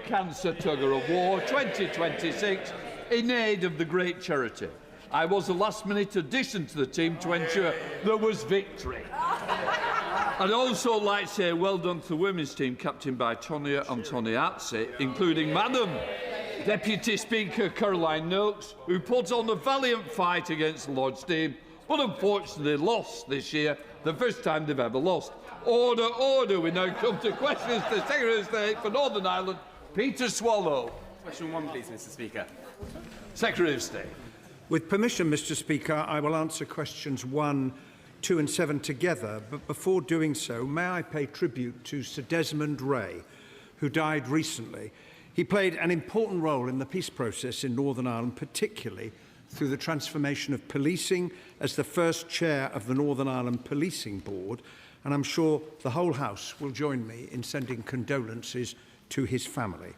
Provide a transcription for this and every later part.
Cancer Tugger of War 2026 in aid of the great charity. I was a last-minute addition to the team to ensure there was victory. I'd also like to say well done to the women's team, captained by Tonya and Toniatzi, including Madam Deputy Speaker Caroline Noakes, who put on a valiant fight against the Lord's team, but unfortunately lost this year, the first time they've ever lost. Order, order. We now come to questions to the Secretary of State for Northern Ireland, Peter Swallow. Question 1, please, Mr. Speaker. Secretary of State. With permission, Mr. Speaker, I will answer questions 1, 2 and 7 together, but before doing so, may I pay tribute to Sir Desmond Ray, who died recently. He played an important role in the peace process in Northern Ireland, particularly through the transformation of policing as the first chair of the Northern Ireland Policing Board, and I'm sure the whole House will join me in sending condolences to his family.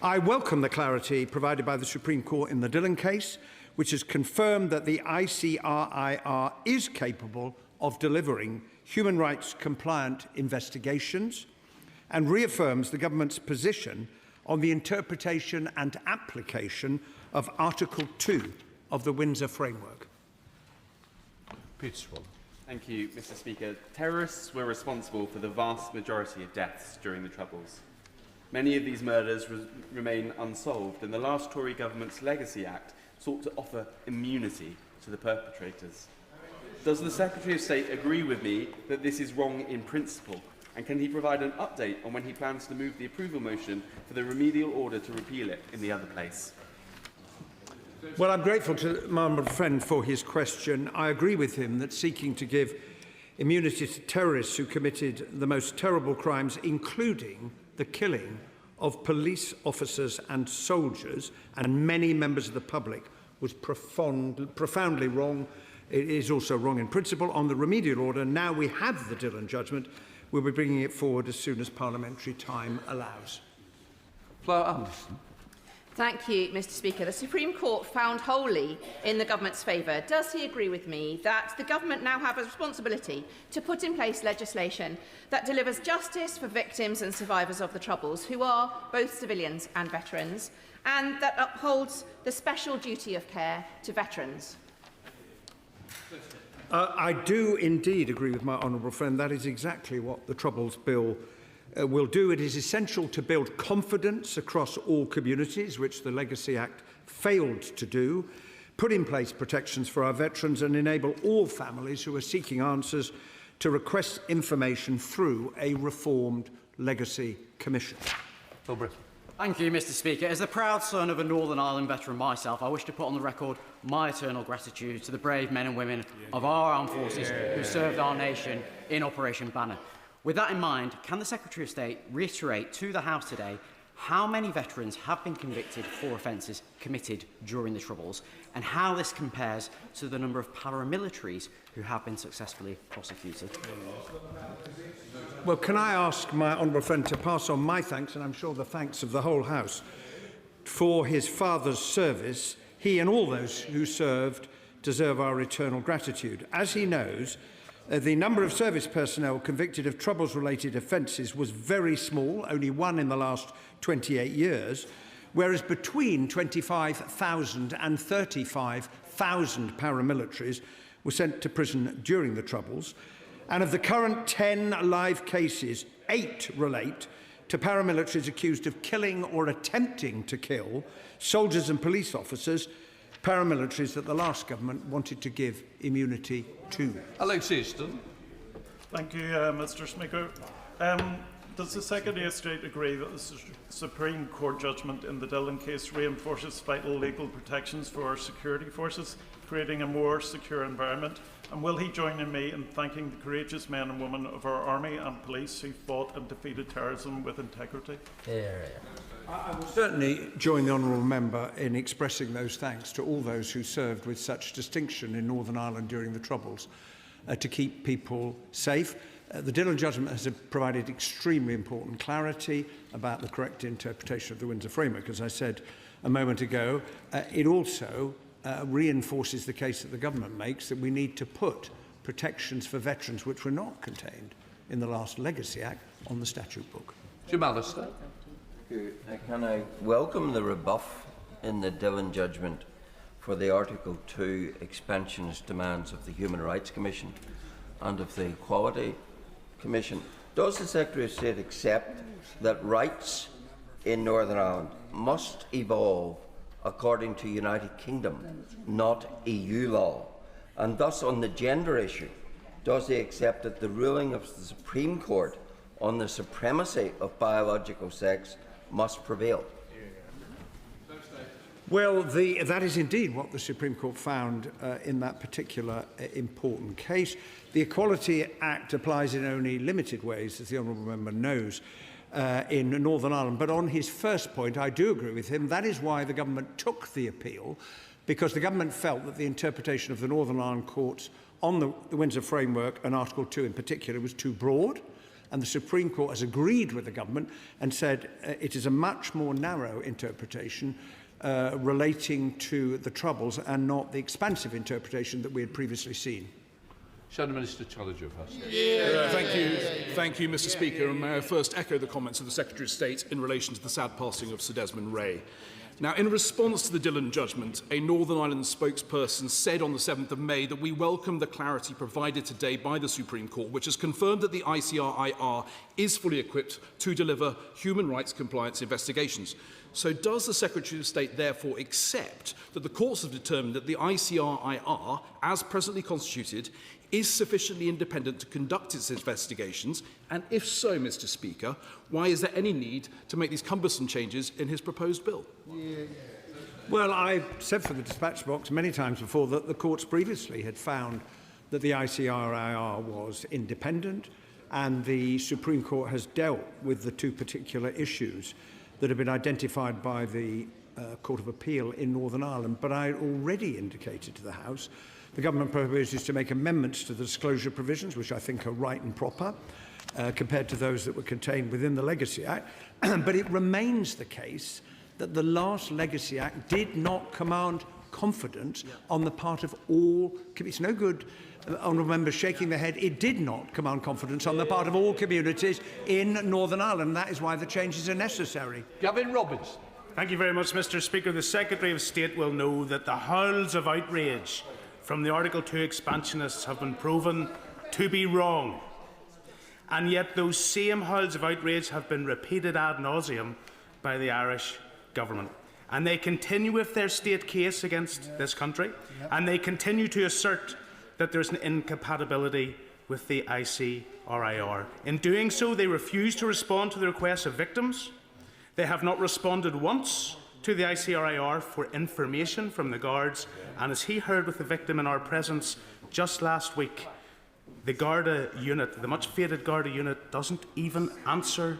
I welcome the clarity provided by the Supreme Court in the Dillon case, which has confirmed that the ICRIR is capable of delivering human rights compliant investigations, and reaffirms the government's position on the interpretation and application of Article 2 of the Windsor Framework. Peter Swallow. Thank you, Mr. Speaker. Terrorists were responsible for the vast majority of deaths during the Troubles. Many of these murders remain unsolved, and the last Tory government's Legacy Act sought to offer immunity to the perpetrators. Does the Secretary of State agree with me that this is wrong in principle? And can he provide an update on when he plans to move the approval motion for the remedial order to repeal it in the other place? Well, I'm grateful to my honourable friend for his question. I agree with him that seeking to give immunity to terrorists who committed the most terrible crimes, including the killing of police officers and soldiers and many members of the public, was profoundly wrong. It is also wrong in principle. On the remedial order, now we have the Dillon judgment. We'll be bringing it forward as soon as parliamentary time allows. Flower Anderson. Thank you, Mr. Speaker. The Supreme Court found wholly in the government's favour. Does he agree with me that the government now have a responsibility to put in place legislation that delivers justice for victims and survivors of the Troubles, who are both civilians and veterans, and that upholds the special duty of care to veterans? I do indeed agree with my honourable friend. That is exactly what the Troubles Bill will do. It is essential to build confidence across all communities, which the Legacy Act failed to do, put in place protections for our veterans and enable all families who are seeking answers to request information through a reformed Legacy Commission. Phil Britton. Thank you, Mr. Speaker. As the proud son of a Northern Ireland veteran myself, I wish to put on the record my eternal gratitude to the brave men and women of our armed forces who served our nation in Operation Banner. With that in mind, can the Secretary of State reiterate to the House today how many veterans have been convicted for offences committed during the Troubles, and how this compares to the number of paramilitaries who have been successfully prosecuted? Well, can I ask my honourable friend to pass on my thanks, and I'm sure the thanks of the whole House, for his father's service. He and all those who served deserve our eternal gratitude. As he knows, the number of service personnel convicted of Troubles-related offences was very small, only one in the last 28 years, whereas between 25,000 and 35,000 paramilitaries were sent to prison during the Troubles. And of the current 10 live cases, 8 relate to paramilitaries accused of killing or attempting to kill soldiers and police officers, paramilitaries that the last government wanted to give immunity to. Alex Easton. Thank you, Mr. Speaker. Does the Secretary of State agree that the Supreme Court judgment in the Dillon case reinforces vital legal protections for our security forces, creating a more secure environment? And will he join in me in thanking the courageous men and women of our army and police who fought and defeated terrorism with integrity? I will certainly join the honourable member in expressing those thanks to all those who served with such distinction in Northern Ireland during the Troubles to keep people safe. The Dillon judgment has provided extremely important clarity about the correct interpretation of the Windsor Framework. As I said a moment ago, it also reinforces the case that the government makes that we need to put protections for veterans which were not contained in the last Legacy Act on the statute book. Jim Allister. Can I welcome the rebuff in the Dillon judgment for the Article 2 expansionist demands of the Human Rights Commission and of the Equality Commission? Does the Secretary of State accept that rights in Northern Ireland must evolve according to United Kingdom, not EU law? And thus, on the gender issue, does he accept that the ruling of the Supreme Court on the supremacy of biological sex must prevail? Well, that is indeed what the Supreme Court found in that particular important case. The Equality Act applies in only limited ways, as the Honourable Member knows, in Northern Ireland. But on his first point, I do agree with him. That is why the government took the appeal, because the government felt that the interpretation of the Northern Ireland courts on the Windsor Framework and Article 2 in particular was too broad. And the Supreme Court has agreed with the government and said it is a much more narrow interpretation relating to the Troubles and not the expansive interpretation that we had previously seen. Shadow Minister Challenger first. Thank you, Mr. Speaker. And may I first echo the comments of the Secretary of State in relation to the sad passing of Sir Desmond Ray. Now, in response to the Dillon judgment, a Northern Ireland spokesperson said on the 7th of May that we welcome the clarity provided today by the Supreme Court, which has confirmed that the ICRIR is fully equipped to deliver human rights compliance investigations. So does the Secretary of State therefore accept that the courts have determined that the ICRIR, as presently constituted, is sufficiently independent to conduct its investigations? And if so, Mr. Speaker, why is there any need to make these cumbersome changes in his proposed bill? Well, I've said for the dispatch box many times before that the courts previously had found that the ICRIR was independent, and the Supreme Court has dealt with the two particular issues that have been identified by the Court of Appeal in Northern Ireland. But I already indicated to the House the government proposes to make amendments to the disclosure provisions, which I think are right and proper, compared to those that were contained within the Legacy Act. But it remains the case that the last Legacy Act did not command confidence on the part of all. It's no good, honourable members shaking their head. It did not command confidence on the part of all communities in Northern Ireland. That is why the changes are necessary. Gavin Roberts. Thank you very much, Mr. Speaker. The Secretary of State will know that the howls of outrage from the Article 2 expansionists have been proven to be wrong. And yet those same howls of outrage have been repeated ad nauseum by the Irish government. And they continue with their state case against this country, and they continue to assert that there's an incompatibility with the ICRIR. In doing so, they refuse to respond to the requests of victims. They have not responded once to the ICRIR for information from the guards, and as he heard with the victim in our presence just last week, the Garda unit, the much-feted Garda unit, doesn't even answer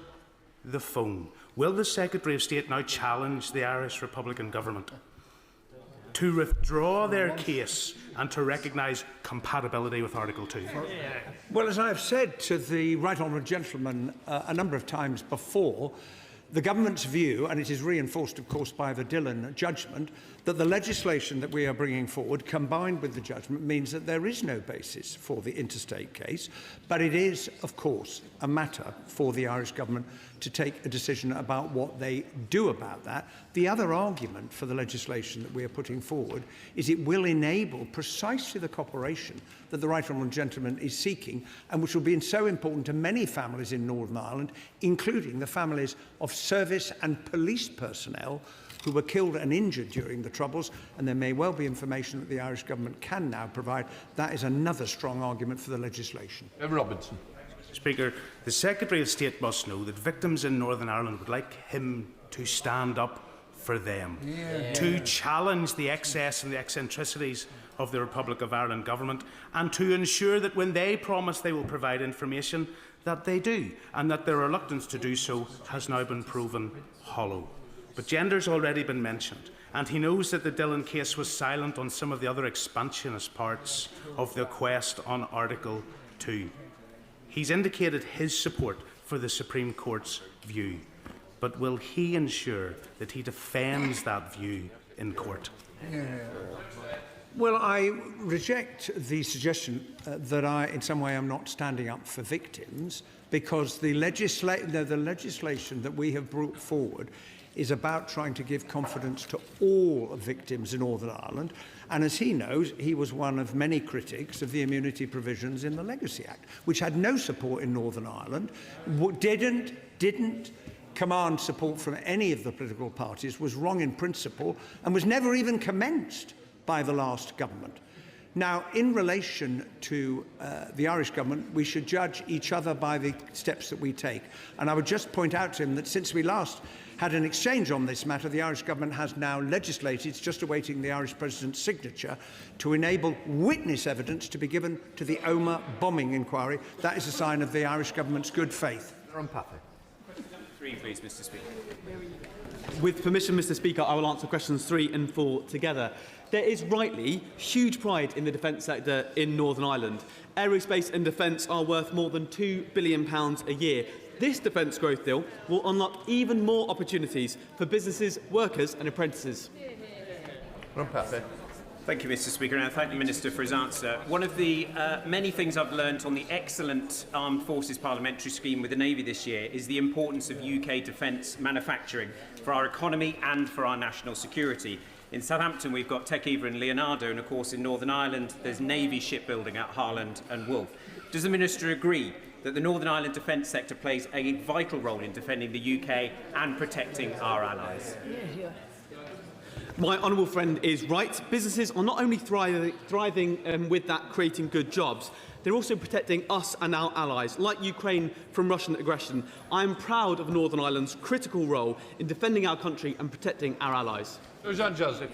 the phone. Will the Secretary of State now challenge the Irish Republican government to withdraw their case and to recognise compatibility with Article 2? Well, as I have said to the Right Honourable Gentleman a number of times before, the government's view, and it is reinforced, of course, by the Dillon judgment, that the legislation that we are bringing forward, combined with the judgment, means that there is no basis for the interstate case. But it is, of course, a matter for the Irish government to take a decision about what they do about that. The other argument for the legislation that we are putting forward is it will enable precisely the cooperation that the Right Honourable Gentleman is seeking, and which will be so important to many families in Northern Ireland, including the families of service and police personnel who were killed and injured during the Troubles, and there may well be information that the Irish government can now provide. That is another strong argument for the legislation. Robinson. Speaker, the Secretary of State must know that victims in Northern Ireland would like him to stand up for them, to challenge the excess and the eccentricities of the Republic of Ireland government, and to ensure that when they promise they will provide information, that they do, and that their reluctance to do so has now been proven hollow. But gender's already been mentioned, and he knows that the Dillon case was silent on some of the other expansionist parts of the quest on Article 2. He's indicated his support for the Supreme Court's view, but will he ensure that he defends that view in court? Well, I reject the suggestion that I, in some way, am not standing up for victims, because the legislation that we have brought forward is about trying to give confidence to all victims in Northern Ireland. And as he knows, he was one of many critics of the immunity provisions in the Legacy Act, which had no support in Northern Ireland, didn't command support from any of the political parties, was wrong in principle, and was never even commenced by the last government. Now, in relation to the Irish government, we should judge each other by the steps that we take. And I would just point out to him that since we last had an exchange on this matter, the Irish government has now legislated, it's just awaiting the Irish president's signature, to enable witness evidence to be given to the Omagh bombing inquiry. That is a sign of the Irish government's good faith. Three, please, Mr. Speaker. With permission, Mr. Speaker, I will answer questions 3 and 4 together. There is rightly huge pride in the defence sector in Northern Ireland. Aerospace and defence are worth more than £2 billion a year. This defence growth deal will unlock even more opportunities for businesses, workers and apprentices. Thank you, Mr. Speaker, and I thank the Minister for his answer. One of the many things I've learnt on the excellent Armed Forces Parliamentary Scheme with the Navy this year is the importance of UK defence manufacturing for our economy and for our national security. In Southampton, we've got Techiva and Leonardo, and of course in Northern Ireland, there's Navy shipbuilding at Harland and Wolff. Does the Minister agree that the Northern Ireland defence sector plays a vital role in defending the UK and protecting our allies? My honourable friend is right. Businesses are not only thriving with that, creating good jobs, they're also protecting us and our allies, like Ukraine, from Russian aggression. I am proud of Northern Ireland's critical role in defending our country and protecting our allies. Joseph.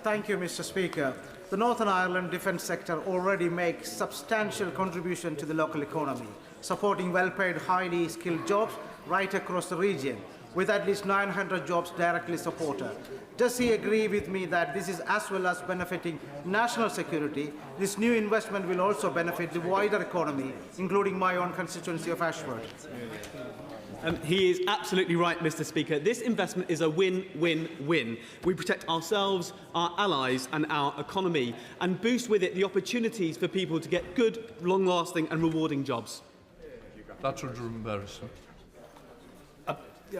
Thank you, Mr. Speaker. The Northern Ireland defence sector already makes substantial contribution to the local economy, supporting well-paid, highly skilled jobs right across the region, with at least 900 jobs directly supported. Does he agree with me that this is, as well as benefiting national security, this new investment will also benefit the wider economy, including my own constituency of Ashford? He is absolutely right, Mr. Speaker. This investment is a win-win-win. We protect ourselves, our allies and our economy, and boost with it the opportunities for people to get good, long-lasting and rewarding jobs. That's embarrassing.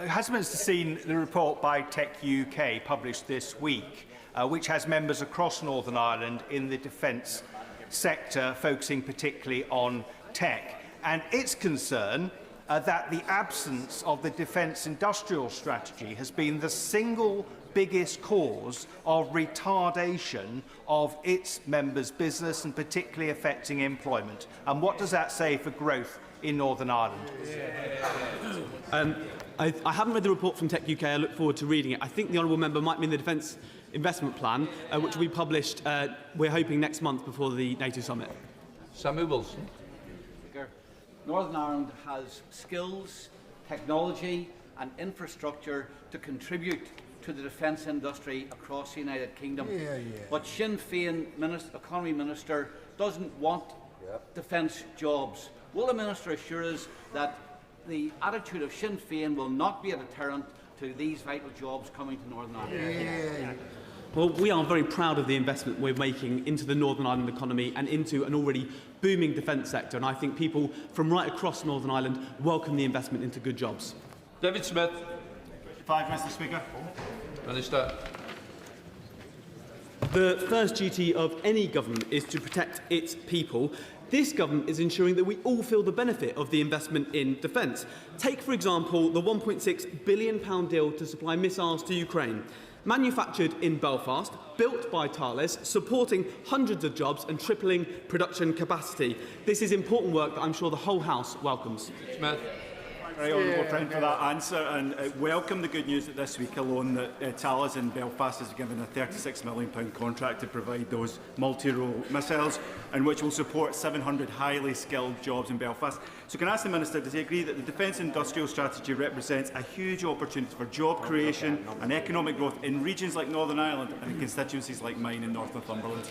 Has the Minister seen the report by Tech UK published this week, which has members across Northern Ireland in the defence sector, focusing particularly on tech, and its concern that the absence of the defence industrial strategy has been the single biggest cause of retardation of its members' business and particularly affecting employment? And what does that say for growth in Northern Ireland? I haven't read the report from Tech UK. I look forward to reading it. I think the honourable member might mean the Defence Investment Plan, which will be published, we're hoping, next month before the NATO summit. Samuel Wilson. Northern Ireland has skills, technology and infrastructure to contribute to the defence industry across the United Kingdom. But Sinn Féin Economy Minister doesn't want defence jobs. Will the Minister assure us that the attitude of Sinn Féin will not be a deterrent to these vital jobs coming to Northern Ireland? Well, we are very proud of the investment we're making into the Northern Ireland economy and into an already booming defence sector, and I think people from right across Northern Ireland welcome the investment into good jobs. David Smith. 5, Mr. Speaker. Minister. The first duty of any government is to protect its people. This government is ensuring that we all feel the benefit of the investment in defence. Take, for example, the £1.6 billion deal to supply missiles to Ukraine. Manufactured in Belfast, built by Thales, supporting hundreds of jobs and tripling production capacity. This is important work that I'm sure the whole House welcomes. Smith. Very honourable friend for that answer, and welcome the good news that this week alone that Thales in Belfast has given a £36 million contract to provide those multi-role missiles, and which will support 700 highly skilled jobs in Belfast. So can I ask the Minister, does he agree that the defence industrial strategy represents a huge opportunity for job creation and economic growth in regions like Northern Ireland and in constituencies like mine in North Northumberland?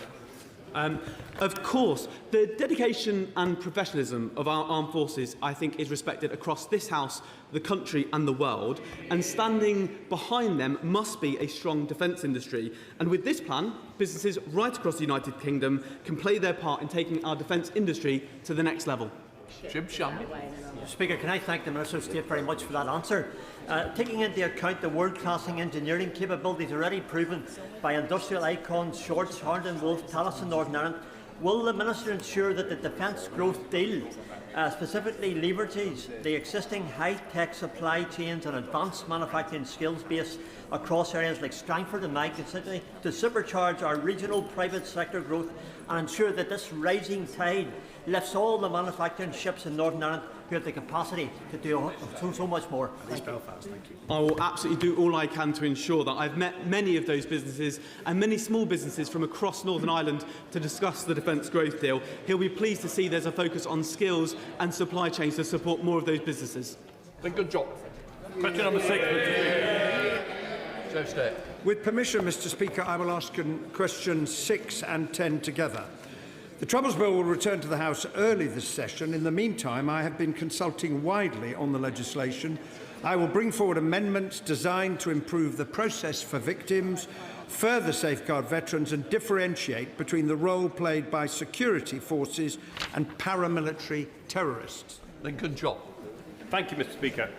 Of course, the dedication and professionalism of our armed forces, I think, is respected across this House, the country and the world, and standing behind them must be a strong defence industry. And with this plan, businesses right across the United Kingdom can play their part in taking our defence industry to the next level. Speaker, can I thank the Minister of State very much for that answer. Taking into account the world-class engineering capabilities already proven by industrial icons Shorts, Harland & Wolff, Thales in Northern Ireland, will the Minister ensure that the Defence Growth Deal specifically leverages the existing high-tech supply chains and advanced manufacturing skills base across areas like Strangford and my constituency to supercharge our regional private sector growth and ensure that this rising tide lifts all the manufacturing ships in Northern Ireland who have the capacity to do so much more. Belfast, thank you. I will absolutely do all I can to ensure that. I've met many of those businesses and many small businesses from across Northern Ireland to discuss the Defence Growth Deal. He'll be pleased to see there's a focus on skills and supply chains to support more of those businesses. Then good job. Question number 6. With permission, Mr. Speaker, I will ask questions 6 and 10 together. The Troubles Bill will return to the House early this session. In the meantime, I have been consulting widely on the legislation. I will bring forward amendments designed to improve the process for victims, further safeguard veterans and differentiate between the role played by security forces and paramilitary terrorists. Lincoln Job. Thank you, Mr. Speaker.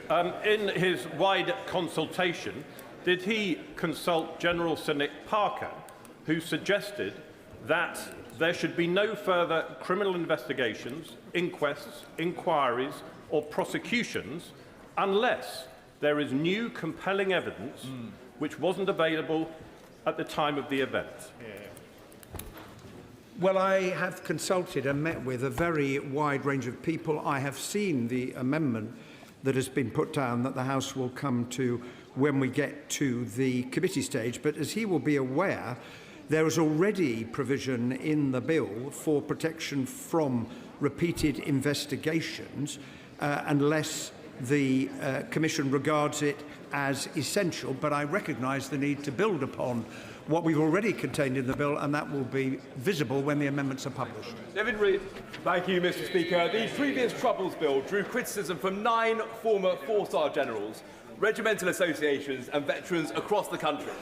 In his wide consultation, did he consult General Sir Nick Parker, who suggested that there should be no further criminal investigations, inquests, inquiries or prosecutions unless there is new compelling evidence which wasn't available at the time of the event? Well, I have consulted and met with a very wide range of people. I have seen the amendment that has been put down that the House will come to when we get to the committee stage. But as he will be aware, there is already provision in the bill for protection from repeated investigations unless the Commission regards it as essential. But I recognise the need to build upon what we've already contained in the bill, and that will be visible when the amendments are published. David Reid. Thank you, Mr. Speaker. The previous Troubles Bill drew criticism from 9 former 4-star generals, regimental associations and veterans across the country.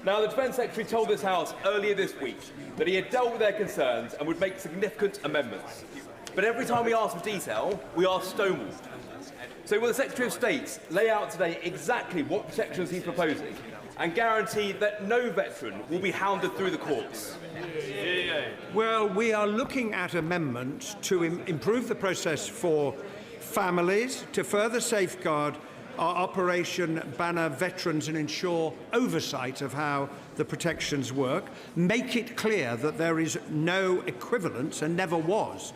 Now, the Defence Secretary told this House earlier this week that he had dealt with their concerns and would make significant amendments. But every time we ask for detail, we are stonewalled. So will the Secretary of State lay out today exactly what protections he's proposing and guarantee that no veteran will be hounded through the courts? Well, we are looking at amendments to improve the process for families, to further safeguard our Operation Banner veterans and ensure oversight of how the protections work, make it clear that there is no equivalence, and never was,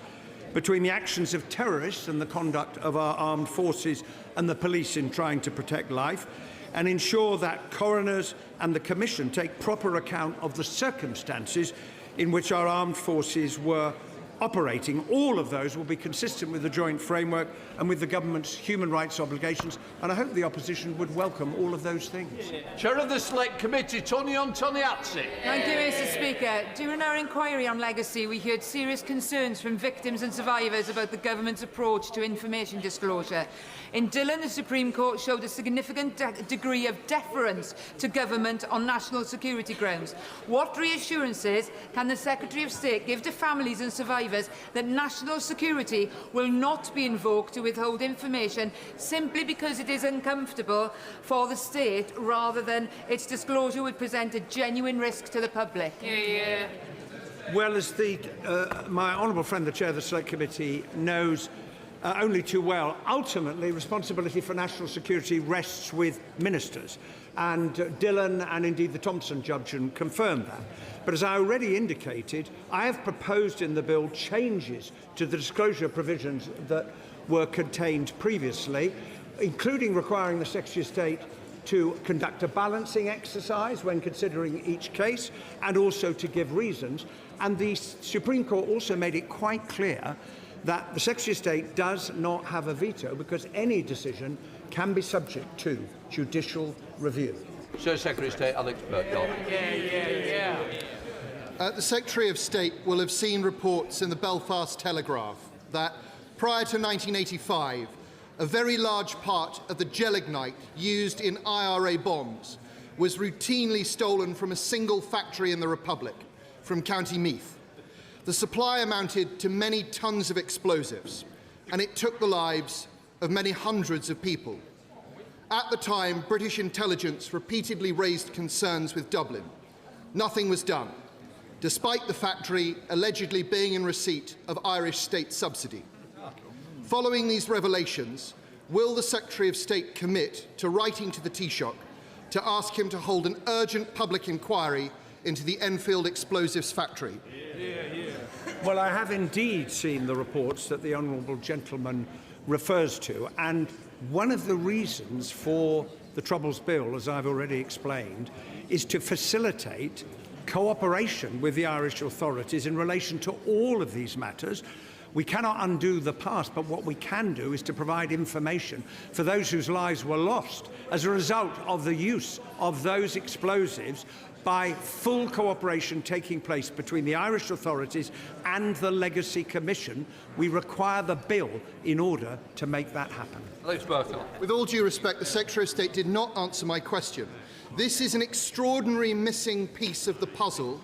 between the actions of terrorists and the conduct of our armed forces and the police in trying to protect life, and ensure that coroners and the Commission take proper account of the circumstances in which our armed forces were operating. All of those will be consistent with the joint framework and with the government's human rights obligations, and I hope the opposition would welcome all of those things. Chair of the Select Committee, Tony Antoniazzi. Thank you, Mr. Speaker. During our inquiry on legacy, we heard serious concerns from victims and survivors about the government's approach to information disclosure. In Dillon, the Supreme Court showed a significant degree of deference to government on national security grounds. What reassurances can the Secretary of State give to families and survivors that national security will not be invoked to withhold information simply because it is uncomfortable for the state, rather than its disclosure would present a genuine risk to the public? Well, as my honourable friend, the Chair of the Select Committee, knows only too well, ultimately responsibility for national security rests with ministers, and Dillon and indeed the Thompson judgment confirmed that. But as I already indicated, I have proposed in the bill changes to the disclosure provisions that were contained previously, including requiring the Secretary of State to conduct a balancing exercise when considering each case, and also to give reasons. And the Supreme Court also made it quite clear that the Secretary of State does not have a veto, because any decision can be subject to judicial review. Sir Secretary of State Alex Burke. The Secretary of State will have seen reports in the Belfast Telegraph that prior to 1985, a very large part of the gelignite used in IRA bombs was routinely stolen from a single factory in the Republic, from County Meath. The supply amounted to many tons of explosives, and it took the lives of many hundreds of people. At the time, British intelligence repeatedly raised concerns with Dublin. Nothing was done, despite the factory allegedly being in receipt of Irish state subsidy. Following these revelations, will the Secretary of State commit to writing to the Taoiseach to ask him to hold an urgent public inquiry into the Enfield explosives factory? Well, I have indeed seen the reports that the honourable gentleman refers to, and one of the reasons for the Troubles Bill, as I've already explained, is to facilitate cooperation with the Irish authorities in relation to all of these matters. We cannot undo the past, but what we can do is to provide information for those whose lives were lost as a result of the use of those explosives, by full cooperation taking place between the Irish authorities and the Legacy Commission. We require the bill in order to make that happen. With all due respect, the Secretary of State did not answer my question. This is an extraordinary missing piece of the puzzle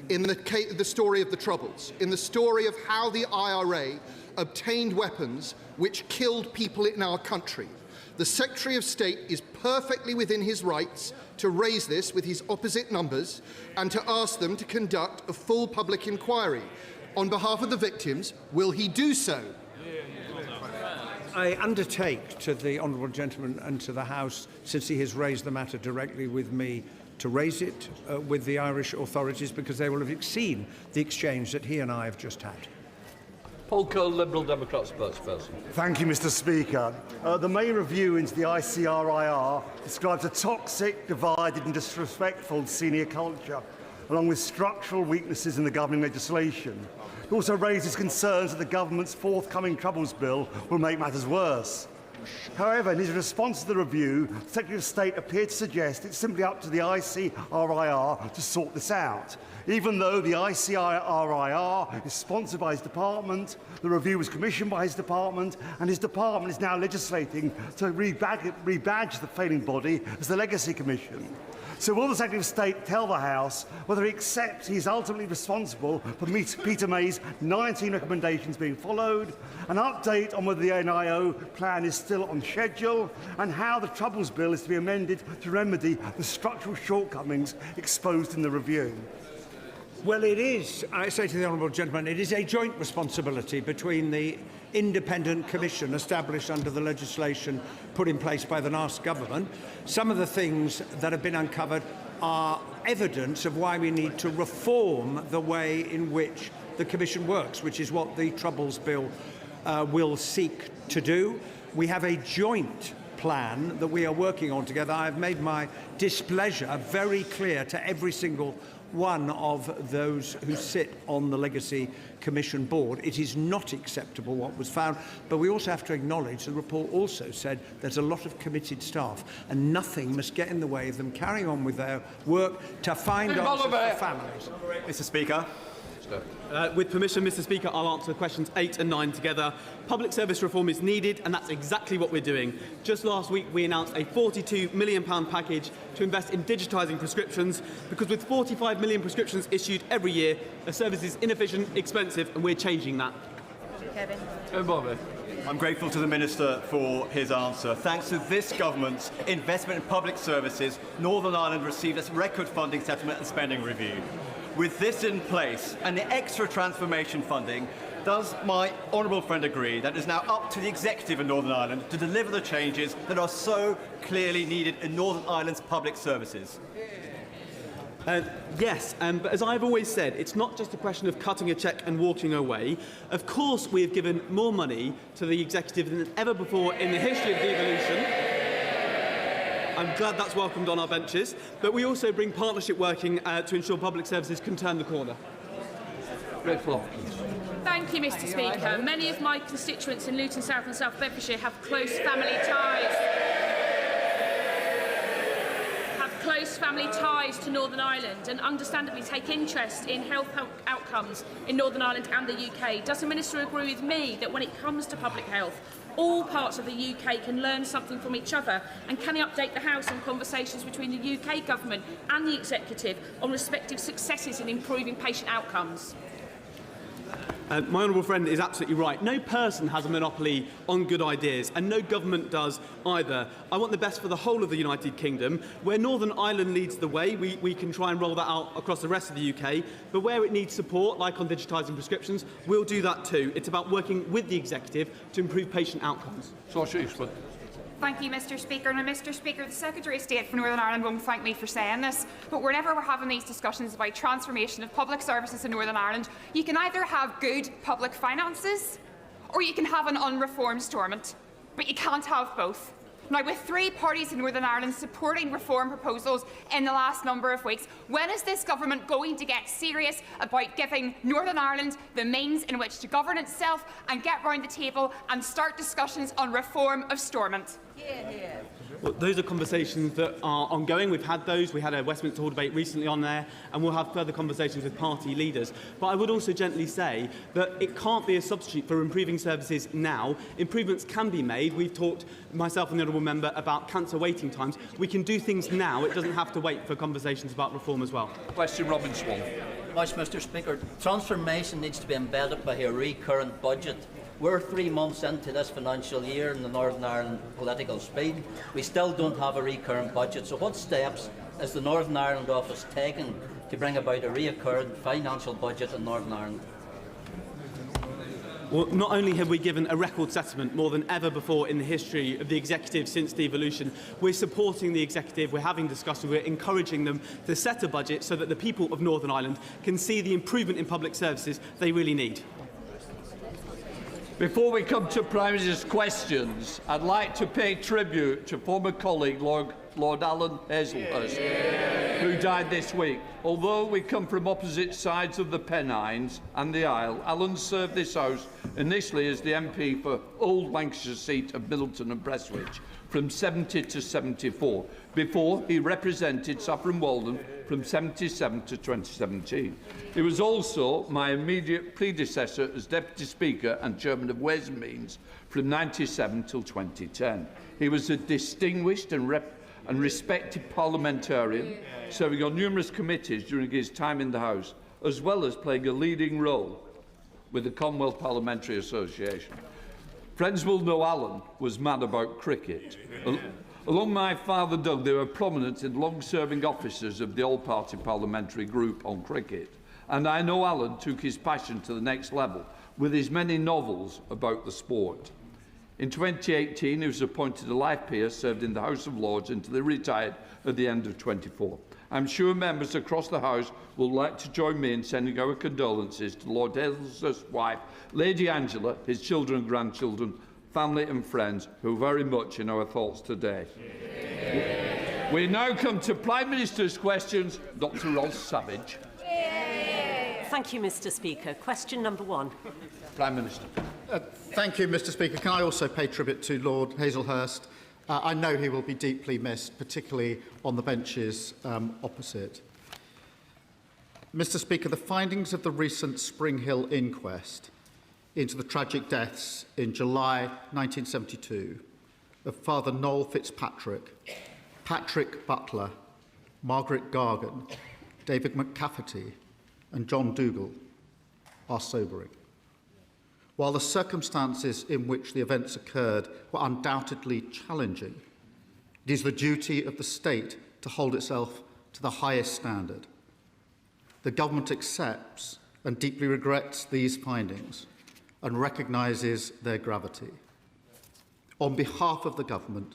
in the story of the Troubles, in the story of how the IRA obtained weapons which killed people in our country. The Secretary of State is perfectly within his rights to raise this with his opposite numbers and to ask them to conduct a full public inquiry. On behalf of the victims, will he do so? I undertake to the honourable gentleman and to the House, since he has raised the matter directly with me, to raise it with the Irish authorities, because they will have seen the exchange that he and I have just had. Paul Cole, Liberal Democrat spokesperson. Thank you, Mr. Speaker. The main review into the ICRIR describes a toxic, divided and disrespectful senior culture, along with structural weaknesses in the governing legislation. It also raises concerns that the government's forthcoming Troubles Bill will make matters worse. However, in his response to the review, the Secretary of State appeared to suggest it's simply up to the ICRIR to sort this out. Even though the ICRIR is sponsored by his department, the review was commissioned by his department, and his department is now legislating to rebadge the failing body as the Legacy Commission. So will the Secretary of State tell the House whether he accepts he is ultimately responsible for Peter May's 19 recommendations being followed, an update on whether the NIO plan is still on schedule, and how the Troubles Bill is to be amended to remedy the structural shortcomings exposed in the review? Well, it is, I say to the honourable gentleman, it is a joint responsibility between the independent commission established under the legislation put in place by the last government. Some of the things that have been uncovered are evidence of why we need to reform the way in which the commission works, which is what the Troubles Bill will seek to do. We have a joint plan that we are working on together. I have made my displeasure very clear to every single one of those who sit on the Legacy Commission board. It is not acceptable what was found, but we also have to acknowledge the report also said there's a lot of committed staff, and nothing must get in the way of them carrying on with their work to find answers for families. Mr. Speaker. With permission, Mr. Speaker, I'll answer questions 8 and 9 together. Public service reform is needed, and that's exactly what we're doing. Just last week, we announced a £42 million package to invest in digitising prescriptions, because with 45 million prescriptions issued every year, the service is inefficient, expensive, and we're changing that. Kevin. I'm grateful to the Minister for his answer. Thanks to this government's investment in public services, Northern Ireland received its record funding settlement and spending review. With this in place and the extra transformation funding, does my honourable friend agree that it is now up to the executive in Northern Ireland to deliver the changes that are so clearly needed in Northern Ireland's public services? Yes, but as I've always said, it's not just a question of cutting a cheque and walking away. Of course, we have given more money to the executive than ever before in the history of devolution. I'm glad that's welcomed on our benches, but we also bring partnership working to ensure public services can turn the corner. Thank you, Mr. Speaker. Many of my constituents in Luton South and South Bedfordshire have close family ties close family ties to Northern Ireland and understandably take interest in health outcomes in Northern Ireland and the UK, does the Minister agree with me that when it comes to public health, all parts of the UK can learn something from each other? And can he update the House on conversations between the UK Government and the Executive on respective successes in improving patient outcomes? My honourable friend is absolutely right. No person has a monopoly on good ideas, and no government does either. I want the best for the whole of the United Kingdom. Where Northern Ireland leads the way, we can try and roll that out across the rest of the UK. But where it needs support, like on digitising prescriptions, we'll do that too. It's about working with the Executive to improve patient outcomes. Thank you, Mr. Speaker. And Mr. Speaker, the Secretary of State for Northern Ireland won't thank me for saying this, but whenever we're having these discussions about transformation of public services in Northern Ireland, you can either have good public finances or you can have an unreformed Stormont, but you can't have both. Now, with 3 parties in Northern Ireland supporting reform proposals in the last number of weeks, when is this government going to get serious about giving Northern Ireland the means in which to govern itself and get round the table and start discussions on reform of Stormont? Well, those are conversations that are ongoing. We've had those. We had a Westminster Hall debate recently on there, and we'll have further conversations with party leaders. But I would also gently say that it can't be a substitute for improving services now. Improvements can be made. We've talked, myself and the honourable member, about cancer waiting times. We can do things now. It doesn't have to wait for conversations about reform as well. Question, Robin Swan. Much, Mr. Speaker. Transformation needs to be embedded by a recurrent budget. We're 3 months into this financial year in the Northern Ireland political speed. We still don't have a recurrent budget. So what steps is the Northern Ireland office taking to bring about a recurrent financial budget in Northern Ireland? Well, not only have we given a record settlement more than ever before in the history of the Executive since devolution, we're supporting the Executive, we're having discussions, we're encouraging them to set a budget so that the people of Northern Ireland can see the improvement in public services they really need. Before we come to Prime Minister's questions, I'd like to pay tribute to former colleague Lord Alan Hazelhurst, who died this week. Although we come from opposite sides of the Pennines and the Isle, Alan served this House initially as the MP for Old Lancashire seat of Middleton and Prestwich from 70 to 74. Before, he represented Saffron Walden from 77 to 2017. He was also my immediate predecessor as Deputy Speaker and Chairman of Ways and Means from 97 till 2010. He was a distinguished and respected parliamentarian, serving on numerous committees during his time in the House, as well as playing a leading role with the Commonwealth Parliamentary Association. Friends will know Alan was mad about cricket. Along my father Doug, they were prominent and long-serving officers of the All-Party Parliamentary Group on cricket. And I know Alan took his passion to the next level with his many novels about the sport. In 2018, he was appointed a life peer, served in the House of Lords until he retired at the end of 24. I'm sure members across the House will like to join me in sending our condolences to Lord Hazelhurst's wife, Lady Angela, his children and grandchildren, family and friends, who are very much in our thoughts today. We now come to Prime Minister's questions. Dr. Ross Savage. Thank you, Mr. Speaker. Question number 1. Prime Minister. Thank you, Mr. Speaker. Can I also pay tribute to Lord Hazelhurst? I know he will be deeply missed, particularly on the benches opposite. Mr. Speaker, the findings of the recent Spring Hill inquest into the tragic deaths in July 1972 of Father Noel Fitzpatrick, Patrick Butler, Margaret Gargan, David McCafferty and John Dougal are sobering. While the circumstances in which the events occurred were undoubtedly challenging, it is the duty of the state to hold itself to the highest standard. The government accepts and deeply regrets these findings and recognises their gravity. On behalf of the government,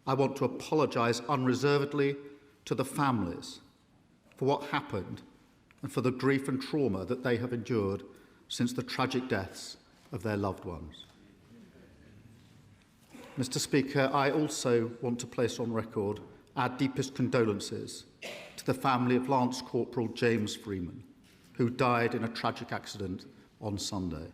I want to apologise unreservedly to the families for what happened and for the grief and trauma that they have endured since the tragic deaths of their loved ones. Mr. Speaker, I also want to place on record our deepest condolences to the family of Lance Corporal James Freeman, who died in a tragic accident on Sunday.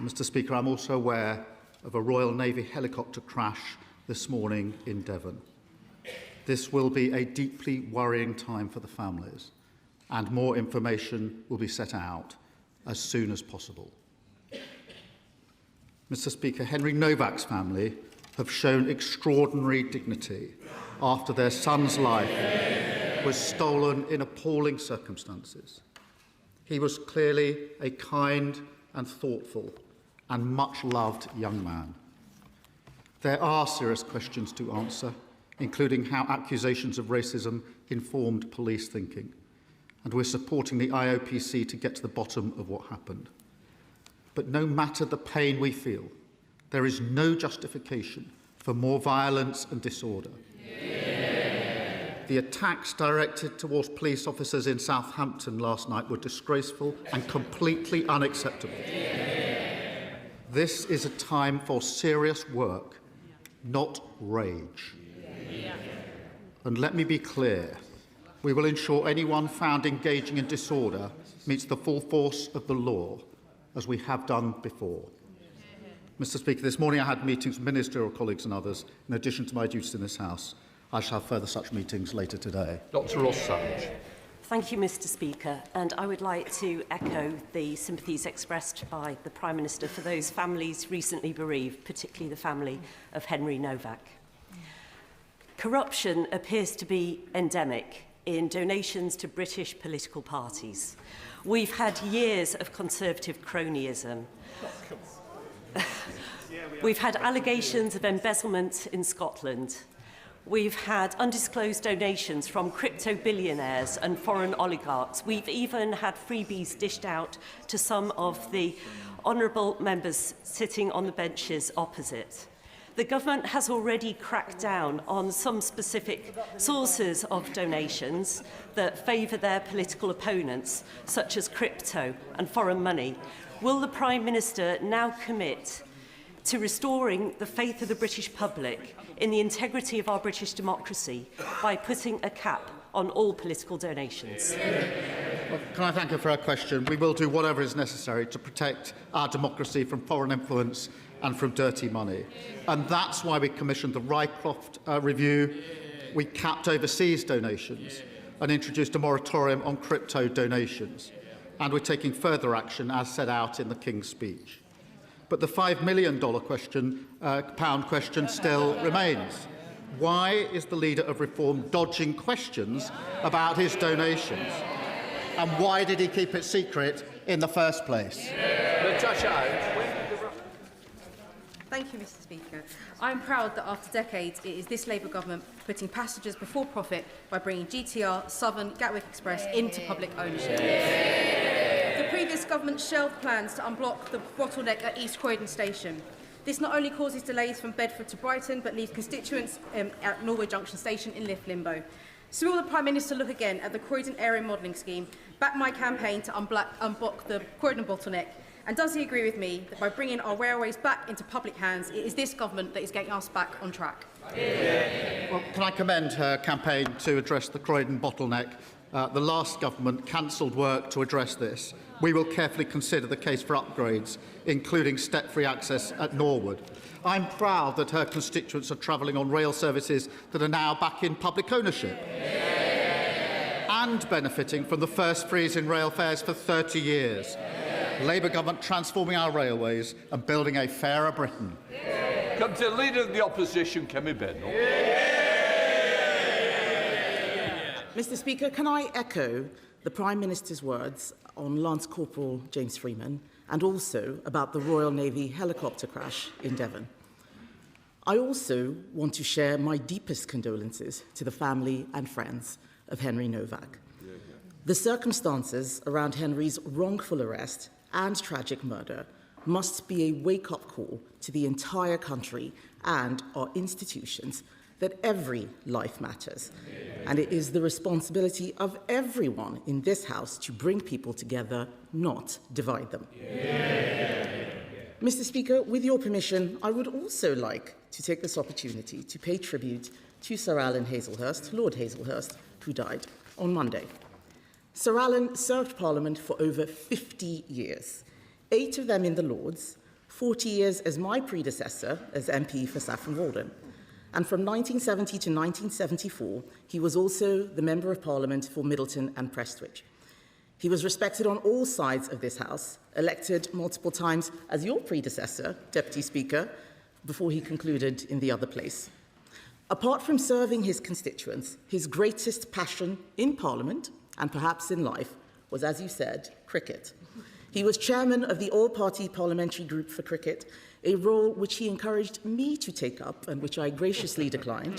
Mr. Speaker, I'm also aware of a Royal Navy helicopter crash this morning in Devon. This will be a deeply worrying time for the families, and more information will be set out as soon as possible. Mr. Speaker, Henry Novak's family have shown extraordinary dignity after their son's life was stolen in appalling circumstances. He was clearly a kind and thoughtful and much-loved young man. There are serious questions to answer, including how accusations of racism informed police thinking, and we're supporting the IOPC to get to the bottom of what happened. But no matter the pain we feel, there is no justification for more violence and disorder. The attacks directed towards police officers in Southampton last night were disgraceful and completely unacceptable. This is a time for serious work, not rage. And let me be clear, we will ensure anyone found engaging in disorder meets the full force of the law, as we have done before. Mr. Speaker, this morning I had meetings with ministerial colleagues and others, in addition to my duties in this House. I shall have further such meetings later today. Dr. Ross-Savage. Thank you, Mr. Speaker, and I would like to echo the sympathies expressed by the Prime Minister for those families recently bereaved, particularly the family of Henry Novak. Corruption appears to be endemic in donations to British political parties. We've had years of Conservative cronyism. We've had allegations of embezzlement in Scotland. We've had undisclosed donations from crypto billionaires and foreign oligarchs. We've even had freebies dished out to some of the honourable members sitting on the benches opposite. The government has already cracked down on some specific sources of donations that favour their political opponents, such as crypto and foreign money. Will the Prime Minister now commit to restoring the faith of the British public in the integrity of our British democracy by putting a cap on all political donations? Well, can I thank her for her question? We will do whatever is necessary to protect our democracy from foreign influence and from dirty money. And that's why we commissioned the Rycroft review. We capped overseas donations and introduced a moratorium on crypto donations. And we're taking further action as set out in the King's speech. But the £5 million pound question still remains. Why is the leader of Reform dodging questions about his donations? And why did he keep it secret in the first place? Thank you, Mr. Speaker. I am proud that after decades, it is this Labour government putting passengers before profit by bringing GTR, Southern, Gatwick Express into public ownership. The previous government shelved plans to unblock the bottleneck at East Croydon Station. This not only causes delays from Bedford to Brighton, but leaves constituents at Norway Junction Station in limbo. So will the Prime Minister look again at the Croydon Area Modelling Scheme, back my campaign to unblock the Croydon bottleneck? And does he agree with me that by bringing our railways back into public hands, it is this government that is getting us back on track? Well, can I commend her campaign to address the Croydon bottleneck? The last government cancelled work to address this. We will carefully consider the case for upgrades, including step-free access at Norwood. I'm proud that her constituents are travelling on rail services that are now back in public ownership and benefiting from the first freeze in rail fares for 30 years. Labour government transforming our railways and building a fairer Britain. Come to the Leader of the Opposition, Kemi Beno. Mr. Speaker, can I echo the Prime Minister's words on Lance Corporal James Freeman and also about the Royal Navy helicopter crash in Devon? I also want to share my deepest condolences to the family and friends of Henry Novak. The circumstances around Henry's wrongful arrest and tragic murder must be a wake-up call to the entire country and our institutions that every life matters. And it is the responsibility of everyone in this House to bring people together, not divide them. Mr. Speaker, with your permission, I would also like to take this opportunity to pay tribute to Sir Alan Hazelhurst, Lord Hazelhurst, who died on Monday. Sir Alan served Parliament for over 50 years, 8 of them in the Lords, 40 years as my predecessor as MP for Saffron Walden. And from 1970 to 1974, he was also the Member of Parliament for Middleton and Prestwich. He was respected on all sides of this House, elected multiple times as your predecessor, Deputy Speaker, before he concluded in the other place. Apart from serving his constituents, his greatest passion in Parliament, and perhaps in life, was, as you said, cricket. He was chairman of the all-party parliamentary group for cricket, a role which he encouraged me to take up and which I graciously declined,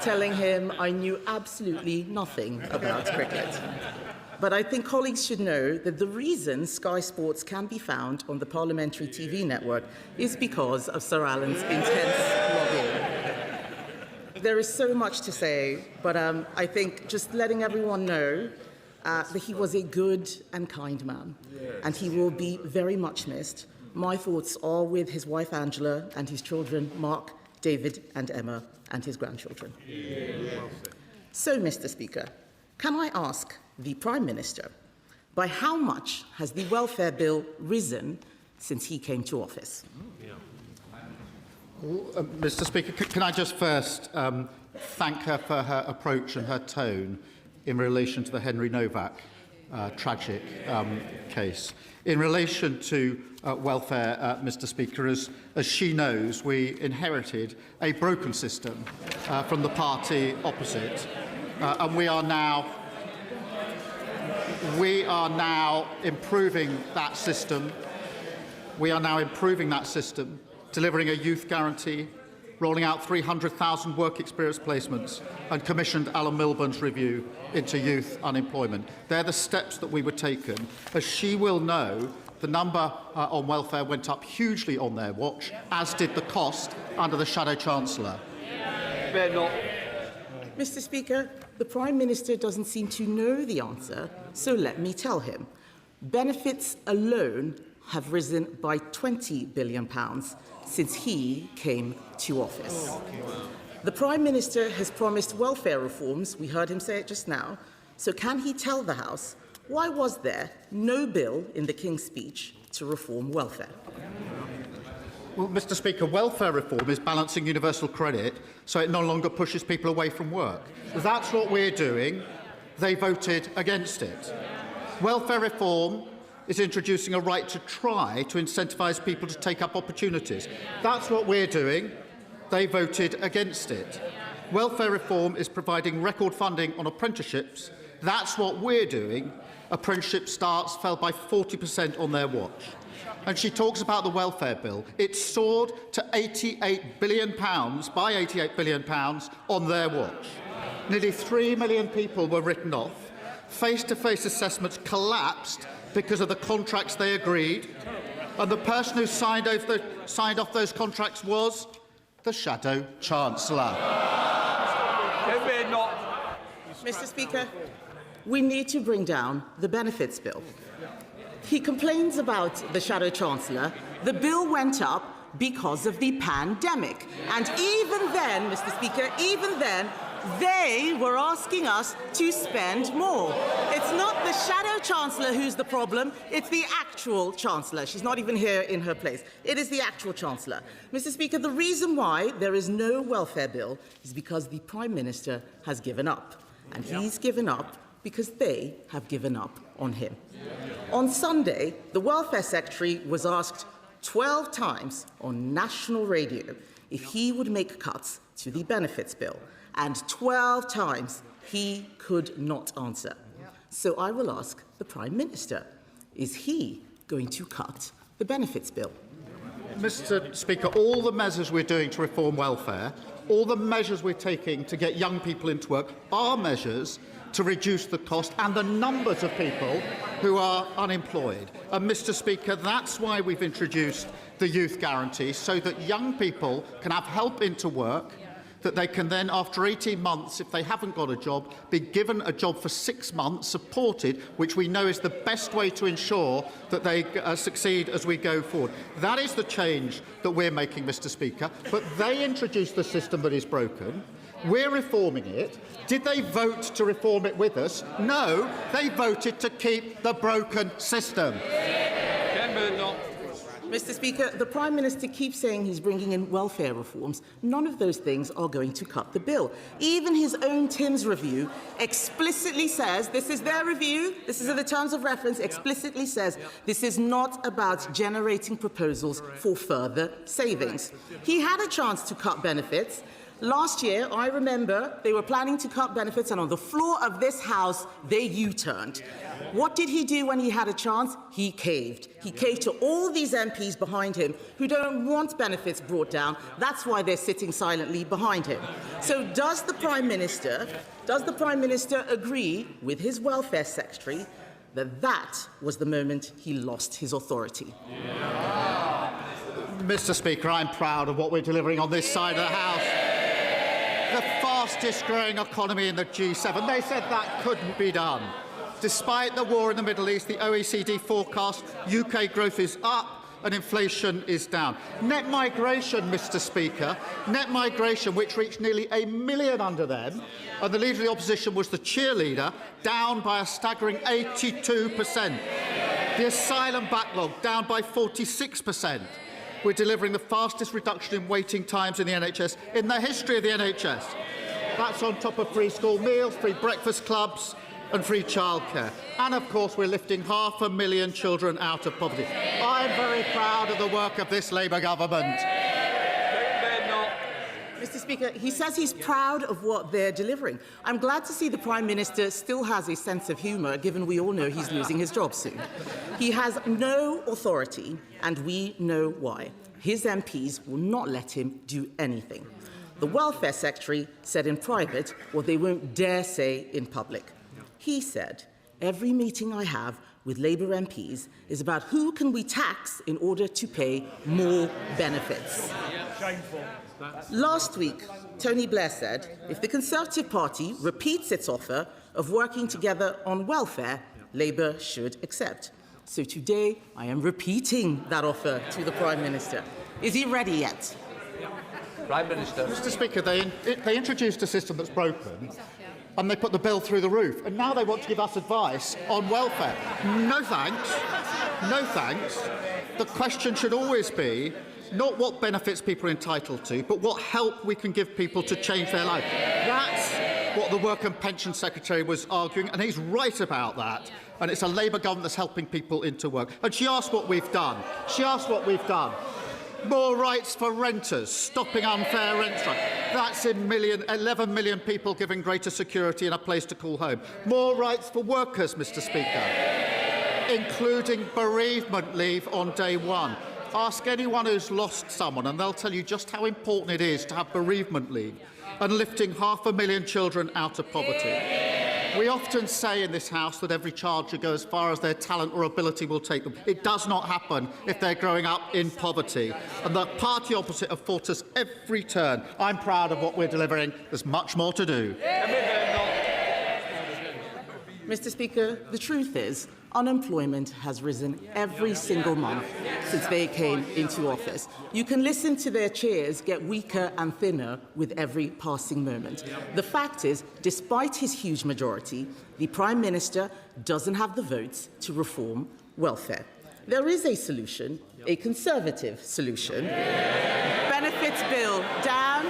telling him I knew absolutely nothing about cricket. But I think colleagues should know that the reason Sky Sports can be found on the parliamentary TV network is because of Sir Alan's intense lobbying. There is so much to say, but I think just letting everyone know that he was a good and kind man, and he will be very much missed. My thoughts are with his wife Angela and his children Mark, David and Emma, and his grandchildren. So, Mr. Speaker, can I ask the Prime Minister, by how much has the welfare bill risen since he came to office? Mr. Speaker, can I just first thank her for her approach and her tone in relation to the Henry Novak tragic case. In relation to welfare, Mr. Speaker, as she knows, we inherited a broken system from the party opposite, and we are now improving that system. We are now improving that system, delivering a youth guarantee, rolling out 300,000 work experience placements, and commissioned Alan Milburn's review into youth unemployment. They're the steps that we were taken. As she will know, the number on welfare went up hugely on their watch, as did the cost under the Shadow Chancellor. Mr. Speaker, the Prime Minister doesn't seem to know the answer, so let me tell him. Benefits alone have risen by £20 billion since he came to office. The Prime Minister has promised welfare reforms, we heard him say it just now, so can he tell the House why was there no bill in the King's speech to reform welfare? Well, Mr. Speaker, welfare reform is balancing universal credit so it no longer pushes people away from work. That's what we're doing. They voted against it. Welfare reform is introducing a right to try to incentivise people to take up opportunities. That's what we're doing. They voted against it. Welfare reform is providing record funding on apprenticeships. That's what we're doing. Apprenticeship starts fell by 40% on their watch. And she talks about the welfare bill. It soared to £88 billion, by £88 billion on their watch. Nearly 3 million people were written off. Face-to-face assessments collapsed because of the contracts they agreed. And the person who signed off those contracts was the Shadow Chancellor. Mr. Speaker, we need to bring down the benefits bill. He complains about the Shadow Chancellor. The bill went up because of the pandemic. And even then, Mr. Speaker, even then, they were asking us to spend more. It's not the Shadow Chancellor who's the problem, it's the actual Chancellor. She's not even here in her place. It is the actual Chancellor. Mr. Speaker, the reason why there is no welfare bill is because the Prime Minister has given up. And he's given up because they have given up on him. On Sunday, the Welfare Secretary was asked 12 times on national radio if he would make cuts to the benefits bill. And 12 times he could not answer. So I will ask the Prime Minister, is he going to cut the benefits bill? Mr. Speaker, all the measures we're doing to reform welfare, all the measures we're taking to get young people into work are measures to reduce the cost and the numbers of people who are unemployed. And, Mr. Speaker, that's why we've introduced the youth guarantee, so that young people can have help into work, that they can then, after 18 months, if they haven't got a job, be given a job for 6 months, supported, which we know is the best way to ensure that they succeed as we go forward. That is the change that we're making, Mr. Speaker. But they introduced the system that is broken. We're reforming it. Did they vote to reform it with us? No, they voted to keep the broken system. Mr. Speaker, the Prime Minister keeps saying he's bringing in welfare reforms. None of those things are going to cut the bill. Even his own Tim's review explicitly says, this is their review, this is in the terms of reference, explicitly says this is not about generating proposals for further savings. He had a chance to cut benefits. Last year, I remember, they were planning to cut benefits, and on the floor of this House, they U-turned. What did he do when he had a chance? He caved. He caved to all these MPs behind him who don't want benefits brought down. That's why they're sitting silently behind him. So does the Prime Minister agree with his Welfare Secretary that that was the moment he lost his authority? Mr. Speaker, I'm proud of what we're delivering on this side of the House. The fastest growing economy in the G7. They said that couldn't be done. Despite the war in the Middle East, the OECD forecast UK growth is up and inflation is down. Net migration, Mr. Speaker, net migration, which reached nearly 1 million under them, and the Leader of the Opposition was the cheerleader, down by a staggering 82%. The asylum backlog down by 46%. We're delivering the fastest reduction in waiting times in the NHS in the history of the NHS. That's on top of free school meals, free breakfast clubs and free childcare. And, of course, we're lifting 500,000 children out of poverty. I'm very proud of the work of this Labour government. Mr. Speaker, he says he's proud of what they're delivering. I'm glad to see the Prime Minister still has a sense of humour, given we all know he's losing his job soon. He has no authority, and we know why. His MPs will not let him do anything. The Welfare Secretary said in private what they won't dare say in public. He said, every meeting I have with Labour MPs is about who can we tax in order to pay more benefits. Shameful. Last week, Tony Blair said if the Conservative Party repeats its offer of working together on welfare, Labour should accept. So today, I am repeating that offer to the Prime Minister. Is he ready yet? Prime Minister. Mr. Speaker, they introduced a system that's broken, and they put the bill through the roof, and now they want to give us advice on welfare. No thanks. No thanks. The question should always be not what benefits people are entitled to, but what help we can give people to change their life. That's what the Work and Pension Secretary was arguing, and he's right about that. And it's a Labour government that's helping people into work. And she asked what we've done. She asked what we've done. More rights for renters, stopping unfair rent strike. That's 11 million people given greater security and a place to call home. More rights for workers, Mr. Speaker, including bereavement leave on day one. Ask anyone who's lost someone and they'll tell you just how important it is to have bereavement leave, and lifting 500,000 children out of poverty. We often say in this House that every child should go as far as their talent or ability will take them. It does not happen if they're growing up in poverty. And the party opposite have fought us every turn. I'm proud of what we're delivering. There's much more to do. Mr. Speaker, the truth is, unemployment has risen every single month since they came into office. You can listen to their chairs get weaker and thinner with every passing moment. The fact is, despite his huge majority, the Prime Minister doesn't have the votes to reform welfare. There is a solution, a Conservative solution. Benefits bill down.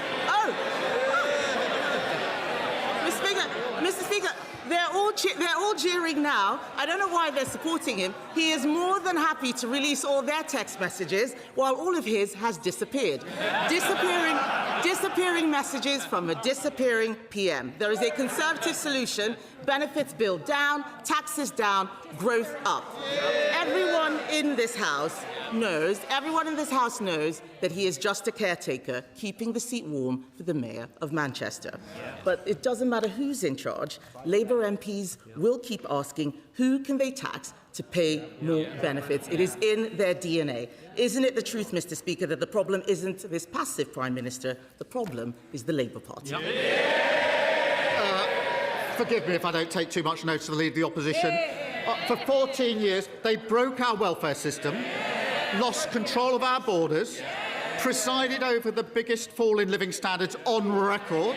Mr. Speaker, they're all jeering now. I don't know why they're supporting him. He is more than happy to release all their text messages while all of his has disappeared. Disappearing messages from a disappearing PM. There is a Conservative solution. Benefits bill down, taxes down, growth up. Everyone in this House knows that he is just a caretaker, keeping the seat warm for the Mayor of Manchester. But it doesn't matter who's in charge. Labour MPs will keep asking who can they tax to pay more benefits. It is in their DNA. Isn't it the truth, Mr. Speaker, that the problem isn't this passive Prime Minister? The problem is the Labour Party. Forgive me if I don't take too much notice of the Leader of the Opposition. For 14 years, they broke our welfare system, lost control of our borders, presided over the biggest fall in living standards on record,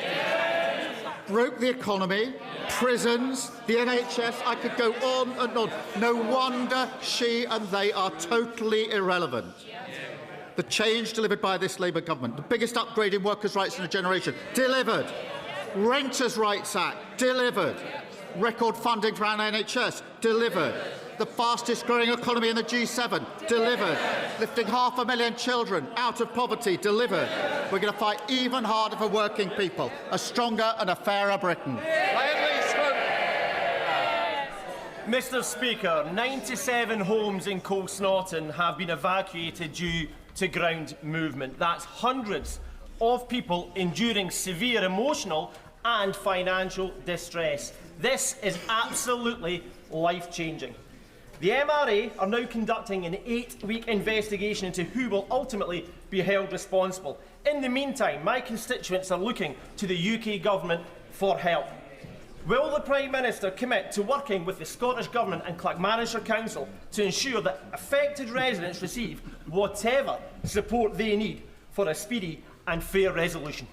broke the economy, prisons, the NHS. I could go on and on. No wonder she and they are totally irrelevant. The change delivered by this Labour government, the biggest upgrade in workers' rights in a generation, delivered. Renters' Rights Act, delivered. Record funding for our NHS, delivered. The fastest growing economy in the G7, delivered. Lifting 500,000 children out of poverty, delivered. We're going to fight even harder for working people, a stronger and a fairer Britain. Mr Speaker, 97 homes in Colsnorton have been evacuated due to ground movement. That's hundreds of people enduring severe emotional and financial distress. This is absolutely life-changing. The MRA are now conducting an 8-week investigation into who will ultimately be held responsible. In the meantime, my constituents are looking to the UK Government for help. Will the Prime Minister commit to working with the Scottish Government and Clackmannanshire Council to ensure that affected residents receive whatever support they need for a speedy and fair resolution?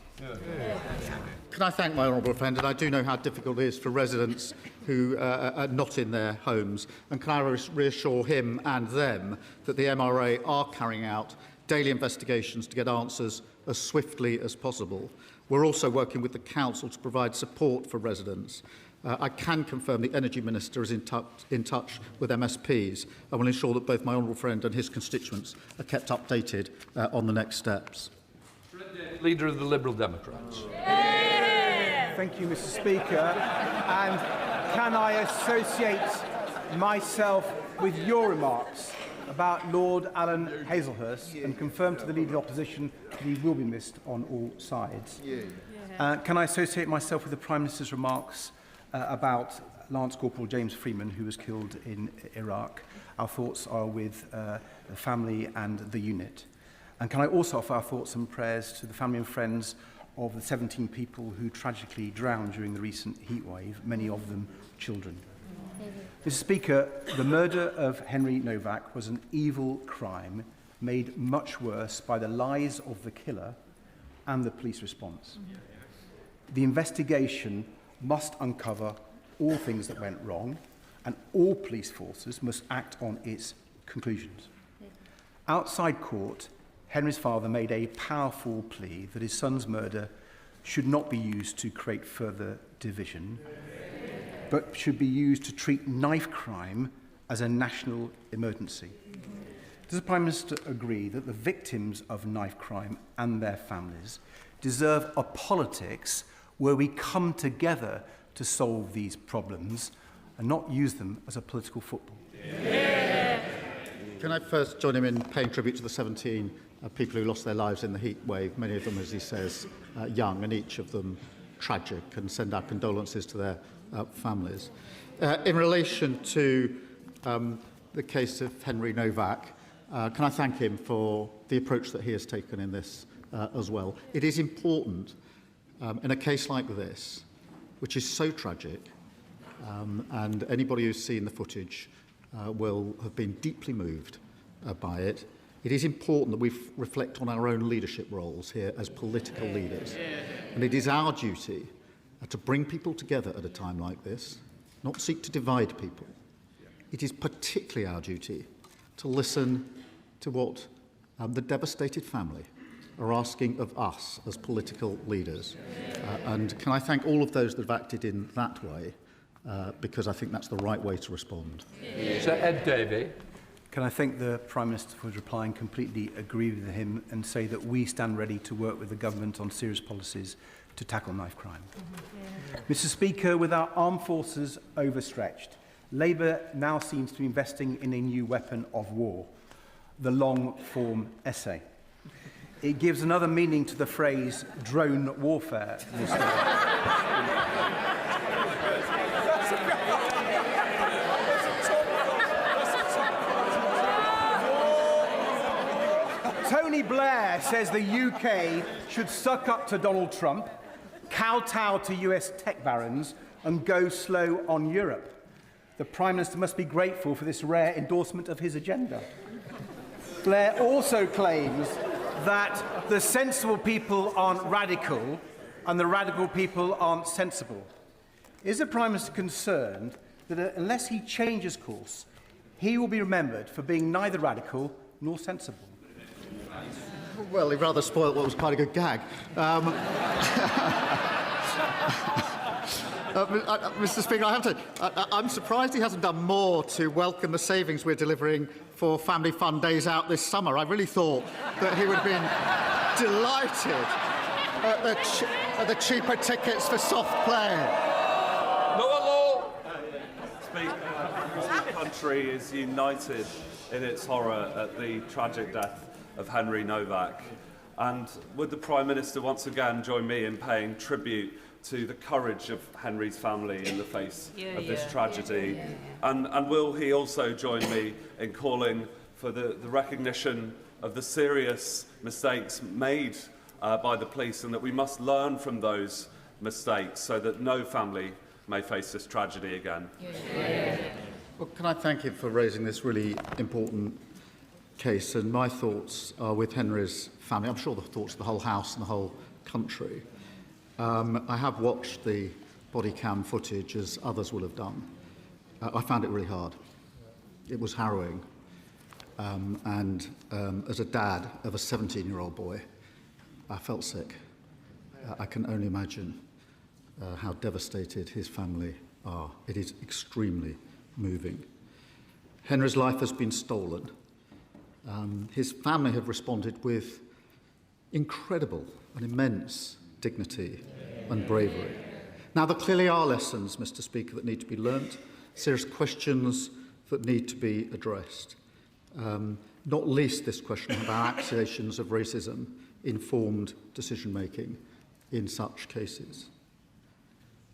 Can I thank my honourable friend? And I do know how difficult it is for residents who are not in their homes. And can I reassure him and them that the MRA are carrying out daily investigations to get answers as swiftly as possible. We're also working with the Council to provide support for residents. I can confirm the Energy Minister is in touch with MSPs and will ensure that both my honourable friend and his constituents are kept updated on the next steps. Leader of the Liberal Democrats. Thank you, Mr Speaker. And can I associate myself with your remarks about Lord Alan Hazelhurst and confirm to the Leader of the Opposition that he will be missed on all sides? Can I associate myself with the Prime Minister's remarks about Lance Corporal James Freeman, who was killed in Iraq? Our thoughts are with the family and the unit. And can I also offer our thoughts and prayers to the family and friends of the 17 people who tragically drowned during the recent heatwave, many of them children. Mr Speaker, the murder of Henry Novak was an evil crime made much worse by the lies of the killer and the police response. The investigation must uncover all things that went wrong, and all police forces must act on its conclusions. Outside court, Henry's father made a powerful plea that his son's murder should not be used to create further division, but should be used to treat knife crime as a national emergency. Does the Prime Minister agree that the victims of knife crime and their families deserve a politics where we come together to solve these problems and not use them as a political football? Can I first join him in paying tribute to the 17 people who lost their lives in the heat wave, many of them, as he says, young, and each of them tragic, and send our condolences to their families. In relation to the case of Henry Novak, can I thank him for the approach that he has taken in this as well. It is important in a case like this, which is so tragic, and anybody who's seen the footage will have been deeply moved by it. It is important that we reflect on our own leadership roles here as political leaders. And it is our duty to bring people together at a time like this, not seek to divide people. It is particularly our duty to listen to what the devastated family are asking of us as political leaders. And can I thank all of those that have acted in that way, because I think that's the right way to respond. Sir Ed Davey. Can I thank the Prime Minister for his reply and completely agree with him and say that we stand ready to work with the government on serious policies to tackle knife crime. Mr Speaker, with our armed forces overstretched, Labour now seems to be investing in a new weapon of war, the long-form essay. It gives another meaning to the phrase drone warfare. Tony Blair says the UK should suck up to Donald Trump, kowtow to US tech barons, and go slow on Europe. The Prime Minister must be grateful for this rare endorsement of his agenda. Blair also claims that the sensible people aren't radical and the radical people aren't sensible. Is the Prime Minister concerned that unless he changes course, he will be remembered for being neither radical nor sensible? Well, he rather spoilt what was quite a good gag. Mr. Speaker, I have to. I'm surprised he hasn't done more to welcome the savings we're delivering for family fun days out this summer. I really thought that he would have been delighted at the cheaper tickets for soft play. The country is united in its horror at the tragic death of Henry Novak. And would the Prime Minister once again join me in paying tribute to the courage of Henry's family in the face of this tragedy? And will he also join me in calling for the recognition of the serious mistakes made by the police, and that we must learn from those mistakes so that no family may face this tragedy again? Well, can I thank him for raising this really important case? And my thoughts are with Henry's family. I'm sure the thoughts of the whole House and the whole country. I have watched the body cam footage, as others will have done. I found it really hard. It was harrowing. And as a dad of a 17-year-old boy, I felt sick. I can only imagine how devastated his family are. It is extremely moving. Henry's life has been stolen. His family have responded with incredible and immense dignity and bravery. Now, there clearly are lessons, Mr. Speaker, that need to be learnt, serious questions that need to be addressed, not least this question about accusations of racism informed decision-making in such cases.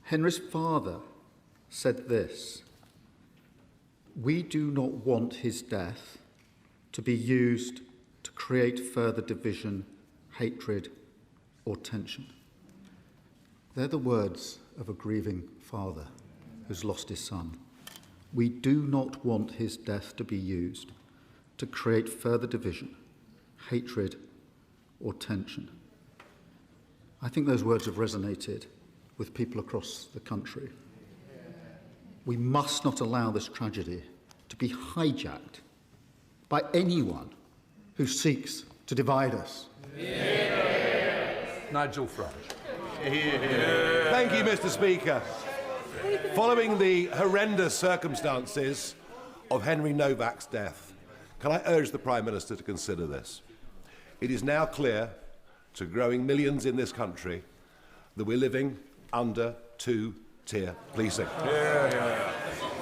Henry's father said this: "We do not want his death to be used to create further division, hatred, or tension." They're the words of a grieving father who's lost his son. We do not want his death to be used to create further division, hatred, or tension. I think those words have resonated with people across the country. We must not allow this tragedy to be hijacked by anyone who seeks to divide us. Nigel Farage. Thank you, Mr. Speaker. Following the horrendous circumstances of Henry Novak's death, can I urge the Prime Minister to consider this? It is now clear to growing millions in this country that we're living under two-tier policing.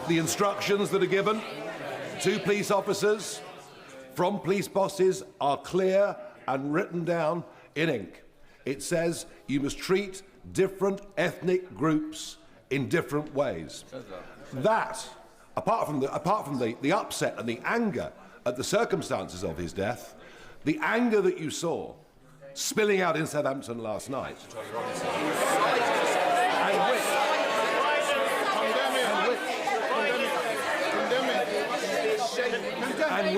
The instructions that are given to police officers from police bosses are clear and written down in ink. It says you must treat different ethnic groups in different ways. That, apart from the upset and the anger at the circumstances of his death, the anger that you saw spilling out in Southampton last night, and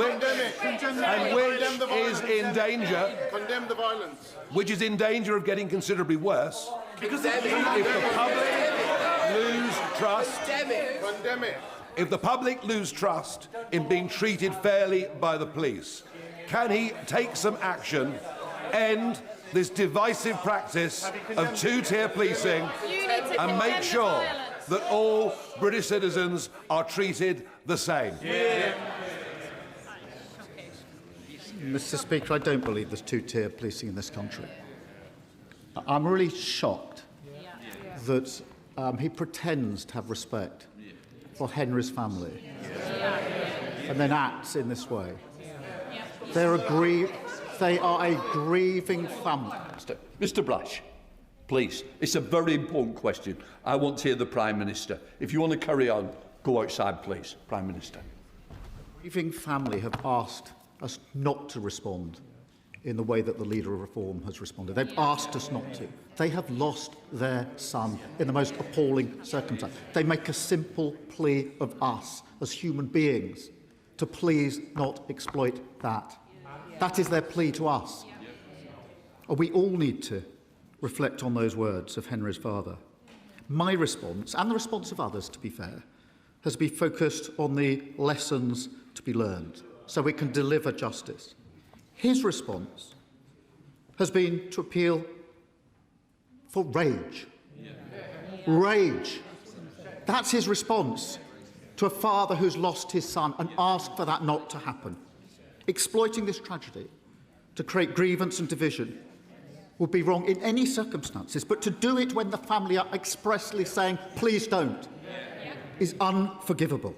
which is in danger, condemn the violence, which is in danger of getting considerably worse, because if the public lose trust, if the public lose trust in being treated fairly by the police, can he take some action, end this divisive practice of two-tier policing, and make sure that all British citizens are treated the same? Mr. Speaker, I don't believe there's two-tier policing in this country. I'm really shocked that he pretends to have respect for Henry's family and then acts in this way. They are a grieving family. Mr. Blash, please. It's a very important question. I want to hear the Prime Minister. If you want to carry on, go outside, please, Prime Minister. The grieving family have asked us not to respond in the way that the Leader of Reform has responded. They've asked us not to. They have lost their son in the most appalling circumstance. They make a simple plea of us as human beings to please not exploit that. That is their plea to us. We all need to reflect on those words of Henry's father. My response, and the response of others to be fair, has been focused on the lessons to be learned so we can deliver justice. His response has been to appeal for rage. Rage. That's his response to a father who's lost his son and asked for that not to happen. Exploiting this tragedy to create grievance and division would be wrong in any circumstances, but to do it when the family are expressly saying, please don't, is unforgivable.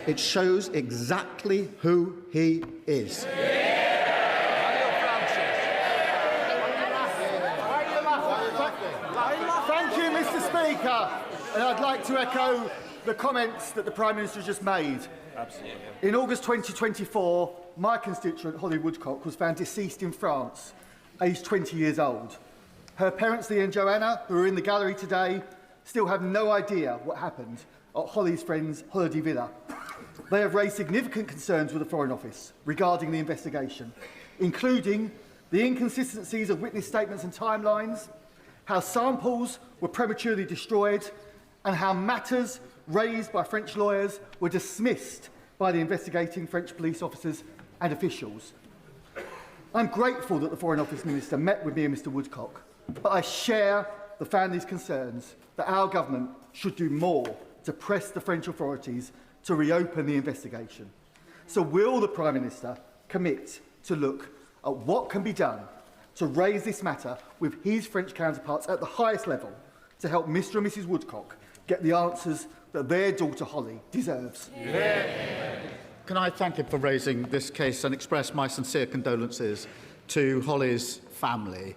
It shows exactly who he is. Thank you, Mr. Speaker. And I'd like to echo the comments that the Prime Minister just made. Absolutely. In August 2024, my constituent, Holly Woodcock, was found deceased in France, aged 20 years old. Her parents, Lee and Joanna, who are in the gallery today, still have no idea what happened at Holly's friend's holiday villa. They have raised significant concerns with the Foreign Office regarding the investigation, including the inconsistencies of witness statements and timelines, how samples were prematurely destroyed, and how matters raised by French lawyers were dismissed by the investigating French police officers and officials. I'm grateful that the Foreign Office Minister met with me and Mr Woodcock, but I share the family's concerns that our government should do more to press the French authorities to reopen the investigation. So will the Prime Minister commit to look at what can be done to raise this matter with his French counterparts at the highest level to help Mr and Mrs Woodcock get the answers that their daughter Holly deserves? Can I thank him for raising this case and express my sincere condolences to Holly's family?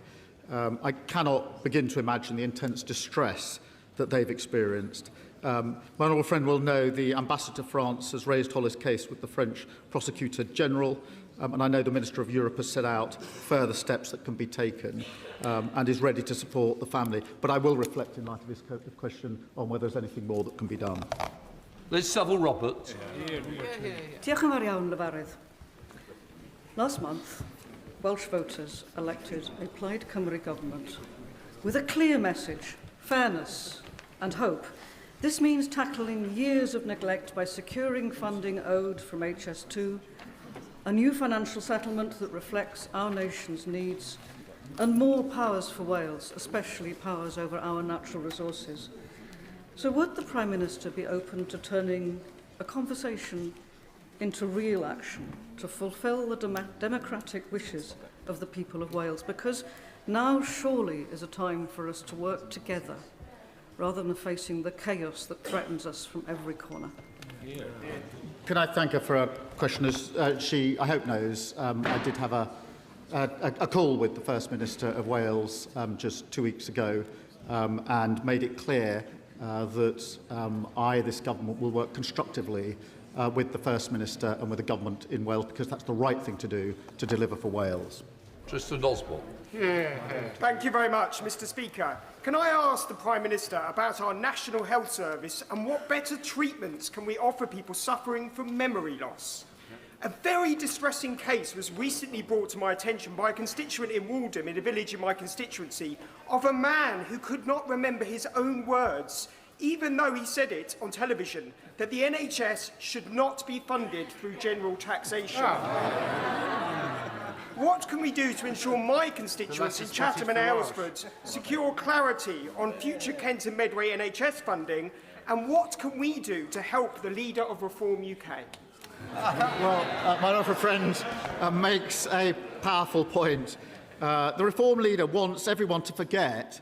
I cannot begin to imagine the intense distress that they've experienced. My honourable friend will know the Ambassador to France has raised Holly's case with the French Prosecutor General, and I know the Minister of Europe has set out further steps that can be taken and is ready to support the family. But I will reflect in light of this question on whether there's anything more that can be done. Liz Saville-Roberts. Diolch yn fawr iawn, Lefarydd. Last month, Welsh voters elected a Plaid Cymru government with a clear message, fairness and hope. This means tackling years of neglect by securing funding owed from HS2, a new financial settlement that reflects our nation's needs, and more powers for Wales, especially powers over our natural resources. So would the Prime Minister be open to turning a conversation into real action to fulfil the democratic wishes of the people of Wales? Because now surely is a time for us to work together rather than facing the chaos that threatens us from every corner. Can I thank her for a question? As she, I hope, knows, I did have a call with the First Minister of Wales just 2 weeks ago and made it clear that this government will work constructively with the First Minister and with the government in Wales, because that's the right thing to do to deliver for Wales. Tristan Osborne. Thank you very much, Mr Speaker. Can I ask the Prime Minister about our National Health Service and what better treatments can we offer people suffering from memory loss? A very distressing case was recently brought to my attention by a constituent in Waldham, in a village in my constituency, of a man who could not remember his own words, even though he said it on television, that the NHS should not be funded through general taxation. What can we do to ensure my constituents in Chatham and Aylesford secure clarity on future Kent and Medway NHS funding, and what can we do to help the leader of Reform UK? Well, my honourable friend makes a powerful point. The Reform leader wants everyone to forget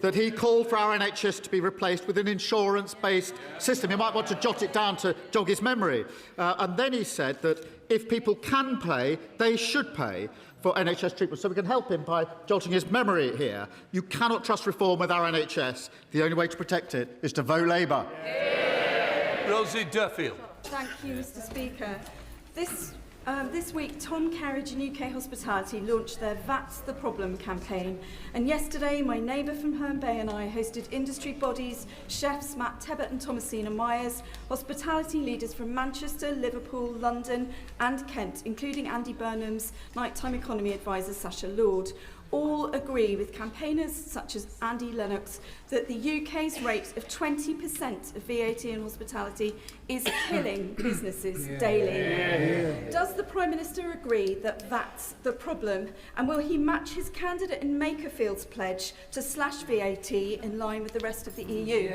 that he called for our NHS to be replaced with an insurance-based system. You might want to jot it down to jog his memory. And then he said that if people can pay, they should pay for NHS treatment. So we can help him by jolting his memory here. You cannot trust reform with our NHS. The only way to protect it is to vote Labour. Rosie Duffield. Thank you, Mr Speaker. This week, Tom Carriage and UK Hospitality launched their That's the Problem campaign. And yesterday, my neighbour from Herne Bay and I hosted industry bodies, chefs Matt Tebbett and Thomasina Myers, hospitality leaders from Manchester, Liverpool, London and Kent, including Andy Burnham's nighttime economy advisor Sasha Lord. all agree with campaigners such as Andy Lennox that the UK's rate of 20% of VAT in hospitality is killing businesses daily. Does the Prime Minister agree that that's the problem, and will he match his candidate in Makerfield's pledge to slash VAT in line with the rest of the EU?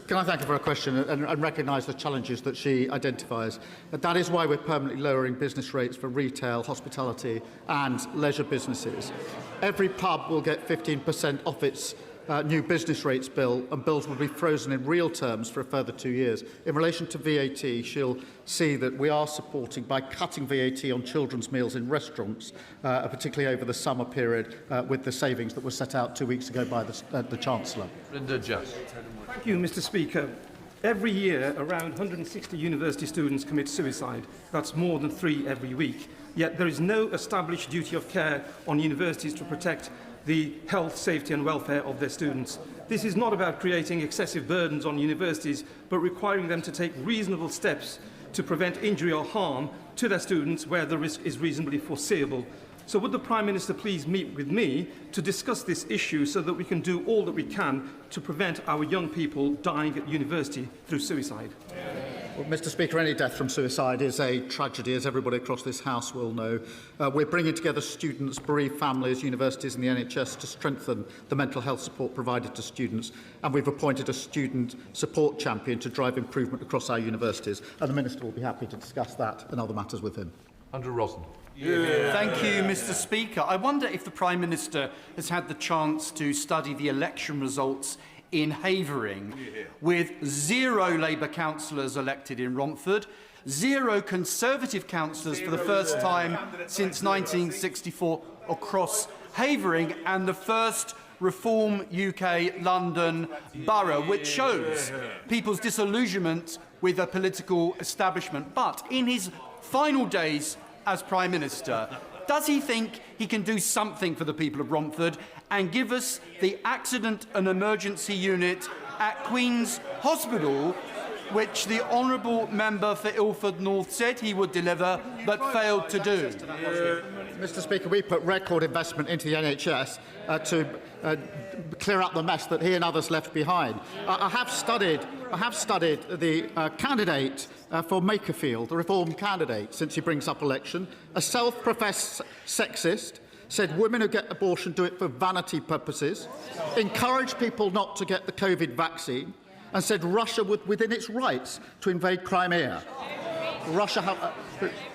Can I thank her for her question and recognise the challenges that she identifies? That is why we're permanently lowering business rates for retail, hospitality and leisure businesses. Every pub will get 15% off its new business rates bill, and bills will be frozen in real terms for a further 2 years. In relation to VAT, she'll see that we are supporting by cutting VAT on children's meals in restaurants, particularly over the summer period, with the savings that were set out 2 weeks ago by the Chancellor. Thank you, Mr. Speaker. Every year, around 160 university students commit suicide. That's more than 3 every week. Yet there is no established duty of care on universities to protect the health, safety and welfare of their students. This is not about creating excessive burdens on universities, but requiring them to take reasonable steps to prevent injury or harm to their students where the risk is reasonably foreseeable. So would the Prime Minister please meet with me to discuss this issue so that we can do all that we can to prevent our young people dying at university through suicide? Well, Mr. Speaker, any death from suicide is a tragedy, as everybody across this House will know. We're bringing together students, bereaved families, universities and the NHS to strengthen the mental health support provided to students, and we've appointed a student support champion to drive improvement across our universities, and the Minister will be happy to discuss that and other matters with him. Andrew Rossen. Thank you, Mr. Speaker. I wonder if the Prime Minister has had the chance to study the election results in Havering, with 0 Labour councillors elected in Romford, 0 Conservative councillors for the first time since 1964 across Havering, and the first Reform UK London borough, which shows people's disillusionment with the political establishment. But in his final days as Prime Minister, does he think he can do something for the people of Romford and give us the accident and emergency unit at Queen's Hospital, which the honourable member for Ilford North said he would deliver but failed to do? Mr. Speaker, we put record investment into the NHS to clear up the mess that he and others left behind. I have studied the candidate for Makerfield, the Reform candidate, since he brings up election. A self-professed sexist, said women who get abortion do it for vanity purposes, encouraged people not to get the COVID vaccine, and said Russia was within its rights to invade Crimea.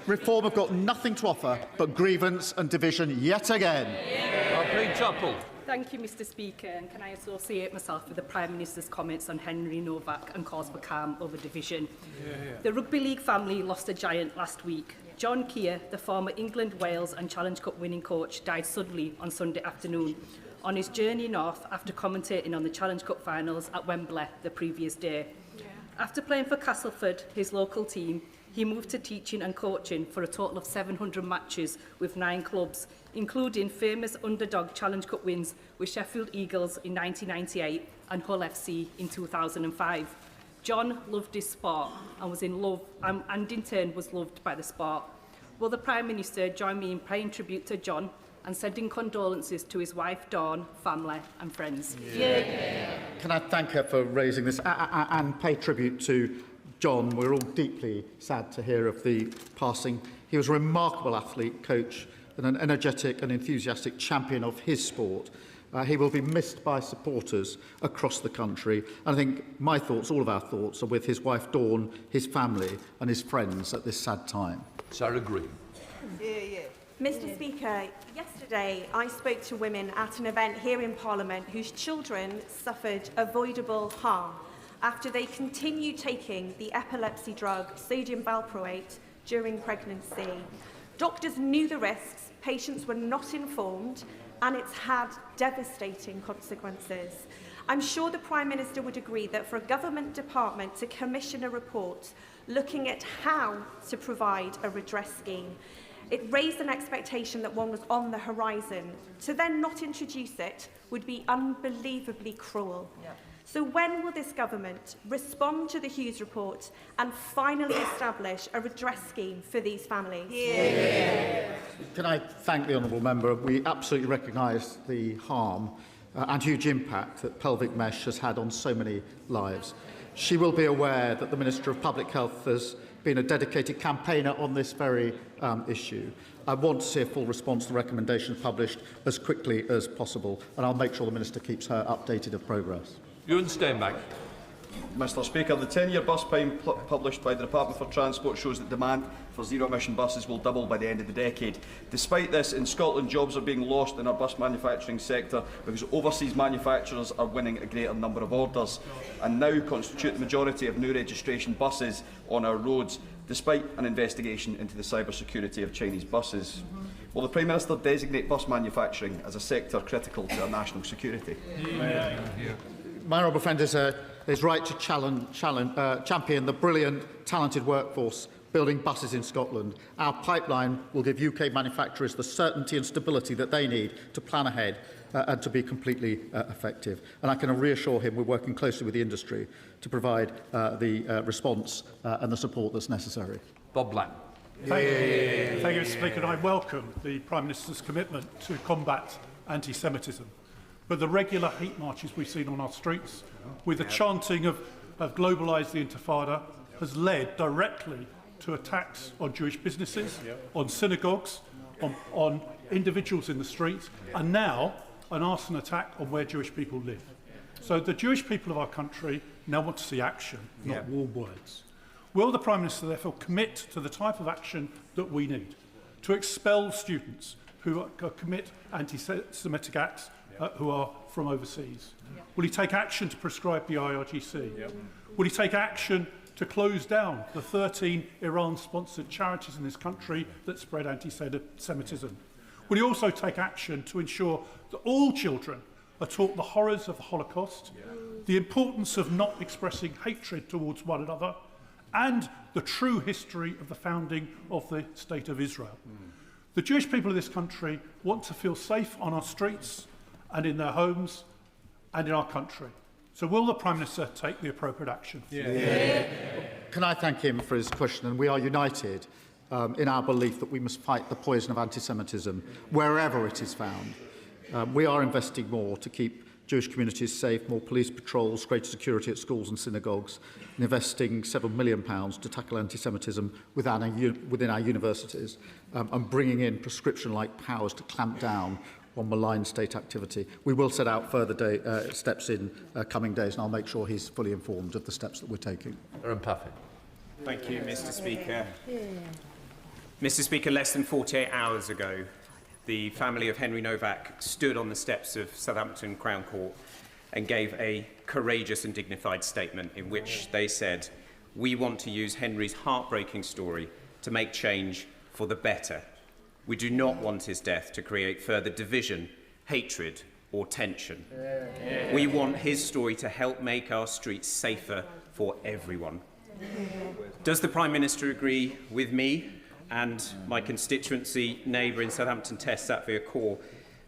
Reform have got nothing to offer but grievance and division yet again. Thank you, Mr. Speaker, and can I associate myself with the Prime Minister's comments on Henry Novak and cause for calm over division? The Rugby League family lost a giant last week. John Keir, the former England, Wales and Challenge Cup winning coach, died suddenly on Sunday afternoon on his journey north after commentating on the Challenge Cup finals at Wembley the previous day. After playing for Castleford, his local team, he moved to teaching and coaching for a total of 700 matches with 9 clubs, including famous underdog Challenge Cup wins with Sheffield Eagles in 1998 and Hull FC in 2005. John loved his sport and was in love, and in turn was loved by the sport. Will the Prime Minister join me in paying tribute to John and sending condolences to his wife Dawn, family and friends? Can I thank her for raising this and pay tribute to John? We're all deeply sad to hear of the passing. He was a remarkable athlete, coach, and an energetic and enthusiastic champion of his sport. He will be missed by supporters across the country. And I think my thoughts, all of our thoughts, are with his wife Dawn, his family and his friends at this sad time. Sarah Green. Mr. Speaker, yesterday I spoke to women at an event here in Parliament whose children suffered avoidable harm after they continued taking the epilepsy drug sodium valproate during pregnancy. Doctors knew the risks, patients were not informed, and it's had devastating consequences. I'm sure the Prime Minister would agree that for a government department to commission a report looking at how to provide a redress scheme, it raised an expectation that one was on the horizon. To then not introduce it would be unbelievably cruel. So when will this government respond to the Hughes report and finally establish a redress scheme for these families? Can I thank the honourable member? We absolutely recognise the harm and huge impact that pelvic mesh has had on so many lives. She will be aware that the Minister of Public Health has been a dedicated campaigner on this very issue. I want to see a full response to the recommendations published as quickly as possible, and I'll make sure the Minister keeps her updated of progress. Ewan Steinbach. Mr Speaker, the 10-year bus plan published by the Department for Transport shows that demand for zero-emission buses will double by the end of the decade. Despite this, in Scotland, jobs are being lost in our bus manufacturing sector because overseas manufacturers are winning a greater number of orders and now constitute the majority of new registration buses on our roads, despite an investigation into the cybersecurity of Chinese buses. Will the Prime Minister designate bus manufacturing as a sector critical to our national security? My honourable friend is right to champion the brilliant, talented workforce building buses in Scotland. Our pipeline will give UK manufacturers the certainty and stability that they need to plan ahead and to be completely effective. And I can reassure him we're working closely with the industry to provide the response and the support that's necessary. Bob Black. Thank you, Mr Speaker. And I welcome the Prime Minister's commitment to combat anti-Semitism. But the regular hate marches we've seen on our streets, with the chanting of globalise the Intifada, has led directly to attacks on Jewish businesses, on synagogues, on individuals in the streets, and now an arson attack on where Jewish people live. So the Jewish people of our country now want to see action, not warm words. Will the Prime Minister therefore commit to the type of action that we need to expel students who commit anti-Semitic acts who are from overseas? Will he take action to prescribe the IRGC? Will he take action to close down the 13 Iran-sponsored charities in this country that spread anti-Semitism? Will he also take action to ensure that all children are taught the horrors of the Holocaust, the importance of not expressing hatred towards one another, and the true history of the founding of the State of Israel? The Jewish people of this country want to feel safe on our streets and in their homes and in our country. So will the Prime Minister take the appropriate action? Can I thank him for his question? And we are united in our belief that we must fight the poison of anti-Semitism wherever it is found. We are investing more to keep Jewish communities safe, more police patrols, greater security at schools and synagogues, and investing several £1 million to tackle anti-Semitism within our universities, and bringing in prescription-like powers to clamp down on malign state activity. We will set out further steps in coming days, and I'll make sure he's fully informed of the steps that we're taking. Thank you, Mr Speaker. Mr Speaker, less than 48 hours ago, the family of Henry Novak stood on the steps of Southampton Crown Court and gave a courageous and dignified statement in which they said, "We want to use Henry's heartbreaking story to make change for the better. We do not want his death to create further division, hatred, or tension. We want his story to help make our streets safer for everyone." Does the Prime Minister agree with me and my constituency neighbour in Southampton Test, Satvir Kaur,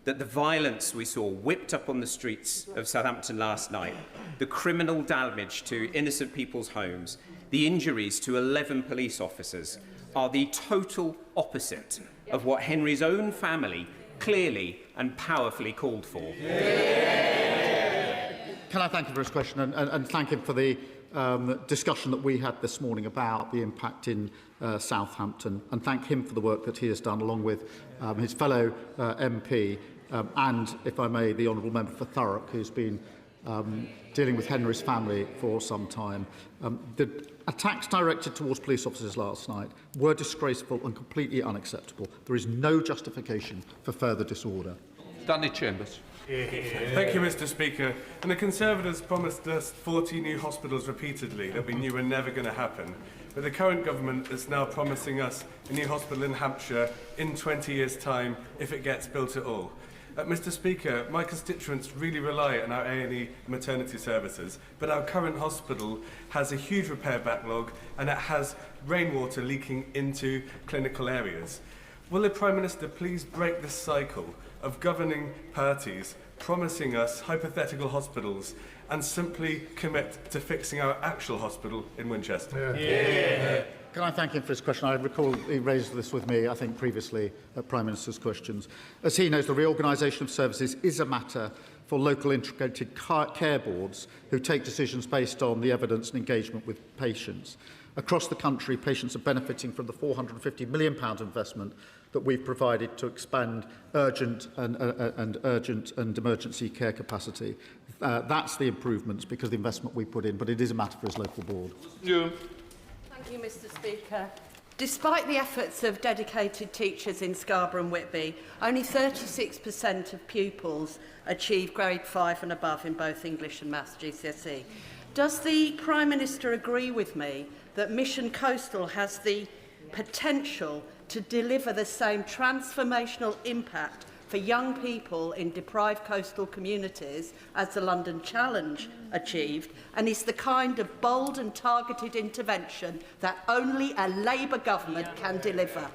that the violence we saw whipped up on the streets of Southampton last night, the criminal damage to innocent people's homes, the injuries to 11 police officers, are the total opposite of what Henry's own family clearly and powerfully called for? Can I thank him for his question and thank him for the discussion that we had this morning about the impact in Southampton, and thank him for the work that he has done along with his fellow MP and, if I may, the Honourable Member for Thurrock, who's been dealing with Henry's family for some time. The attacks directed towards police officers last night were disgraceful and completely unacceptable. There is no justification for further disorder. Danny Chambers. Thank you, Mr Speaker. And the Conservatives promised us 40 new hospitals repeatedly that we knew were never going to happen. But the current government is now promising us a new hospital in Hampshire in 20 years' time if it gets built at all. Mr Speaker, my constituents really rely on our A&E maternity services, but our current hospital has a huge repair backlog and it has rainwater leaking into clinical areas. Will the Prime Minister please break this cycle of governing parties promising us hypothetical hospitals and simply commit to fixing our actual hospital in Winchester? Can I thank him for his question? I recall he raised this with me, I think, previously at Prime Minister's questions. As he knows, the reorganisation of services is a matter for local integrated care boards who take decisions based on the evidence and engagement with patients. Across the country, patients are benefiting from the £450 million investment that we've provided to expand urgent and emergency care capacity. That's the improvements because of the investment we put in, but it is a matter for his local board. Thank you, Mr. Speaker. Despite the efforts of dedicated teachers in Scarborough and Whitby, only 36% of pupils achieve grade 5 and above in both English and Maths GCSE. Does the Prime Minister agree with me that Mission Coastal has the potential to deliver the same transformational impact for young people in deprived coastal communities as the London Challenge achieved, and is the kind of bold and targeted intervention that only a Labour government can deliver?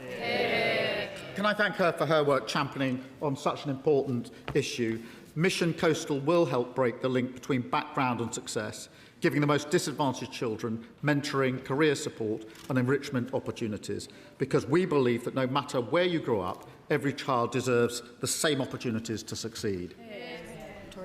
Can I thank her for her work championing on such an important issue? Mission Coastal will help break the link between background and success, giving the most disadvantaged children mentoring, career support and enrichment opportunities, because we believe that no matter where you grow up, every child deserves the same opportunities to succeed.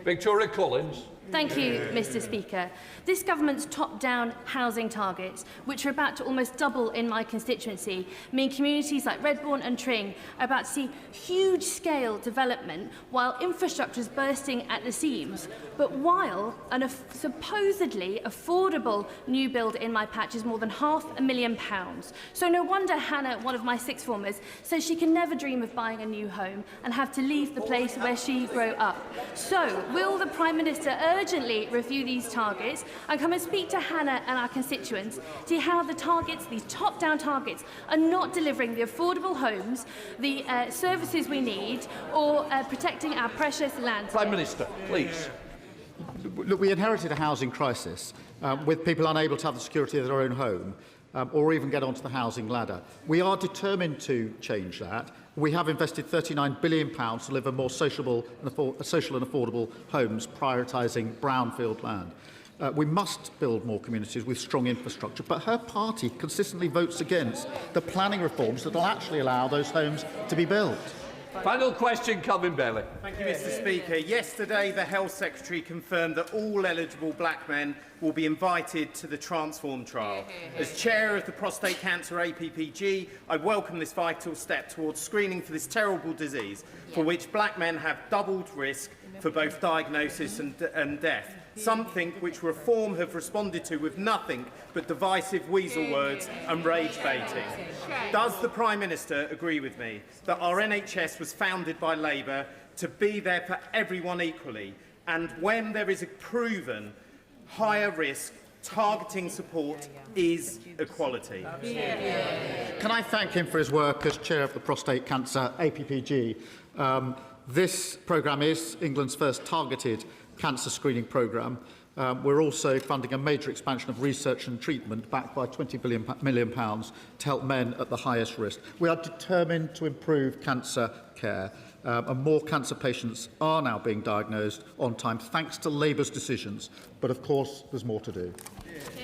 Victoria Collins. Thank you, Mr. Speaker. This government's top-down housing targets, which are about to almost double in my constituency, mean communities like Redbourne and Tring are about to see huge-scale development while infrastructure is bursting at the seams. But while a supposedly affordable new build in my patch is more than £500,000. So no wonder Hannah, one of my sixth formers, says she can never dream of buying a new home and have to leave the place where she grew up. So will the Prime Minister urgently review these targets and come and speak to Hannah and our constituents, see how the targets, these top-down targets, are not delivering the affordable homes, the services we need, or protecting our precious land? Prime Minister, please. Look, we inherited a housing crisis with people unable to have the security of their own home or even get onto the housing ladder. We are determined to change that. We have invested £39 billion to deliver more social and affordable homes, prioritising brownfield land. We must build more communities with strong infrastructure, but her party consistently votes against the planning reforms that will actually allow those homes to be built. Final question, Calvin Bailey. Thank you, Mr. Speaker. Yesterday, the Health Secretary confirmed that all eligible black men will be invited to the Transform trial. As chair of the Prostate Cancer APPG, I welcome this vital step towards screening for this terrible disease, for which black men have doubled risk for both diagnosis and death, something which Reform have responded to with nothing but divisive weasel words and rage baiting. Does the Prime Minister agree with me that our NHS was founded by Labour to be there for everyone equally, and when there is a proven higher risk, targeting support is equality? Can I thank him for his work as chair of the Prostate Cancer APPG? This programme is England's first targeted cancer screening programme. We're also funding a major expansion of research and treatment backed by £20 million to help men at the highest risk. We are determined to improve cancer care, and more cancer patients are now being diagnosed on time thanks to Labour's decisions. But of course, there's more to do.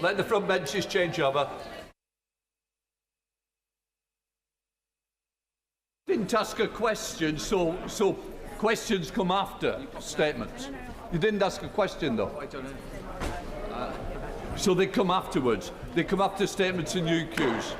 Let the front benches change over. Didn't ask a question, so questions come after statements. You didn't ask a question, though. I don't know. So they come afterwards. They come after statements and UQs.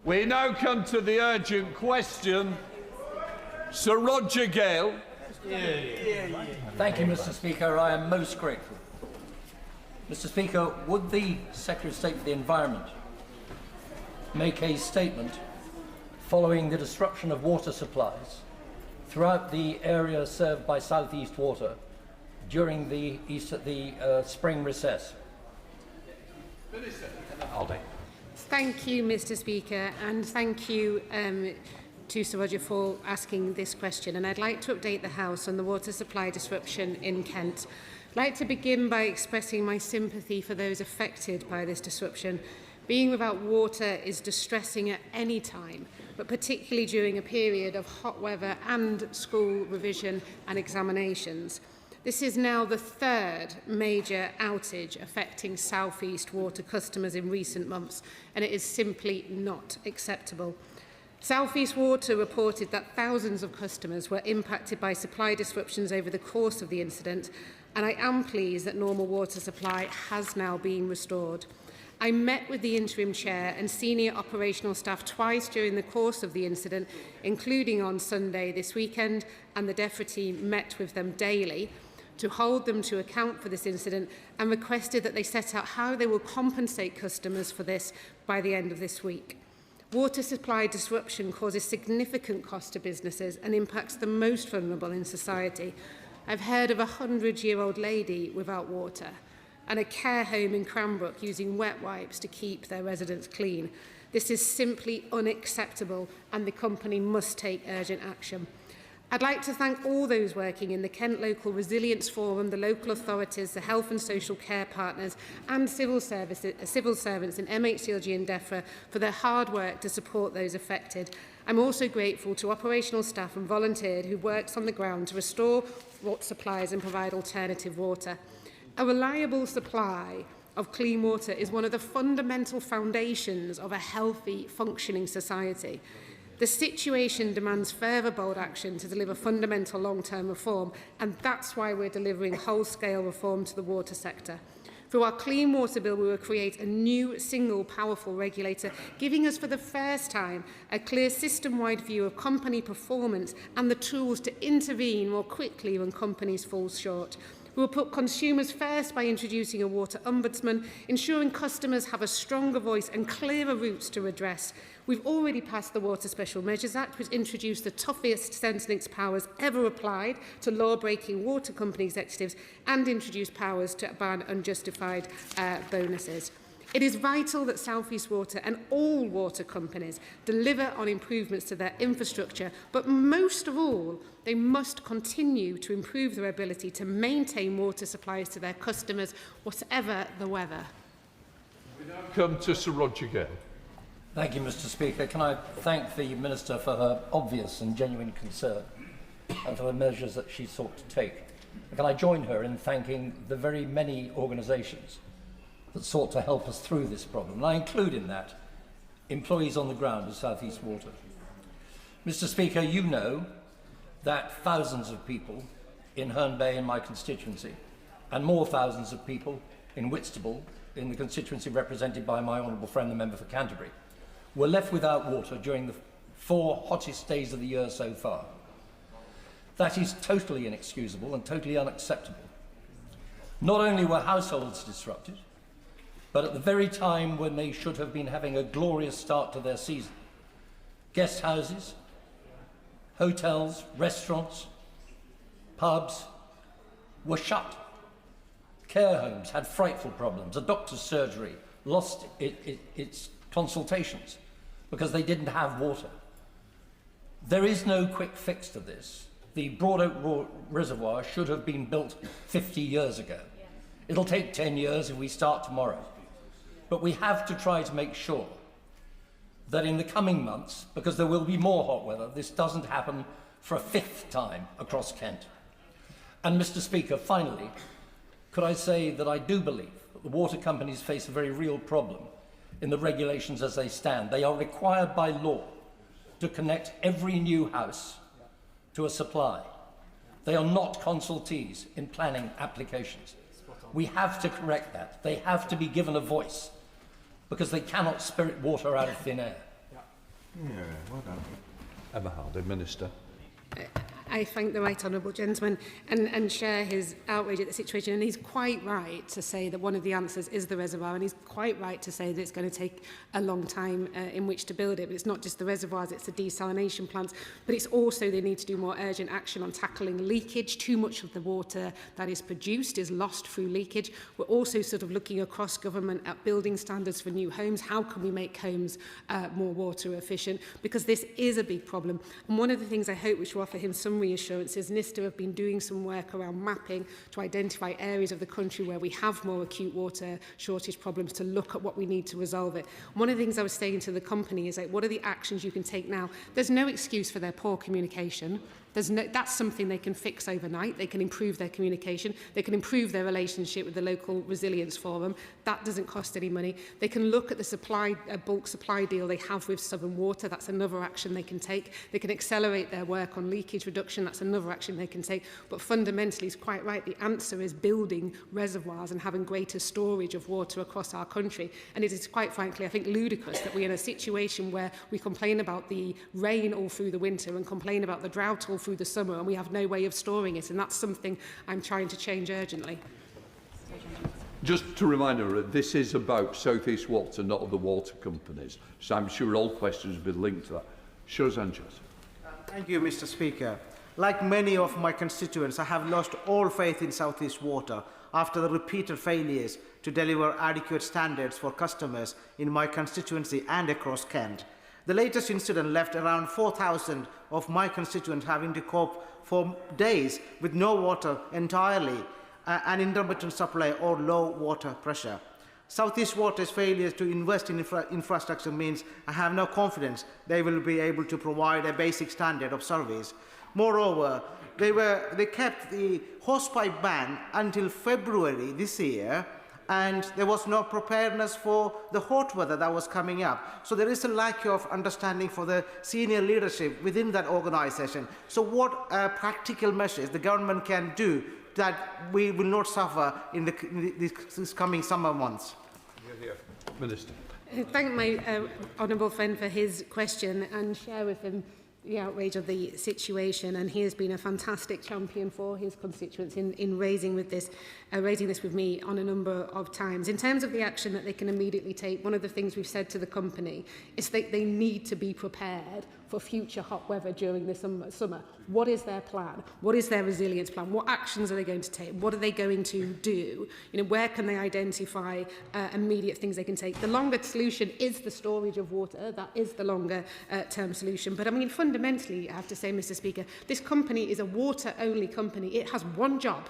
We now come to the urgent question. Sir Roger Gale. Thank you, Mr. Speaker. I am most grateful. Mr. Speaker, would the Secretary of State for the Environment make a statement following the disruption of water supplies throughout the area served by South East Water during the spring recess. Thank you, Mr. Speaker, and thank you to Sir Roger for asking this question. And I'd like to update the House on the water supply disruption in Kent. I'd like to begin by expressing my sympathy for those affected by this disruption. Being without water is distressing at any time, but particularly during a period of hot weather and school revision and examinations. This is now the third major outage affecting South East water customers in recent months, and it is simply not acceptable. South East Water reported that thousands of customers were impacted by supply disruptions over the course of the incident, and I am pleased that normal water supply has now been restored. I met with the interim chair and senior operational staff twice during the course of the incident, including on Sunday this weekend, and the DEFRA team met with them daily to hold them to account for this incident and requested that they set out how they will compensate customers for this by the end of this week. Water supply disruption causes significant cost to businesses and impacts the most vulnerable in society. I've heard of a 100-year-old lady without water and a care home in Cranbrook using wet wipes to keep their residents clean. This is simply unacceptable, and the company must take urgent action. I'd like to thank all those working in the Kent Local Resilience Forum, the local authorities, the health and social care partners and civil servants in MHCLG and DEFRA for their hard work to support those affected. I'm also grateful to operational staff and volunteers who worked on the ground to restore water supplies and provide alternative water. A reliable supply of clean water is one of the fundamental foundations of a healthy, functioning society. The situation demands further bold action to deliver fundamental long-term reform, and that's why we're delivering whole-scale reform to the water sector. Through our Clean Water Bill, we will create a new, single, powerful regulator, giving us for the first time a clear system-wide view of company performance and the tools to intervene more quickly when companies fall short. We will put consumers first by introducing a water ombudsman, ensuring customers have a stronger voice and clearer routes to redress. We've already passed the Water Special Measures Act, which introduced the toughest Centrelink powers ever applied to law-breaking water company executives and introduced powers to ban unjustified bonuses. It is vital that South East Water and all water companies deliver on improvements to their infrastructure, but most of all, they must continue to improve their ability to maintain water supplies to their customers, whatever the weather. We now come to Sir Roger Gale. Thank you, Mr. Speaker. Can I thank the Minister for her obvious and genuine concern and for the measures that she sought to take. And can I join her in thanking the very many organisations that sought to help us through this problem? And I include in that employees on the ground of South East Water. Mr. Speaker, you know that thousands of people in Herne Bay, in my constituency, and more thousands of people in Whitstable, in the constituency represented by my honourable friend, the member for Canterbury, were left without water during the 4 hottest days of the year so far. That is totally inexcusable and totally unacceptable. Not only were households disrupted, but at the very time when they should have been having a glorious start to their season, guest houses, hotels, restaurants, pubs were shut. Care homes had frightful problems. A doctor's surgery lost its consultations because they didn't have water. There is no quick fix to this. The Broad Oak Reservoir should have been built 50 years ago. It'll take 10 years if we start tomorrow. But we have to try to make sure that in the coming months, because there will be more hot weather, this doesn't happen for a 5th time across Kent. And Mr. Speaker, finally, could I say that I do believe that the water companies face a very real problem in the regulations as they stand. They are required by law to connect every new house to a supply. They are not consultees in planning applications. We have to correct that. They have to be given a voice because they cannot spirit water out of thin air. Yeah, well done. Emma Hardy, Minister. I thank the right honourable gentleman and share his outrage at the situation. And he's quite right to say that one of the answers is the reservoir, and he's quite right to say that it's going to take a long time in which to build it. But it's not just the reservoirs, it's the desalination plants, but it's also they need to do more urgent action on tackling leakage. Too much of the water that is produced is lost through leakage. We're also sort of looking across government at building standards for new homes. How can we make homes more water efficient? Because this is a big problem. And one of the things I hope which will offer him some reassurance is NISTA have been doing some work around mapping to identify areas of the country where we have more acute water shortage problems to look at what we need to resolve it. One of the things I was saying to the company is, like, what are the actions you can take now? There's no excuse for their poor communication. That's something they can fix overnight. They can improve their communication. They can improve their relationship with the local resilience forum. That doesn't cost any money. They can look at the bulk supply deal they have with Southern Water. That's another action they can take. They can accelerate their work on leakage reduction. That's another action they can take. But fundamentally, it's quite right. The answer is building reservoirs and having greater storage of water across our country. And it is quite frankly, I think, ludicrous that we're in a situation where we complain about the rain all through the winter and complain about the drought all through the summer, and we have no way of storing it, and that's something I'm trying to change urgently. Just to remind her, this is about South East Water, not other water companies. So I'm sure all questions will be linked to that. Sure, Sanchez. Thank you, Mr. Speaker. Like many of my constituents, I have lost all faith in South East Water after the repeated failures to deliver adequate standards for customers in my constituency and across Kent. The latest incident left around 4,000 of my constituents having to cope for days with no water entirely, an intermittent supply or low water pressure. South East Water's failures to invest in infrastructure means I have no confidence they will be able to provide a basic standard of service. Moreover, they kept the hosepipe ban until February this year, and there was no preparedness for the hot weather that was coming up. So there is a lack of understanding for the senior leadership within that organisation. So what practical measures the government can do that we will not suffer in these coming summer months? Minister. I thank my honourable friend for his question and share with him the outrage of the situation, and he has been a fantastic champion for his constituents in raising this with me on a number of times. In terms of the action that they can immediately take, one of the things we've said to the company is that they need to be prepared for future hot weather during the summer. What is their plan? What is their resilience plan? What actions are they going to take? What are they going to do? Where can they identify immediate things they can take? The longer solution is the storage of water. That is the longer term solution. But I mean, fundamentally, I have to say, Mr. Speaker, this company is a water-only company. It has one job.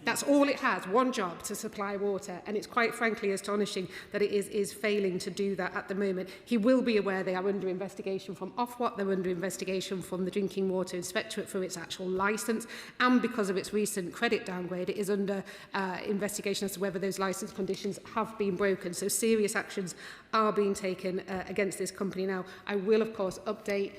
That's all it has, one job, to supply water, and it's quite frankly astonishing that it is failing to do that at the moment. He will be aware they are under investigation from Ofwat, they're under investigation from the Drinking Water Inspectorate for its actual licence, and because of its recent credit downgrade, it is under investigation as to whether those licence conditions have been broken. So serious actions are being taken against this company now. I will, of course, update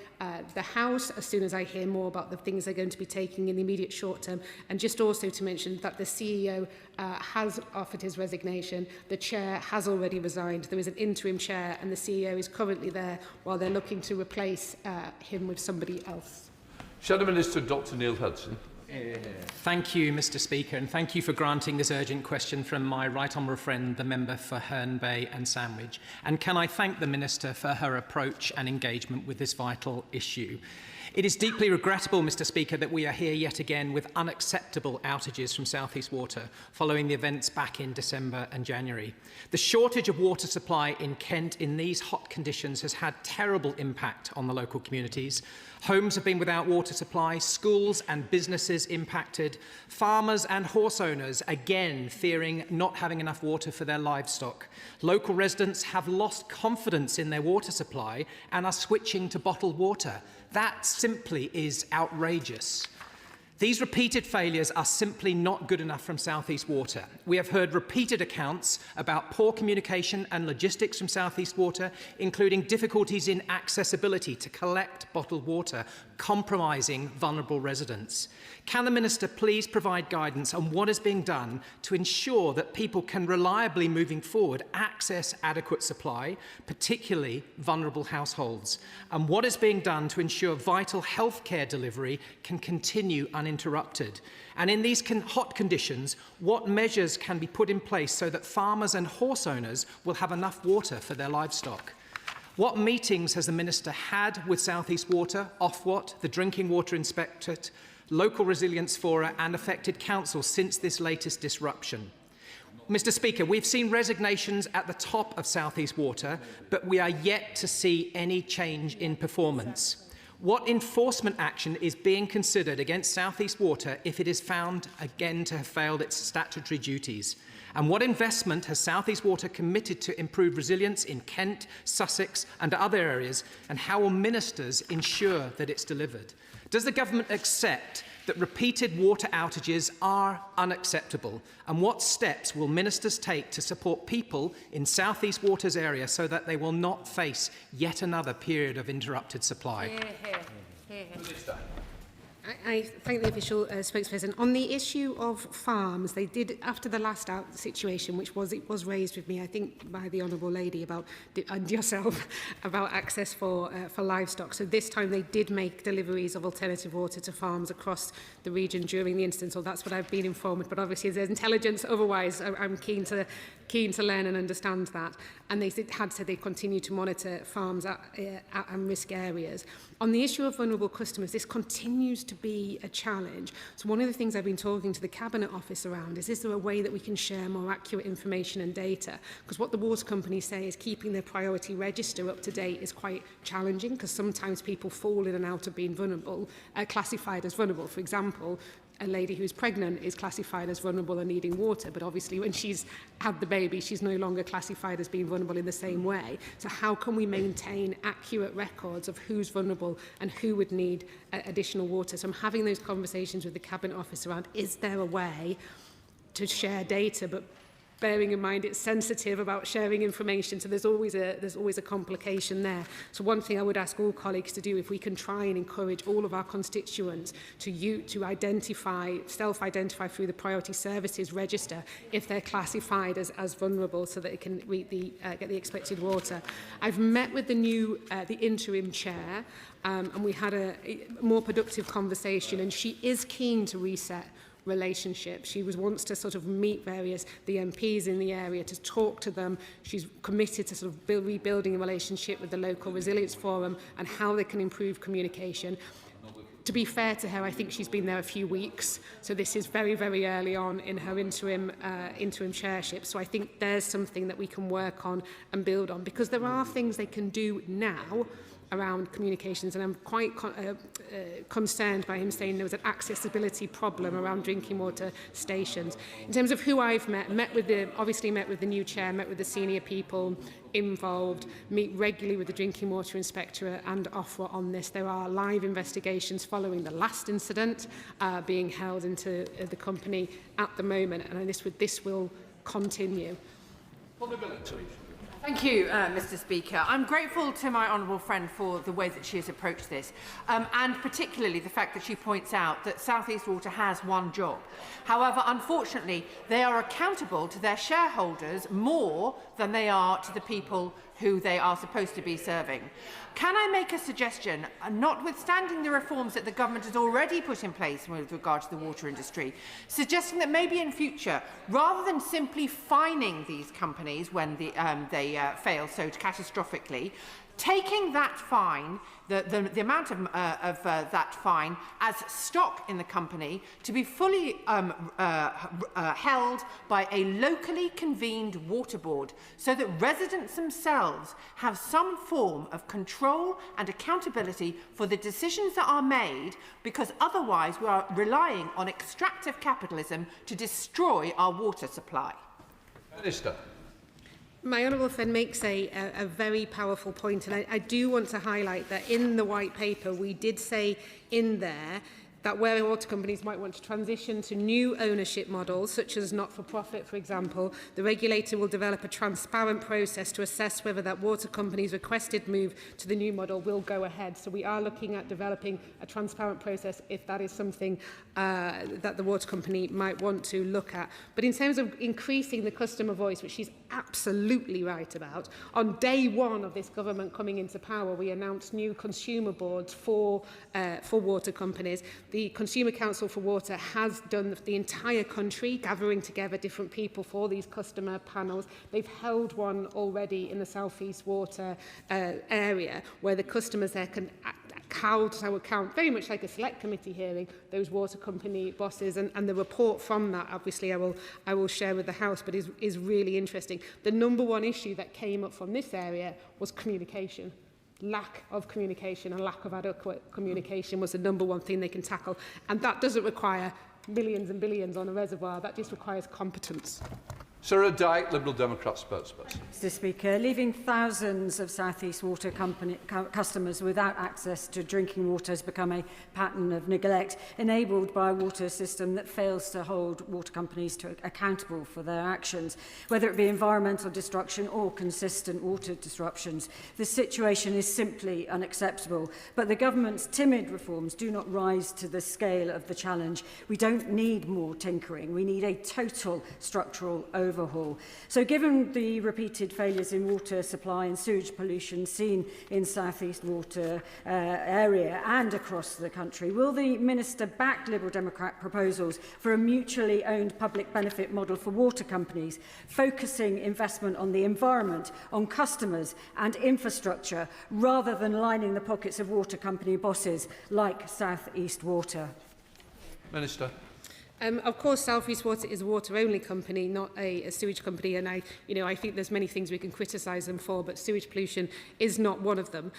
the House as soon as I hear more about the things they're going to be taking in the immediate short term, and just also to mention that the CEO has offered his resignation. The chair has already resigned. There is an interim chair, and the CEO is currently there while they're looking to replace him with somebody else. Shadow Minister Dr Neil Hudson. Thank you, Mr. Speaker, and thank you for granting this urgent question from my right honourable friend, the member for Herne Bay and Sandwich. And can I thank the Minister for her approach and engagement with this vital issue. It is deeply regrettable, Mr. Speaker, that we are here yet again with unacceptable outages from South East Water following the events back in December and January. The shortage of water supply in Kent in these hot conditions has had terrible impact on the local communities. Homes have been without water supply, schools and businesses impacted, farmers and horse owners again fearing not having enough water for their livestock. Local residents have lost confidence in their water supply and are switching to bottled water. That simply is outrageous. These repeated failures are simply not good enough from South East Water. We have heard repeated accounts about poor communication and logistics from South East Water, including difficulties in accessibility to collect bottled water, compromising vulnerable residents. Can the Minister please provide guidance on what is being done to ensure that people can reliably, moving forward, access adequate supply, particularly vulnerable households? And what is being done to ensure vital healthcare delivery can continue uninterrupted? And in these hot conditions, what measures can be put in place so that farmers and horse owners will have enough water for their livestock? What meetings has the Minister had with South East Water, Ofwat, the Drinking Water Inspectorate, local resilience fora and affected councils since this latest disruption? Mr. Speaker, we've seen resignations at the top of South East Water, but we are yet to see any change in performance. What enforcement action is being considered against South East Water if it is found again to have failed its statutory duties? And what investment has South East Water committed to improve resilience in Kent, Sussex and other areas, and how will ministers ensure that it's delivered? Does the government accept that repeated water outages are unacceptable? And what steps will ministers take to support people in South East Water's area so that they will not face yet another period of interrupted supply? I thank the official spokesperson. On the issue of farms, they did, after the last situation, which was raised with me, I think, by the Honourable Lady about, and yourself, about access for livestock. So this time they did make deliveries of alternative water to farms across the region during the instance, or that's what I've been informed. But obviously there's intelligence otherwise. I'm keen to learn and understand that. And they had said they continue to monitor farms at risk areas. On the issue of vulnerable customers, this continues to be a challenge. So one of the things I've been talking to the Cabinet Office around is there a way that we can share more accurate information and data? Because what the water companies say is keeping their priority register up to date is quite challenging, because sometimes people fall in and out of being vulnerable, classified as vulnerable. For example, a lady who's pregnant is classified as vulnerable and needing water, but obviously when she's had the baby, she's no longer classified as being vulnerable in the same way. So how can we maintain accurate records of who's vulnerable and who would need additional water? So I'm having those conversations with the Cabinet Office around, is there a way to share data, but bearing in mind it's sensitive about sharing information, so there's always a complication there. So one thing I would ask all colleagues to do, if we can try and encourage all of our constituents to identify, self-identify through the priority services register if they're classified as vulnerable, so that it can get the expected water. I've met with the interim chair, and we had a more productive conversation, and she is keen to reset relationship. She wants to sort of meet the MPs in the area, to talk to them. She's committed to sort of rebuilding a relationship with the local resilience forum and how they can improve communication. To be fair to her, I think she's been there a few weeks, so this is very, very early on in her interim chairship. So I think there's something that we can work on and build on, because there are things they can do now around communications, and I'm quite concerned by him saying there was an accessibility problem around drinking water stations. In terms of who I've obviously met with the new chair, met with the senior people involved, meet regularly with the Drinking Water Inspectorate and Ofwat on this. There are live investigations following the last incident being held into the company at the moment, and this will continue. Thank you, Mr. Speaker. I'm grateful to my honourable friend for the way that she has approached this, and particularly the fact that she points out that South East Water has one job. However, unfortunately, they are accountable to their shareholders more than they are to the people who they are supposed to be serving. Can I make a suggestion, notwithstanding the reforms that the government has already put in place with regard to the water industry, suggesting that maybe in future, rather than simply fining these companies when they fail so catastrophically, taking that fine, the amount of that fine as stock in the company to be fully held by a locally convened water board, so that residents themselves have some form of control and accountability for the decisions that are made, because otherwise we are relying on extractive capitalism to destroy our water supply. Minister. My honourable friend makes a very powerful point, and I do want to highlight that in the white paper we did say in there that where water companies might want to transition to new ownership models, such as not-for-profit, for example, the regulator will develop a transparent process to assess whether that water company's requested move to the new model will go ahead. So we are looking at developing a transparent process if that is something that the water company might want to look at. But in terms of increasing the customer voice, which she's absolutely right about, on day one of this government coming into power, we announced new consumer boards for water companies. The Consumer Council for Water has done the entire country, gathering together different people for these customer panels. They've held one already in the South East Water area, where the customers there can count, very much like a select committee hearing, those water company bosses, and the report from that, obviously, I will share with the House, but is really interesting. The number one issue that came up from this area was communication. Lack of communication and lack of adequate communication was the number one thing they can tackle, and that doesn't require millions and billions on a reservoir, that just requires competence. Sir Dyke, Liberal Democrat spokesperson. Mr Speaker, leaving thousands of South East Water customers without access to drinking water has become a pattern of neglect, enabled by a water system that fails to hold water companies accountable for their actions, whether it be environmental destruction or consistent water disruptions. The situation is simply unacceptable, but the government's timid reforms do not rise to the scale of the challenge. We don't need more tinkering. We need a total structural overhaul. So given the repeated failures in water supply and sewage pollution seen in South East Water area and across the country, will the Minister back Liberal Democrat proposals for a mutually owned public benefit model for water companies, focusing investment on the environment, on customers and infrastructure, rather than lining the pockets of water company bosses like South East Water? Minister. Of course, South East Water is a water-only company, not a sewage company, and I think there's many things we can criticise them for, but sewage pollution is not one of them.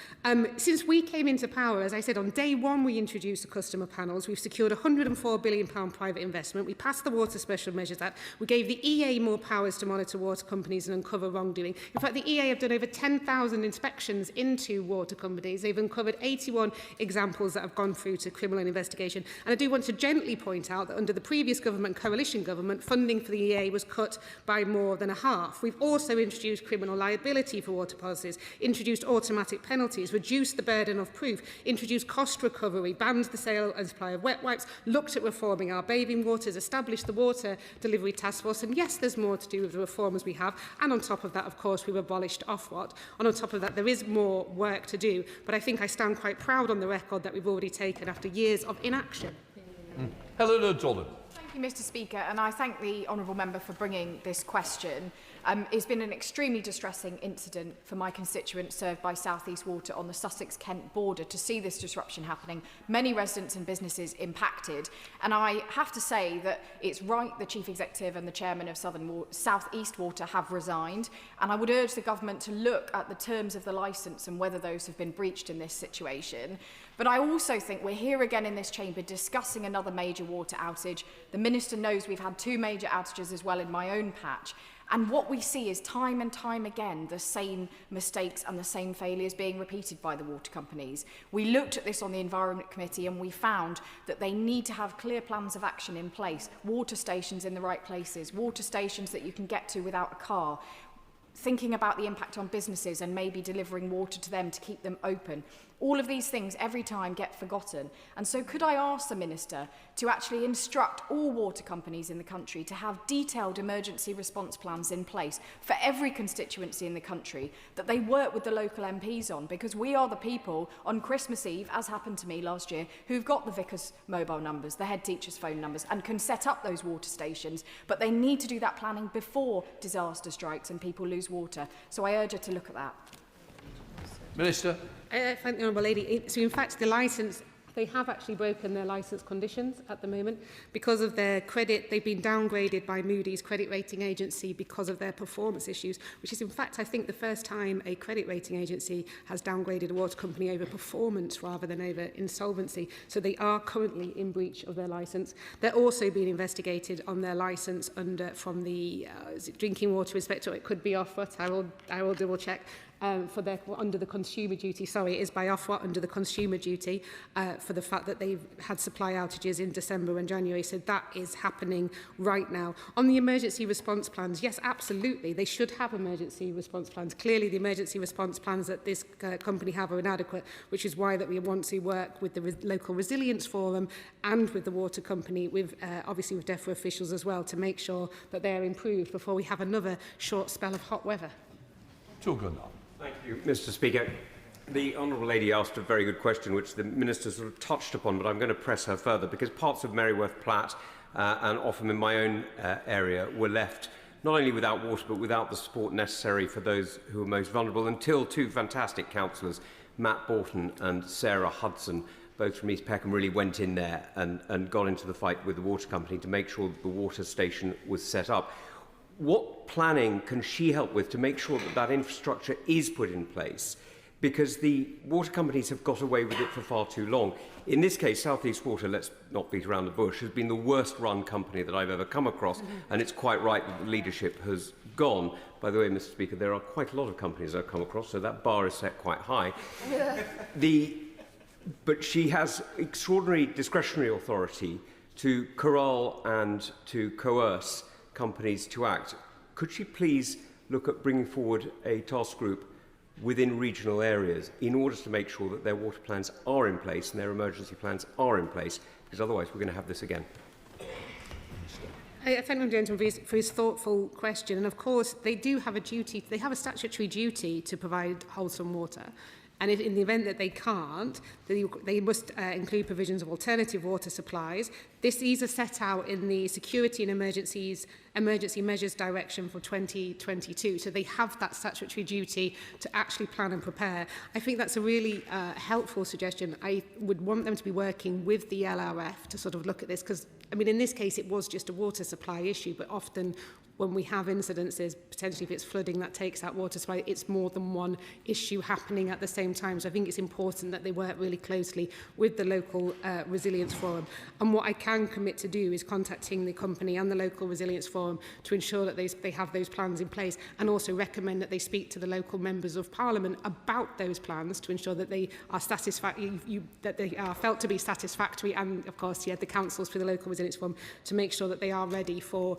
Since we came into power, as I said, on day one we introduced the customer panels. We've secured £104 billion private investment. We passed the Water Special Measures Act. We gave the EA more powers to monitor water companies and uncover wrongdoing. In fact, the EA have done over 10,000 inspections into water companies. They've uncovered 81 examples that have gone through to criminal investigation. And I do want to gently point out that under the previous government, coalition government, funding for the EA was cut by more than a half. We've also introduced criminal liability for water policies, introduced automatic penalties, reduced the burden of proof, introduced cost recovery, banned the sale and supply of wet wipes, looked at reforming our bathing waters, established the Water Delivery Task Force, and yes, there's more to do with the reforms we have. And on top of that, of course, we've abolished Ofwat. And on top of that, there is more work to do. But I think I stand quite proud on the record that we've already taken after years of inaction. Helen O'Donnell. Thank you, Mr Speaker, and I thank the honourable member for bringing this question. It's been an extremely distressing incident for my constituents served by South East Water on the Sussex-Kent border to see this disruption happening. Many residents and businesses impacted, and I have to say that it's right the Chief Executive and the Chairman of South East Water have resigned, and I would urge the government to look at the terms of the licence and whether those have been breached in this situation. But I also think we're here again in this chamber discussing another major water outage. The Minister knows we've had 2 major outages as well in my own patch. And what we see is time and time again the same mistakes and the same failures being repeated by the water companies. We looked at this on the Environment Committee and we found that they need to have clear plans of action in place, water stations in the right places, water stations that you can get to without a car, thinking about the impact on businesses and maybe delivering water to them to keep them open. All of these things every time get forgotten. And so could I ask the Minister to actually instruct all water companies in the country to have detailed emergency response plans in place for every constituency in the country that they work with the local MPs on, because we are the people on Christmas Eve, as happened to me last year, who've got the vicar's mobile numbers, the head teacher's phone numbers, and can set up those water stations, but they need to do that planning before disaster strikes and people lose water. So I urge her to look at that. Minister. Thank the Honourable Lady. So in fact, the licence, they have actually broken their licence conditions at the moment. Because of their credit, they've been downgraded by Moody's credit rating agency because of their performance issues, which is in fact, I think, the first time a credit rating agency has downgraded a water company over performance rather than over insolvency. So they are currently in breach of their licence. They're also being investigated on their licence from the drinking water inspector. It could be Ofwat. I will double check. under the consumer duty. Sorry, it is by Ofwat under the consumer duty for the fact that they've had supply outages in December and January. So that is happening right now. On the emergency response plans, yes, absolutely, they should have emergency response plans. Clearly, the emergency response plans that this company have are inadequate, which is why that we want to work with the local resilience forum and with the water company, with obviously with DEFRA officials as well, to make sure that they are improved before we have another short spell of hot weather. Thank you, Mr. Speaker. The Honourable Lady asked a very good question, which the Minister sort of touched upon, but I'm going to press her further, because parts of Merryworth Platt and often in my own area were left not only without water, but without the support necessary for those who are most vulnerable, until two fantastic councillors, Matt Borton and Sarah Hudson, both from East Peckham, really went in there and got into the fight with the water company to make sure that the water station was set up. What planning can she help with to make sure that that infrastructure is put in place? Because the water companies have got away with it for far too long. In this case, South East Water, let's not beat around the bush, has been the worst run company that I've ever come across, and it's quite right that the leadership has gone. By the way, Mr. Speaker, there are quite a lot of companies I've come across, so that bar is set quite high. But she has extraordinary discretionary authority to corral and to coerce companies to act. Could she please look at bringing forward a task group within regional areas in order to make sure that their water plans are in place and their emergency plans are in place, because otherwise we're going to have this again. I thank the gentleman for his thoughtful question. And of course, they do have a duty, they have a statutory duty to provide wholesome water. And if, in the event that they can't, they must include provisions of alternative water supplies. These are set out in the Security and Emergency Measures Direction for 2022. So they have that statutory duty to actually plan and prepare. I think that's a really helpful suggestion. I would want them to be working with the LRF to sort of look at this, because, I mean, in this case, it was just a water supply issue, but often when we have incidences, potentially if it's flooding that takes out water supply, it's more than one issue happening at the same time. So I think it's important that they work really closely with the local resilience forum. And what I can commit to do is contacting the company and the local resilience forum to ensure that they have those plans in place, and also recommend that they speak to the local members of parliament about those plans to ensure that they are that they are felt to be satisfactory, and of course, the councils for the local resilience forum to make sure that they are ready for,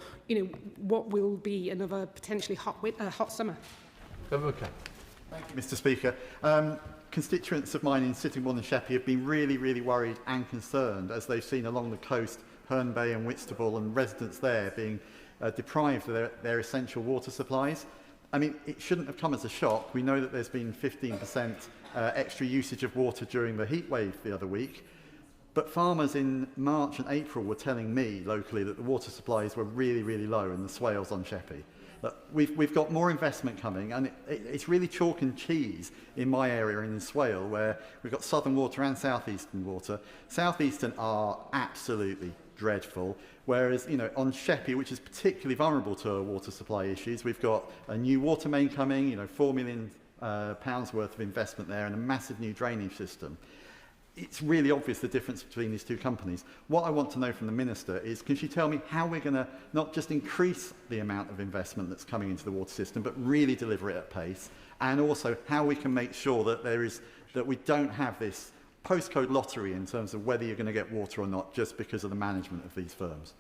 what will be another potentially hot summer. Okay. Thank you, Mr. Speaker. Constituents of mine in Sittingbourne and Sheppey have been really, really worried and concerned as they've seen along the coast, Herne Bay and Whitstable, and residents there being deprived of their essential water supplies. I mean, it shouldn't have come as a shock. We know that there's been 15% extra usage of water during the heat wave the other week. But farmers in March and April were telling me locally that the water supplies were really, really low in the swales on Sheppey. We've got more investment coming, and it's really chalk and cheese in my area in the Swale, where we've got Southern Water and South Eastern Water. South Eastern are absolutely dreadful, whereas on Sheppey, which is particularly vulnerable to water supply issues, we've got a new water main coming, £4 million worth of investment there, and a massive new drainage system. It's really obvious the difference between these two companies. What I want to know from the Minister is, can she tell me how we're going to not just increase the amount of investment that's coming into the water system, but really deliver it at pace, and also how we can make sure that we don't have this postcode lottery in terms of whether you're going to get water or not, just because of the management of these firms.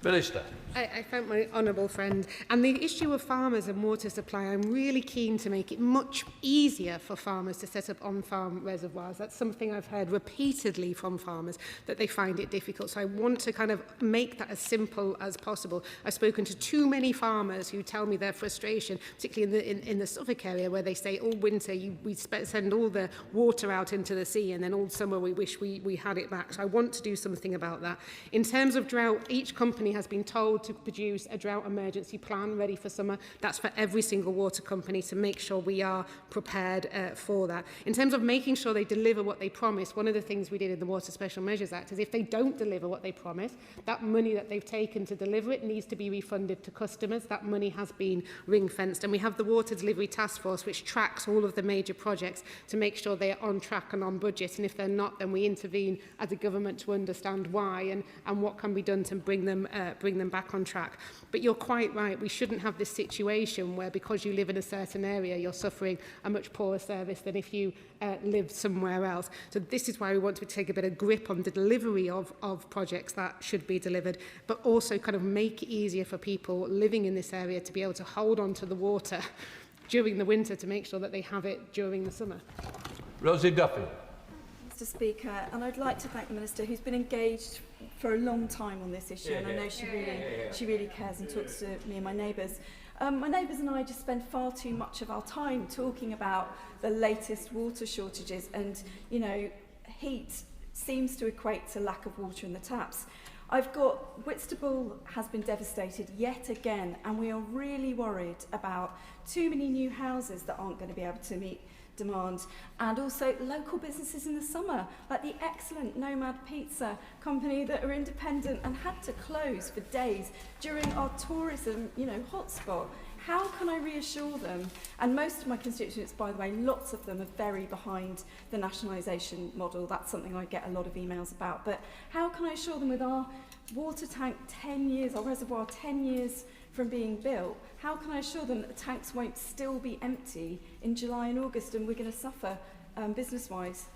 Minister. I thank my honourable friend. And the issue of farmers and water supply, I'm really keen to make it much easier for farmers to set up on-farm reservoirs. That's something I've heard repeatedly from farmers, that they find it difficult. So I want to kind of make that as simple as possible. I've spoken to too many farmers who tell me their frustration, particularly in the Suffolk area, where they say all winter we send all the water out into the sea, and then all summer we wish we had it back. So I want to do something about that. In terms of drought, each company has been told to produce a drought emergency plan ready for summer. That's for every single water company, to make sure we are prepared for that. In terms of making sure they deliver what they promise, one of the things we did in the Water Special Measures Act is if they don't deliver what they promise, that money that they've taken to deliver it needs to be refunded to customers. That money has been ring-fenced, and we have the Water Delivery Task Force, which tracks all of the major projects to make sure they are on track and on budget, and if they're not, then we intervene as a government to understand why and what can be done to bring them bring them back on track. But you're quite right, we shouldn't have this situation where because you live in a certain area, you're suffering a much poorer service than if you live somewhere else. So this is why we want to take a bit of grip on the delivery of projects that should be delivered, but also kind of make it easier for people living in this area to be able to hold on to the water during the winter to make sure that they have it during the summer. Rosie Duffy. Mr Speaker, and I'd like to thank the Minister who's been engaged for a long time on this issue, and I know she really cares and talks to me and my neighbours. My neighbours and I just spend far too much of our time talking about the latest water shortages, and, you know, heat seems to equate to lack of water in the taps. I've got Whitstable has been devastated yet again, and we are really worried about too many new houses that aren't going to be able to meet demand, and also local businesses in the summer, like the excellent Nomad Pizza company that are independent and had to close for days during our tourism, hotspot. How can I reassure them? And most of my constituents, by the way, lots of them are very behind the nationalisation model. That's something I get a lot of emails about. But how can I assure them with our water tank 10 years, our reservoir 10 years from being built, how can I assure them that the tanks won't still be empty in July and August and we're going to suffer business-wise?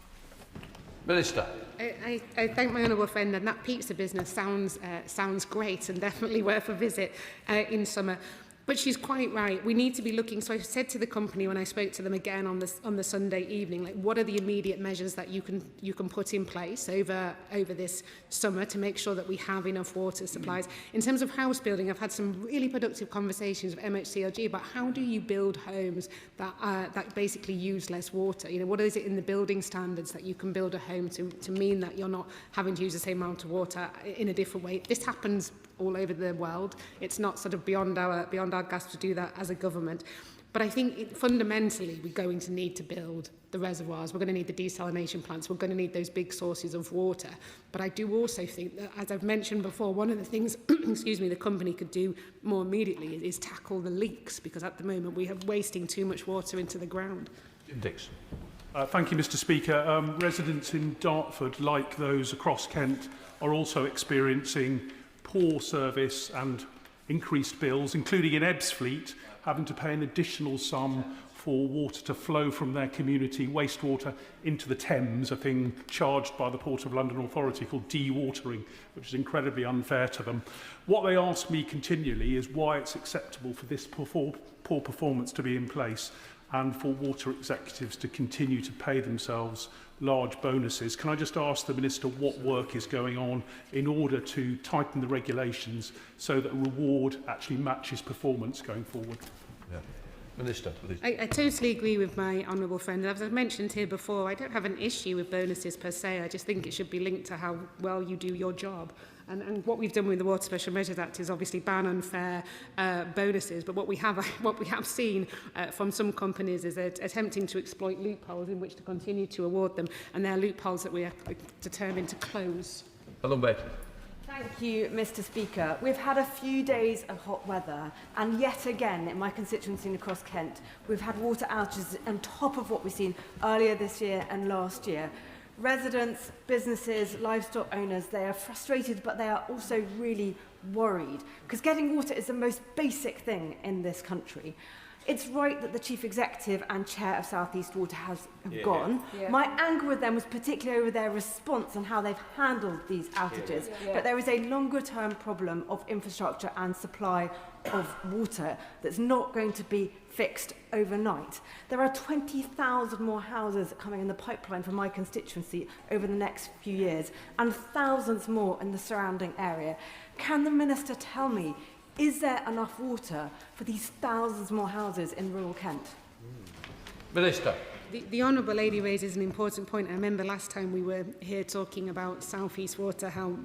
Minister. I thank my honourable friend, and that pizza business sounds great and definitely worth a visit in summer. But she's quite right. We need to be looking. So I said to the company when I spoke to them again on the Sunday evening, like, what are the immediate measures that you can put in place over this summer to make sure that we have enough water supplies? In terms of house building, I've had some really productive conversations with MHCLG about how do you build homes that basically use less water. What is it in the building standards that you can build a home to mean that you're not having to use the same amount of water in a different way? This happens all over the world. It's not sort of beyond our grasp to do that as a government. But I think fundamentally we're going to need to build the reservoirs. We're going to need the desalination plants. We're going to need those big sources of water. But I do also think that, as I've mentioned before, one of the things the company could do more immediately is tackle the leaks, because at the moment we are wasting too much water into the ground. Dixon. Thank you, Mr Speaker. Residents in Dartford, like those across Kent, are also experiencing poor service and increased bills, including in Ebbsfleet, having to pay an additional sum for water to flow from their community wastewater into the Thames, a thing charged by the Port of London Authority called dewatering, which is incredibly unfair to them. What they ask me continually is why it's acceptable for this poor performance to be in place and for water executives to continue to pay themselves large bonuses. Can I just ask the Minister what work is going on in order to tighten the regulations so that a reward actually matches performance going forward? Yeah. Minister, please. I totally agree with my honourable friend. As I've mentioned here before, I don't have an issue with bonuses per se. I just think it should be linked to how well you do your job. And what we've done with the Water Special Measures Act is obviously ban unfair bonuses. But what we have seen from some companies is attempting to exploit loopholes in which to continue to award them, and they're loopholes that we are determined to close. Ellen Baker. Thank you, Mr Speaker. We've had a few days of hot weather, and yet again in my constituency and across Kent, we've had water outages on top of what we've seen earlier this year and last year. Residents, businesses, livestock owners, they are frustrated, but they are also really worried, because getting water is the most basic thing in this country. It's right that the Chief Executive and Chair of South East Water have gone. Yeah. My anger with them was particularly over their response and how they've handled these outages. But there is a longer-term problem of infrastructure and supply of water that's not going to be fixed overnight. There are 20,000 more houses coming in the pipeline from my constituency over the next few years, and thousands more in the surrounding area. Can the Minister tell me, is there enough water for these thousands more houses in rural Kent? Minister. The Honourable Lady raises an important point. I remember last time we were here talking about South East Water, how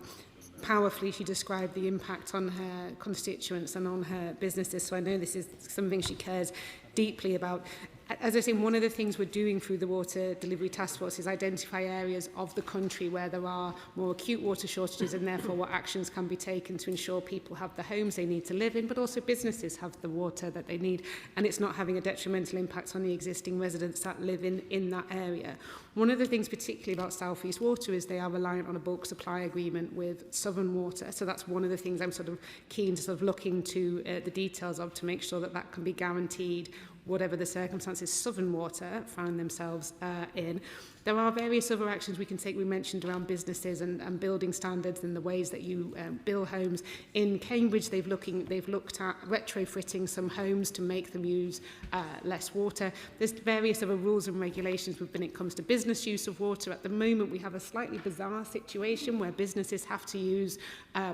powerfully she described the impact on her constituents and on her businesses. So I know this is something she cares deeply about. As I say, one of the things we're doing through the Water Delivery Task Force is identify areas of the country where there are more acute water shortages, and therefore what actions can be taken to ensure people have the homes they need to live in, but also businesses have the water that they need, and it's not having a detrimental impact on the existing residents that live in that area. One of the things particularly about South East Water is they are reliant on a bulk supply agreement with Southern Water, so that's one of the things I'm sort of keen to sort of look into the details of, to make sure that that can be guaranteed whatever the circumstances Southern Water found themselves in. There are various other actions we can take. We mentioned around businesses and building standards and the ways that you build homes. In Cambridge, they've looked at retrofitting some homes to make them use less water. There's various other rules and regulations when it comes to business use of water. At the moment, we have a slightly bizarre situation where businesses have to use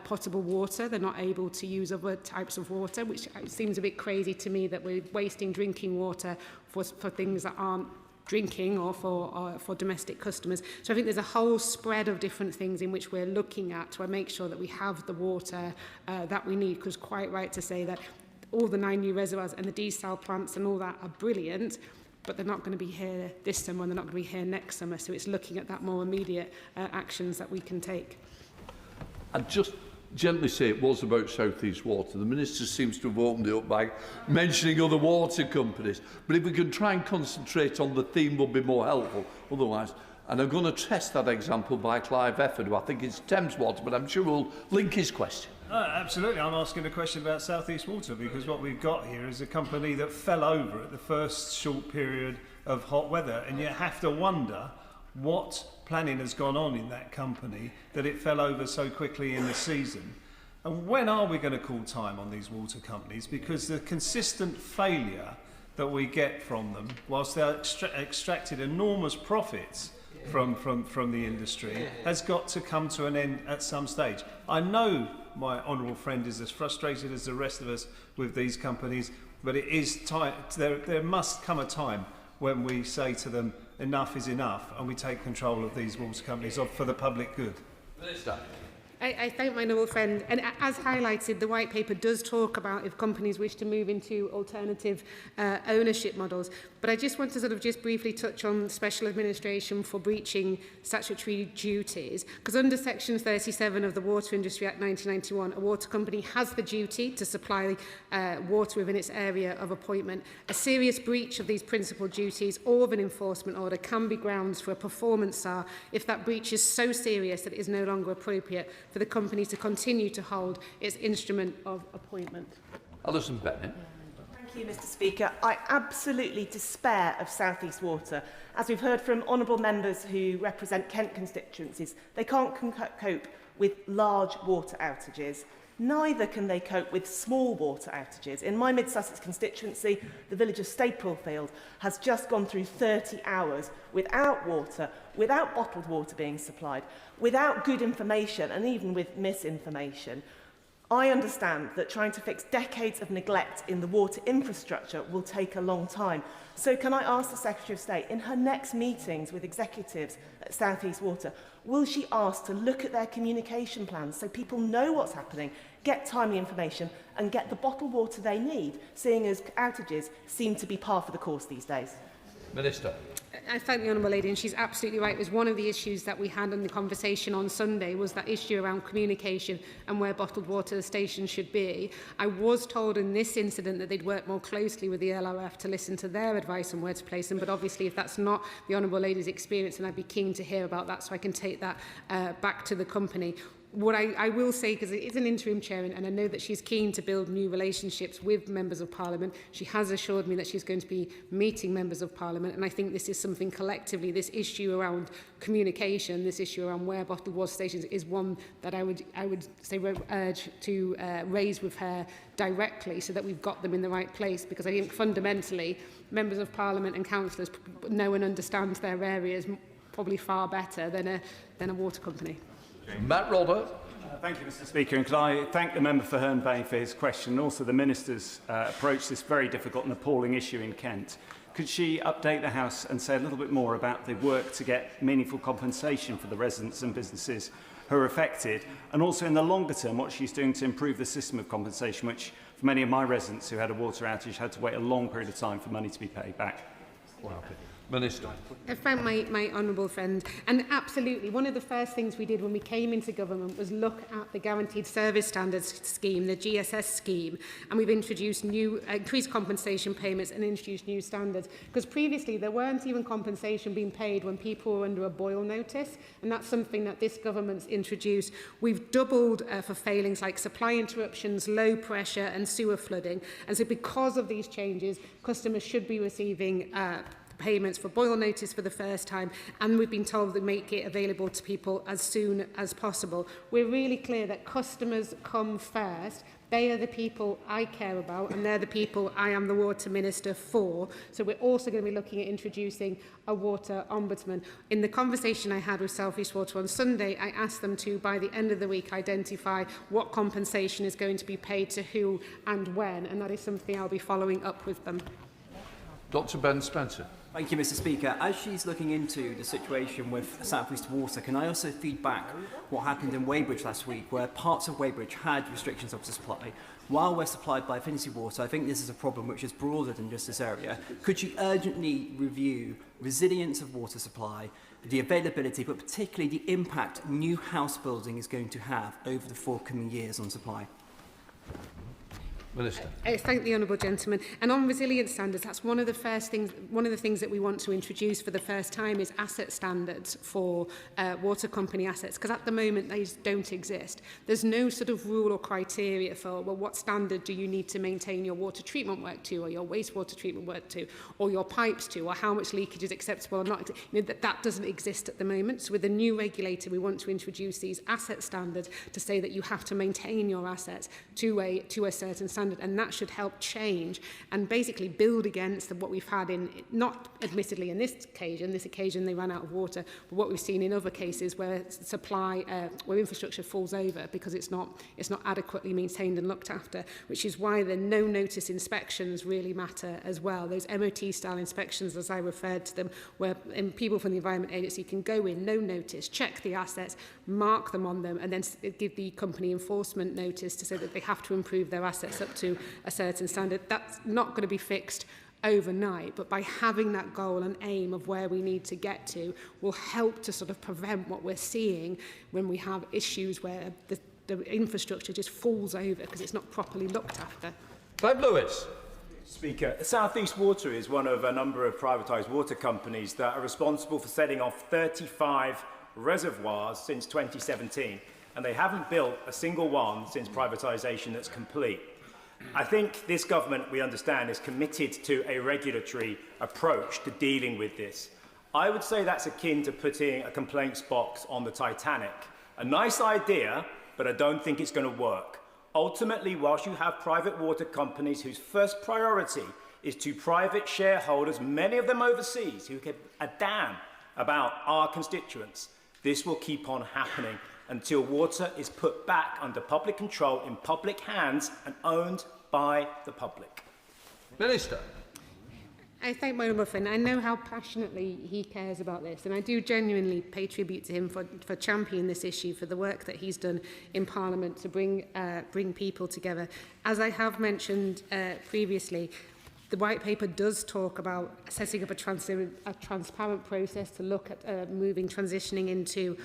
potable water. They're not able to use other types of water, which seems a bit crazy to me, that we're wasting drinking water for things that aren't drinking or for domestic customers. So I think there's a whole spread of different things in which we're looking at to make sure that we have the water that we need, because quite right to say that all the 9 new reservoirs and the desal plants and all that are brilliant, but they're not going to be here this summer and they're not going to be here next summer. So it's looking at that more immediate actions that we can take. I'd just gently say it was about South East Water. The Minister seems to have opened it up by mentioning other water companies. But if we can try and concentrate on the theme, will be more helpful otherwise. And I'm going to test that example by Clive Efford, who I think is Thames Water, but I'm sure we'll link his question. Absolutely. I'm asking a question about South East Water, because what we've got here is a company that fell over at the first short period of hot weather, and you have to wonder what planning has gone on in that company that it fell over so quickly in the season. And when are we going to call time on these water companies? Because the consistent failure that we get from them, whilst they're extracted enormous profits from the industry, has got to come to an end at some stage. I know my honourable friend is as frustrated as the rest of us with these companies, but it is time. There must come a time when we say to them, enough is enough, and we take control of these water companies for the public good. Minister. I thank my noble friend, and as highlighted, the white paper does talk about if companies wish to move into alternative ownership models. But I just want to sort of just briefly touch on special administration for breaching statutory duties, because under Section 37 of the Water Industry Act 1991, a water company has the duty to supply water within its area of appointment. A serious breach of these principal duties or of an enforcement order can be grounds for a performance SAR if that breach is so serious that it is no longer appropriate for the company to continue to hold its instrument of appointment. Alison Bennett. Thank you, Mr. Speaker. I absolutely despair of South East Water. As we've heard from honourable members who represent Kent constituencies, they can't cope with large water outages. Neither can they cope with small water outages. In my Mid-Sussex constituency, the village of Staplefield has just gone through 30 hours without water, without bottled water being supplied, without good information, and even with misinformation. I understand that trying to fix decades of neglect in the water infrastructure will take a long time. So can I ask the Secretary of State, in her next meetings with executives at South East Water, will she ask to look at their communication plans so people know what's happening, get timely information and get the bottled water they need, seeing as outages seem to be par for the course these days? Minister. I thank the Honourable Lady, and she's absolutely right. It was one of the issues that we had in the conversation on Sunday, was that issue around communication and where bottled water stations should be. I was told in this incident that they'd work more closely with the LRF to listen to their advice on where to place them, but obviously if that's not the Honourable Lady's experience, then I'd be keen to hear about that so I can take that back to the company. What I will say, because it is an interim chair, and I know that she's keen to build new relationships with members of Parliament. She has assured me that she's going to be meeting members of Parliament, and I think this is something collectively, this issue around communication, this issue around where bottled water stations is one that I would say urge to raise with her directly so that we've got them in the right place, because I think fundamentally members of Parliament and councillors know and understand their areas probably far better than a water company. Matt Robert. Thank you, Mr. Speaker, and could I thank the member for Herne Bay for his question, and also the Minister's approach to this very difficult and appalling issue in Kent. Could she update the House and say a little bit more about the work to get meaningful compensation for the residents and businesses who are affected, and also in the longer term what she's doing to improve the system of compensation, which for many of my residents who had a water outage had to wait a long period of time for money to be paid back? Minister. I thank my honourable friend. And absolutely, one of the first things we did when we came into government was look at the Guaranteed Service Standards scheme, the GSS scheme, and we've introduced new increased compensation payments and introduced new standards. Because previously there weren't even compensation being paid when people were under a boil notice, and that's something that this government's introduced. We've doubled for failings like supply interruptions, low pressure and sewer flooding. And so because of these changes, customers should be receiving payments for boil notice for the first time, and we've been told to make it available to people as soon as possible. We're really clear that customers come first. They are the people I care about, and they're the people I am the Water Minister for. So we're also going to be looking at introducing a water ombudsman. In the conversation I had with South East Water on Sunday, I asked them to, by the end of the week, identify what compensation is going to be paid to who and when, and that is something I'll be following up with them. Dr. Ben Spencer. Thank you, Mr. Speaker. As she's looking into the situation with South East Water, can I also feed back what happened in Weybridge last week, where parts of Weybridge had restrictions of supply? While we're supplied by Affinity Water, I think this is a problem which is broader than just this area. Could you urgently review resilience of water supply, the availability, but particularly the impact new house building is going to have over the forthcoming years on supply? Minister. I thank the honourable gentleman. And on resilience standards, that's one of the things that we want to introduce for the first time is asset standards for water company assets, because at the moment these don't exist. There's no sort of rule or criteria for, well, what standard do you need to maintain your water treatment work to, or your wastewater treatment work to, or your pipes to, or how much leakage is acceptable or not. You know, that doesn't exist at the moment. So with the new regulator, we want to introduce these asset standards to say that you have to maintain your assets to a certain standard. And that should help change and basically build against what we've had in, not admittedly in this occasion they ran out of water, but what we've seen in other cases where where infrastructure falls over because it's not adequately maintained and looked after, which is why the no-notice inspections really matter as well. Those MOT-style inspections, as I referred to them, where people from the Environment Agency can go in, no notice, check the assets, mark them on them, and then give the company enforcement notice to say that they have to improve their assets up to a certain standard. That's not going to be fixed overnight, but by having that goal and aim of where we need to get to will help to sort of prevent what we're seeing when we have issues where the infrastructure just falls over because it's not properly looked after. Clive Lewis. Speaker, South East Water is one of a number of privatised water companies that are responsible for setting off 35 reservoirs since 2017, and they haven't built a single one since privatisation that's complete. I think this government, we understand, is committed to a regulatory approach to dealing with this. I would say that's akin to putting a complaints box on the Titanic. A nice idea, but I don't think it's going to work. Ultimately, whilst you have private water companies whose first priority is to private shareholders, many of them overseas, who give a damn about our constituents, this will keep on happening until water is put back under public control in public hands and owned by the public. Minister. I thank my honourable friend. I know how passionately he cares about this, and I do genuinely pay tribute to him for championing this issue, for the work that he's done in Parliament to bring people together. As I have mentioned previously, the White Paper does talk about setting up a transparent process to look at transitioning into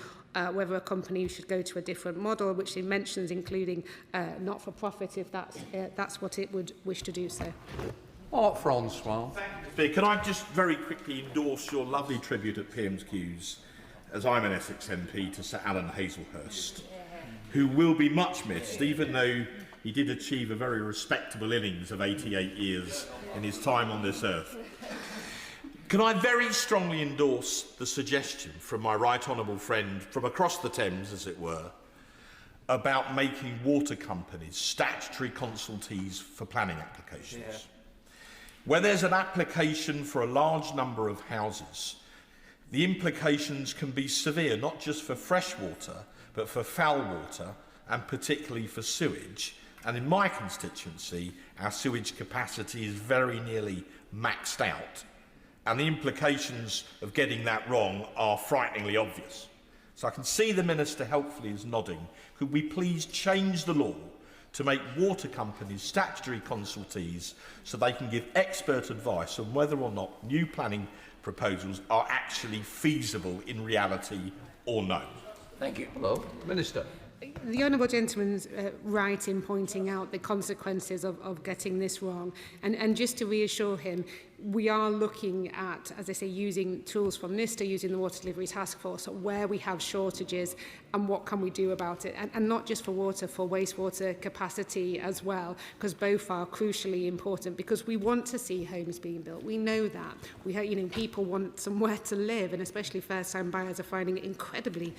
whether a company should go to a different model, which it mentions including not-for-profit if that's what it would wish to do so. Francois. Speaker, can I just very quickly endorse your lovely tribute at PMQs, as I'm an Essex MP, to Sir Alan Hazelhurst, who will be much missed, even though he did achieve a very respectable innings of 88 years in his time on this earth. Can I very strongly endorse the suggestion from my right honourable friend from across the Thames, as it were, about making water companies statutory consultees for planning applications. Yeah. Where there's an application for a large number of houses, the implications can be severe, not just for fresh water, but for foul water, and particularly for sewage. And in my constituency, our sewage capacity is very nearly maxed out. And the implications of getting that wrong are frighteningly obvious. So I can see the Minister helpfully is nodding. Could we please change the law to make water companies statutory consultees so they can give expert advice on whether or not new planning proposals are actually feasible in reality or no. Thank you. Hello, Minister. The Honourable Gentleman's right in pointing out the consequences of getting this wrong. And just to reassure him, we are looking at, as I say, using tools from NISTA, using the Water Delivery Task Force, where we have shortages and what can we do about it. And not just for water, for wastewater capacity as well, because both are crucially important, because we want to see homes being built. We know that. We have, people want somewhere to live, and especially first-time buyers are finding it incredibly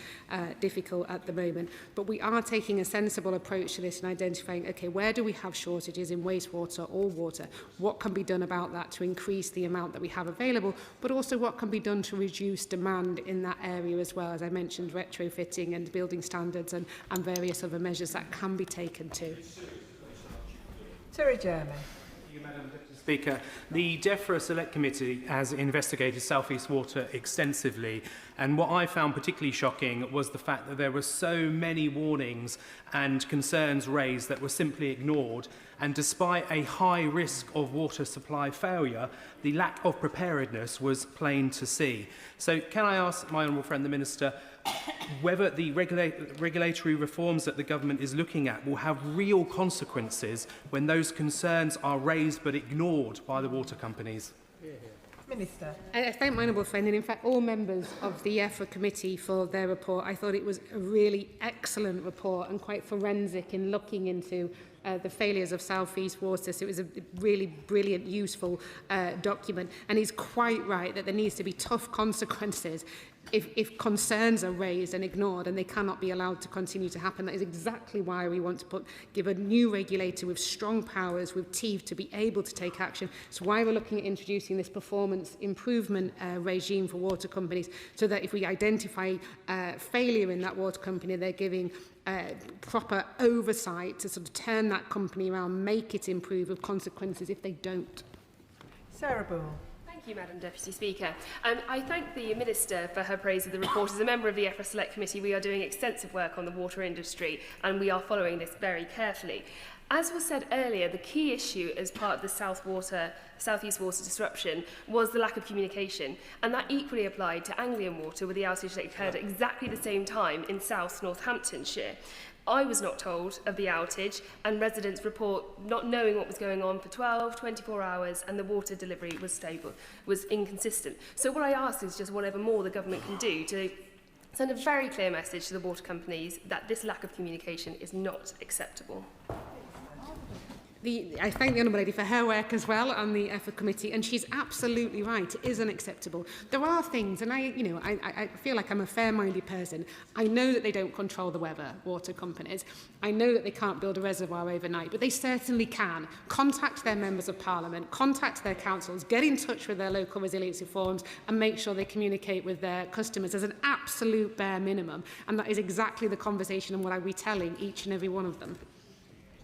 difficult at the moment. But we are taking a sensible approach to this and identifying, okay, where do we have shortages in wastewater or water? What can be done about that to increase the amount that we have available, but also what can be done to reduce demand in that area as well. As I mentioned, retrofitting and building standards and various other measures that can be taken too. Tory Jeremy. Thank you, Madam Deputy Speaker. The DEFRA Select Committee has investigated South East Water extensively, and what I found particularly shocking was the fact that there were so many warnings and concerns raised that were simply ignored, and despite a high risk of water supply failure, the lack of preparedness was plain to see. So can I ask my honourable friend the Minister whether the regulatory reforms that the government is looking at will have real consequences when those concerns are raised but ignored by the water companies? Minister. I thank my honourable friend and in fact all members of the EFRA committee for their report. I thought it was a really excellent report and quite forensic in looking into the failures of South East Water. So it was a really brilliant, useful document. And he's quite right that there needs to be tough consequences if concerns are raised and ignored and they cannot be allowed to continue to happen. That is exactly why we want to give a new regulator with strong powers, with teeth to be able to take action. It's why we're looking at introducing this performance improvement regime for water companies, so that if we identify failure in that water company, they're giving proper oversight to sort of turn that company around, make it improve, with consequences if they don't. Sarah Bull. Thank you, Madam Deputy Speaker. I thank the Minister for her praise of the report. As a member of the EFRA Select Committee, we are doing extensive work on the water industry and we are following this very carefully. As was said earlier, the key issue as part of the South East Water disruption was the lack of communication, and that equally applied to Anglian Water, where the outage that occurred at exactly the same time in South Northamptonshire. I was not told of the outage, and residents report not knowing what was going on for 12, 24 hours, and the water delivery was inconsistent. So what I ask is just whatever more the government can do to send a very clear message to the water companies that this lack of communication is not acceptable. I thank the Honourable Lady for her work as well on the EFRA committee, and she's absolutely right. It is unacceptable. There are things, and I feel like I'm a fair-minded person. I know that they don't control the weather, water companies. I know that they can't build a reservoir overnight, but they certainly can. Contact their members of parliament, contact their councils, get in touch with their local resiliency forums, and make sure they communicate with their customers as an absolute bare minimum. And that is exactly the conversation and what I'll be telling each and every one of them.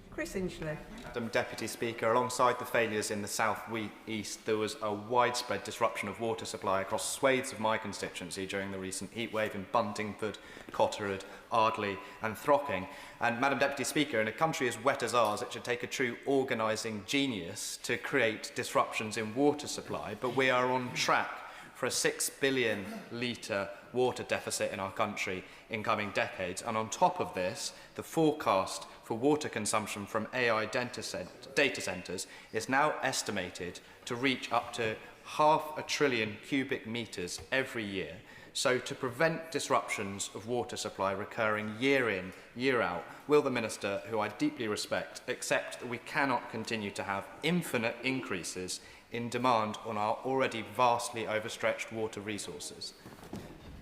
Chris Inchley. Madam Deputy Speaker, alongside the failures in the South East, there was a widespread disruption of water supply across swathes of my constituency during the recent heatwave in Buntingford, Cotterwood, Ardley and Throcking. And Madam Deputy Speaker, in a country as wet as ours, it should take a true organising genius to create disruptions in water supply, but we are on track for a 6 billion litre water deficit in our country in coming decades. And on top of this, the forecast for water consumption from AI data centres is now estimated to reach up to 500 billion cubic metres every year. So to prevent disruptions of water supply recurring year in, year out, will the Minister, who I deeply respect, accept that we cannot continue to have infinite increases in demand on our already vastly overstretched water resources?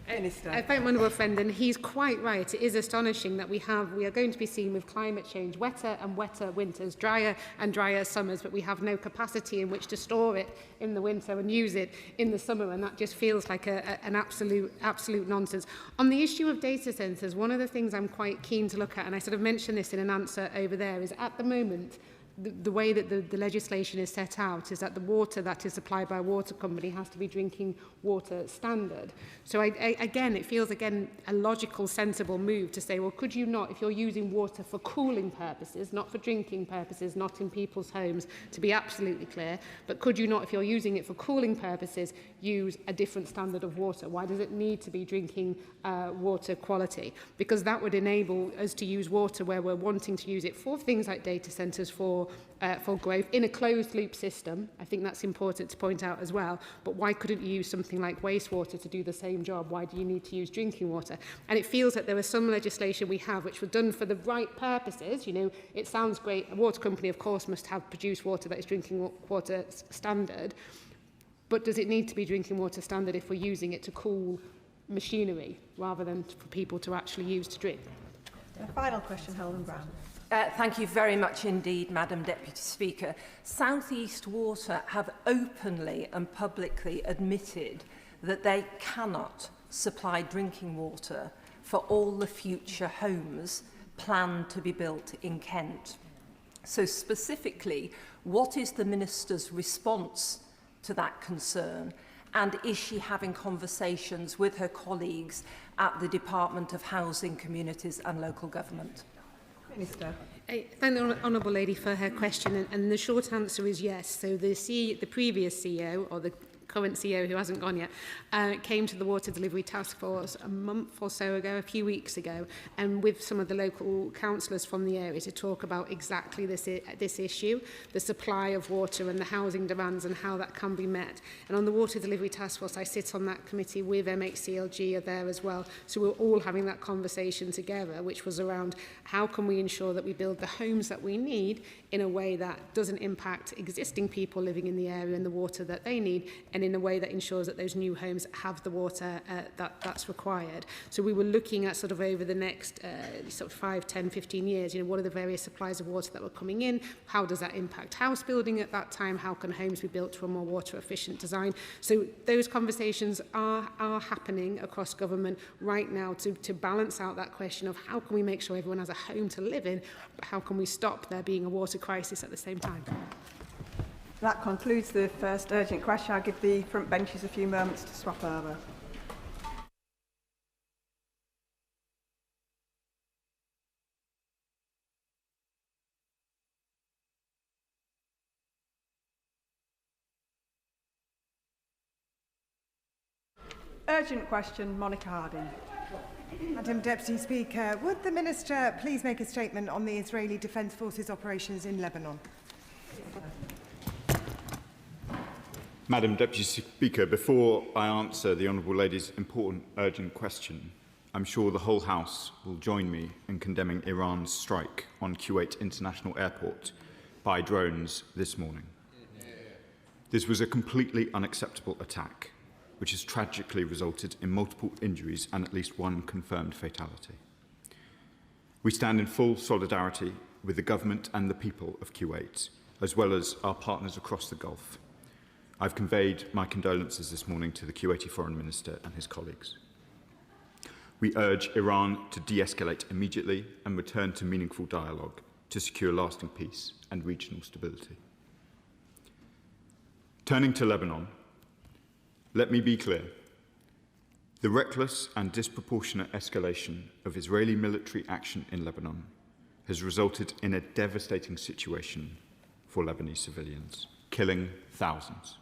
I thank my honourable friend, and he's quite right. It is astonishing that we are going to be seeing with climate change wetter and wetter winters, drier and drier summers, but we have no capacity in which to store it in the winter and use it in the summer, and that just feels like an absolute nonsense. On the issue of data centres, one of the things I'm quite keen to look at, and I sort of mentioned this in an answer over there, is at the moment the way that the legislation is set out is that the water that is supplied by a water company has to be drinking water standard. So again, it feels again a logical, sensible move to say, well, could you not, if you're using water for cooling purposes, not for drinking purposes, not in people's homes, to be absolutely clear, but could you not, if you're using it for cooling purposes, use a different standard of water? Why does it need to be drinking water quality? Because that would enable us to use water where we're wanting to use it for things like data centres, for growth in a closed loop system. I think that's important to point out as well. But why couldn't you use something like wastewater to do the same job? Why do you need to use drinking water? And it feels that there was some legislation we have which was done for the right purposes. You know, it sounds great. A water company, of course, must have produced water that is drinking water standard. But does it need to be drinking water standard if we're using it to cool machinery rather than for people to actually use to drink? A final question, Helen Brown. Thank you very much indeed, Madam Deputy Speaker. South East Water have openly and publicly admitted that they cannot supply drinking water for all the future homes planned to be built in Kent. So specifically, what is the Minister's response to that concern? And is she having conversations with her colleagues at the Department of Housing, Communities and Local Government? Minister. I thank the Honourable Lady for her question, and the short answer is yes. So the previous CEO, or the current CEO who hasn't gone yet, came to the Water Delivery Task Force a month or so ago, a few weeks ago, and with some of the local councillors from the area to talk about exactly this issue, the supply of water and the housing demands and how that can be met. And on the Water Delivery Task Force, I sit on that committee with MHCLG are there as well. So we're all having that conversation together, which was around how can we ensure that we build the homes that we need in a way that doesn't impact existing people living in the area and the water that they need, and in a way that ensures that those new homes have the water that's required. So we were looking at sort of over the next sort of 5, 10, 15 years, you know, what are the various supplies of water that were coming in? How does that impact house building at that time? How can homes be built to a more water efficient design? So those conversations are happening across government right now to balance out that question of how can we make sure everyone has a home to live in, but how can we stop there being a water crisis at the same time? That concludes the first urgent question. I'll give the front benches a few moments to swap over. Urgent question, Monica Harding. Madam Deputy Speaker, would the Minister please make a statement on the Israeli Defence Forces operations in Lebanon? Madam Deputy Speaker, before I answer the Honourable Lady's important urgent question, I'm sure the whole House will join me in condemning Iran's strike on Kuwait International Airport by drones this morning. This was a completely unacceptable attack, which has tragically resulted in multiple injuries and at least one confirmed fatality. We stand in full solidarity with the government and the people of Kuwait, as well as our partners across the Gulf. I've conveyed my condolences this morning to the Kuwaiti Foreign Minister and his colleagues. We urge Iran to de-escalate immediately and return to meaningful dialogue to secure lasting peace and regional stability. Turning to Lebanon, let me be clear. The reckless and disproportionate escalation of Israeli military action in Lebanon has resulted in a devastating situation for Lebanese civilians, killing thousands.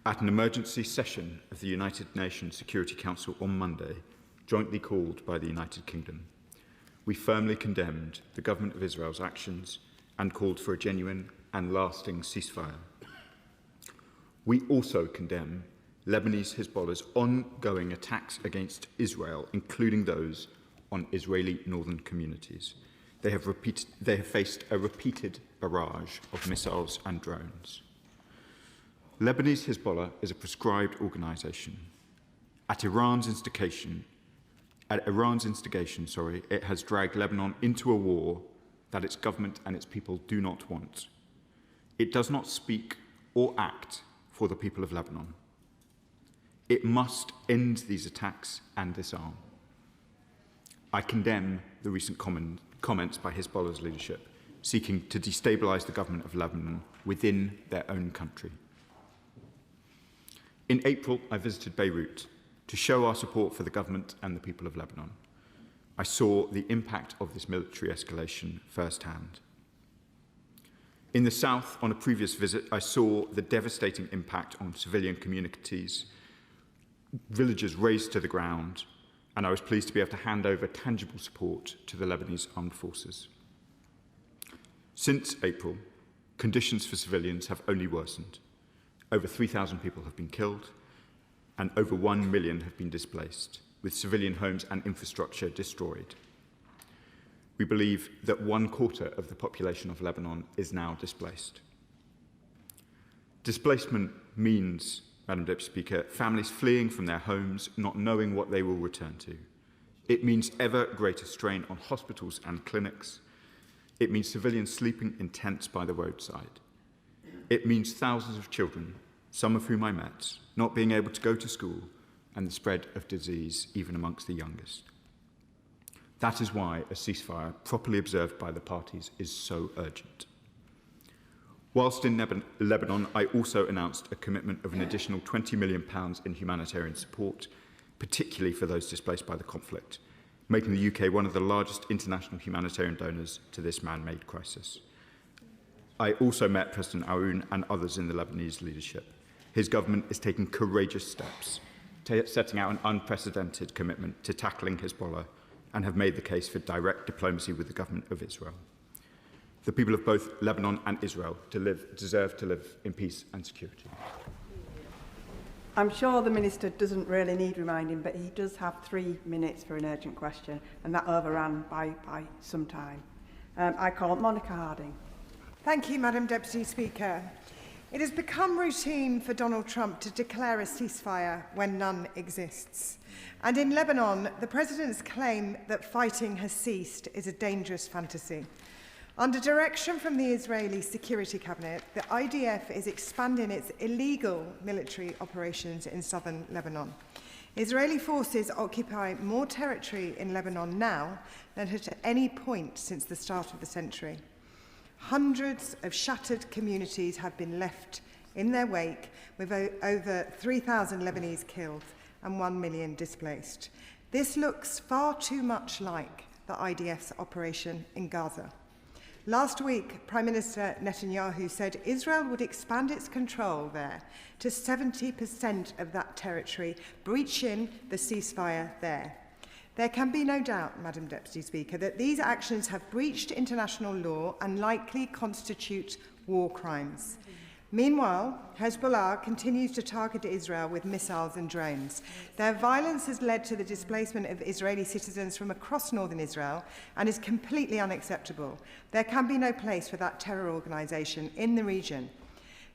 At an emergency session of the United Nations Security Council on Monday, jointly called by the United Kingdom, we firmly condemned the government of Israel's actions and called for a genuine and lasting ceasefire. We also condemn Lebanese Hezbollah's ongoing attacks against Israel, including those on Israeli northern communities. They have faced a repeated barrage of missiles and drones. Lebanese Hezbollah is a proscribed organisation. At Iran's instigation, it has dragged Lebanon into a war that its government and its people do not want. It does not speak or act for the people of Lebanon. It must end these attacks and disarm. I condemn the recent comments by Hezbollah's leadership seeking to destabilise the government of Lebanon within their own country. In April, I visited Beirut to show our support for the government and the people of Lebanon. I saw the impact of this military escalation firsthand. In the south, on a previous visit, I saw the devastating impact on civilian communities, villages razed to the ground, and I was pleased to be able to hand over tangible support to the Lebanese armed forces. Since April, conditions for civilians have only worsened. Over 3,000 people have been killed, and over 1 million have been displaced, with civilian homes and infrastructure destroyed. We believe that 1/4 of the population of Lebanon is now displaced. Displacement means, Madam Deputy Speaker, families fleeing from their homes, not knowing what they will return to. It means ever greater strain on hospitals and clinics. It means civilians sleeping in tents by the roadside. It means thousands of children, some of whom I met, not being able to go to school, and the spread of disease even amongst the youngest. That is why a ceasefire, properly observed by the parties, is so urgent. Whilst in Lebanon, I also announced a commitment of an additional £20 million in humanitarian support, particularly for those displaced by the conflict, making the UK one of the largest international humanitarian donors to this man-made crisis. I also met President Aoun and others in the Lebanese leadership. His government is taking courageous steps, setting out an unprecedented commitment to tackling Hezbollah, and have made the case for direct diplomacy with the government of Israel. The people of both Lebanon and Israel deserve to live in peace and security. I'm sure the Minister doesn't really need reminding, but he does have 3 minutes for an urgent question, and that overran by some time. I call Monica Harding. Thank you, Madam Deputy Speaker. It has become routine for Donald Trump to declare a ceasefire when none exists. And in Lebanon, the President's claim that fighting has ceased is a dangerous fantasy. Under direction from the Israeli Security Cabinet, the IDF is expanding its illegal military operations in southern Lebanon. Israeli forces occupy more territory in Lebanon now than at any point since the start of the century. Hundreds of shattered communities have been left in their wake, with over 3,000 Lebanese killed and 1 million displaced. This looks far too much like the IDF's operation in Gaza. Last week, Prime Minister Netanyahu said Israel would expand its control there to 70% of that territory, breaching the ceasefire there. There can be no doubt, Madam Deputy Speaker, that these actions have breached international law and likely constitute war crimes. Meanwhile, Hezbollah continues to target Israel with missiles and drones. Their violence has led to the displacement of Israeli citizens from across northern Israel and is completely unacceptable. There can be no place for that terror organisation in the region.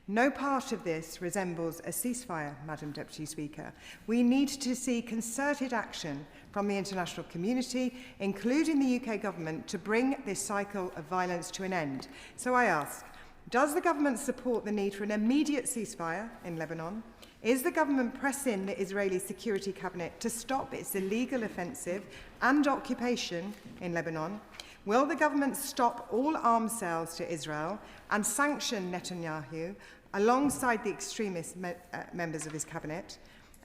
No part of this resembles a ceasefire, Madam Deputy Speaker. We need to see concerted action from the international community, including the UK government, to bring this cycle of violence to an end. So I ask, does the government support the need for an immediate ceasefire in Lebanon? Is the government pressing the Israeli Security Cabinet to stop its illegal offensive and occupation in Lebanon? Will the government stop all arms sales to Israel and sanction Netanyahu alongside the extremist members of his cabinet?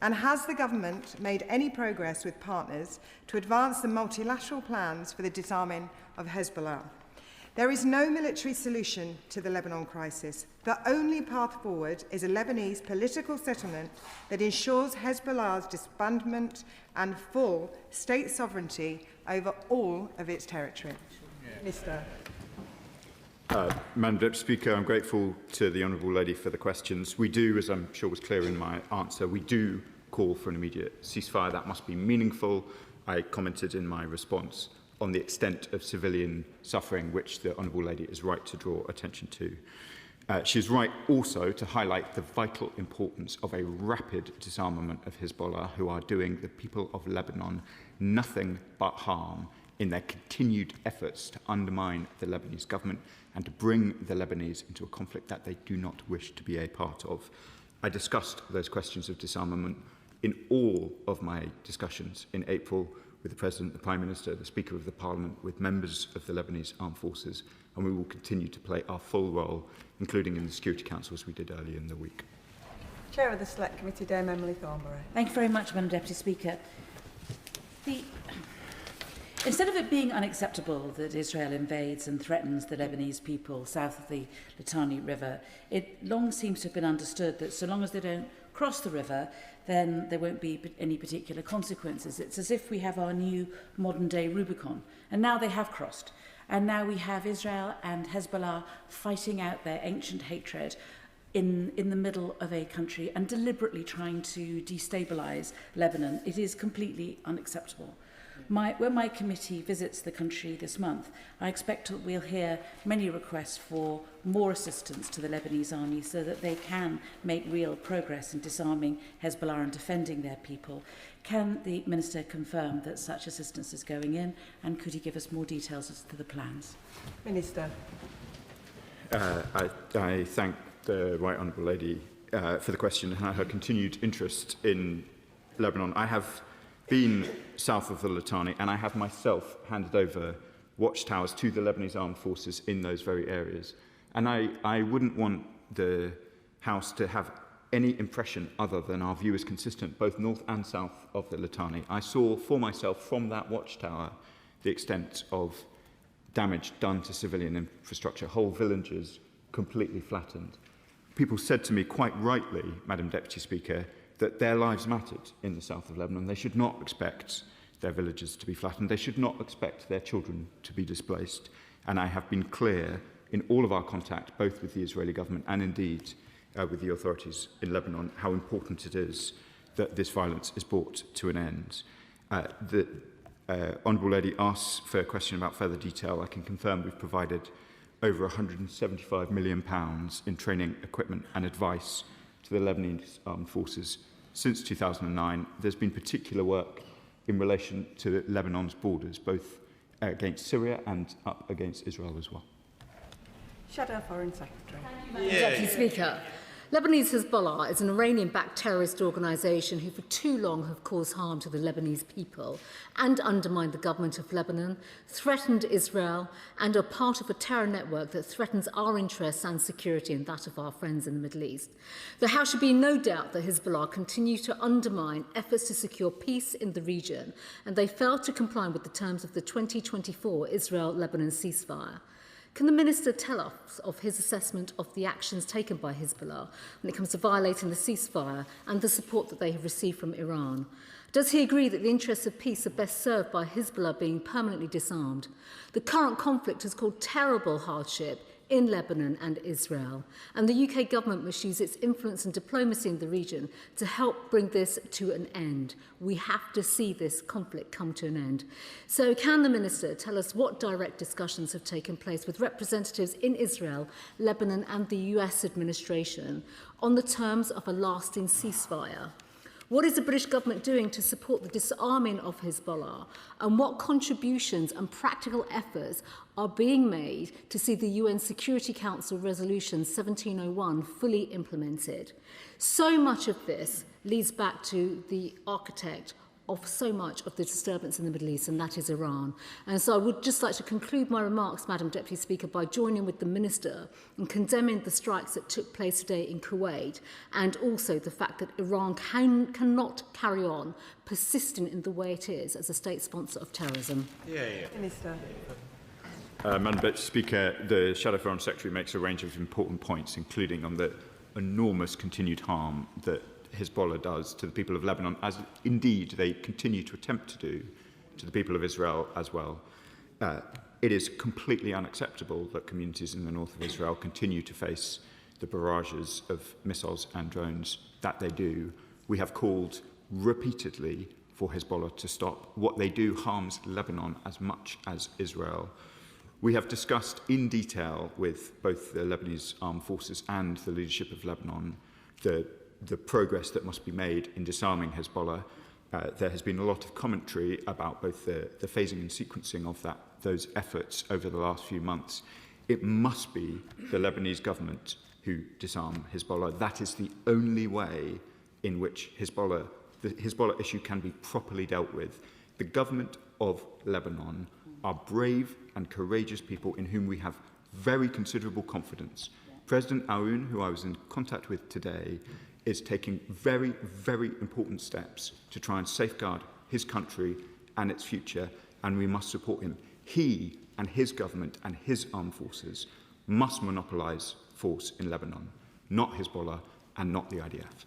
And has the government made any progress with partners to advance the multilateral plans for the disarming of Hezbollah? There is no military solution to the Lebanon crisis. The only path forward is a Lebanese political settlement that ensures Hezbollah's disbandment and full state sovereignty over all of its territory. Minister. Madam Deputy Speaker, I'm grateful to the Honourable Lady for the questions. We do, as I'm sure was clear in my answer, we do call for an immediate ceasefire. That must be meaningful. I commented in my response on the extent of civilian suffering, which the Honourable Lady is right to draw attention to. She is right also to highlight the vital importance of a rapid disarmament of Hezbollah, who are doing the people of Lebanon nothing but harm in their continued efforts to undermine the Lebanese government and to bring the Lebanese into a conflict that they do not wish to be a part of. I discussed those questions of disarmament in all of my discussions in April with the President, the Prime Minister, the Speaker of the Parliament, with members of the Lebanese Armed Forces, and we will continue to play our full role, including in the Security Council, as we did earlier in the week. Chair of the Select Committee, Dame Emily Thornberry. Thank you very much, Madam Deputy Speaker. Instead of it being unacceptable that Israel invades and threatens the Lebanese people south of the Litani River, it long seems to have been understood that so long as they don't cross the river, then there won't be any particular consequences. It's as if we have our new modern-day Rubicon, and now they have crossed. And now we have Israel and Hezbollah fighting out their ancient hatred in the middle of a country and deliberately trying to destabilise Lebanon. It is completely unacceptable. When my committee visits the country this month, I expect that we'll hear many requests for more assistance to the Lebanese army so that they can make real progress in disarming Hezbollah and defending their people. Can the Minister confirm that such assistance is going in, and could he give us more details as to the plans? Minister. I thank the Right Honourable Lady for the question and her continued interest in Lebanon. I have been south of the Litani, and I have myself handed over watchtowers to the Lebanese Armed Forces in those very areas. And I wouldn't want the House to have any impression other than our view is consistent, both north and south of the Litani. I saw for myself from that watchtower the extent of damage done to civilian infrastructure, whole villages completely flattened. People said to me quite rightly, Madam Deputy Speaker, that their lives mattered in the south of Lebanon. They should not expect their villages to be flattened. They should not expect their children to be displaced. And I have been clear in all of our contact, both with the Israeli government and indeed with the authorities in Lebanon, how important it is that this violence is brought to an end. The Honourable Lady asks for a question about further detail. I can confirm we've provided over £175 million in training, equipment and advice to the Lebanese Armed Forces since 2009. There's been particular work in relation to Lebanon's borders, both against Syria and up against Israel as well. Shadow Foreign Secretary. Deputy Speaker, Lebanese Hezbollah is an Iranian-backed terrorist organisation who for too long have caused harm to the Lebanese people and undermined the government of Lebanon, threatened Israel and are part of a terror network that threatens our interests and security and that of our friends in the Middle East. There should be no doubt that Hezbollah continue to undermine efforts to secure peace in the region, and they failed to comply with the terms of the 2024 Israel-Lebanon ceasefire. Can the Minister tell us of his assessment of the actions taken by Hezbollah when it comes to violating the ceasefire and the support that they have received from Iran? Does he agree that the interests of peace are best served by Hezbollah being permanently disarmed? The current conflict has caused terrible hardship in Lebanon and Israel, and the UK government must use its influence and diplomacy in the region to help bring this to an end. We have to see this conflict come to an end. So can the Minister tell us what direct discussions have taken place with representatives in Israel, Lebanon and the US administration on the terms of a lasting ceasefire? What is the British government doing to support the disarming of Hezbollah? And what contributions and practical efforts are being made to see the UN Security Council Resolution 1701 fully implemented? So much of this leads back to the architect of so much of the disturbance in the Middle East, and that is Iran. And so I would just like to conclude my remarks, Madam Deputy Speaker, by joining with the Minister in condemning the strikes that took place today in Kuwait, and also the fact that Iran cannot carry on persisting in the way it is as a state sponsor of terrorism. Minister. Madam Deputy Speaker, the Shadow Foreign Secretary makes a range of important points, including on the enormous continued harm that Hezbollah does to the people of Lebanon, as indeed they continue to attempt to do to the people of Israel as well. It is completely unacceptable that communities in the north of Israel continue to face the barrages of missiles and drones that they do. We have called repeatedly for Hezbollah to stop. What they do harms Lebanon as much as Israel. We have discussed in detail with both the Lebanese Armed Forces and the leadership of Lebanon the progress that must be made in disarming Hezbollah. There has been a lot of commentary about both the phasing and sequencing of those efforts over the last few months. It must be the Lebanese government who disarm Hezbollah. That is the only way in which the Hezbollah issue can be properly dealt with. The government of Lebanon are brave and courageous people in whom we have very considerable confidence. President Aoun, who I was in contact with today, is taking very, very important steps to try and safeguard his country and its future, and we must support him. He and his government and his armed forces must monopolise force in Lebanon, not Hezbollah and not the IDF.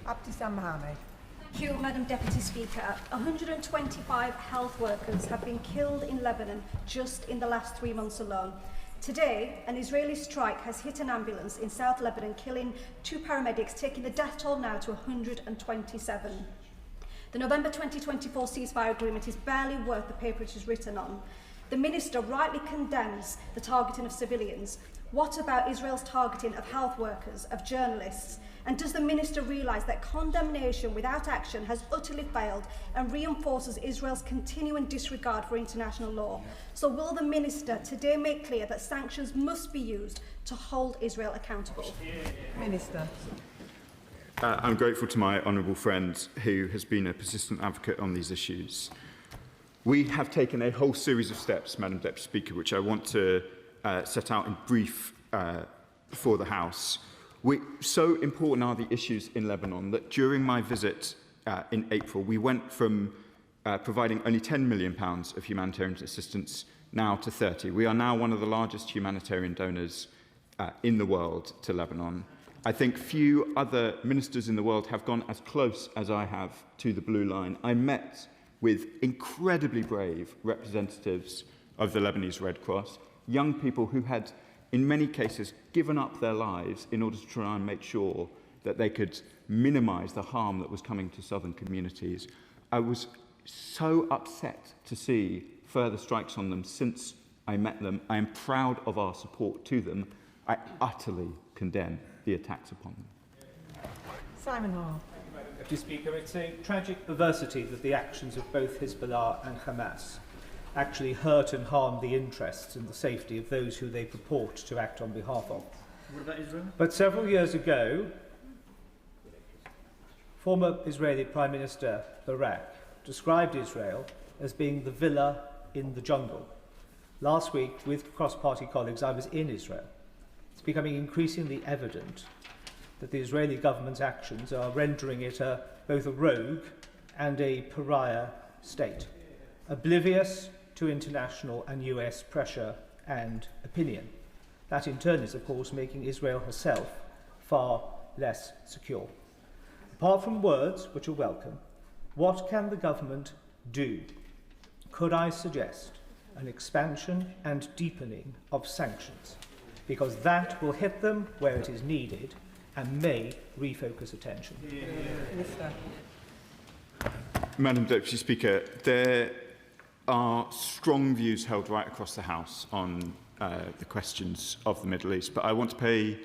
Abdissam Mohammed. Thank you, Madam Deputy Speaker. 125 health workers have been killed in Lebanon just in the last 3 months alone. Today, an Israeli strike has hit an ambulance in South Lebanon, killing 2 paramedics, taking the death toll now to 127. The November 2024 ceasefire agreement is barely worth the paper it is written on. The Minister rightly condemns the targeting of civilians. What about Israel's targeting of health workers, of journalists? And does the Minister realise that condemnation without action has utterly failed and reinforces Israel's continuing disregard for international law? So will the Minister today make clear that sanctions must be used to hold Israel accountable? Minister. I'm grateful to my honourable friend who has been a persistent advocate on these issues. We have taken a whole series of steps, Madam Deputy Speaker, which I want to set out in brief for the House. So important are the issues in Lebanon that during my visit in April, we went from providing only £10 million of humanitarian assistance now to 30. We are now one of the largest humanitarian donors in the world to Lebanon. I think few other ministers in the world have gone as close as I have to the blue line. I met with incredibly brave representatives of the Lebanese Red Cross, young people who had, in many cases, given up their lives in order to try and make sure that they could minimise the harm that was coming to southern communities. I was so upset to see further strikes on them since I met them. I am proud of our support to them. I utterly condemn the attacks upon them. Simon Hall. Deputy Speaker, it's a tragic perversity that the actions of both Hezbollah and Hamas actually hurt and harm the interests and the safety of those who they purport to act on behalf of. What about Israel? But several years ago, former Israeli Prime Minister Barak described Israel as being the villa in the jungle. Last week, with cross-party colleagues, I was in Israel. It's becoming increasingly evident that the Israeli government's actions are rendering it both a rogue and a pariah state, oblivious to international and US pressure and opinion. That in turn is, of course, making Israel herself far less secure. Apart from words, which are welcome, what can the government do? Could I suggest an expansion and deepening of sanctions? Because that will hit them where it is needed and may refocus attention. Madam Deputy Speaker, there are strong views held right across the House on the questions of the Middle East, but I want to pay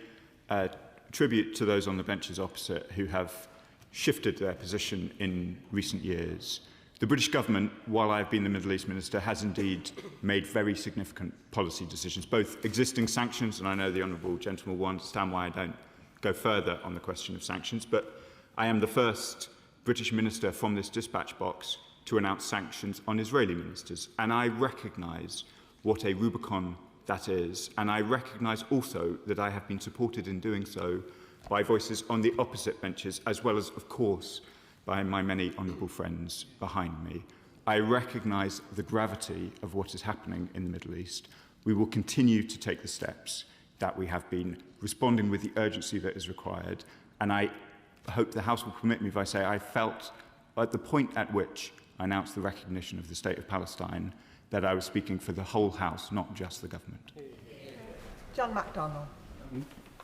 tribute to those on the benches opposite who have shifted their position in recent years. The British government, while I have been the Middle East Minister, has indeed made very significant policy decisions, both existing sanctions, and I know the honourable gentleman will understand why I don't go further on the question of sanctions, but I am the first British minister from this dispatch box to announce sanctions on Israeli ministers, and I recognise what a Rubicon that is, and I recognise also that I have been supported in doing so by voices on the opposite benches, as well as, of course, by my many honourable friends behind me. I recognise the gravity of what is happening in the Middle East. We will continue to take the steps that we have been, responding with the urgency that is required, and I hope the House will permit me if I say I felt at the point at which I announced the recognition of the State of Palestine that I was speaking for the whole House, not just the government. John MacDonald.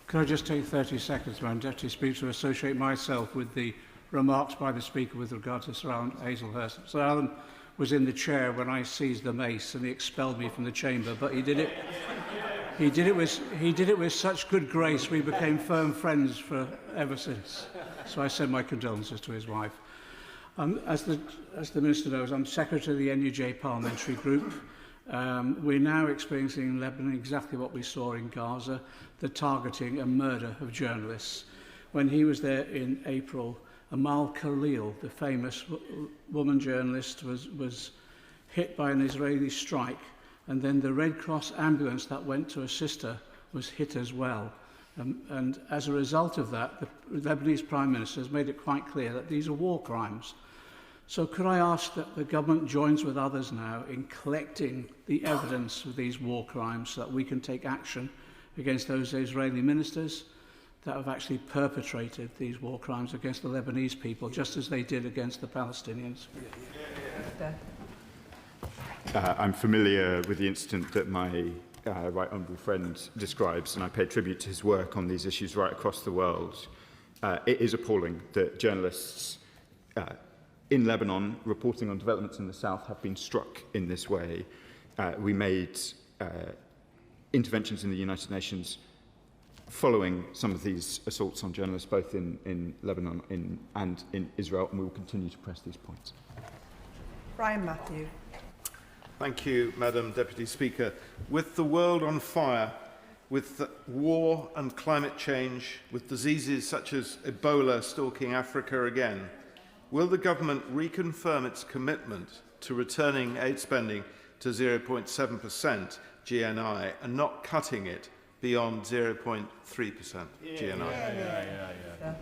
Could I just take 30 seconds, Madam Deputy Speaker, to associate myself with the remarks by the Speaker with regard to Sir Alan Hazelhurst. Sir Alan was in the chair when I seized the mace and he expelled me from the chamber, but he did it with such good grace we became firm friends for ever since. So I send my condolences to his wife. As the Minister knows, I'm Secretary of the NUJ Parliamentary Group. We're now experiencing in Lebanon exactly what we saw in Gaza, the targeting and murder of journalists. When he was there in April, Amal Khalil, the famous woman journalist, was hit by an Israeli strike, and then the Red Cross ambulance that went to assist her was hit as well. And as a result of that, the Lebanese Prime Minister has made it quite clear that these are war crimes. So could I ask that the government joins with others now in collecting the evidence of these war crimes so that we can take action against those Israeli ministers that have actually perpetrated these war crimes against the Lebanese people, just as they did against the Palestinians? I'm familiar with the incident that my right honourable friend describes, and I pay tribute to his work on these issues right across the world. It is appalling that journalists in Lebanon reporting on developments in the south have been struck in this way. We made interventions in the United Nations following some of these assaults on journalists, both in Lebanon and in Israel, and we will continue to press these points. Brian Matthew. Thank you, Madam Deputy Speaker. With the world on fire, with the war and climate change, with diseases such as Ebola stalking Africa again, will the government reconfirm its commitment to returning aid spending to 0.7% GNI and not cutting it beyond 0.3% GNI?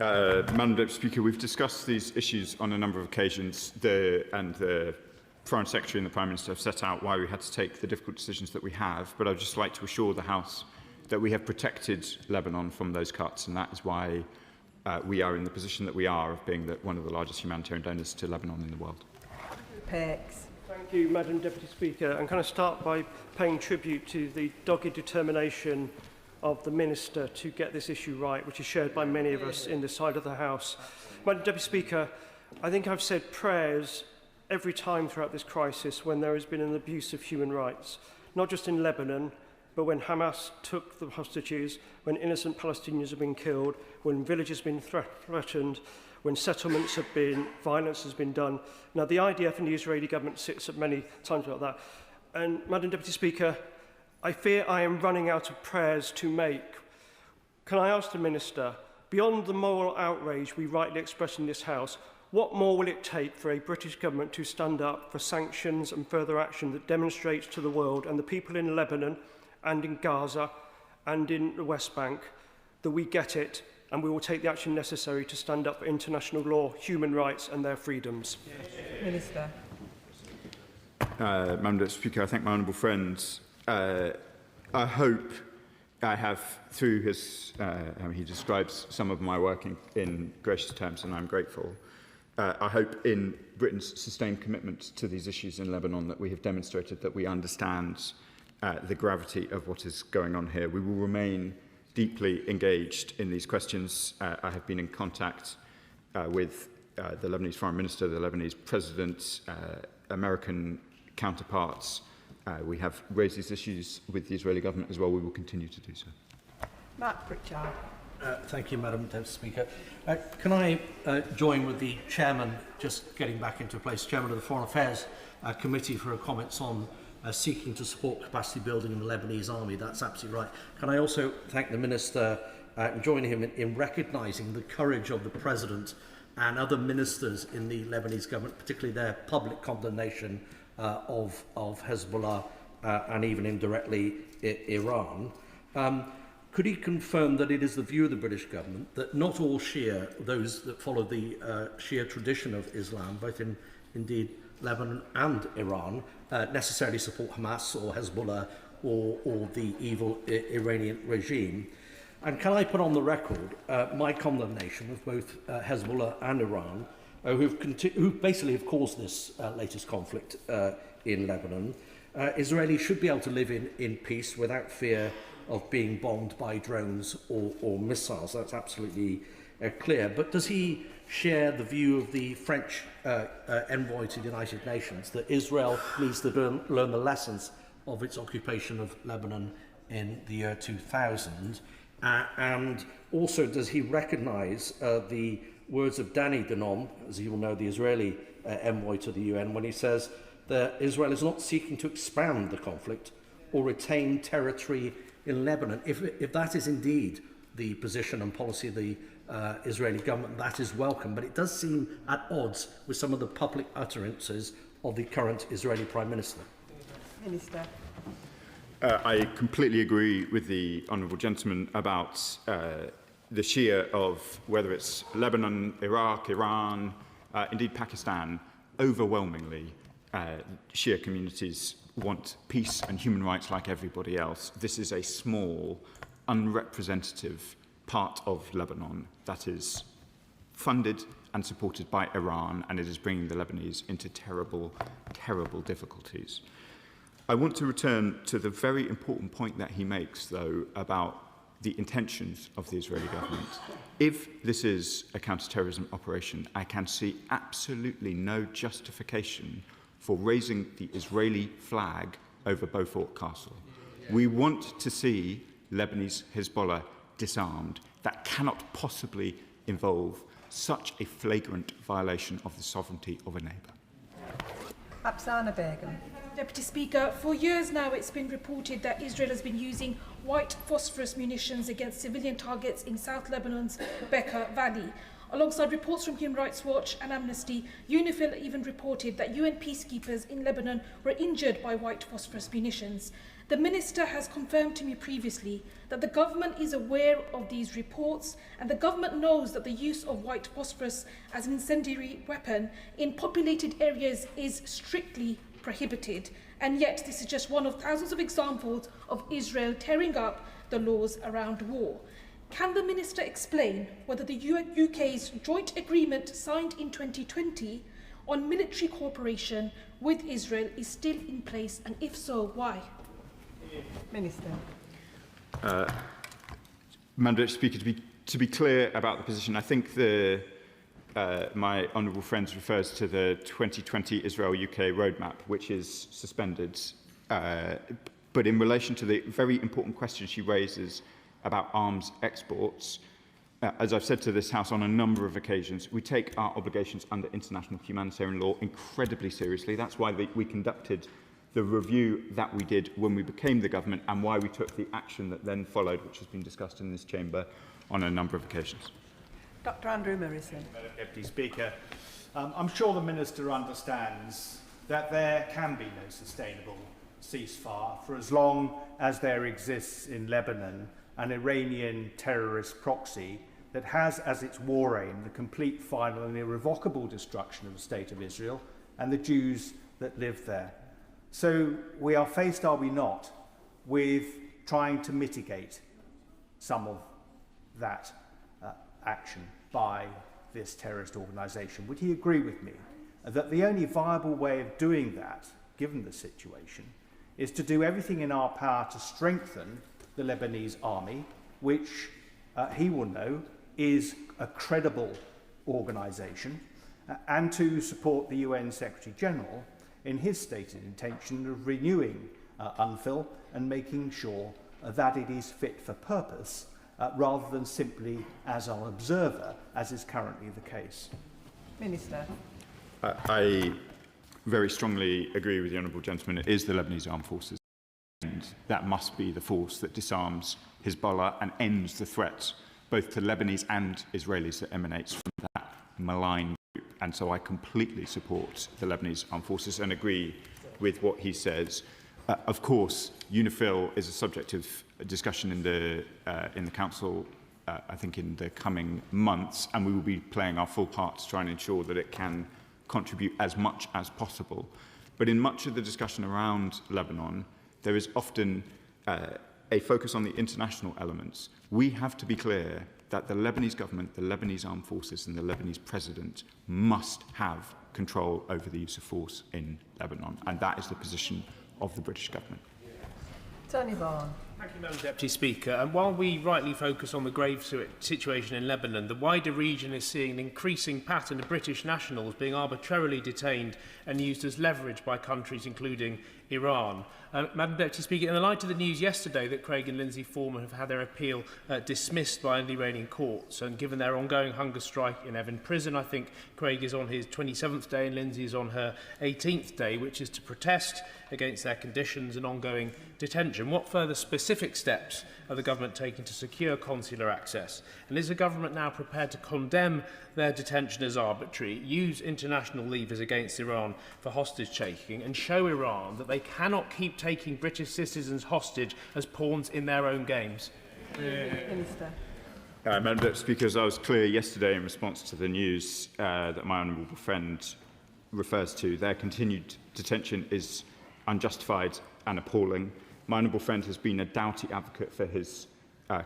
Madam Deputy Speaker, we've discussed these issues on a number of occasions, and the Foreign Secretary and the Prime Minister have set out why we had to take the difficult decisions that we have, but I'd just like to assure the House that we have protected Lebanon from those cuts, and that is why we are in the position that we are of being one of the largest humanitarian donors to Lebanon in the world. Perks. Thank you, Madam Deputy Speaker. And can I start by paying tribute to the dogged determination of the Minister to get this issue right, which is shared by many of us in this side of the House. Madam Deputy Speaker, I think I've said prayers every time throughout this crisis when there has been an abuse of human rights, not just in Lebanon, but when Hamas took the hostages, when innocent Palestinians have been killed, when villages have been threatened, when settlements have been, violence has been done. Now, the IDF and the Israeli government sits at many times about that. And, Madam Deputy Speaker, I fear I am running out of prayers to make. Can I ask the Minister, beyond the moral outrage we rightly express in this House, what more will it take for a British government to stand up for sanctions and further action that demonstrates to the world and the people in Lebanon and in Gaza and in the West Bank that we get it and we will take the action necessary to stand up for international law, human rights and their freedoms? Minister. Madam Deputy Speaker, I thank my honourable friends. I hope I have, through his, he describes some of my work in gracious terms, and I'm grateful. I hope in Britain's sustained commitment to these issues in Lebanon that we have demonstrated that we understand the gravity of what is going on here. We will remain deeply engaged in these questions. I have been in contact with the Lebanese Foreign Minister, the Lebanese President, American counterparts. We have raised these issues with the Israeli government as well. We will continue to do so. Matt Pritchard. Thank you, Madam Deputy Speaker. Can I join with the Chairman, just getting back into place, Chairman of the Foreign Affairs Committee, for her comments on seeking to support capacity building in the Lebanese army? That's absolutely right. Can I also thank the Minister and join him in recognising the courage of the President and other ministers in the Lebanese government, particularly their public condemnation of Hezbollah and even indirectly Iran. Could he confirm that it is the view of the British government that not all Shia, those that follow the Shia tradition of Islam, both in indeed Lebanon and Iran, necessarily support Hamas or Hezbollah or the evil Iranian regime? And can I put on the record my condemnation of both Hezbollah and Iran, who basically have caused this latest conflict in Lebanon? Israelis should be able to live in peace without fear of being bombed by drones or missiles. That's absolutely clear. But does he share the view of the French envoy to the United Nations that Israel needs to learn the lessons of its occupation of Lebanon in the year 2000? And also, does he recognise the words of Danny Danon, as you will know, the Israeli envoy to the UN, when he says that Israel is not seeking to expand the conflict or retain territory in Lebanon? If that is indeed the position and policy of the Israeli government. That is welcome, but it does seem at odds with some of the public utterances of the current Israeli Prime Minister. Minister. I completely agree with the honourable gentleman about the Shia of whether it's Lebanon, Iraq, Iran, indeed Pakistan. Overwhelmingly, Shia communities want peace and human rights like everybody else. This is a small, unrepresentative part of Lebanon that is funded and supported by Iran, and it is bringing the Lebanese into terrible, terrible difficulties. I want to return to the very important point that he makes, though, about the intentions of the Israeli government. If this is a counter-terrorism operation, I can see absolutely no justification for raising the Israeli flag over Beaufort Castle. We want to see Lebanese Hezbollah disarmed. That cannot possibly involve such a flagrant violation of the sovereignty of a neighbour. Apsana Begum. Deputy Speaker, for years now it's been reported that Israel has been using white phosphorus munitions against civilian targets in South Lebanon's Bekaa Valley. Alongside reports from Human Rights Watch and Amnesty, UNIFIL even reported that UN peacekeepers in Lebanon were injured by white phosphorus munitions. The Minister has confirmed to me previously that the government is aware of these reports, and the government knows that the use of white phosphorus as an incendiary weapon in populated areas is strictly prohibited, and yet this is just one of thousands of examples of Israel tearing up the laws around war. Can the Minister explain whether the UK's joint agreement signed in 2020 on military cooperation with Israel is still in place, and if so, why? Minister. Madam Speaker, to be clear about the position, I think my honourable friend refers to the 2020 Israel-UK roadmap, which is suspended. But in relation to the very important question she raises about arms exports, as I've said to this House on a number of occasions, we take our obligations under international humanitarian law incredibly seriously. That's why we conducted the review that we did when we became the government, and why we took the action that then followed, which has been discussed in this chamber on a number of occasions. Dr Andrew Morrison. Madam Deputy Speaker, I'm sure the Minister understands that there can be no sustainable ceasefire for as long as there exists in Lebanon an Iranian terrorist proxy that has as its war aim the complete, final and irrevocable destruction of the State of Israel and the Jews that live there. So we are faced, are we not, with trying to mitigate some of that action by this terrorist organisation. Would he agree with me that the only viable way of doing that, given the situation, is to do everything in our power to strengthen the Lebanese army, which he will know is a credible organisation, and to support the UN Secretary-General in his stated intention of renewing UNFIL and making sure that it is fit for purpose, rather than simply as an observer, as is currently the case. Minister. I very strongly agree with the honourable gentleman. It is the Lebanese Armed Forces, and that must be the force that disarms Hezbollah and ends the threat, both to Lebanese and Israelis, that emanates from that malign group. And so I completely support the Lebanese Armed Forces and agree with what he says. Of course, UNIFIL is a subject of discussion in the Council, I think, in the coming months, and we will be playing our full part to try and ensure that it can contribute as much as possible. But in much of the discussion around Lebanon, there is often a focus on the international elements. We have to be clear that the Lebanese government, the Lebanese armed forces and the Lebanese president must have control over the use of force in Lebanon, and that is the position of the British government. Tony Vaughan. Thank you, Madam Deputy Speaker. And while we rightly focus on the grave situation in Lebanon, the wider region is seeing an increasing pattern of British nationals being arbitrarily detained and used as leverage by countries including Iran. Madam Deputy Speaker, in the light of the news yesterday that Craig and Lindsay Foreman have had their appeal dismissed by the Iranian courts, and given their ongoing hunger strike in Evin prison, I think Craig is on his 27th day and Lindsay is on her 18th day, which is to protest against their conditions and ongoing detention. What further specific steps are the government taking to secure consular access? And is the government now prepared to condemn their detention as arbitrary, use international levers against Iran for hostage-taking, and show Iran that they cannot keep taking British citizens hostage as pawns in their own games? Minister. Madam Deputy Speaker, as I was clear yesterday in response to the news that my honourable friend refers to, their continued detention is unjustified and appalling. My honourable friend has been a doughty advocate for his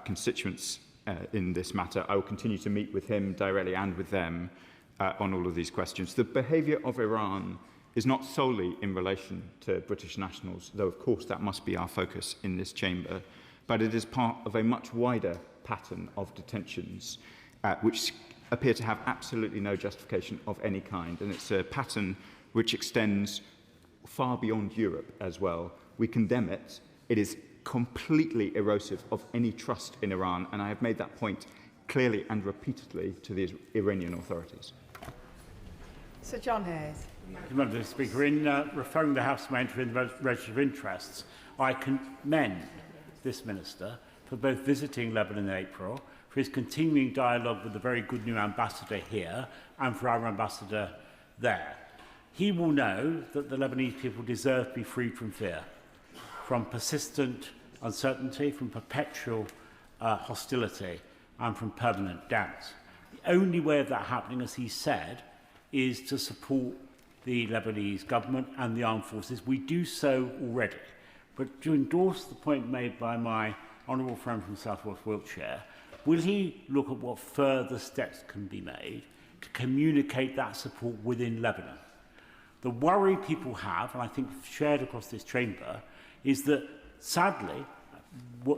constituents in this matter. I will continue to meet with him directly and with them on all of these questions. The behaviour of Iran is not solely in relation to British nationals, though of course that must be our focus in this chamber, but it is part of a much wider pattern of detentions which appear to have absolutely no justification of any kind, and it's a pattern which extends far beyond Europe as well. We condemn it. It is completely erosive of any trust in Iran, and I have made that point clearly and repeatedly to the Iranian authorities. Sir John Hayes. Madam Speaker, in referring the House to my entry in the Register of Interests, I commend this Minister for both visiting Lebanon in April, for his continuing dialogue with the very good new ambassador here, and for our ambassador there. He will know that the Lebanese people deserve to be freed from fear, from persistent uncertainty, from perpetual hostility, and from permanent doubt. The only way of that happening, as he said, is to support the Lebanese government and the armed forces. We do so already. But to endorse the point made by my honourable friend from South West Wiltshire, will he look at what further steps can be made to communicate that support within Lebanon? The worry people have, and I think shared across this chamber, is that sadly,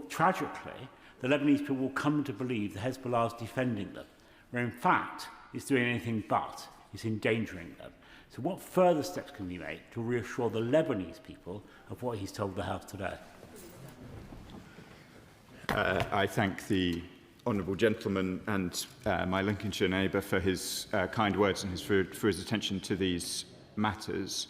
tragically, the Lebanese people will come to believe that Hezbollah is defending them, where in fact it's doing anything but, it's endangering them. So what further steps can be made to reassure the Lebanese people of what he's told the House today? I thank the honourable gentleman and my Lincolnshire neighbour for his kind words and for his attention to these matters.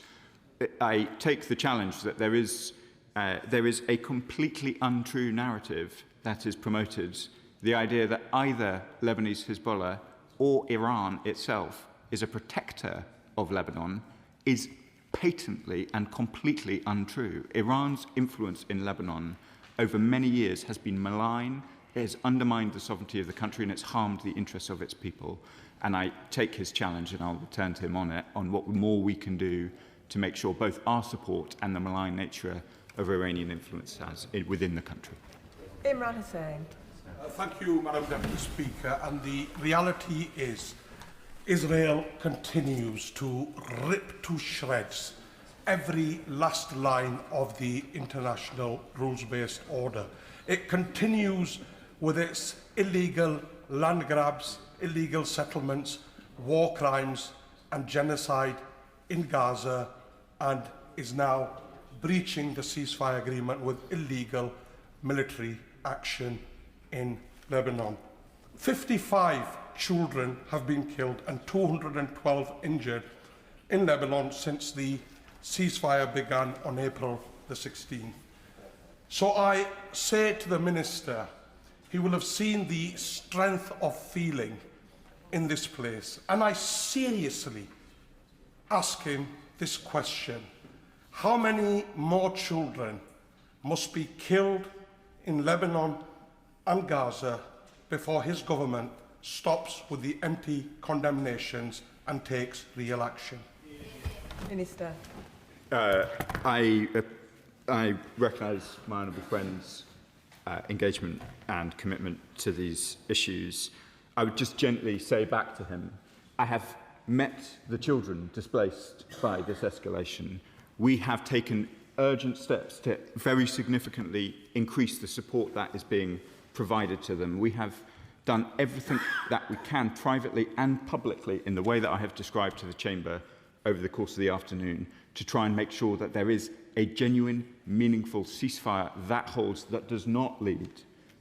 I take the challenge that there is a completely untrue narrative that is promoted, the idea that either Lebanese Hezbollah or Iran itself is a protector of Lebanon is patently and completely untrue. Iran's influence in Lebanon over many years has been malign, it has undermined the sovereignty of the country, and it's harmed the interests of its people. And I take his challenge, and I'll return to him on it, on what more we can do to make sure both our support and the malign nature of Iranian influence within the country. Imran Hussain. Thank you, Madam Deputy Speaker. And the reality is, Israel continues to rip to shreds every last line of the international rules-based order. It continues with its illegal land grabs, illegal settlements, war crimes and genocide in Gaza, and is now breaching the ceasefire agreement with illegal military action in Lebanon. 55 children have been killed and 212 injured in Lebanon since the ceasefire began on April the 16th. So I say to the Minister, he will have seen the strength of feeling in this place, and I seriously ask him this question: how many more children must be killed in Lebanon and Gaza before his government stops with the empty condemnations and takes real action? Minister. I recognise my honourable friend's engagement and commitment to these issues. I would just gently say back to him, I have met the children displaced by this escalation. We have taken urgent steps to very significantly increase the support that is being provided to them. We have done everything that we can privately and publicly in the way that I have described to the Chamber over the course of the afternoon to try and make sure that there is a genuine, meaningful ceasefire that holds, that does not lead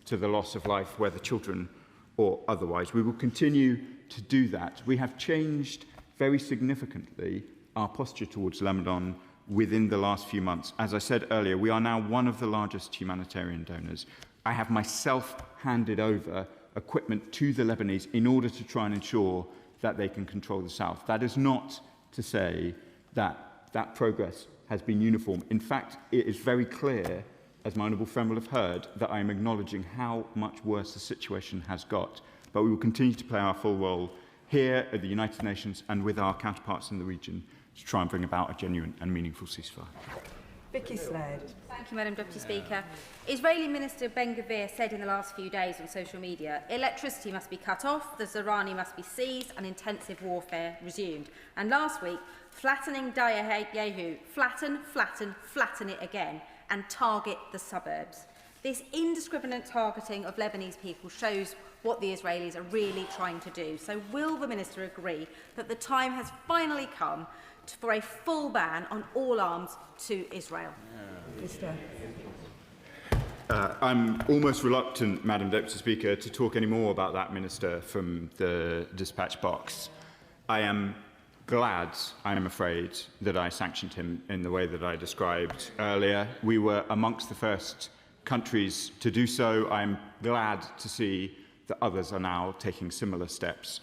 to the loss of life, whether children or otherwise. We will continue to do that. We have changed very significantly our posture towards Lebanon within the last few months. As I said earlier, we are now one of the largest humanitarian donors. I have myself handed over equipment to the Lebanese in order to try and ensure that they can control the south. That is not to say that that progress has been uniform. In fact, it is very clear, as my honourable friend will have heard, that I am acknowledging how much worse the situation has got. But we will continue to play our full role here at the United Nations and with our counterparts in the region to try and bring about a genuine and meaningful ceasefire. Vicky Slade. Thank you, Madam Deputy Speaker. Israeli Minister Ben Gvir said in the last few days on social media, electricity must be cut off, the Zahrani must be seized and intensive warfare resumed. And last week, flattening Yehu, flatten it again and target the suburbs. This indiscriminate targeting of Lebanese people shows what the Israelis are really trying to do. So will the Minister agree that the time has finally come for a full ban on all arms to Israel? I'm almost reluctant, Madam Deputy Speaker, to talk any more about that Minister from the dispatch box. I am glad, I am afraid, that I sanctioned him in the way that I described earlier. We were amongst the first countries to do so. I'm glad to see that others are now taking similar steps.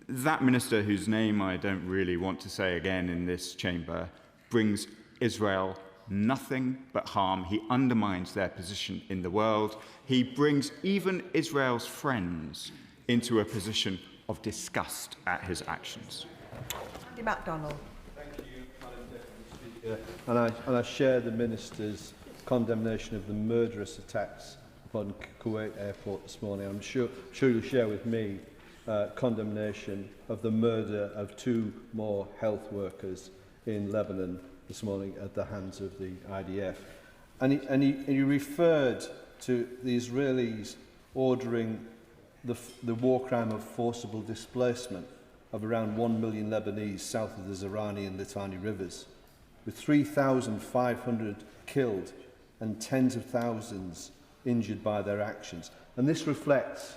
That minister, whose name I don't really want to say again in this chamber, brings Israel nothing but harm. He undermines their position in the world. He brings even Israel's friends into a position of disgust at his actions. Andy MacDonald. Thank you, Madam Deputy Speaker. And I share the Minister's condemnation of the murderous attacks upon Kuwait Airport this morning. I'm sure you'll share with me condemnation of the murder of 2 more health workers in Lebanon this morning at the hands of the IDF. And he referred to the Israelis ordering the war crime of forcible displacement of around 1 million Lebanese south of the Zahrani and Litani rivers, with 3,500 killed and tens of thousands injured by their actions. And this reflects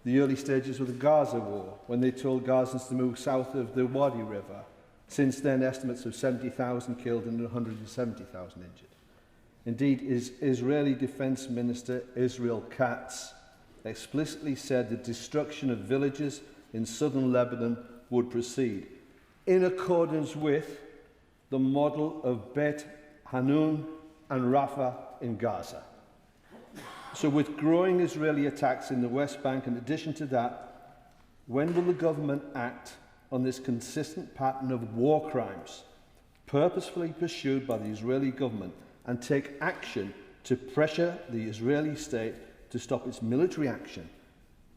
the early stages of the Gaza war, when they told Gazans to move south of the Wadi River. Since then, estimates of 70,000 killed and 170,000 injured. Indeed, Israeli Defence Minister Israel Katz explicitly said the destruction of villages in southern Lebanon would proceed, in accordance with the model of Bet Hanun and Rafah in Gaza. So with growing Israeli attacks in the West Bank, in addition to that, when will the government act on this consistent pattern of war crimes purposefully pursued by the Israeli government and take action to pressure the Israeli state to stop its military action,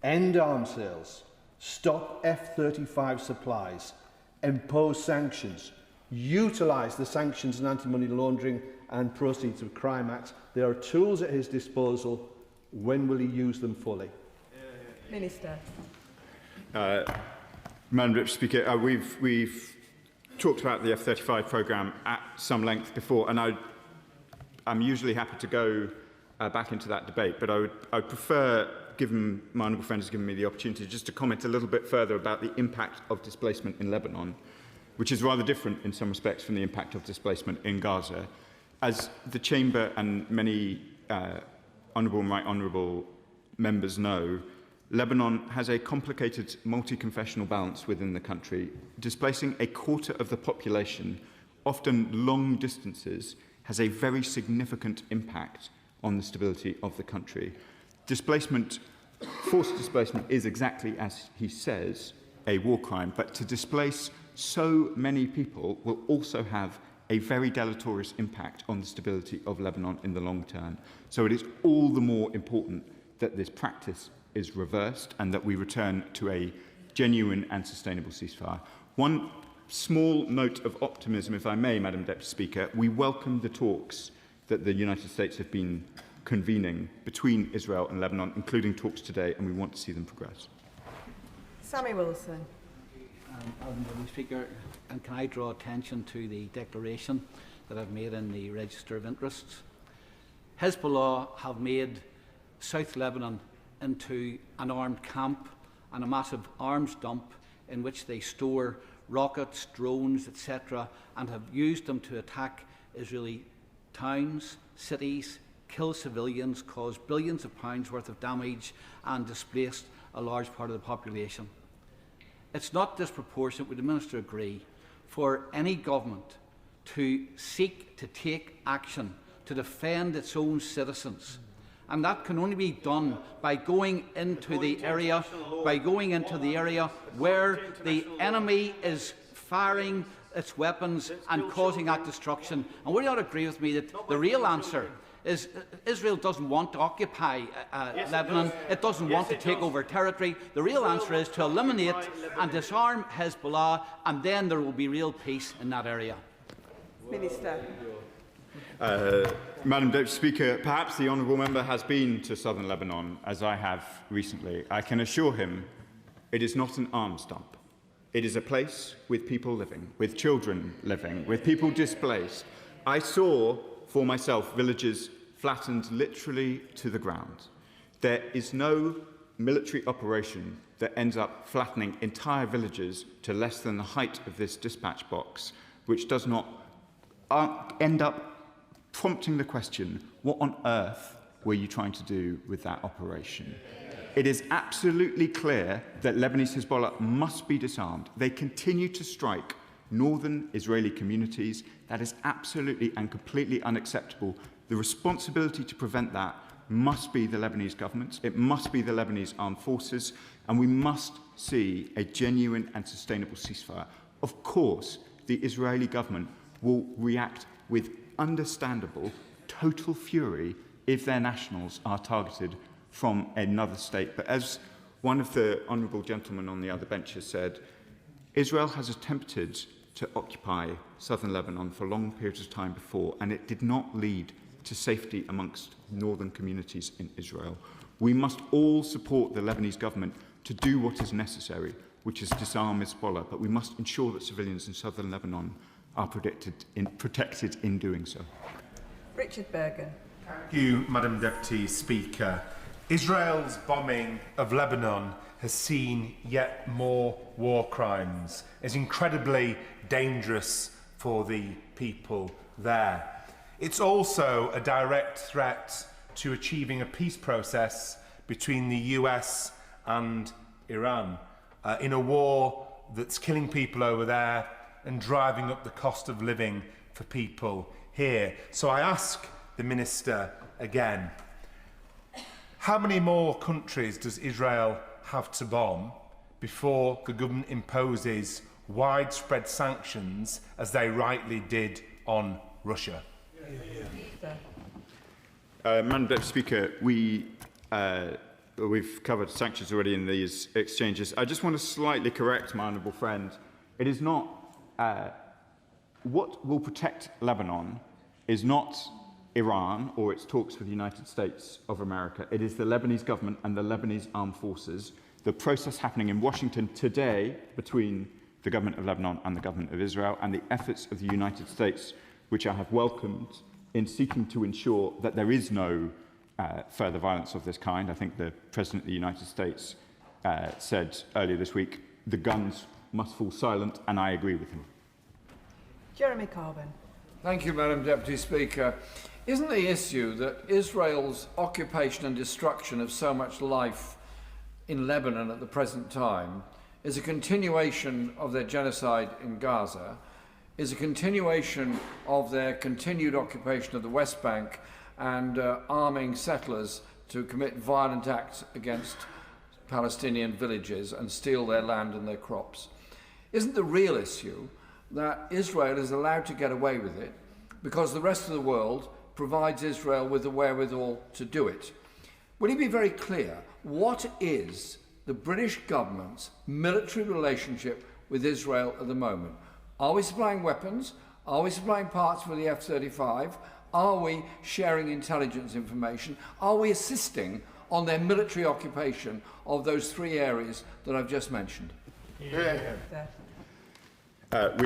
end arms sales, stop F-35 supplies, impose sanctions, utilise the Sanctions and Anti-Money Laundering and Proceeds of Crime Acts? There are tools at his disposal. When will he use them fully? Minister. Madam Deputy Speaker, we've talked about the F-35 programme at some length before, and I'm usually happy to go back into that debate, but I would prefer, given my honourable friend has given me the opportunity, just to comment a little bit further about the impact of displacement in Lebanon, which is rather different in some respects from the impact of displacement in Gaza. As the Chamber and many honourable and right honourable members know, Lebanon has a complicated multi-confessional balance within the country. Displacing a quarter of the population, often long distances, has a very significant impact on the stability of the country. Displacement, forced displacement, is exactly as he says, a war crime, but to displace so many people will also have a very deleterious impact on the stability of Lebanon in the long term. So it is all the more important that this practice is reversed and that we return to a genuine and sustainable ceasefire. One small note of optimism, if I may, Madam Deputy Speaker. We welcome the talks that the United States have been convening between Israel and Lebanon, including talks today, and we want to see them progress. Sammy Wilson. Madam Deputy Speaker, and can I draw attention to the declaration that I've made in the Register of Interests. Hezbollah have made South Lebanon into an armed camp and a massive arms dump in which they store rockets, drones, etc., and have used them to attack Israeli towns, cities, kill civilians, cause billions of pounds worth of damage, and displaced a large part of the population. It's not disproportionate, would the Minister agree, for any government to seek to take action to defend its own citizens, and that can only be done by going into the area, where the enemy is firing its weapons and causing that destruction. And would you not agree with me that the real answer is Israel doesn't want to occupy Lebanon, it doesn't want to take over territory. The real answer is to eliminate and disarm Hezbollah, and then there will be real peace in that area. Minister. Madam Deputy Speaker, perhaps the honourable member has been to southern Lebanon, as I have recently. I can assure him it is not an arms dump. It is a place with people living, with children living, with people displaced. I saw for myself villages flattened literally to the ground. There is no military operation that ends up flattening entire villages to less than the height of this dispatch box, which does not end up prompting the question, what on earth were you trying to do with that operation? It is absolutely clear that Lebanese Hezbollah must be disarmed. They continue to strike northern Israeli communities. That is absolutely and completely unacceptable. The responsibility to prevent that must be the Lebanese government. It must be the Lebanese armed forces, and we must see a genuine and sustainable ceasefire. Of course, the Israeli government will react with understandable total fury if their nationals are targeted from another state. But as one of the honourable gentlemen on the other bench has said, Israel has attempted to occupy southern Lebanon for long periods of time before, and it did not lead to safety amongst northern communities in Israel. We must all support the Lebanese government to do what is necessary, which is disarm Hezbollah, but we must ensure that civilians in southern Lebanon are protected in doing so. Richard Bergen. Thank you, Madam Deputy Speaker. Israel's bombing of Lebanon has seen yet more war crimes. It's incredibly dangerous for the people there. It's also a direct threat to achieving a peace process between the US and Iran in a war that's killing people over there and driving up the cost of living for people here. So I ask the Minister again, how many more countries does Israel have to bomb before the government imposes widespread sanctions, as they rightly did on Russia? Madam Deputy Speaker, we've covered sanctions already in these exchanges. I just want to slightly correct my honourable friend. It is not what will protect Lebanon is not Iran or its talks with the United States of America. It is the Lebanese government and the Lebanese armed forces. The process happening in Washington today between the government of Lebanon and the government of Israel, and the efforts of the United States, which I have welcomed, in seeking to ensure that there is no further violence of this kind. I think the President of the United States said earlier this week, the guns must fall silent, and I agree with him. Jeremy Corbyn. Thank you, Madam Deputy Speaker. Isn't the issue that Israel's occupation and destruction of so much life in Lebanon at the present time is a continuation of their genocide in Gaza, is a continuation of their continued occupation of the West Bank and arming settlers to commit violent acts against Palestinian villages and steal their land and their crops? Isn't the real issue that Israel is allowed to get away with it because the rest of the world provides Israel with the wherewithal to do it? Will you be very clear, what is the British government's military relationship with Israel at the moment? Are we supplying weapons? Are we supplying parts for the F-35? Are we sharing intelligence information? Are we assisting on their military occupation of those three areas that I've just mentioned? We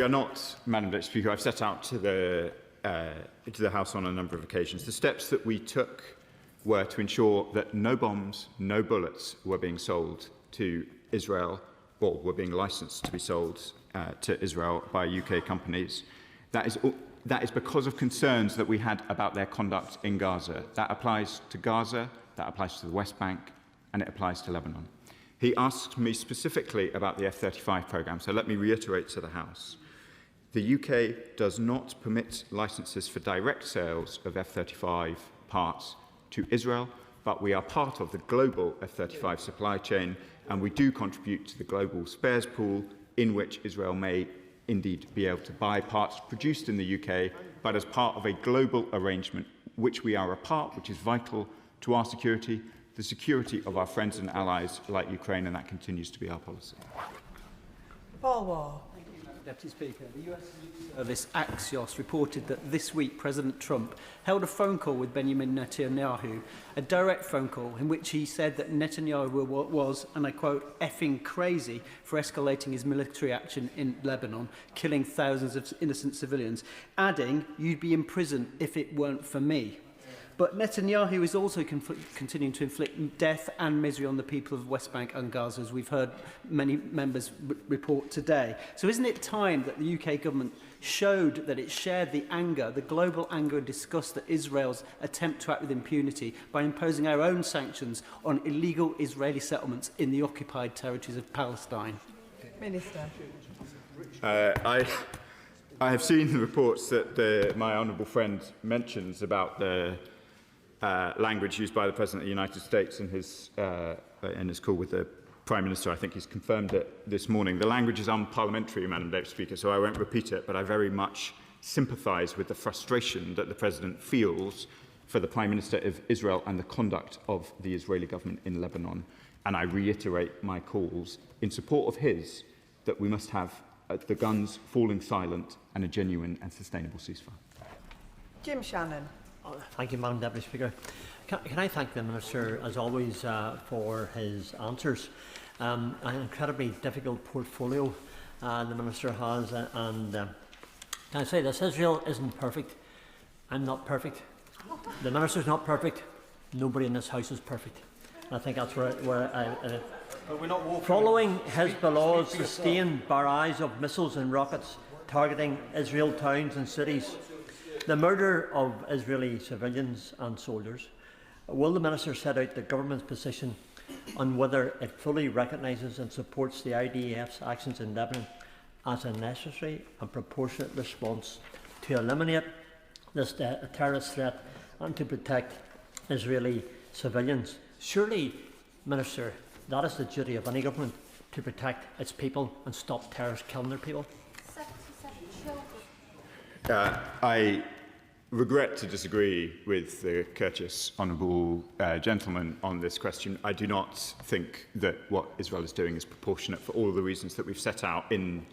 are not, Madam Deputy Speaker. I've set out the House on a number of occasions. The steps that we took were to ensure that no bombs, no bullets were being sold to Israel, or were being licensed to be sold to Israel by UK companies. That is because of concerns that we had about their conduct in Gaza. That applies to Gaza, that applies to the West Bank, and it applies to Lebanon. He asked me specifically about the F-35 programme, so let me reiterate to the House. The UK does not permit licences for direct sales of F-35 parts to Israel, but we are part of the global F-35 supply chain, and we do contribute to the global spares pool in which Israel may indeed be able to buy parts produced in the UK, but as part of a global arrangement which we are a part, which is vital to our security, the security of our friends and allies like Ukraine, and that continues to be our policy. Paul Wall. Deputy Speaker, the US Service Axios reported that this week President Trump held a phone call with Benjamin Netanyahu, a direct phone call in which he said that Netanyahu was, and I quote, effing crazy for escalating his military action in Lebanon, killing thousands of innocent civilians, adding, "You'd be in prison if it weren't for me." But Netanyahu is also continuing to inflict death and misery on the people of West Bank and Gaza, as we've heard many members report today. So isn't it time that the UK government showed that it shared the anger, the global anger and disgust at Israel's attempt to act with impunity by imposing our own sanctions on illegal Israeli settlements in the occupied territories of Palestine? Minister. I have seen the reports that my honourable friend mentions about the language used by the President of the United States in his call with the Prime Minister. I think he's confirmed it this morning. The language is unparliamentary, Madam Deputy Speaker, so I won't repeat it, but I very much sympathise with the frustration that the President feels for the Prime Minister of Israel and the conduct of the Israeli government in Lebanon. And I reiterate my calls in support of his that we must have the guns falling silent and a genuine and sustainable ceasefire. Jim Shannon. Thank you, Madam Deputy Speaker. Can I thank the Minister, as always, for his answers. An incredibly difficult portfolio the Minister has, and can I say this, Israel isn't perfect. I'm not perfect. The Minister's not perfect. Nobody in this House is perfect. And I think that's following Hezbollah's sustained barrage of missiles and rockets targeting Israel towns and cities, the murder of Israeli civilians and soldiers, will the Minister set out the government's position on whether it fully recognises and supports the IDF's actions in Lebanon as a necessary and proportionate response to eliminate this terrorist threat and to protect Israeli civilians? Surely, Minister, that is the duty of any government, to protect its people and stop terrorists killing their people. I regret to disagree with the courteous honourable gentleman on this question. I do not think that what Israel is doing is proportionate for all of the reasons that we've set out in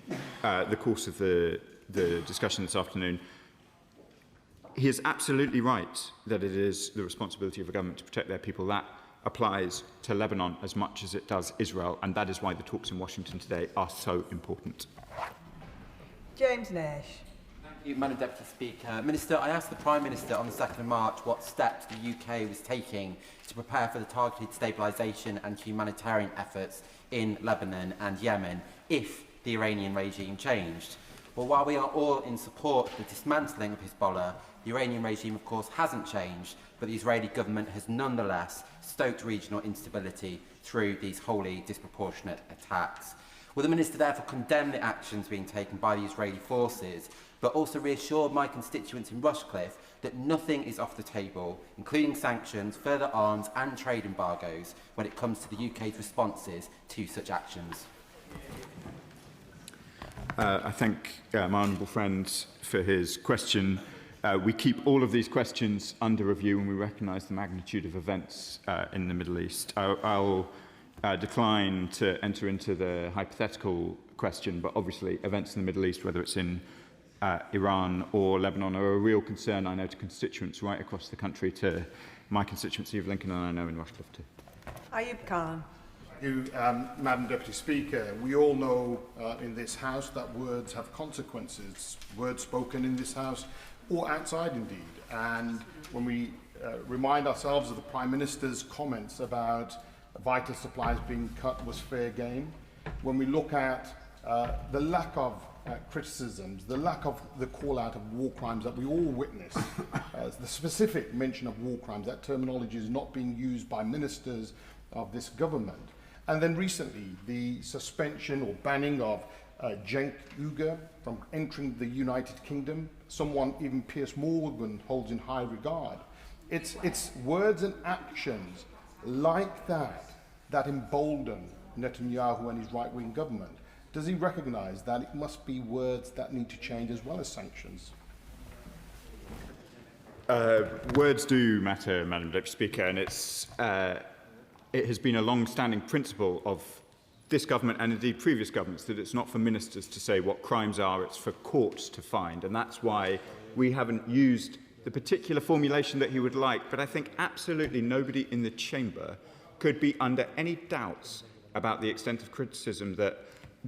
the course of the discussion this afternoon. He is absolutely right that it is the responsibility of a government to protect their people. That applies to Lebanon as much as it does Israel, and that is why the talks in Washington today are so important. James Nash. Thank you, Madam Deputy Speaker. Minister, I asked the Prime Minister on the 2nd of March what steps the UK was taking to prepare for the targeted stabilisation and humanitarian efforts in Lebanon and Yemen if the Iranian regime changed. Well, while we are all in support of the dismantling of Hezbollah, the Iranian regime, of course, hasn't changed, but the Israeli government has nonetheless stoked regional instability through these wholly disproportionate attacks. Will the Minister therefore condemn the actions being taken by the Israeli forces, but also reassure my constituents in Rushcliffe that nothing is off the table, including sanctions, further arms and trade embargoes, when it comes to the UK's responses to such actions? I thank my honourable friend for his question. We keep all of these questions under review and we recognise the magnitude of events in the Middle East. I'll decline to enter into the hypothetical question, but obviously events in the Middle East, whether it's in Iran or Lebanon, are a real concern, I know, to constituents right across the country, to my constituency of Lincoln, and I know in Rushcliffe too. Ayub Khan. You, Madam Deputy Speaker, we all know in this House that words have consequences. Words spoken in this House or outside indeed. And when we remind ourselves of the Prime Minister's comments about vital supplies being cut was fair game, when we look at the lack of criticisms, the lack of the call out of war crimes that we all witness, the specific mention of war crimes, that terminology is not being used by ministers of this government. And then recently, the suspension or banning of Cenk Uygur from entering the United Kingdom, someone even Piers Morgan holds in high regard. It's words and actions like that that embolden Netanyahu and his right-wing government. Does he recognise that it must be words that need to change as well as sanctions? Words do matter, Madam Deputy Speaker, and it has been a long-standing principle of this government and indeed previous governments that it's not for ministers to say what crimes are, it's for courts to find. And that's why we haven't used the particular formulation that he would like. But I think absolutely nobody in the chamber could be under any doubts about the extent of criticism that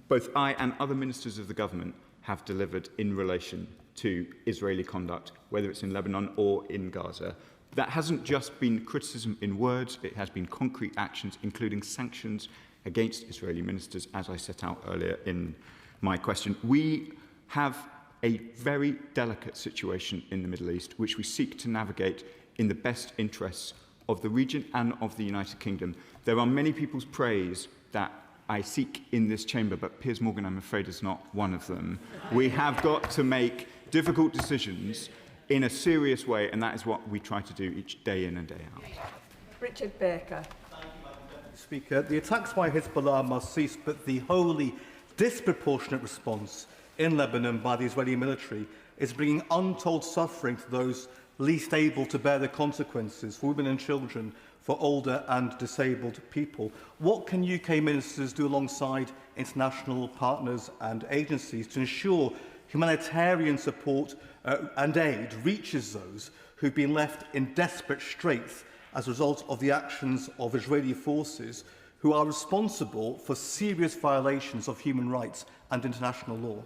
both I and other ministers of the government have delivered in relation to Israeli conduct, whether it's in Lebanon or in Gaza. That hasn't just been criticism in words, it has been concrete actions, including sanctions against Israeli ministers, as I set out earlier in my question. We have a very delicate situation in the Middle East, which we seek to navigate in the best interests of the region and of the United Kingdom. There are many people's praise that I seek in this chamber, but Piers Morgan, I'm afraid, is not one of them. We have got to make difficult decisions in a serious way, and that is what we try to do each day in and day out. Richard Baker. Speaker, the attacks by Hezbollah must cease, but the wholly disproportionate response in Lebanon by the Israeli military is bringing untold suffering to those least able to bear the consequences, for women and children, for older and disabled people. What can UK ministers do alongside international partners and agencies to ensure humanitarian support and aid reaches those who've been left in desperate straits as a result of the actions of Israeli forces who are responsible for serious violations of human rights and international law?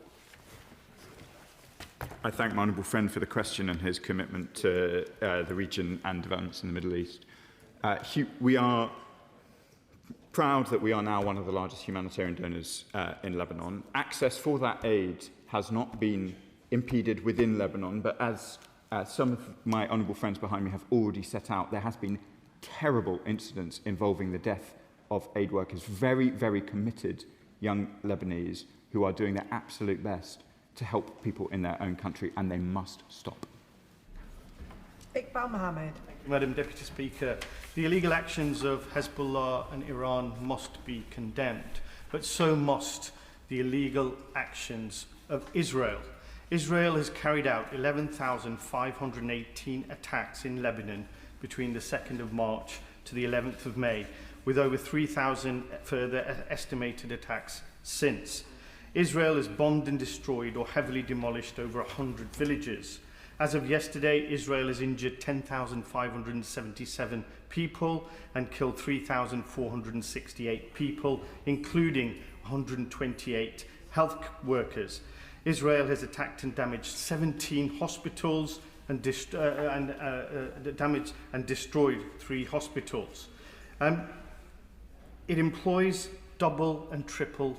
I thank my honourable friend for the question and his commitment to the region and developments in the Middle East. We are proud that we are now one of the largest humanitarian donors in Lebanon. Access for that aid has not been impeded within Lebanon, but as some of my honourable friends behind me have already set out, there has been terrible incidents involving the death of aid workers, very, very committed young Lebanese who are doing their absolute best to help people in their own country, and they must stop. Iqbal Mohammed. Madam Deputy Speaker, the illegal actions of Hezbollah and Iran must be condemned, but so must the illegal actions of Israel. Israel has carried out 11,518 attacks in Lebanon between the 2nd of March to the 11th of May, with over 3,000 further estimated attacks since. Israel has bombed and destroyed or heavily demolished over 100 villages. As of yesterday, Israel has injured 10,577 people and killed 3,468 people, including 128 health workers. Israel has attacked and damaged 17 hospitals and damaged and destroyed 3 hospitals. It employs double and triple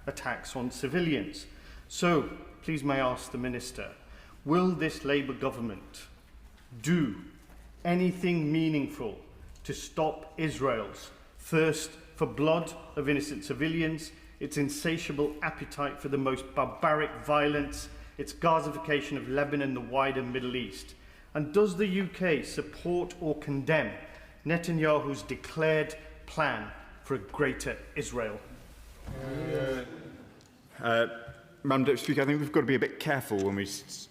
attacks on civilians. So, please may I ask the Minister, will this Labour government do anything meaningful to stop Israel's thirst for blood of innocent civilians, its insatiable appetite for the most barbaric violence, its Gazification of Lebanon and the wider Middle East? And does the UK support or condemn Netanyahu's declared plan for a greater Israel? Madam Deputy Speaker, I think we've got to be a bit careful when we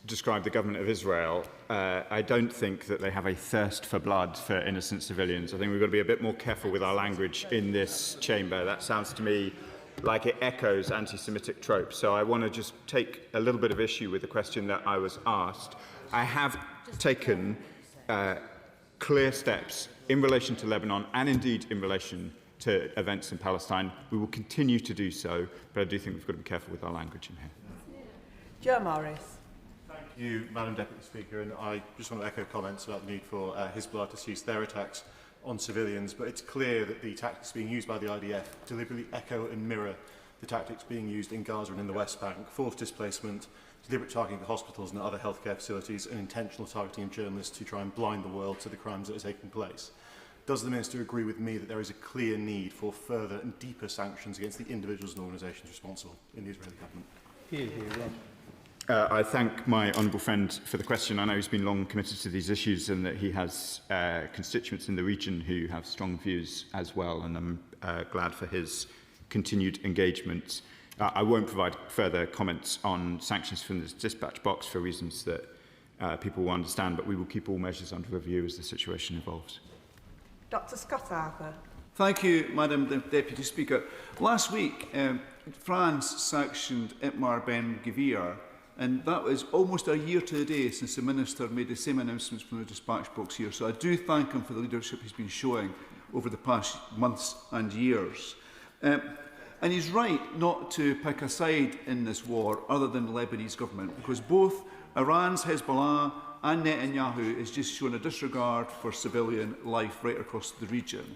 describe the government of Israel. I don't think that they have a thirst for blood for innocent civilians. I think we've got to be a bit more careful with our language in this chamber. That sounds to me like it echoes anti-Semitic tropes. So I want to just take a little bit of issue with the question that I was asked. I have taken clear steps in relation to Lebanon and indeed in relation to events in Palestine. We will continue to do so, but I do think we've got to be careful with our language in here. Joe Morris. Thank you, Madam Deputy Speaker, and I just want to echo comments about the need for Hezbollah to cease their attacks on civilians, but it's clear that the tactics being used by the IDF deliberately echo and mirror the tactics being used in Gaza and in the West Bank: forced displacement, deliberate targeting of hospitals and other healthcare facilities, and intentional targeting of journalists to try and blind the world to the crimes that are taking place. Does the Minister agree with me that there is a clear need for further and deeper sanctions against the individuals and organisations responsible in the Israeli government? I thank my honourable friend for the question. I know he's been long committed to these issues and that he has constituents in the region who have strong views as well, and I'm glad for his continued engagement. I won't provide further comments on sanctions from this dispatch box for reasons that people will understand, but we will keep all measures under review as the situation evolves. Dr Scott Arthur. Thank you, Madam Deputy Speaker. Last week, France sanctioned Itmar Ben-Gvir, and that was almost a year to the day since the Minister made the same announcements from the dispatch box here. So I do thank him for the leadership he's been showing over the past months and years. And he's right not to pick a side in this war other than the Lebanese government, because both Iran's Hezbollah and Netanyahu is just showing a disregard for civilian life right across the region.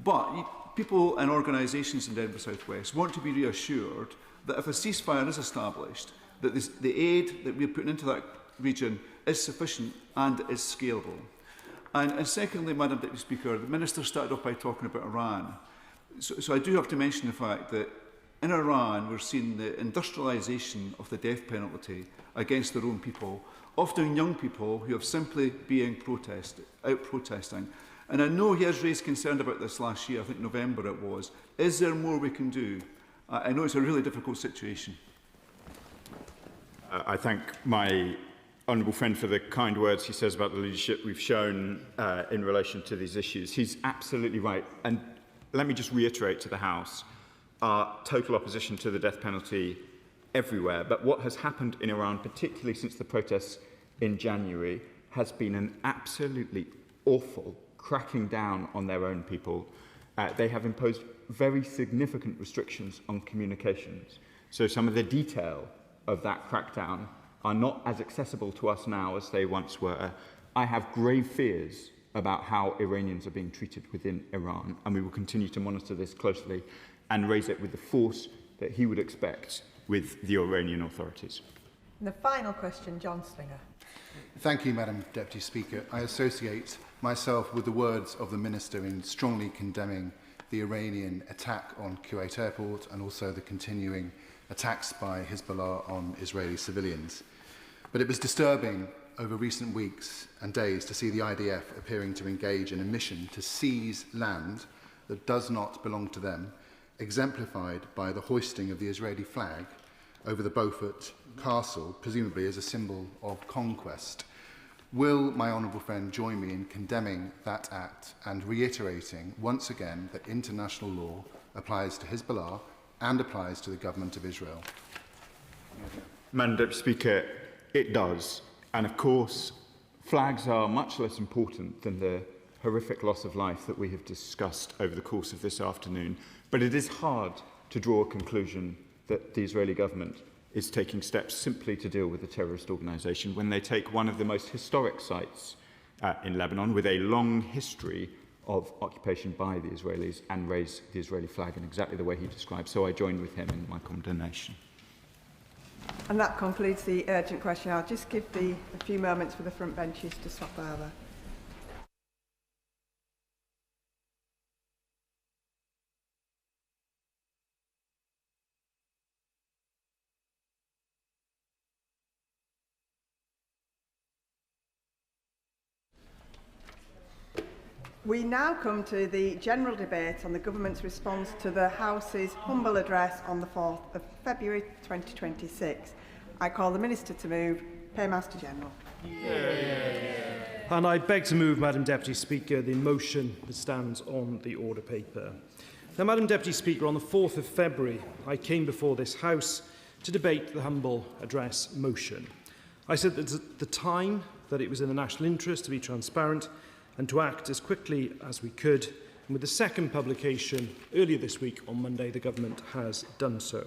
But people and organisations in Edinburgh South West want to be reassured that if a ceasefire is established, that the aid that we're putting into that region is sufficient and is scalable. And secondly, Madam Deputy Speaker, the Minister started off by talking about Iran. So I do have to mention the fact that in Iran we're seeing the industrialisation of the death penalty against their own people, often young people who have simply been out protesting. And I know he has raised concern about this last year, I think November it was. Is there more we can do? I know it's a really difficult situation. I thank my honourable friend for the kind words he says about the leadership we've shown in relation to these issues. He's absolutely right. And let me just reiterate to the House our total opposition to the death penalty everywhere. But what has happened in Iran, particularly since the protests in January, has been an absolutely awful cracking down on their own people. They have imposed very significant restrictions on communications. So some of the detail of that crackdown are not as accessible to us now as they once were. I have grave fears about how Iranians are being treated within Iran, and we will continue to monitor this closely and raise it with the force that he would expect with the Iranian authorities. And the final question, John Slinger. Thank you, Madam Deputy Speaker. I associate myself with the words of the Minister in strongly condemning the Iranian attack on Kuwait airport and also the continuing attacks by Hezbollah on Israeli civilians. But it was disturbing over recent weeks and days to see the IDF appearing to engage in a mission to seize land that does not belong to them, exemplified by the hoisting of the Israeli flag over the Beaufort Castle, presumably as a symbol of conquest. Will my honourable friend join me in condemning that act and reiterating once again that international law applies to Hezbollah and applies to the government of Israel? Madam Deputy Speaker, it does. And of course, flags are much less important than the horrific loss of life that we have discussed over the course of this afternoon. But it is hard to draw a conclusion that the Israeli government is taking steps simply to deal with a terrorist organisation when they take one of the most historic sites in Lebanon with a long history of occupation by the Israelis and raise the Israeli flag in exactly the way he described. So I join with him in my condemnation. And that concludes the urgent question. I'll just give a few moments for the front benches to swap over. We now come to the general debate on the Government's response to the House's humble address on the 4th of February 2026. I call the Minister to move. Paymaster General. And I beg to move, Madam Deputy Speaker, the motion that stands on the order paper. Now, Madam Deputy Speaker, on the 4th of February, I came before this House to debate the humble address motion. I said that at the time that it was in the national interest to be transparent and to act as quickly as we could. And with the second publication earlier this week on Monday, the Government has done so.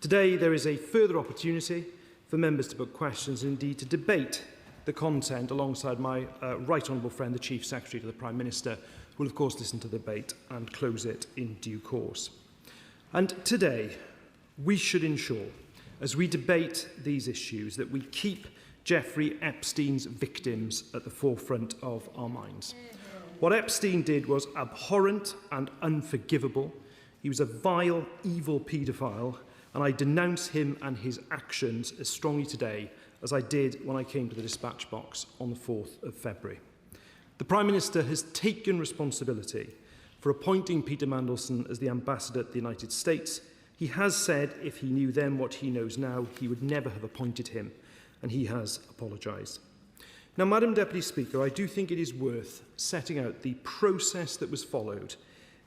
Today, there is a further opportunity for members to put questions and indeed to debate the content alongside my right honourable friend, the Chief Secretary to the Prime Minister, who will of course listen to the debate and close it in due course. And today, we should ensure, as we debate these issues, that we keep Jeffrey Epstein's victims at the forefront of our minds. What Epstein did was abhorrent and unforgivable. He was a vile, evil paedophile, and I denounce him and his actions as strongly today as I did when I came to the dispatch box on the 4th of February. The Prime Minister has taken responsibility for appointing Peter Mandelson as the ambassador to the United States. He has said if he knew then what he knows now, he would never have appointed him, and he has apologised. Now, Madam Deputy Speaker, I do think it is worth setting out the process that was followed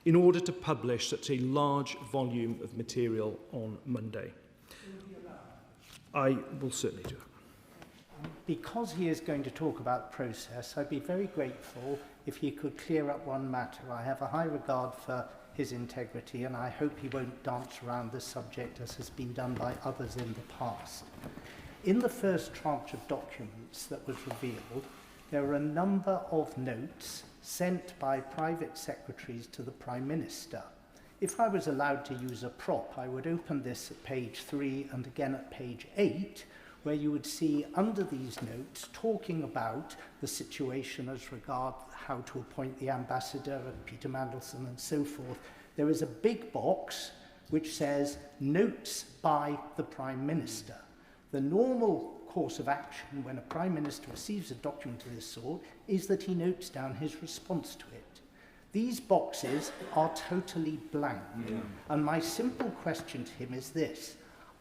in order to publish such a large volume of material on Monday. I will certainly do that. Because he is going to talk about process, I'd be very grateful if he could clear up one matter. I have a high regard for his integrity, and I hope he won't dance around this subject as has been done by others in the past. In the first tranche of documents that was revealed, there are a number of notes sent by private secretaries to the Prime Minister. If I was allowed to use a prop, I would open this at page 3 and again at page 8, where you would see under these notes talking about the situation as regards how to appoint the ambassador and Peter Mandelson and so forth. There is a big box which says notes by the Prime Minister. The normal course of action when a Prime Minister receives a document of this sort is that he notes down his response to it. These boxes are totally blank. And my simple question to him is this: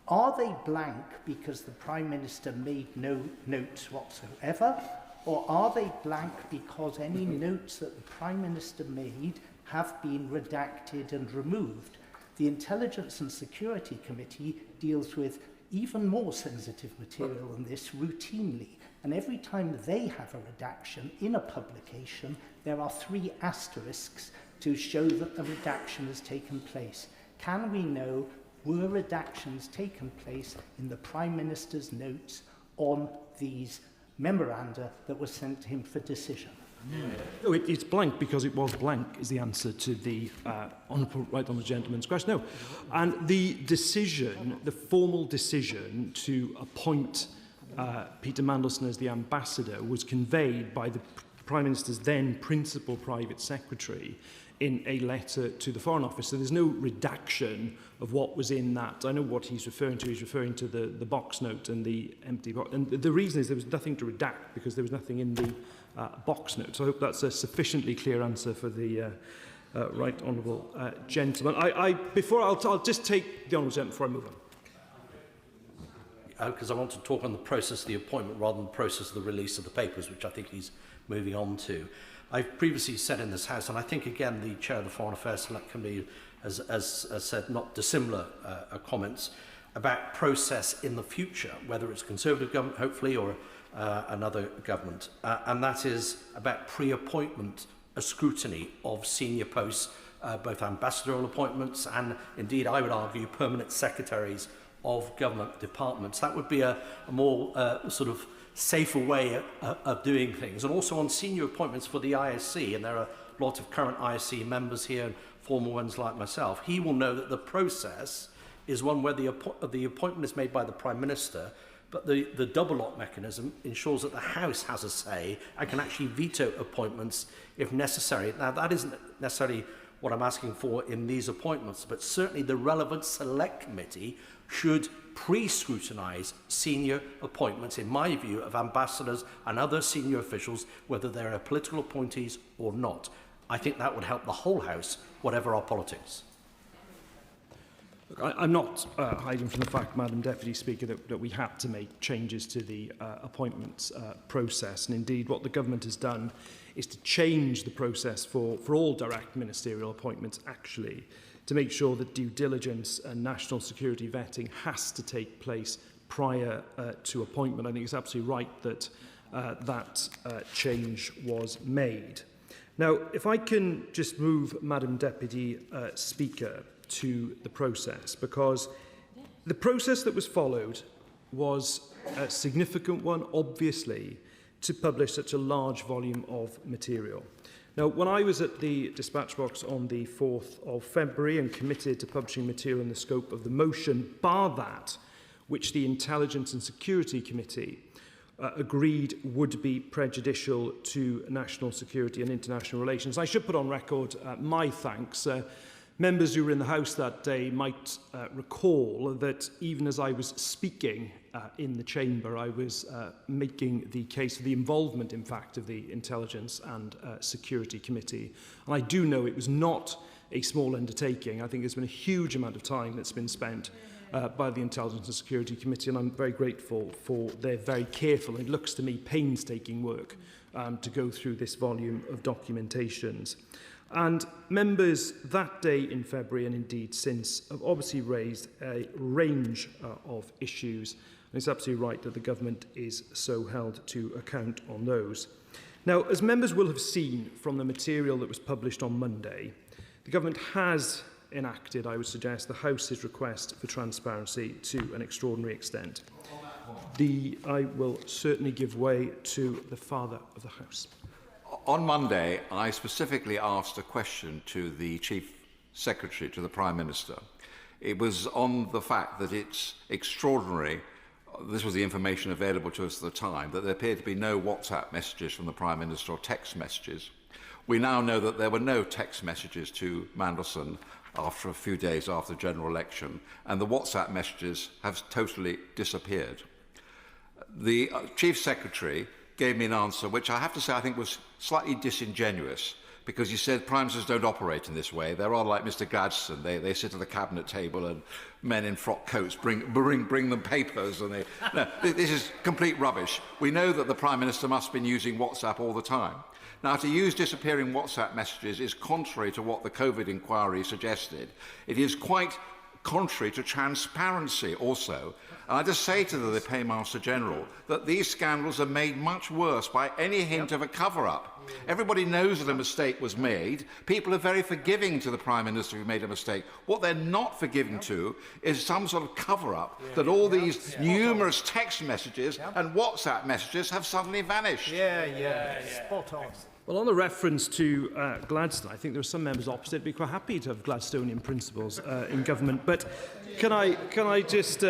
are they blank because the Prime Minister made no notes whatsoever, or are they blank because any notes that the Prime Minister made have been redacted and removed? The Intelligence and Security Committee deals with even more sensitive material than this routinely. And every time they have a redaction in a publication, there are 3 asterisks to show that the redaction has taken place. Can we know, were redactions taken place in the Prime Minister's notes on these memoranda that were sent to him for decision? No, it's blank because it was blank is the answer to the right on the gentleman's question. No. And the decision, the formal decision to appoint Peter Mandelson as the ambassador was conveyed by the Prime Minister's then principal private secretary in a letter to the Foreign Office. So there's no redaction of what was in that. I know what he's referring to. He's referring to the box note and the empty box. And the reason is there was nothing to redact because there was nothing in the box note. So I hope that's a sufficiently clear answer for the right honourable gentleman. I'll just take the honourable gentleman before I move on. Because I want to talk on the process of the appointment rather than the process of the release of the papers, which I think he's moving on to. I've previously said in this House, and I think again the Chair of the Foreign Affairs Select Committee has said not dissimilar comments about process in the future, whether it's Conservative government, hopefully, or another government, and that is about pre-appointment scrutiny of senior posts, both ambassadorial appointments and indeed, I would argue, permanent secretaries of government departments. That would be a more sort of safer way of doing things. And also on senior appointments for the ISC, and there are lots of current ISC members here and former ones like myself, he will know that the process is one where the appointment is made by the Prime Minister, but the double lock mechanism ensures that the House has a say and can actually veto appointments if necessary. Now, that isn't necessarily what I'm asking for in these appointments, but certainly the relevant select committee should pre-scrutinise senior appointments, in my view, of ambassadors and other senior officials, whether they're political appointees or not. I think that would help the whole House, whatever our politics. Look, I'm not hiding from the fact, Madam Deputy Speaker, that we had to make changes to the appointments process. And indeed, what the government has done is to change the process for all direct ministerial appointments, actually, to make sure that due diligence and national security vetting has to take place prior to appointment. I think it's absolutely right that that change was made. Now, if I can just move, Madam Deputy Speaker, to the process, because the process that was followed was a significant one, obviously, to publish such a large volume of material. Now, when I was at the dispatch box on the 4th of February and committed to publishing material in the scope of the motion, bar that, which the Intelligence and Security Committee agreed would be prejudicial to national security and international relations, I should put on record my thanks. Members who were in the House that day might recall that even as I was speaking in the chamber, I was making the case for the involvement, in fact, of the Intelligence and Security Committee. And I do know it was not a small undertaking. I think there's been a huge amount of time that's been spent by the Intelligence and Security Committee, and I'm very grateful for their very careful, it looks to me, painstaking work to go through this volume of documentations. And members that day in February, and indeed since, have obviously raised a range of issues. And it's absolutely right that the government is so held to account on those. Now, as members will have seen from the material that was published on Monday, the government has enacted, I would suggest, the House's request for transparency to an extraordinary extent. I will certainly give way to the Father of the House. On Monday, I specifically asked a question to the Chief Secretary, to the Prime Minister. It was on the fact that it's extraordinary, this was the information available to us at the time, that there appeared to be no WhatsApp messages from the Prime Minister or text messages. We now know that there were no text messages to Mandelson after a few days after the general election, and the WhatsApp messages have totally disappeared. The Chief Secretary gave me an answer which I have to say I think was slightly disingenuous, because he said prime ministers don't operate in this way. They're rather like Mr Gladstone. They sit at the cabinet table and men in frock coats bring them papers. And no, this is complete rubbish. We know that the Prime Minister must have been using WhatsApp all the time. Now, to use disappearing WhatsApp messages is contrary to what the COVID inquiry suggested. It is quite contrary to transparency also. And I just say to the Paymaster General that these scandals are made much worse by any hint of a cover-up. Everybody knows that a mistake was made. People are very forgiving to the Prime Minister who made a mistake. What they're not forgiving to is some sort of cover-up that all these numerous text messages and WhatsApp messages have suddenly vanished. Spot on. Well, on the reference to Gladstone, I think there are some members opposite who'd be quite happy to have Gladstonian principles in government. But can I just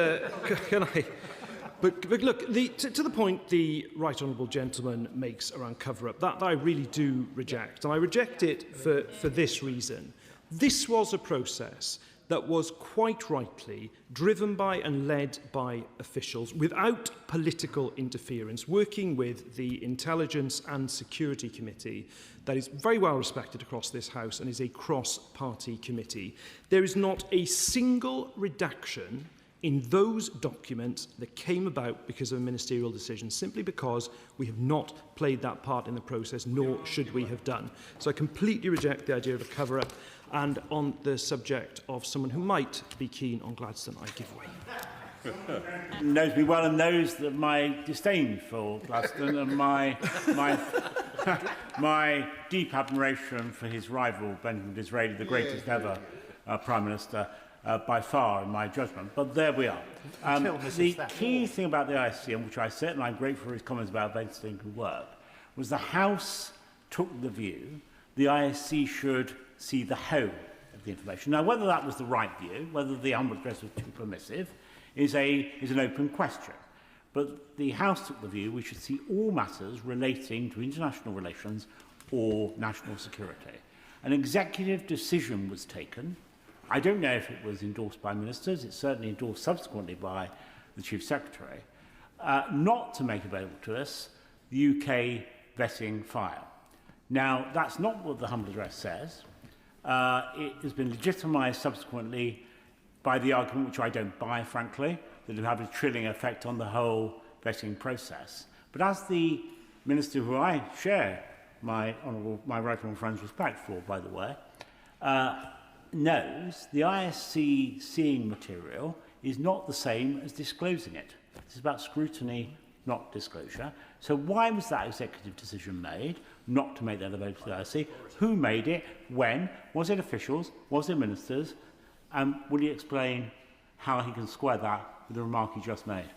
But look, to the point the right honourable gentleman makes around cover-up, that I really do reject. And I reject it for this reason. This was a process that was quite rightly driven by and led by officials without political interference, working with the Intelligence and Security Committee that is very well respected across this House and is a cross-party committee. There is not a single redaction in those documents that came about because of a ministerial decision, simply because we have not played that part in the process, nor should we have done. So I completely reject the idea of a cover-up. And on the subject of someone who might be keen on Gladstone, I give way. Knows me well and knows that my disdain for Gladstone and my deep admiration for his rival, Benjamin Disraeli, the greatest ever Prime Minister, by far, in my judgment. But there we are. The key thing about the ISC, on which I said, and I'm grateful for his comments about Benjamin who work, was the House took the view the ISC should see the whole of the information. Now, whether that was the right view, whether the humble address was too permissive, is an open question. But the House took the view we should see all matters relating to international relations or national security. An executive decision was taken. I don't know if it was endorsed by ministers. It's certainly endorsed subsequently by the Chief Secretary, not to make available to us the UK vetting file. Now, that's not what the humble address says. It has been legitimised subsequently by the argument, which I don't buy, frankly, that it would have a chilling effect on the whole vetting process. But as the Minister, who I share my right honourable friend's respect for, by the way, knows, the ISC seeing material is not the same as disclosing it. It's about scrutiny, not disclosure. So why was that executive decision made, not to make that available to the ISC? Who made it? When? Was it officials? Was it ministers? Will you explain how he can square that with the remark he just made?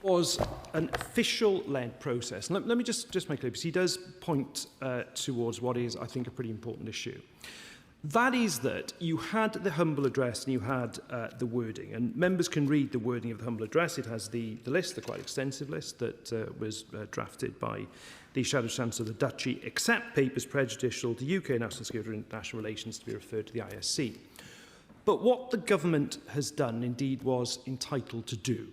was an official-led process. Let me just make clear, because he does point towards what is, I think, a pretty important issue. That is that you had the humble address and you had the wording, and members can read the wording of the humble address. It has the list, the quite extensive list that was drafted by the Shadow Chancellor of the Duchy, except papers prejudicial to UK national security and international relations to be referred to the ISC. But what the government has done, indeed was entitled to do,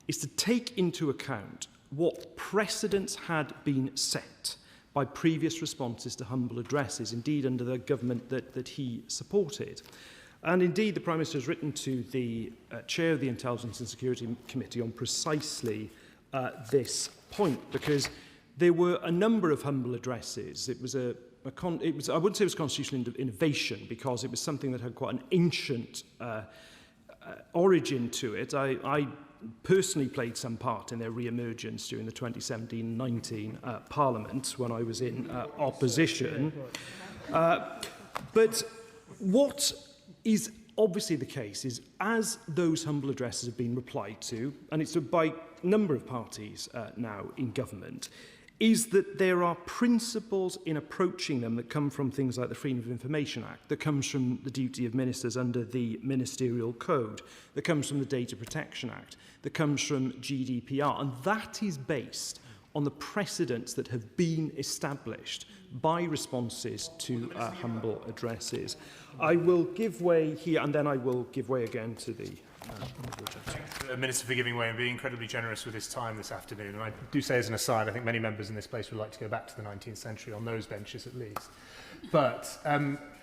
is to take into account what precedents had been set by previous responses to humble addresses, indeed under the government that he supported. And indeed, the Prime Minister has written to the Chair of the Intelligence and Security Committee on precisely this point, because there were a number of humble addresses. It was I wouldn't say it was constitutional innovation, because it was something that had quite an ancient origin to it. I personally played some part in their re-emergence during the 2017-19 Parliament when I was in opposition. But what is obviously the case is, as those humble addresses have been replied to, and it's by a number of parties now in government, is that there are principles in approaching them that come from things like the Freedom of Information Act, that comes from the duty of ministers under the Ministerial Code, that comes from the Data Protection Act, that comes from GDPR, and that is based on the precedents that have been established by responses to humble addresses. I will give way here, and then I will give way again to the the Minister for giving way and being incredibly generous with his time this afternoon. And I do say as an aside, I think many members in this place would like to go back to the 19th century on those benches at least. But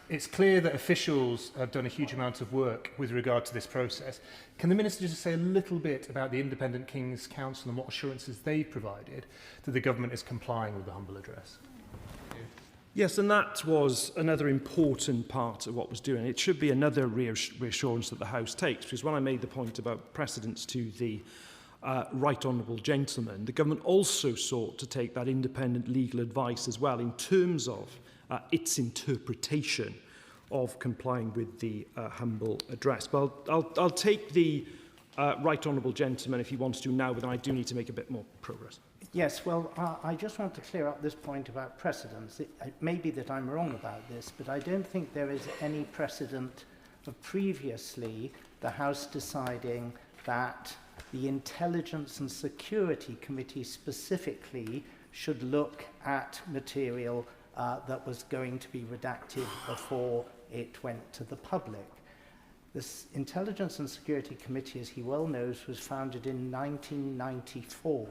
it's clear that officials have done a huge amount of work with regard to this process. Can the Minister just say a little bit about the Independent King's Council and what assurances they've provided that the government is complying with the humble address? Yes, and that was another important part of what was doing. It should be another reassurance that the House takes, because when I made the point about precedents to the Right Honourable Gentleman, the government also sought to take that independent legal advice as well in terms of its interpretation of complying with the humble address. But I'll take the Right Honourable Gentleman if he wants to now, but then I do need to make a bit more progress. Yes, well, I just want to clear up this point about precedents. It may be that I'm wrong about this, but I don't think there is any precedent of previously the House deciding that the Intelligence and Security Committee specifically should look at material that was going to be redacted before it went to the public. This Intelligence and Security Committee, as he well knows, was founded in 1994.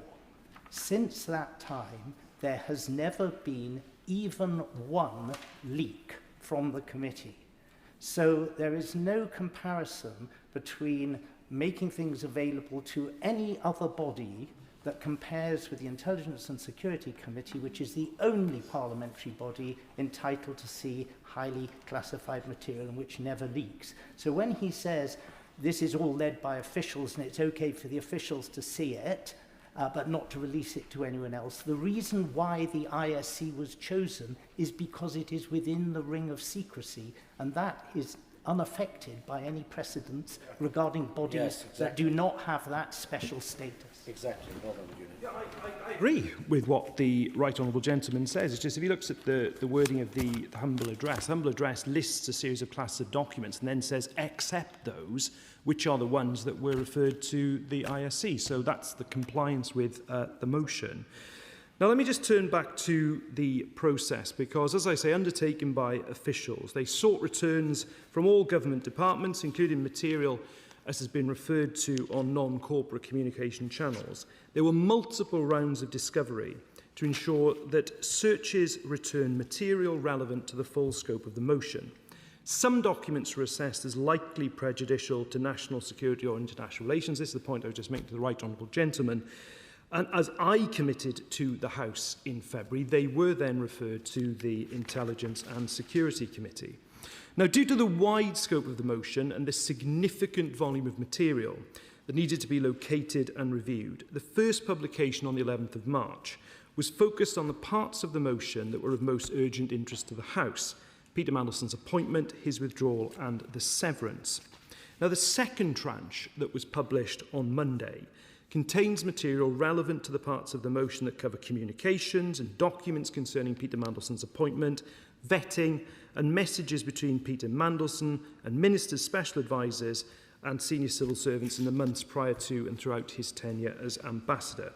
Since that time, there has never been even one leak from the committee. So there is no comparison between making things available to any other body that compares with the Intelligence and Security Committee, which is the only parliamentary body entitled to see highly classified material and which never leaks. So when he says this is all led by officials and it's okay for the officials to see it, but not to release it to anyone else. The reason why the ISC was chosen is because it is within the ring of secrecy, and that is unaffected by any precedents regarding bodies that do not have that special status. Exactly. Well done, Eugene. I agree with what the Right Honourable Gentleman says. It's just if he looks at the wording of the humble address lists a series of classes of documents and then says, except those, which are the ones that were referred to the ISC. So that's the compliance with the motion. Now, let me just turn back to the process, because, as I say, undertaken by officials, they sought returns from all government departments, including material, as has been referred to, on non-corporate communication channels. There were multiple rounds of discovery to ensure that searches return material relevant to the full scope of the motion. Some documents were assessed as likely prejudicial to national security or international relations. This is the point I was just making to the Right Honourable Gentleman. And as I committed to the House in February, they were then referred to the Intelligence and Security Committee. Now, due to the wide scope of the motion and the significant volume of material that needed to be located and reviewed, the first publication on the 11th of March was focused on the parts of the motion that were of most urgent interest to the House: Peter Mandelson's appointment, his withdrawal and the severance. Now, the second tranche that was published on Monday contains material relevant to the parts of the motion that cover communications and documents concerning Peter Mandelson's appointment, vetting and messages between Peter Mandelson and ministers, special advisers and senior civil servants in the months prior to and throughout his tenure as ambassador.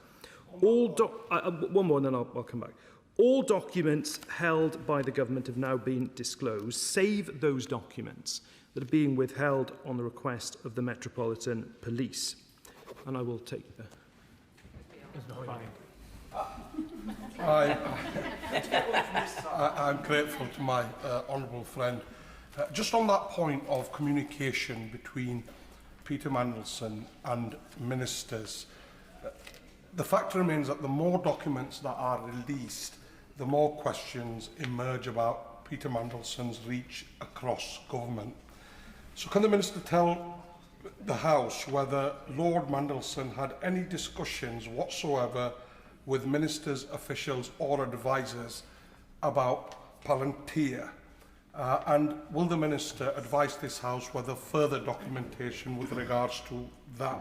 One more and then I'll come back. All documents held by the government have now been disclosed, save those documents that are being withheld on the request of the Metropolitan Police. And I will take I'm grateful to my honourable friend. Just on that point of communication between Peter Mandelson and ministers, the fact remains that the more documents that are released, the more questions emerge about Peter Mandelson's reach across government. So can the Minister tell the House whether Lord Mandelson had any discussions whatsoever with ministers, officials or advisers about Palantir? And will the Minister advise this House whether further documentation with regards to that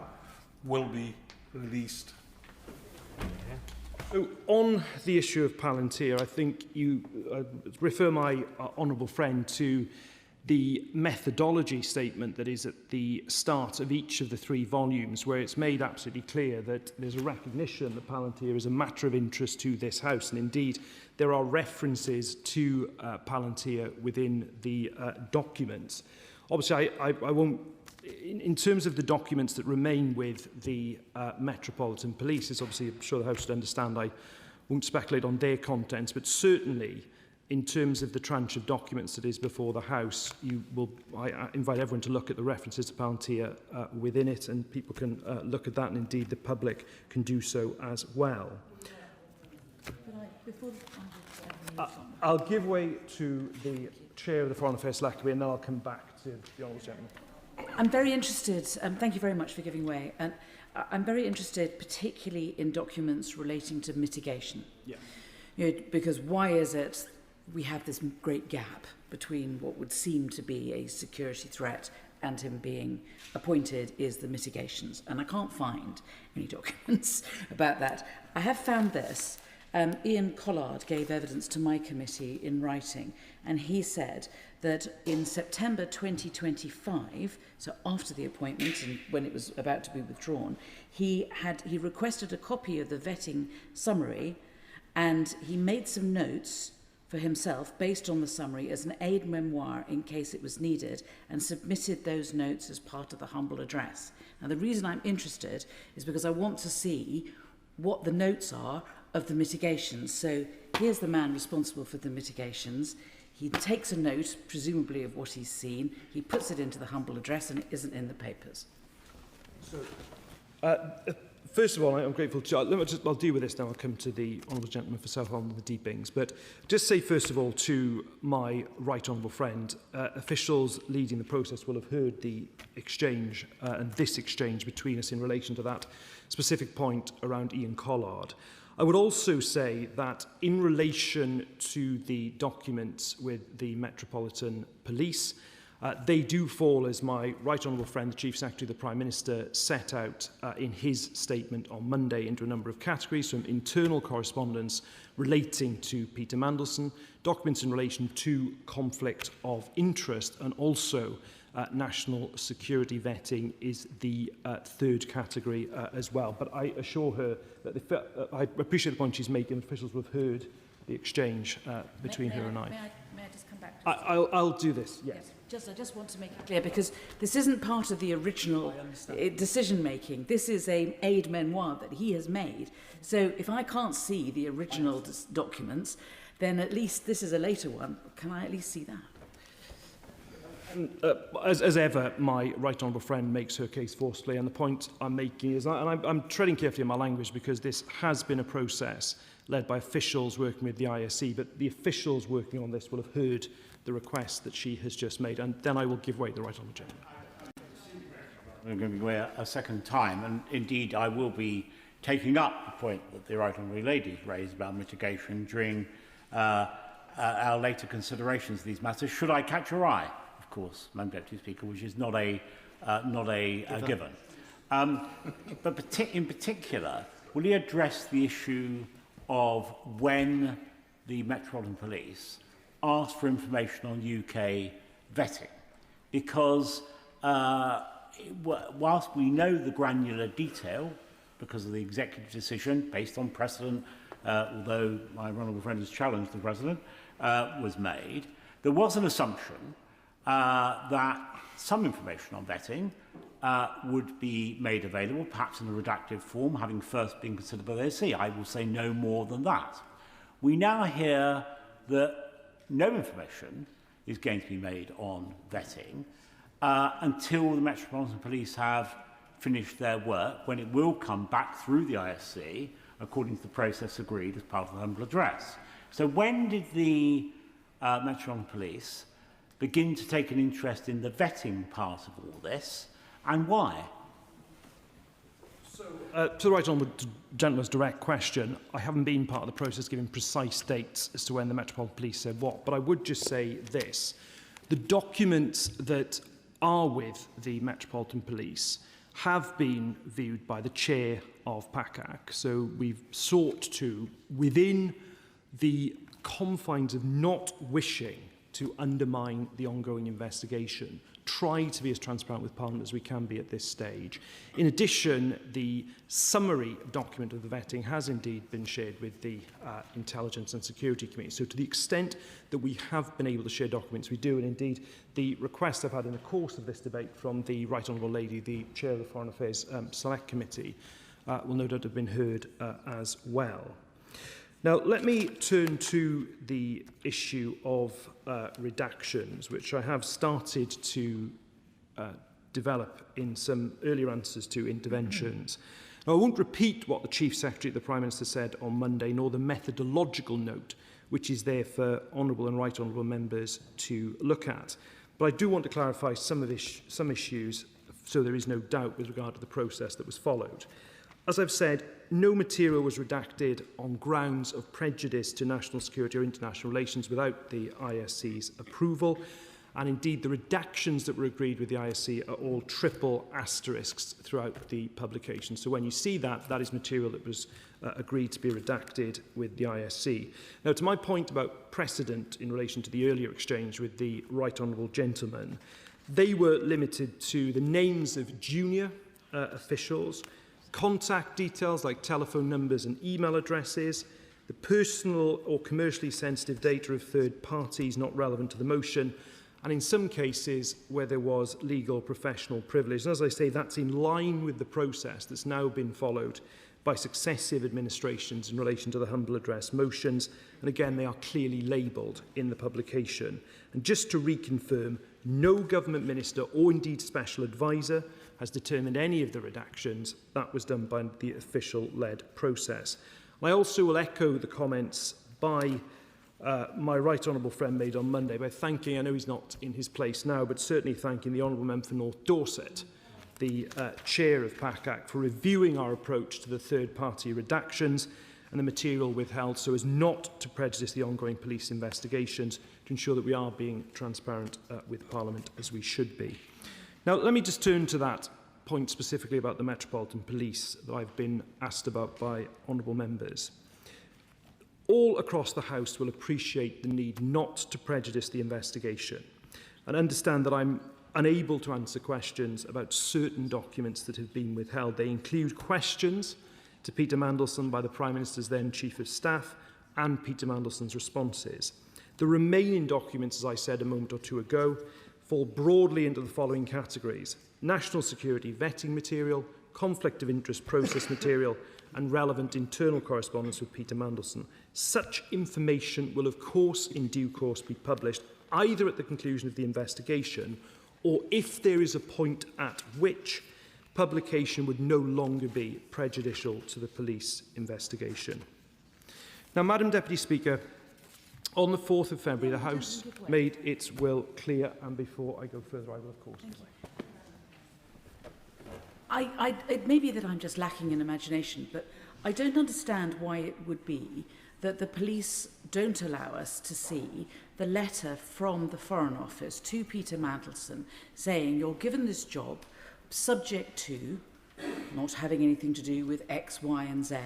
will be released? So on the issue of Palantir, I think you refer my honourable friend to the methodology statement that is at the start of each of the 3 volumes, where it's made absolutely clear that there's a recognition that Palantir is a matter of interest to this House. And indeed, there are references to Palantir within the documents. Obviously, I won't, in terms of the documents that remain with the Metropolitan Police, it's obviously, I'm sure the House would understand, I won't speculate on their contents, but certainly in terms of the tranche of documents that is before the House, I invite everyone to look at the references to Palantir within it, and people can look at that, and indeed the public can do so as well. I'll give way to the Chair of the Foreign Affairs Select Committee, and then I'll come back to the Honourable Gentleman. I'm very interested, thank you very much for giving way, and I'm very interested particularly in documents relating to mitigation. Yeah. You know, because why is it we have this great gap between what would seem to be a security threat and him being appointed is the mitigations. And I can't find any documents about that. I have found this. Ian Collard gave evidence to my committee in writing, and he said that in September 2025, so after the appointment and when it was about to be withdrawn, he requested a copy of the vetting summary, and he made some notes for himself based on the summary as an aid memoir in case it was needed, and submitted those notes as part of the humble address. Now, the reason I'm interested is because I want to see what the notes are of the mitigations. So here's the man responsible for the mitigations. He takes a note, presumably of what he's seen. He puts it into the humble address, and it isn't in the papers. So, first of all, I'm grateful to... I'll deal with this now. I'll come to the Honourable Gentleman for South Holland and the Deepings. But just say, first of all, to my right honourable friend, officials leading the process will have heard the exchange and this exchange between us in relation to that specific point around Ian Collard. I would also say that in relation to the documents with the Metropolitan Police, they do fall, as my right honourable friend, the Chief Secretary of the Prime Minister, set out in his statement on Monday, into a number of categories, from internal correspondence relating to Peter Mandelson, documents in relation to conflict of interest, and also national security vetting is the third category as well. But I assure her that I appreciate the point she's making. Officials will have heard the exchange between her and I. May I just come back to this? I'll do this, yes. I just want to make it clear, because this isn't part of the original decision-making. This is an aid memoir that he has made. So if I can't see the original documents, then at least this is a later one. Can I at least see that? As ever, my right honourable friend makes her case forcefully, and the point I'm making is, and I'm treading carefully in my language because this has been a process led by officials working with the ISC, but the officials working on this will have heard the request that she has just made, and then I will give way to the right honourable gentleman. I'm going to give way a second time, and indeed I will be taking up the point that the right honourable lady raised about mitigation during our later considerations of these matters, should I catch her eye. Of course, Madam Deputy Speaker, which is not a given. But in particular, will he address the issue of when the Metropolitan Police asked for information on UK vetting? Because whilst we know the granular detail, because of the executive decision based on precedent, although my honourable friend has challenged the precedent, was made, there was an assumption that some information on vetting would be made available, perhaps in a redacted form, having first been considered by the ASC. I will say no more than that. We now hear that no information is going to be made on vetting until the Metropolitan Police have finished their work, when it will come back through the ISC according to the process agreed as part of the humble address. So when did the Metropolitan Police begin to take an interest in the vetting part of all this, and why? So right on the gentleman's direct question, I haven't been part of the process giving precise dates as to when the Metropolitan Police said what, but I would just say this. The documents that are with the Metropolitan Police have been viewed by the chair of PACAC. So we've sought to, within the confines of not wishing to undermine the ongoing investigation, try to be as transparent with Parliament as we can be at this stage. In addition, the summary document of the vetting has indeed been shared with the Intelligence and Security Committee. So to the extent that we have been able to share documents, we do. And indeed, the request I've had in the course of this debate from the Right Honourable Lady, the Chair of the Foreign Affairs Select Committee, will no doubt have been heard as well. Now, let me turn to the issue of redactions, which I have started to develop in some earlier answers to interventions. Now, I won't repeat what the Chief Secretary of the Prime Minister said on Monday, nor the methodological note, which is there for honourable and right honourable members to look at. But I do want to clarify some issues, so there is no doubt with regard to the process that was followed. As I've said, no material was redacted on grounds of prejudice to national security or international relations without the ISC's approval. And indeed, the redactions that were agreed with the ISC are all triple asterisks throughout the publication. So when you see that, that is material that was agreed to be redacted with the ISC. Now, to my point about precedent in relation to the earlier exchange with the Right Honourable Gentleman, they were limited to the names of junior officials, contact details like telephone numbers and email addresses, the personal or commercially sensitive data of third parties not relevant to the motion, and in some cases where there was legal professional privilege. And as I say, that's in line with the process that's now been followed by successive administrations in relation to the humble address motions. And again, they are clearly labelled in the publication. And just to reconfirm, no government minister or indeed special advisor has determined any of the redactions. That was done by the official-led process. I also will echo the comments by my right honourable friend made on Monday by thanking, I know he's not in his place now, but certainly thanking the honourable member for North Dorset, the chair of PACAC, for reviewing our approach to the third-party redactions and the material withheld so as not to prejudice the ongoing police investigations, to ensure that we are being transparent with Parliament as we should be. Now, let me just turn to that point specifically about the Metropolitan Police that I've been asked about by honourable members. All across the House will appreciate the need not to prejudice the investigation and understand that I'm unable to answer questions about certain documents that have been withheld. They include questions to Peter Mandelson by the Prime Minister's then Chief of Staff and Peter Mandelson's responses. The remaining documents, as I said a moment or two ago, fall broadly into the following categories: national security vetting material, conflict of interest process material, and relevant internal correspondence with Peter Mandelson. Such information will, of course, in due course be published either at the conclusion of the investigation or if there is a point at which publication would no longer be prejudicial to the police investigation. Now, Madam Deputy Speaker, on the 4th of February, the House made its will clear, and before I go further, I will, of course. It may be that I'm just lacking in imagination, but I don't understand why it would be that the police don't allow us to see the letter from the Foreign Office to Peter Mandelson saying you're given this job subject to not having anything to do with X, Y and Z,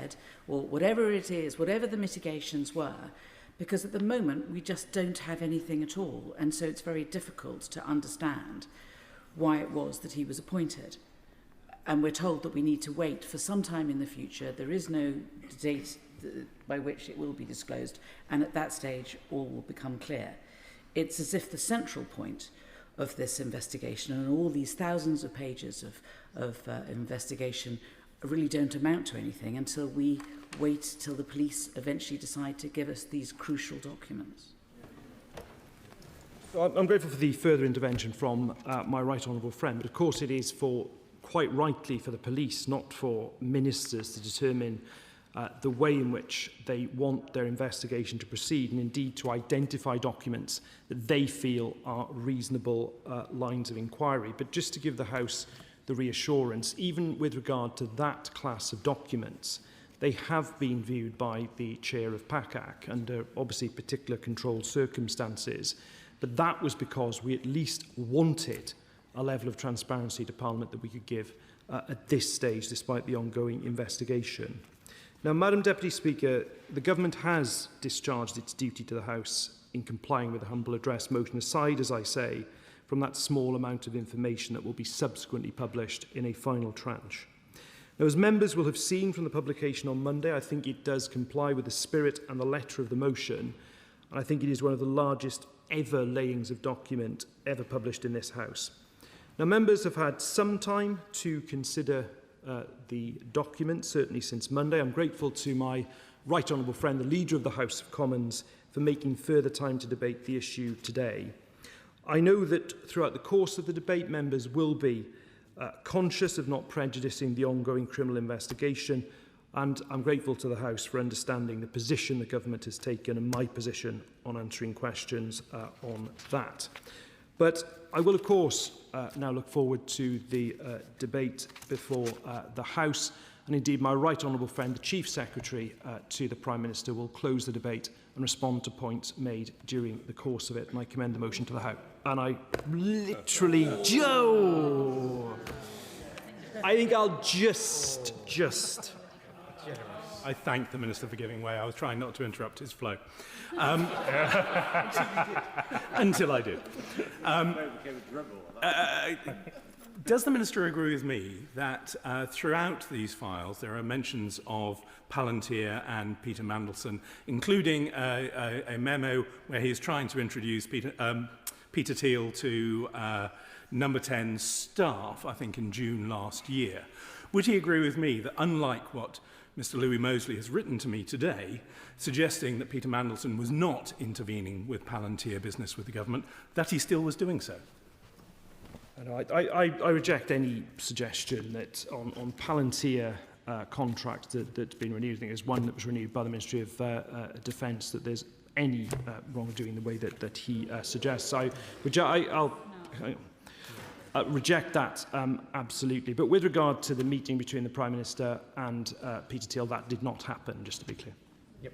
or whatever it is, whatever the mitigations were, because at the moment we just don't have anything at all, and so it's very difficult to understand why it was that he was appointed. And we're told that we need to wait for some time in the future. There is no date by which it will be disclosed, and at that stage all will become clear. It's as if the central point of this investigation and all these thousands of pages of investigation really don't amount to anything until we wait till the police eventually decide to give us these crucial documents. I'm grateful for the further intervention from my right honourable friend, but of course it is quite rightly for the police, not for ministers, to determine the way in which they want their investigation to proceed, and indeed to identify documents that they feel are reasonable lines of inquiry. But just to give the House the reassurance, even with regard to that class of documents, they have been viewed by the chair of PACAC under obviously particular controlled circumstances. But that was because we at least wanted a level of transparency to Parliament that we could give at this stage, despite the ongoing investigation. Now, Madam Deputy Speaker, the Government has discharged its duty to the House in complying with the humble address motion, aside, as I say, from that small amount of information that will be subsequently published in a final tranche. Now, as members will have seen from the publication on Monday, I think it does comply with the spirit and the letter of the motion, and I think it is one of the largest ever layings of document ever published in this House. Now, members have had some time to consider the document, certainly since Monday. I'm grateful to my right honourable friend, the Leader of the House of Commons, for making further time to debate the issue today. I know that throughout the course of the debate, members will be conscious of not prejudicing the ongoing criminal investigation, and I'm grateful to the House for understanding the position the Government has taken and my position on answering questions on that. But I will, of course, now look forward to the debate before the House, and indeed my right honourable friend, the Chief Secretary to the Prime Minister, will close the debate and respond to points made during the course of it, and I commend the motion to the House. And I literally, Joe! I think I'll just... I thank the Minister for giving way. I was trying not to interrupt his flow. Until I did. Does the Minister agree with me that throughout these files there are mentions of Palantir and Peter Mandelson, including a memo where he is trying to introduce Peter Thiel to Number 10 staff, I think in June last year? Would he agree with me that, unlike what Mr. Louis Mosley has written to me today, suggesting that Peter Mandelson was not intervening with Palantir business with the government, that he still was doing so? I reject any suggestion that on Palantir contract that's been renewed. I think there's one that was renewed by the Ministry of Defence, that there's any wrongdoing the way that he suggests. I'll reject that absolutely. But with regard to the meeting between the Prime Minister and Peter Thiel, that did not happen, just to be clear. Yep.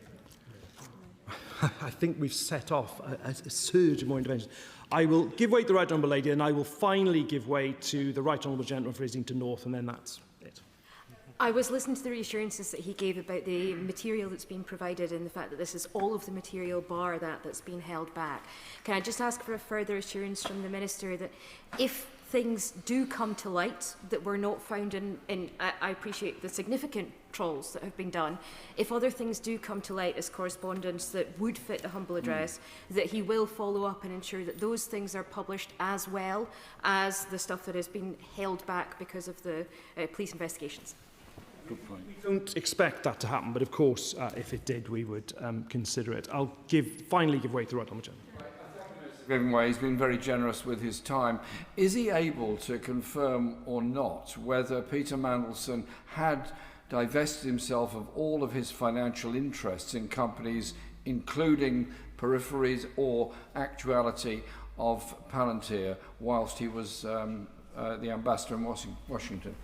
I think we've set off a surge of more interventions. I will give way to the Right Honourable Lady, and I will finally give way to the Right Honourable Gentleman for Islington North, and then that's it. I was listening to the reassurances that he gave about the material that's been provided and the fact that this is all of the material bar that's been held back. Can I just ask for a further assurance from the Minister that if things do come to light that were not found in I appreciate the significant trawls that have been done, if other things do come to light as correspondence that would fit the humble address, that he will follow up and ensure that those things are published as well as the stuff that has been held back because of the police investigations? We don't expect that to happen, but of course, if it did, we would consider it. I'll finally give way to the Right Honourable Gentleman. Giving way, he's been very generous with his time. Is he able to confirm or not whether Peter Mandelson had divested himself of all of his financial interests in companies, including peripheries or actuality of Palantir, whilst he was the ambassador in Washington?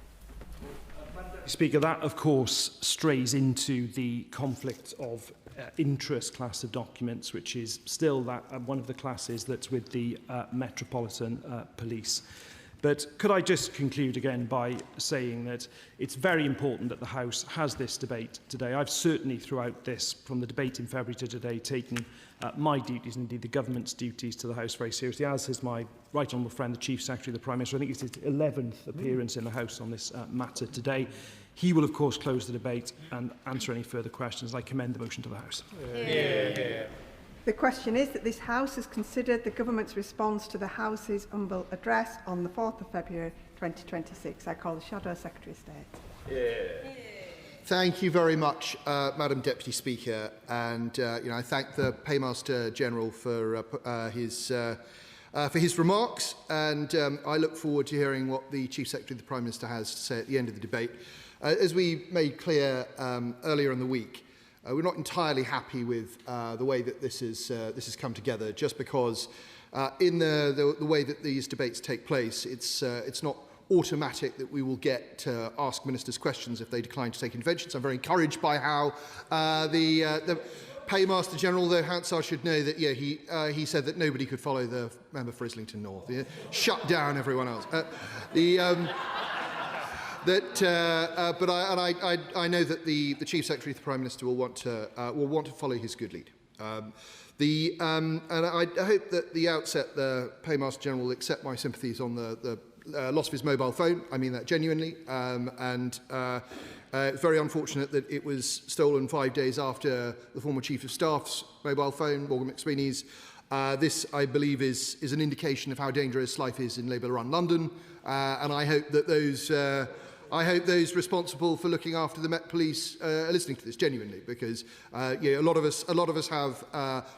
Speaker, that of course strays into the conflict of interest class of documents, which is still one of the classes that's with the Metropolitan Police. But could I just conclude again by saying that it's very important that the House has this debate today. I've certainly throughout this, from the debate in February to today, taken my duties and indeed the government's duties to the House very seriously, as has my right honourable friend, the Chief Secretary of the Prime Minister. I think it's his 11th appearance in the House on this matter today. He will, of course, close the debate and answer any further questions. I commend the motion to the House. Yeah. The question is that this House has considered the Government's response to the House's humble address on the 4th of February 2026. I call the Shadow Secretary of State. Thank you very much, Madam Deputy Speaker. And I thank the Paymaster General for his remarks. And I look forward to hearing what the Chief Secretary of the Prime Minister has to say at the end of the debate. As we made clear earlier in the week, we're not entirely happy with the way that this has come together, just because in the way that these debates take place, it's not automatic that we will get to ask ministers questions if they decline to take interventions. I'm very encouraged by how the Paymaster General, though Hansard should know that he said that nobody could follow the member for Islington North. Shut down everyone else. But I know that the Chief Secretary of the Prime Minister will want to follow his good lead. And I hope that at the outset the Paymaster General will accept my sympathies on the loss of his mobile phone. I mean that genuinely. It's very unfortunate that it was stolen 5 days after the former Chief of Staff's mobile phone, Morgan McSweeney's. This, I believe, is an indication of how dangerous life is in Labour-run London, and I hope that those responsible for looking after the Met Police are listening to this genuinely, because a lot of us have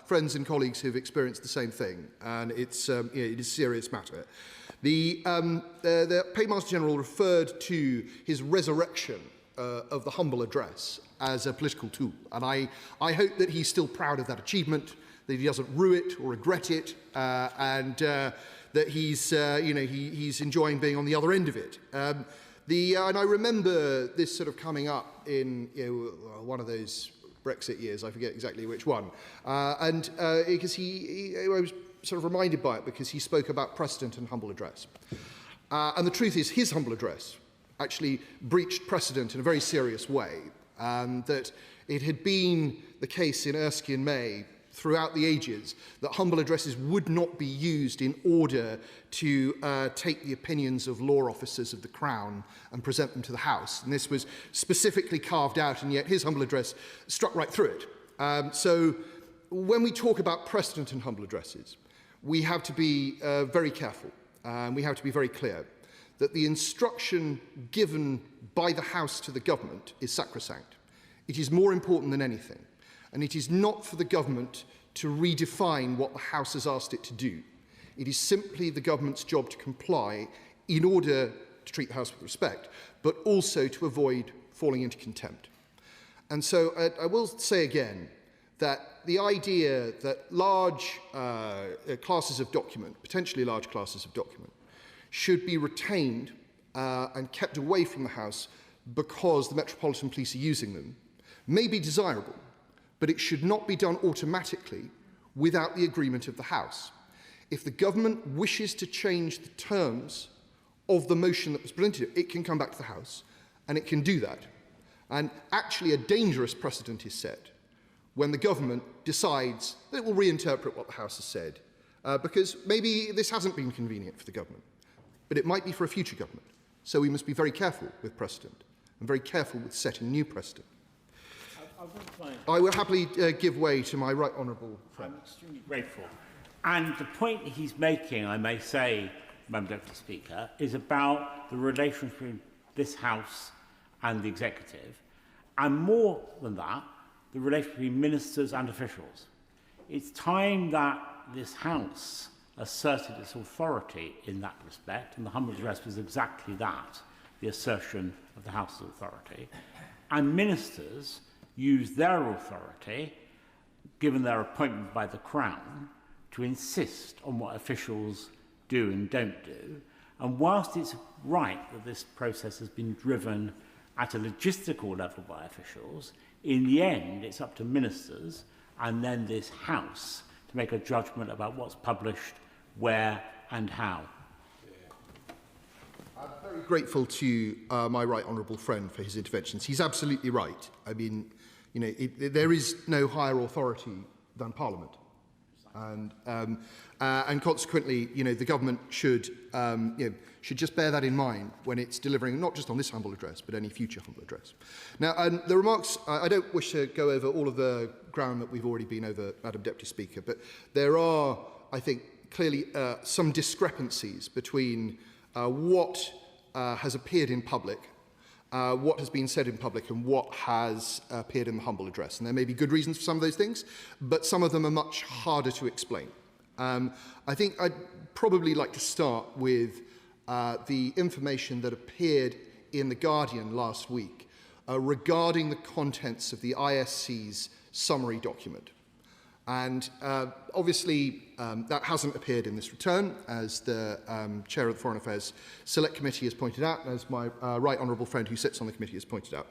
friends and colleagues who've experienced the same thing, and it is a serious matter. The Paymaster General referred to his resurrection of the humble address as a political tool, and I hope that he's still proud of that achievement, that he doesn't rue it or regret it, and that he's enjoying being on the other end of it. And I remember this sort of coming up in one of those Brexit years, I forget exactly which one, because I was sort of reminded by it because he spoke about precedent and humble address. And the truth is, his humble address actually breached precedent in a very serious way, that it had been the case in Erskine May throughout the ages that humble addresses would not be used in order to take the opinions of law officers of the Crown and present them to the House. And this was specifically carved out, and yet his humble address struck right through it. So when we talk about precedent in humble addresses, we have to be very careful. We have to be very clear that the instruction given by the House to the government is sacrosanct. It is more important than anything. And it is not for the government to redefine what the House has asked it to do. It is simply the government's job to comply in order to treat the House with respect, but also to avoid falling into contempt. And so I will say again that the idea that large classes of document, potentially large classes of document, should be retained and kept away from the House because the Metropolitan Police are using them may be desirable, but it should not be done automatically without the agreement of the House. If the government wishes to change the terms of the motion that was presented, it can come back to the House, and it can do that. And actually a dangerous precedent is set when the government decides that it will reinterpret what the House has said, because maybe this hasn't been convenient for the government, but it might be for a future government. So we must be very careful with precedent and very careful with setting new precedent. I will happily give way to my right honourable friend. I'm extremely grateful. And the point he's making, I may say, Madam Deputy Speaker, is about the relationship between this House and the Executive, and more than that, the relationship between ministers and officials. It's time that this House asserted its authority in that respect, and the humble address was exactly that, the assertion of the House's authority, and ministers use their authority, given their appointment by the Crown, to insist on what officials do and don't do. And whilst it's right that this process has been driven at a logistical level by officials, in the end it's up to ministers and then this House to make a judgment about what's published, where and how. very grateful to my right honourable friend for his interventions. He's absolutely right. I mean, you know, there is no higher authority than Parliament. And consequently, you know, the government should just bear that in mind when it's delivering, not just on this humble address, but any future humble address. Now, the remarks, I don't wish to go over all of the ground that we've already been over, Madam Deputy Speaker, but there are, I think, clearly some discrepancies between what has appeared in public, what has been said in public, and what has appeared in the humble address. And there may be good reasons for some of those things, but some of them are much harder to explain. I think I'd probably like to start with the information that appeared in The Guardian last week regarding the contents of the ISC's summary document. And obviously, that hasn't appeared in this return, as the Chair of the Foreign Affairs Select Committee has pointed out, and as my right honourable friend who sits on the committee has pointed out.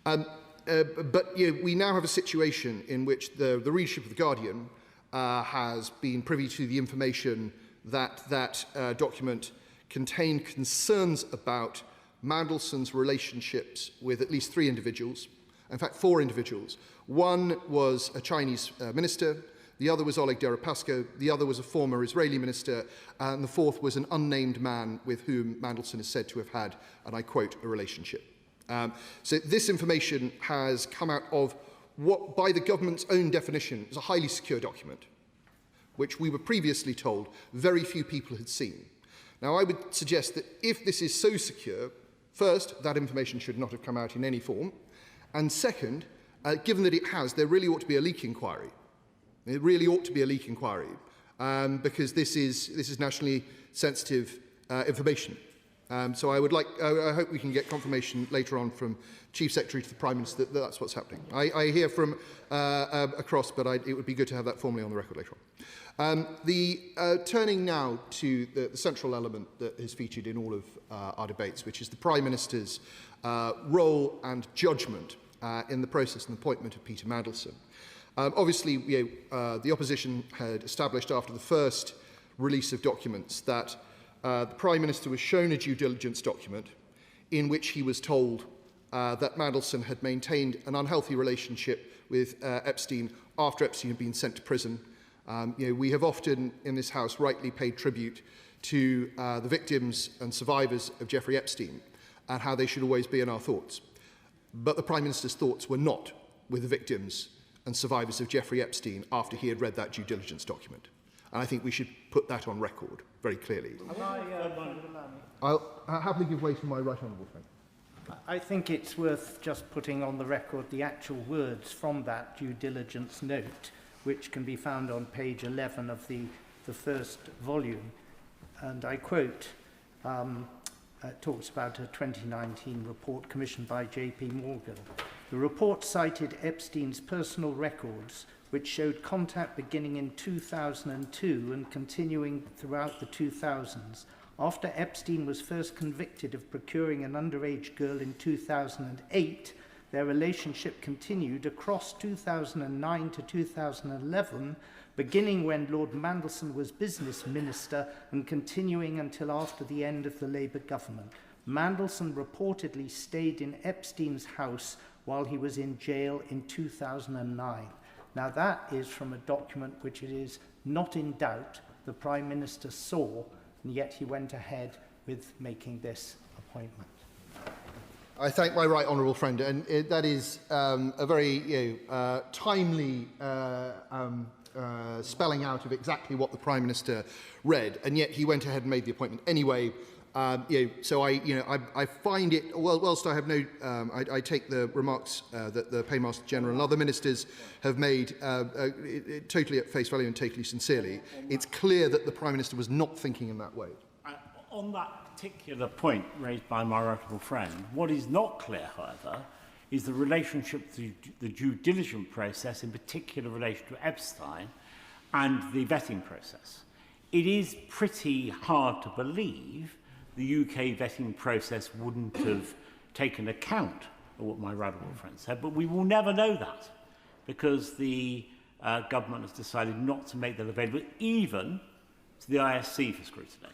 But you know, we now have a situation in which the readership of The Guardian has been privy to the information that document contained concerns about Mandelson's relationships with at least 3 individuals, in fact 4 individuals. One was a Chinese minister, the other was Oleg Deripaska, the other was a former Israeli minister, and the 4th was an unnamed man with whom Mandelson is said to have had, and I quote, a relationship. So this information has come out of what, by the government's own definition, is a highly secure document, which we were previously told very few people had seen. Now, I would suggest that if this is so secure, first, that information should not have come out in any form, and second, given that it has, there really ought to be a leak inquiry. It really ought to be a leak inquiry, because this is nationally sensitive information. So I hope we can get confirmation later on from Chief Secretary to the Prime Minister that that's what's happening. I hear from across, but it would be good to have that formally on the record later on. Turning now to the central element that is featured in all of our debates, which is the Prime Minister's role and judgment in the process and appointment of Peter Mandelson. Obviously, the opposition had established after the first release of documents that the Prime Minister was shown a due diligence document in which he was told that Mandelson had maintained an unhealthy relationship with Epstein after Epstein had been sent to prison. We have often in this House rightly paid tribute to the victims and survivors of Jeffrey Epstein and how they should always be in our thoughts. But the Prime Minister's thoughts were not with the victims and survivors of Jeffrey Epstein after he had read that due diligence document. And I think we should put that on record very clearly. I'll happily give way to my right honourable friend. I think it's worth just putting on the record the actual words from that due diligence note, which can be found on page 11 of the first volume. And I quote, talks about a 2019 report commissioned by J.P. Morgan. The report cited Epstein's personal records, which showed contact beginning in 2002 and continuing throughout the 2000s. After Epstein was first convicted of procuring an underage girl in 2008, their relationship continued across 2009 to 2011, beginning when Lord Mandelson was business minister and continuing until after the end of the Labour government. Mandelson reportedly stayed in Epstein's house while he was in jail in 2009. Now that is from a document which it is not in doubt the Prime Minister saw, and yet he went ahead with making this appointment. I thank my right honourable friend, and that is a very timely spelling out of exactly what the Prime Minister read, and yet he went ahead and made the appointment anyway. So I find it, whilst I have no, I take the remarks that the Paymaster General and other ministers have made totally at face value and totally sincerely. It's clear that the Prime Minister was not thinking in that way. On that particular point raised by my honourable friend, what is not clear, however, is the relationship to the due diligence process, in particular relation to Epstein, and the vetting process. It is pretty hard to believe the UK vetting process wouldn't have taken account of what my honourable friend said, but we will never know that because the government has decided not to make that available even to the ISC for scrutiny.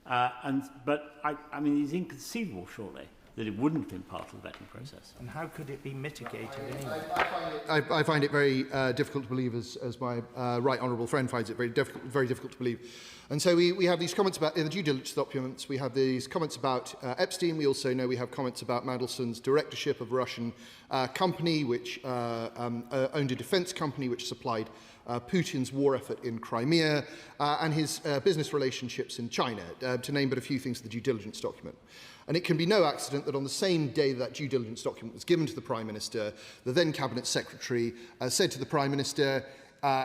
But I mean, it's inconceivable, surely, that it wouldn't have been part of the vetting process. And how could it be mitigated anyway? I find it very difficult to believe, as my right honourable friend finds it very difficult to believe. And so we have these comments about in the due diligence documents, we have these comments about Epstein. We also know we have comments about Mandelson's directorship of a Russian company, which owned a defence company which supplied Putin's war effort in Crimea, and his business relationships in China, to name but a few things in the due diligence document. And it can be no accident that on the same day that due diligence document was given to the Prime Minister, the then Cabinet Secretary said to the Prime Minister,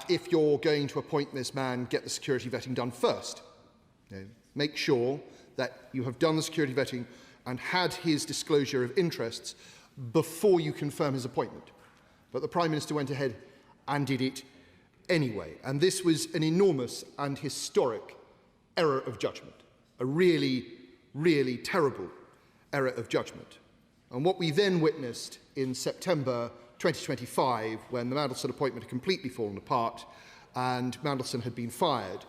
if you're going to appoint this man, get the security vetting done first. Make sure that you have done the security vetting and had his disclosure of interests before you confirm his appointment. But the Prime Minister went ahead and did it anyway. And this was an enormous and historic error of judgment, a really terrible error of judgment. And what we then witnessed in September 2025, when the Mandelson appointment had completely fallen apart and Mandelson had been fired,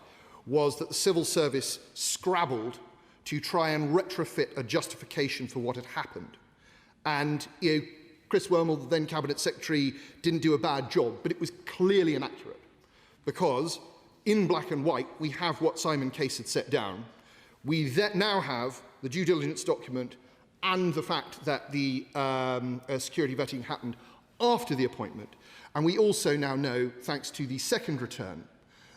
was that the civil service scrabbled to try and retrofit a justification for what had happened. And Chris Wormald, the then Cabinet Secretary, didn't do a bad job, but it was clearly inaccurate, because in black and white we have what Simon Case had set down. We now have the due diligence document and the fact that the security vetting happened after the appointment. And we also now know, thanks to the second return,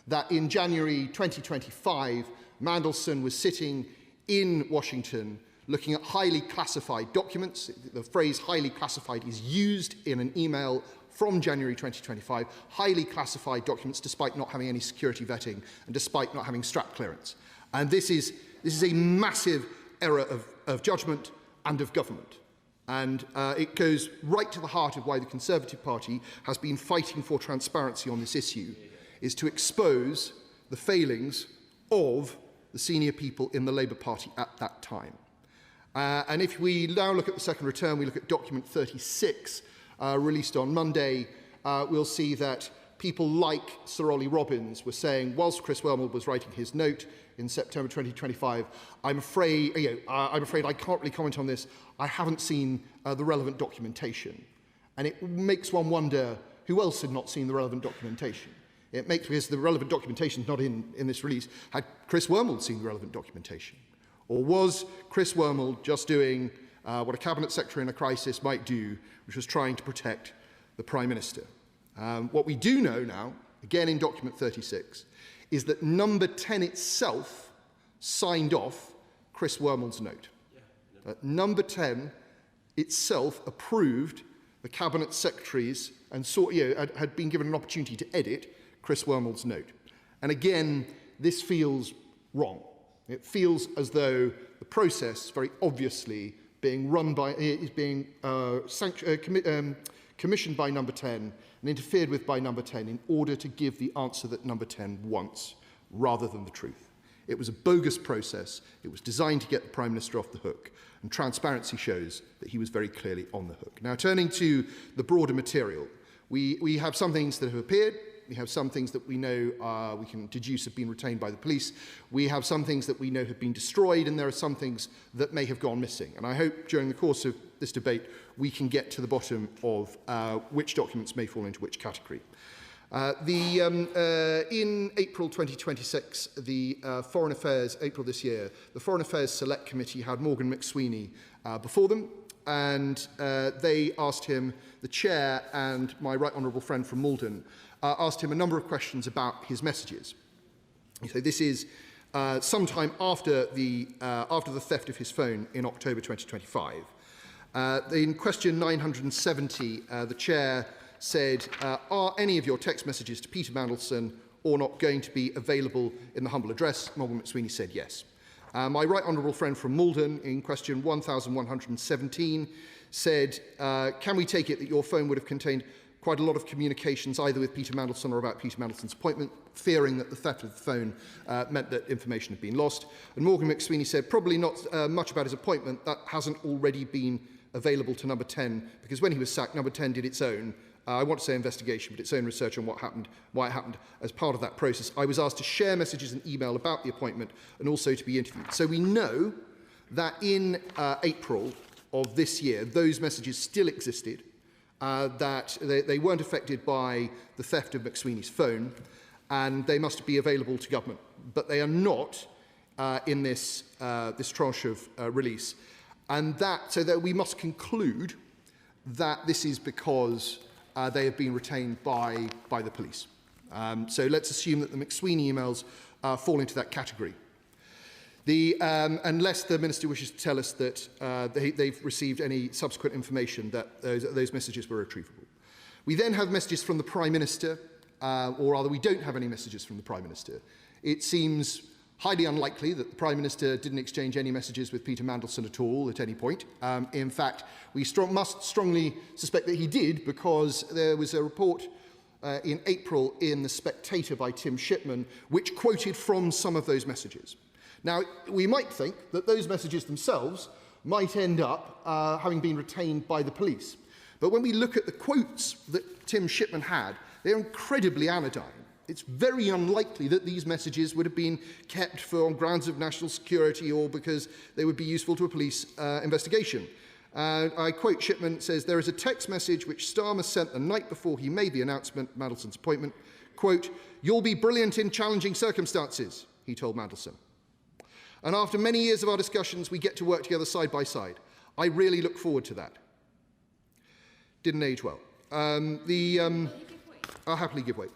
that in January 2025, Mandelson was sitting in Washington looking at highly classified documents. The phrase highly classified is used in an email from January 2025, highly classified documents despite not having any security vetting and despite not having strap clearance. And this is a massive error of judgment and of government. And it goes right to the heart of why the Conservative Party has been fighting for transparency on this issue, is to expose the failings of the senior people in the Labour Party at that time. And if we now look at the second return, we look at document 36, released on Monday, we'll see that people like Sir Ollie Robbins were saying, whilst Chris Wormald was writing his note in September 2025, I'm afraid I can't really comment on this. I haven't seen the relevant documentation. And it makes one wonder who else had not seen the relevant documentation. Because the relevant documentation is not in this release. Had Chris Wormald seen the relevant documentation? Or was Chris Wormald just doing what a Cabinet Secretary in a crisis might do, which was trying to protect the Prime Minister? What we do know now, again in document 36, is that number 10 itself signed off Chris Wormald's note. Number 10 itself approved the Cabinet Secretaries and had been given an opportunity to edit Chris Wormald's note. And again, this feels wrong. It feels as though the process, very obviously, being run by, is being commissioned by number 10 and interfered with by number 10 in order to give the answer that number 10 wants, rather than the truth. It was a bogus process. It was designed to get the Prime Minister off the hook, and transparency shows that he was very clearly on the hook. Now, turning to the broader material, we have some things that have appeared. We have some things that we know we can deduce have been retained by the police. We have some things that we know have been destroyed, and there are some things that may have gone missing. And I hope during the course of this debate we can get to the bottom of which documents may fall into which category. In April 2026, April this year, the Foreign Affairs Select Committee had Morgan McSweeney before them, and they asked him, the chair and my right honourable friend from Malden, asked him a number of questions about his messages. So this is sometime after the theft of his phone in October 2025. In question 970, the chair said, are any of your text messages to Peter Mandelson or not going to be available in the humble address? Morgan McSweeney said yes. My right honourable friend from Malden, in question 1117, said, can we take it that your phone would have contained quite a lot of communications either with Peter Mandelson or about Peter Mandelson's appointment, fearing that the theft of the phone meant that information had been lost? And Morgan McSweeney said, probably not much about his appointment. That hasn't already been available to number 10, because when he was sacked, number 10 did its own I want to say investigation, but its own research on what happened, why it happened. As part of that process, I was asked to share messages and email about the appointment and also to be interviewed. So we know that in April of this year, those messages still existed, that they weren't affected by the theft of McSweeney's phone, and they must be available to government. But they are not in this tranche of release. And so that we must conclude that this is because they have been retained by the police. So let's assume that the McSweeney emails fall into that category. Unless the Minister wishes to tell us that they've received any subsequent information that those messages were retrievable. We then have messages from the Prime Minister, or rather we don't have any messages from the Prime Minister. It seems highly unlikely that the Prime Minister didn't exchange any messages with Peter Mandelson at all at any point. In fact, we must strongly suspect that he did, because there was a report in April in The Spectator by Tim Shipman which quoted from some of those messages. Now, we might think that those messages themselves might end up having been retained by the police. But when we look at the quotes that Tim Shipman had, they're incredibly anodyne. It's very unlikely that these messages would have been kept on grounds of national security or because they would be useful to a police investigation. I quote Shipman, says, "There is a text message which Starmer sent the night before he made the announcement of Mandelson's appointment. Quote, 'You'll be brilliant in challenging circumstances,' he told Mandelson. And after many years of our discussions, we get to work together side by side. I really look forward to that." Didn't age well. I'll happily give way.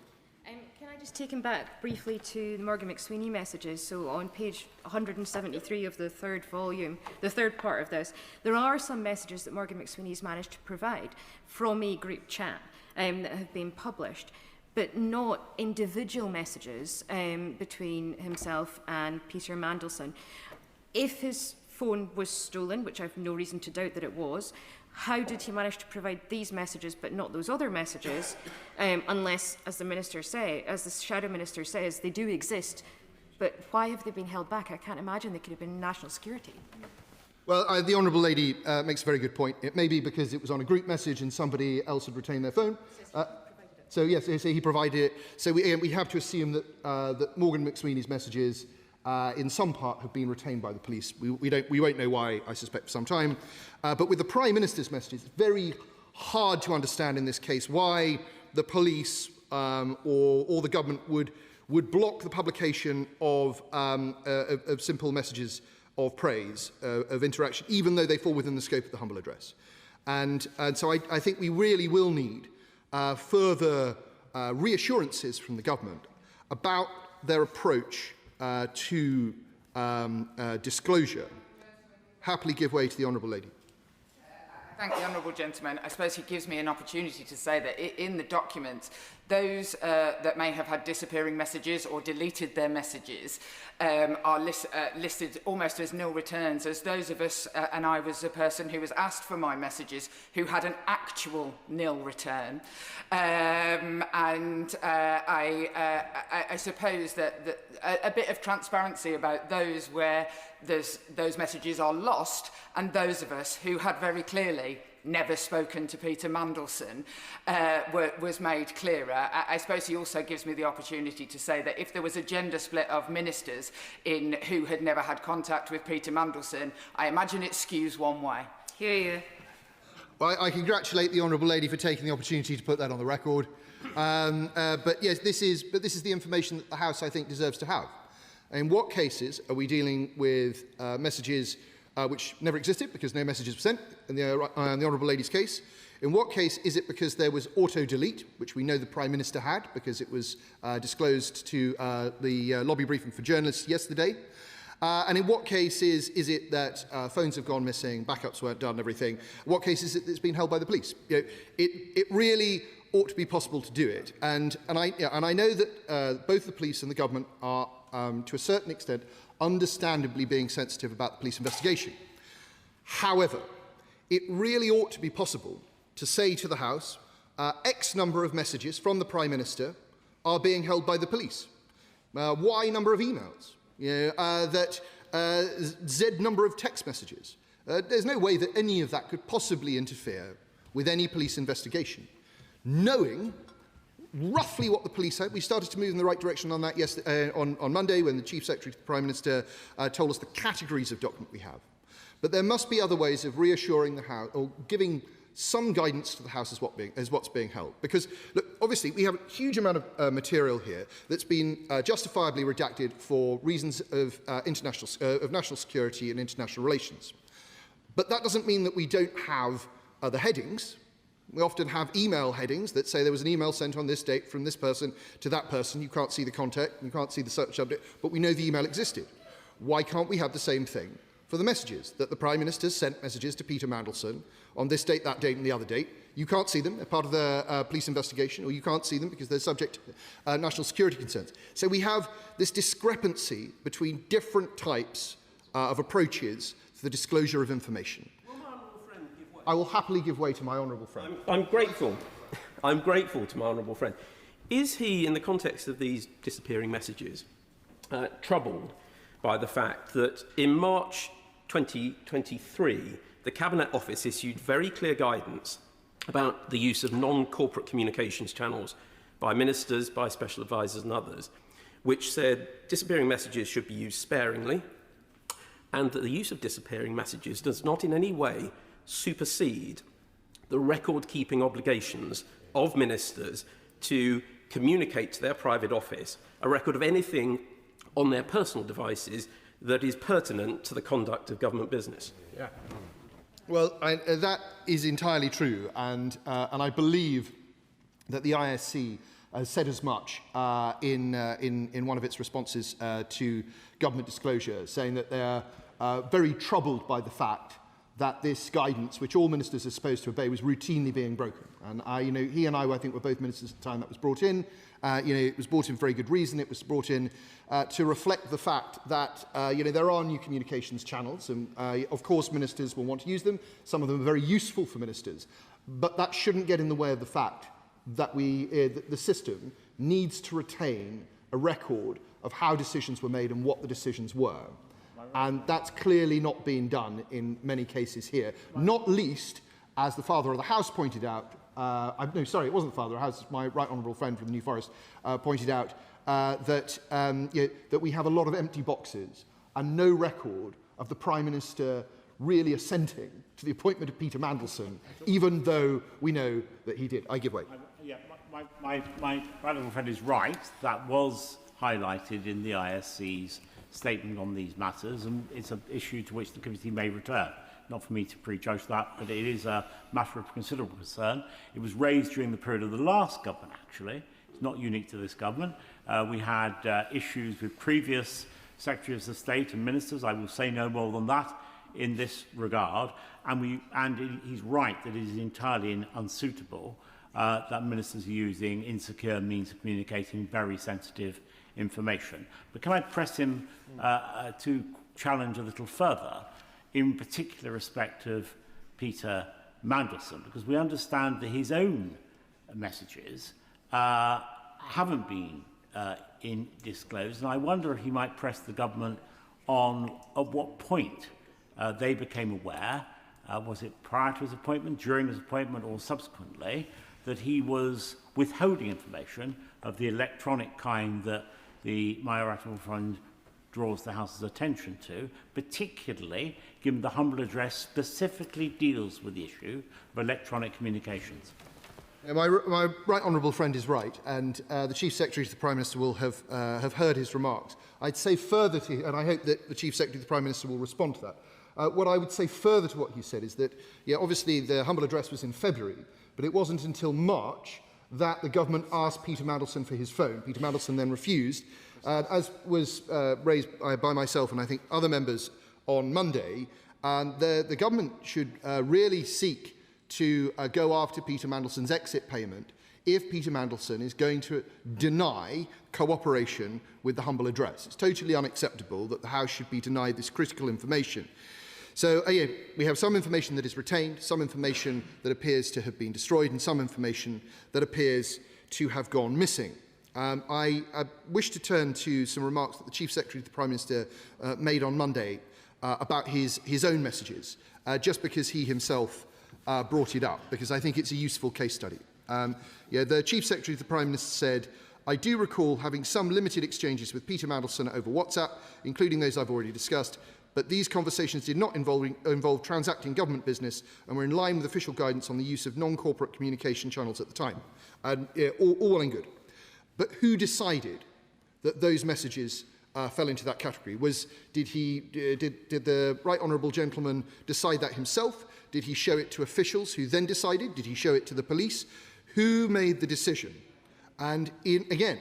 Can I just take him back briefly to the Morgan McSweeney messages? So on page 173 of the third volume, the third part of this, there are some messages that Morgan McSweeney's managed to provide from a group chat that have been published, but not individual messages between himself and Peter Mandelson. If his phone was stolen, which I have no reason to doubt that it was, how did he manage to provide these messages but not those other messages, unless, as the Shadow Minister says, they do exist, but why have they been held back? I can't imagine they could have been national security. Well, the Honourable Lady makes a very good point. It may be because it was on a group message and somebody else had retained their phone. So yes, he provided it. So we have to assume that that Morgan McSweeney's messages, in some part, have been retained by the police. We won't know why, I suspect, for some time. But with the Prime Minister's messages, it's very hard to understand in this case why the police or the government would block the publication of simple messages of praise, of interaction, even though they fall within the scope of the humble address. And so I think we really will need further reassurances from the government about their approach to disclosure. Happily give way to the Honourable Lady. Thank the Honourable Gentleman. I suppose he gives me an opportunity to say that in the documents, those that may have had disappearing messages or deleted their messages are listed almost as nil returns, as those of us, and I was a person who was asked for my messages, who had an actual nil return. I suppose that a bit of transparency about those where those messages are lost, and those of us who had very clearly never spoken to Peter Mandelson was made clearer. I suppose he also gives me the opportunity to say that if there was a gender split of ministers who had never had contact with Peter Mandelson, I imagine it skews one way. Hear you. Well, I congratulate the Honourable Lady for taking the opportunity to put that on the record. But yes, this is the information that the House, I think, deserves to have. In what cases are we dealing with messages which never existed because no messages were sent in the Honourable Lady's case? In what case is it because there was auto-delete, which we know the Prime Minister had because it was disclosed to the lobby briefing for journalists yesterday? And in what case is it that phones have gone missing, backups weren't done, everything? What case is it that's been held by the police? You know, it really ought to be possible to do it. And I know that both the police and the government are, to a certain extent, understandably being sensitive about the police investigation. However, it really ought to be possible to say to the House, X number of messages from the Prime Minister are being held by the police. Y number of emails. Z number of text messages. There's no way that any of that could possibly interfere with any police investigation. knowing roughly what the police had. We started to move in the right direction on that yesterday, on Monday, when the Chief Secretary to the Prime Minister told us the categories of document we have. But there must be other ways of reassuring the House, or giving some guidance to the House as what's being held. Because, look, obviously, we have a huge amount of material here that's been justifiably redacted for reasons of, national security and international relations. But that doesn't mean that we don't have the headings. We often have email headings that say there was an email sent on this date from this person to that person. You can't see the contact, you can't see the subject, but we know the email existed. Why can't we have the same thing for the messages? That the Prime Minister sent messages to Peter Mandelson on this date, that date, and the other date. You can't see them, they're part of the police investigation, or you can't see them because they're subject to national security concerns. So we have this discrepancy between different types of approaches to the disclosure of information. I will happily give way to my honourable friend. I'm grateful. I'm grateful to my honourable friend. Is he, in the context of these disappearing messages, troubled by the fact that in March 2023, the Cabinet Office issued very clear guidance about the use of non-corporate communications channels by ministers, by special advisers and others, which said disappearing messages should be used sparingly, and that the use of disappearing messages does not in any way supersede the record-keeping obligations of ministers to communicate to their private office a record of anything on their personal devices that is pertinent to the conduct of government business. Yeah. Well, that is entirely true, and I believe that the ISC has said as much in one of its responses to government disclosure, saying that they are very troubled by the fact that this guidance, which all ministers are supposed to obey, was routinely being broken. And he and I think, were both ministers at the time that was brought in. It was brought in for very good reason. It was brought in to reflect the fact that there are new communications channels, and of course ministers will want to use them. Some of them are very useful for ministers, but that shouldn't get in the way of the fact that the system needs to retain a record of how decisions were made and what the decisions were. And that's clearly not being done in many cases here, not least, as the Father of the House pointed out, no, sorry, it wasn't the Father of the House, my right honourable friend from the New Forest pointed out that we have a lot of empty boxes and no record of the Prime Minister really assenting to the appointment of Peter Mandelson, even though we know that he did. I give way. My right honourable friend is right. That was highlighted in the ISC's statement on these matters, and it's an issue to which the committee may return. Not for me to prejudge that, but it is a matter of considerable concern. It was raised during the period of the last government, actually. It's not unique to this government. We had issues with previous Secretaries of State and ministers. I will say no more than that in this regard. And he's right that it is entirely unsuitable that ministers are using insecure means of communicating very sensitive information. But can I press him to challenge a little further, in particular respect of Peter Mandelson, because we understand that his own messages haven't been disclosed, and I wonder if he might press the government on at what point they became aware, was it prior to his appointment, during his appointment, or subsequently, that he was withholding information of the electronic kind that my right honourable friend draws the House's attention to, particularly given the humble address specifically deals with the issue of electronic communications. My right honourable friend is right, and the Chief Secretary to the Prime Minister will have heard his remarks. I'd say further to, and I hope that the Chief Secretary to the Prime Minister will respond to that. What I would say further to what he said is that, obviously the humble address was in February, but it wasn't until March that the government asked Peter Mandelson for his phone. Peter Mandelson then refused, as was raised by myself and I think other members on Monday. And the government should really seek to go after Peter Mandelson's exit payment if Peter Mandelson is going to deny cooperation with the humble address. It's totally unacceptable that the House should be denied this critical information. So we have some information that is retained, some information that appears to have been destroyed, and some information that appears to have gone missing. I wish to turn to some remarks that the Chief Secretary to the Prime Minister made on Monday about his own messages, just because he himself brought it up, because I think it's a useful case study. The Chief Secretary of the Prime Minister said, I do recall having some limited exchanges with Peter Mandelson over WhatsApp, including those I've already discussed, but these conversations did not involve transacting government business and were in line with official guidance on the use of non-corporate communication channels at the time. And all well and good. But who decided that those messages fell into that category? Did the Right Honourable Gentleman decide that himself? Did he show it to officials who then decided? Did he show it to the police? Who made the decision? And again,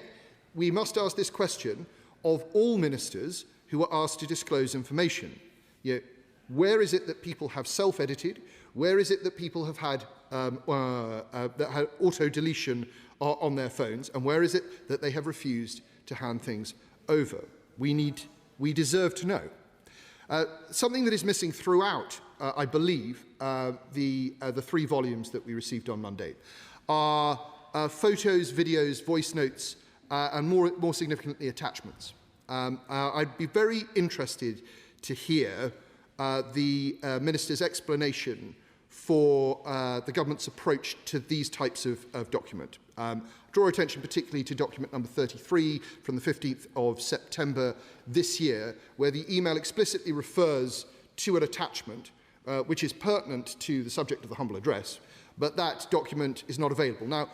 we must ask this question of all ministers who are asked to disclose information. Where is it that people have self-edited? Where is it that people have had auto-deletion on their phones? And where is it that they have refused to hand things over? We deserve to know. Something that is missing throughout, I believe, the 3 volumes that we received on Monday are photos, videos, voice notes, and more significantly, attachments. I'd be very interested to hear the Minister's explanation for the government's approach to these types of document. Draw attention particularly to document number 33 from the 15th of September this year, where the email explicitly refers to an attachment which is pertinent to the subject of the humble address, but that document is not available. Now,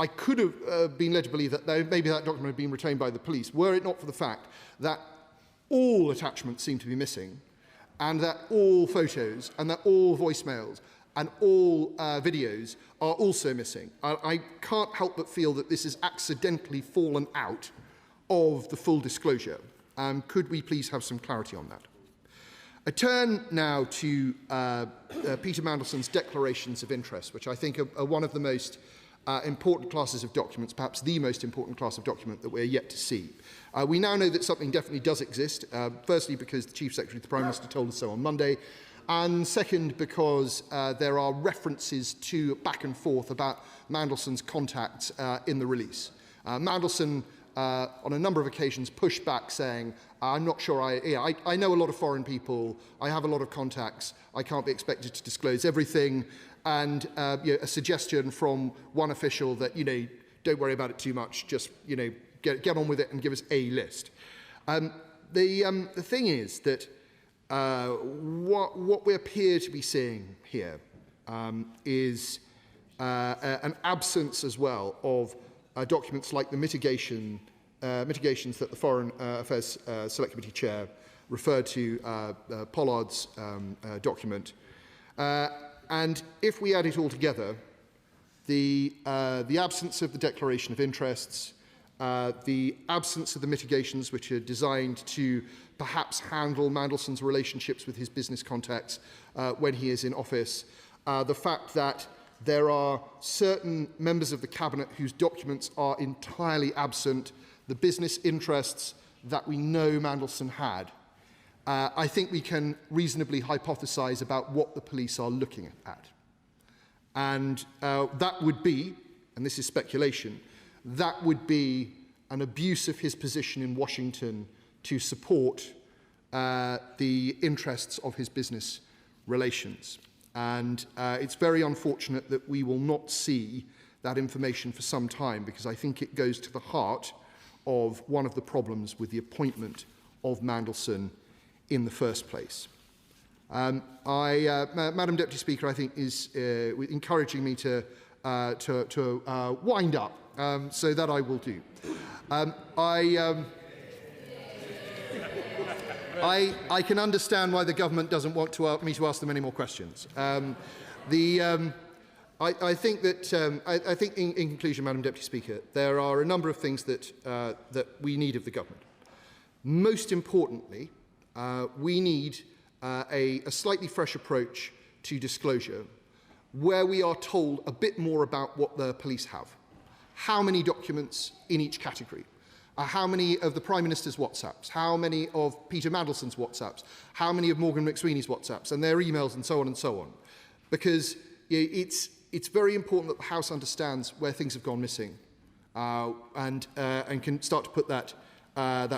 I could have been led to believe that maybe that document had been retained by the police, were it not for the fact that all attachments seem to be missing, and that all photos, and that all voicemails, and all videos are also missing. I can't help but feel that this has accidentally fallen out of the full disclosure. Could we please have some clarity on that? I turn now to Peter Mandelson's declarations of interest, which I think are one of the most important classes of documents, perhaps the most important class of document that we're yet to see. We now know that something definitely does exist, firstly because the Chief Secretary of the Prime Minister told us so on Monday, and second because there are references to back and forth about Mandelson's contacts in the release. Mandelson, on a number of occasions, pushed back saying, I'm not sure, I know a lot of foreign people, I have a lot of contacts, I can't be expected to disclose everything, and a suggestion from one official that, don't worry about it too much, just, get on with it and give us a list. The thing is that what we appear to be seeing here is an absence as well of documents like the mitigations that the Foreign Affairs Select Committee Chair referred to, Pollard's document. And if we add it all together, the absence of the declaration of interests, the absence of the mitigations which are designed to perhaps handle Mandelson's relationships with his business contacts when he is in office, the fact that there are certain members of the Cabinet whose documents are entirely absent, the business interests that we know Mandelson had, I think we can reasonably hypothesize about what the police are looking at. And that would be, and this is speculation, that would be an abuse of his position in Washington to support the interests of his business relations. And it's very unfortunate that we will not see that information for some time, because I think it goes to the heart of one of the problems with the appointment of Mandelson in the first place. Madam Deputy Speaker, I think, is encouraging me to wind up, so that I will do. I can understand why the government doesn't want me to ask them any more questions. I think in conclusion, Madam Deputy Speaker, there are a number of things that we need of the government. Most importantly, we need a slightly fresh approach to disclosure, where we are told a bit more about what the police have. How many documents in each category? How many of the Prime Minister's WhatsApps? How many of Peter Mandelson's WhatsApps? How many of Morgan McSweeney's WhatsApps and their emails and so on and so on? Because it's very important that the House understands where things have gone missing and can start to put that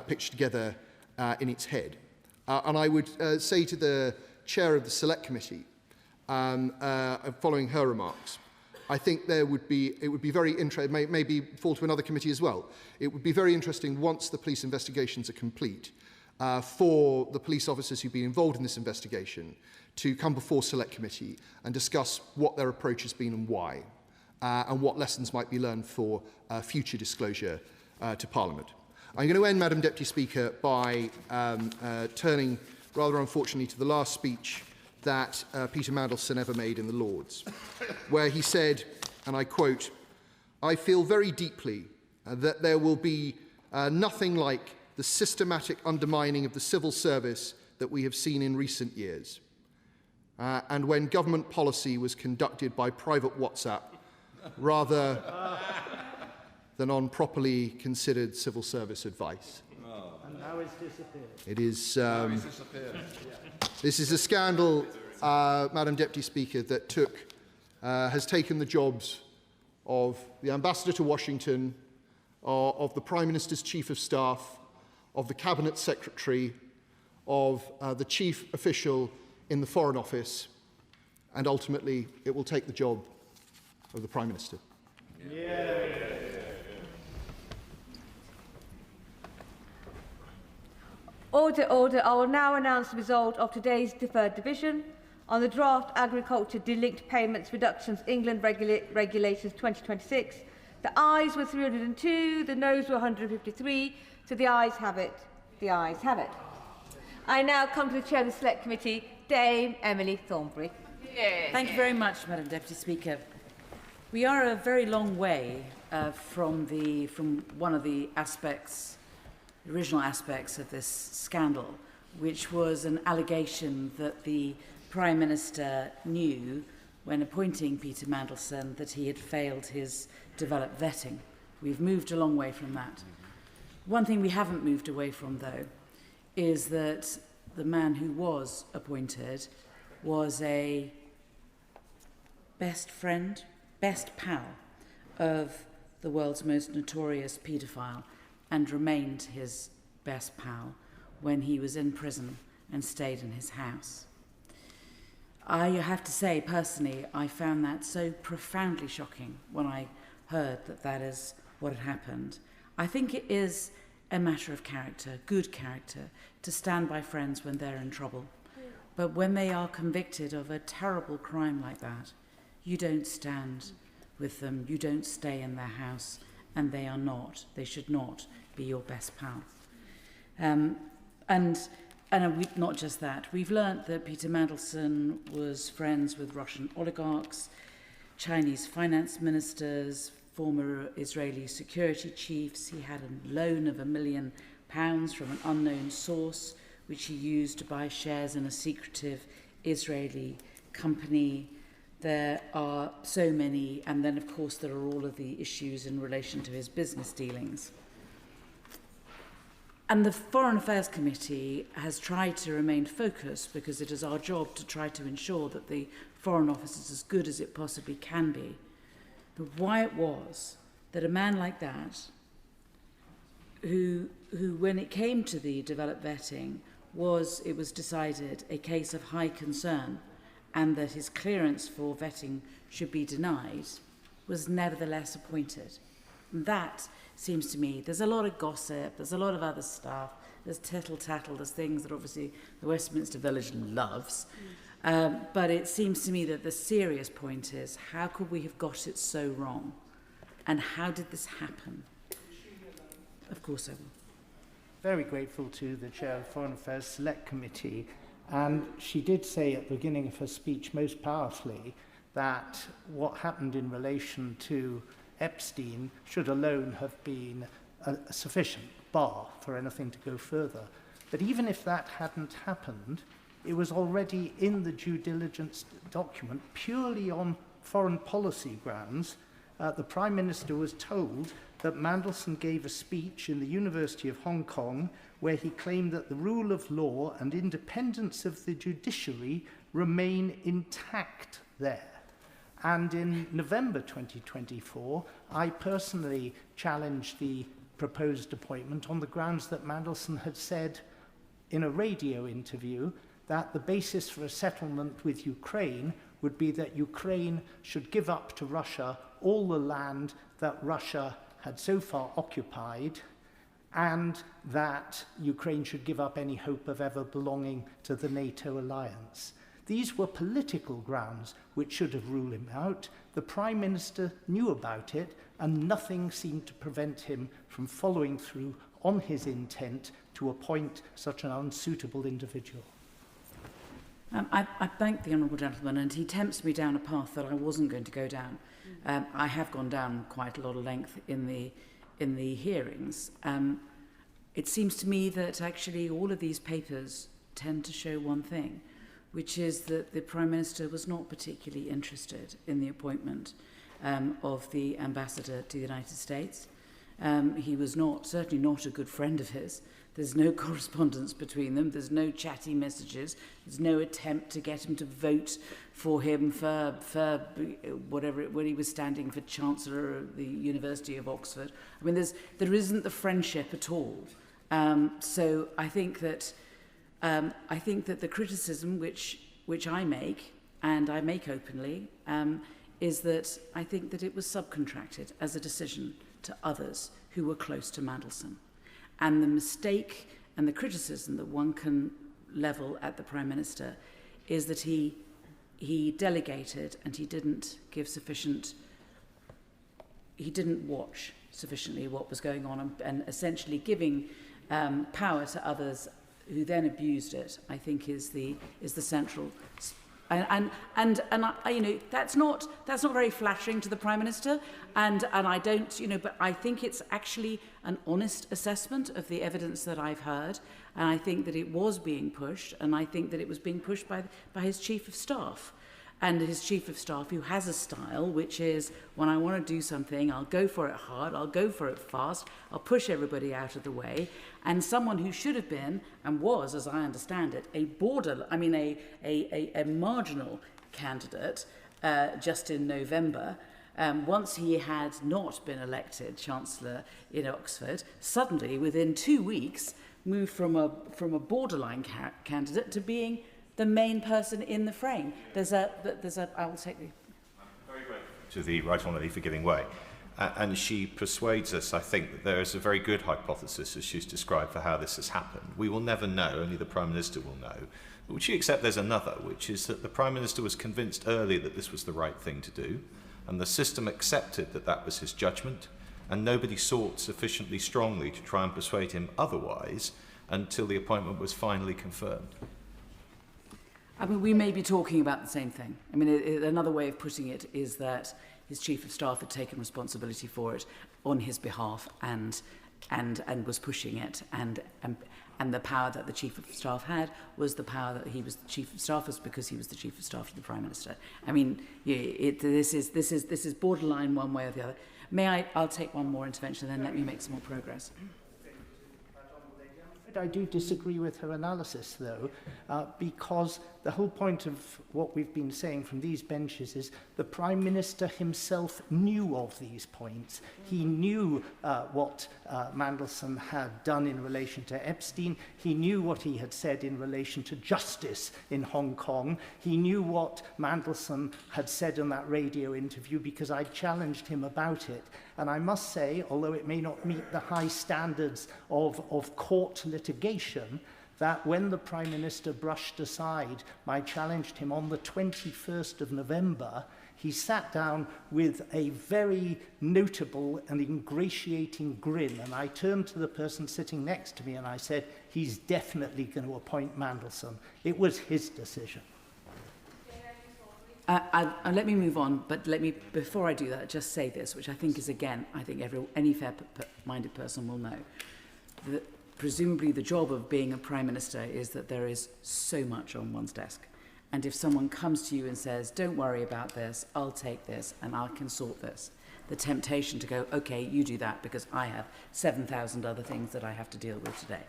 picture together in its head. And I would say to the Chair of the Select Committee, following her remarks, I think it would be very interesting, maybe fall to another committee as well. It would be very interesting once the police investigations are complete for the police officers who've been involved in this investigation to come before Select Committee and discuss what their approach has been and why, and what lessons might be learned for future disclosure to Parliament. I'm going to end, Madam Deputy Speaker, by turning, rather unfortunately, to the last speech that Peter Mandelson ever made in the Lords, where he said, and I quote, "I feel very deeply that there will be nothing like the systematic undermining of the civil service that we have seen in recent years, and when government policy was conducted by private WhatsApp rather than on properly considered civil service advice." And now it's disappeared. It is. This is a scandal, Madam Deputy Speaker, that has taken the jobs of the Ambassador to Washington, of the Prime Minister's Chief of Staff, of the Cabinet Secretary, of the Chief Official in the Foreign Office, and ultimately it will take the job of the Prime Minister. Order, order. I will now announce the result of today's deferred division on the draft Agriculture Delinked Payments Reductions England Regulations 2026. The ayes were 302, the noes were 153, so the ayes have it. The ayes have it. I now come to the Chair of the Select Committee, Dame Emily Thornberry. Thank you very much, Madam Deputy Speaker. We are a very long way from one of the original aspects of this scandal, which was an allegation that the Prime Minister knew when appointing Peter Mandelson that he had failed his developed vetting. We've moved a long way from that. One thing we haven't moved away from, though, is that the man who was appointed was a best friend, best pal of the world's most notorious paedophile, and remained his best pal when he was in prison and stayed in his house. I have to say, personally, I found that so profoundly shocking when I heard that that is what had happened. I think it is a matter of character, good character, to stand by friends when they're in trouble. But when they are convicted of a terrible crime like that, you don't stand with them, you don't stay in their house, and they should not be your best pal. Not just that, we've learnt that Peter Mandelson was friends with Russian oligarchs, Chinese finance ministers, former Israeli security chiefs. He had a loan of £1 million from an unknown source, which he used to buy shares in a secretive Israeli company. There are so many, and then of course there are all of the issues in relation to his business dealings. And the Foreign Affairs Committee has tried to remain focused because it is our job to try to ensure that the Foreign Office is as good as it possibly can be. But why it was that a man like that, who when it came to the developed vetting, it was decided a case of high concern, and that his clearance for vetting should be denied, was nevertheless appointed. And that seems to me, there's a lot of gossip, there's a lot of other stuff, there's tittle-tattle, there's things that obviously the Westminster Village loves, but it seems to me that the serious point is, how could we have got it so wrong? And how did this happen? Of course I will. Very grateful to the Chair of the Foreign Affairs Select Committee. And she did say at the beginning of her speech most powerfully that what happened in relation to Epstein should alone have been a sufficient bar for anything to go further. But even if that hadn't happened, it was already in the due diligence document, purely on foreign policy grounds. The Prime Minister was told that Mandelson gave a speech in the University of Hong Kong where he claimed that the rule of law and independence of the judiciary remain intact there. And in November 2024, I personally challenged the proposed appointment on the grounds that Mandelson had said in a radio interview that the basis for a settlement with Ukraine would be that Ukraine should give up to Russia all the land that Russia had so far occupied, and that Ukraine should give up any hope of ever belonging to the NATO alliance. These were political grounds which should have ruled him out. The Prime Minister knew about it, and nothing seemed to prevent him from following through on his intent to appoint such an unsuitable individual. I thank the honourable gentleman, and he tempts me down a path that I wasn't going to go down. I have gone down quite a lot of length in the hearings. It seems to me that actually all of these papers tend to show one thing, which is that the Prime Minister was not particularly interested in the appointment of the ambassador to the United States. He was certainly not a good friend of his. There's no correspondence between them. There's no chatty messages. There's no attempt to get him to vote for him for whatever, when he was standing for Chancellor of the University of Oxford. I mean, there isn't the friendship at all. So I think that the criticism which I make, and I make openly, is that I think that it was subcontracted as a decision to others who were close to Mandelson. And the mistake and the criticism that one can level at the Prime Minister is that he delegated and he didn't watch sufficiently what was going on, and essentially giving power to others who then abused it, I think is the central. And you know, that's not very flattering to the Prime Minister, and I don't, you know, but I think it's actually an honest assessment of the evidence that I've heard, and I think that it was being pushed, and I think that it was being pushed by his Chief of Staff. And his Chief of Staff, who has a style, which is, when I want to do something, I'll go for it hard, I'll go for it fast, I'll push everybody out of the way. And someone who should have been, and was, as I understand it, a marginal candidate just in November, once he had not been elected Chancellor in Oxford, suddenly, within 2 weeks, moved from a borderline candidate to being the main person in the frame. I will take the... Very grateful to the Right Honourable for giving way. And she persuades us, I think, that there is a very good hypothesis, as she's described, for how this has happened. We will never know, only the Prime Minister will know. But would you accept there's another, which is that the Prime Minister was convinced early that this was the right thing to do, and the system accepted that that was his judgment, and nobody sought sufficiently strongly to try and persuade him otherwise until the appointment was finally confirmed? I mean, we may be talking about the same thing. I mean, another way of putting it is that his Chief of Staff had taken responsibility for it on his behalf and was pushing it, and the power that the Chief of Staff had was the power that he was the Chief of Staff, was because he was the Chief of Staff to the Prime Minister. I mean, this is borderline one way or the other. I'll take one more intervention, then let me make some more progress. I do disagree with her analysis, though, because the whole point of what we've been saying from these benches is the Prime Minister himself knew of these points. He knew what Mandelson had done in relation to Epstein. He knew what he had said in relation to justice in Hong Kong. He knew what Mandelson had said in that radio interview, because I challenged him about it. And I must say, although it may not meet the high standards of court litigation, that when the Prime Minister brushed aside my challenge to him on the 21st of November, he sat down with a very notable and ingratiating grin. And I turned to the person sitting next to me and I said, he's definitely going to appoint Mandelson. It was his decision. Let me move on, but let me, before I do that, just say this, which I think is, again, I think any fair-minded person will know. That presumably the job of being a Prime Minister is that there is so much on one's desk. And if someone comes to you and says, don't worry about this, I'll take this and I can sort this, the temptation to go, okay, you do that because I have 7,000 other things that I have to deal with today.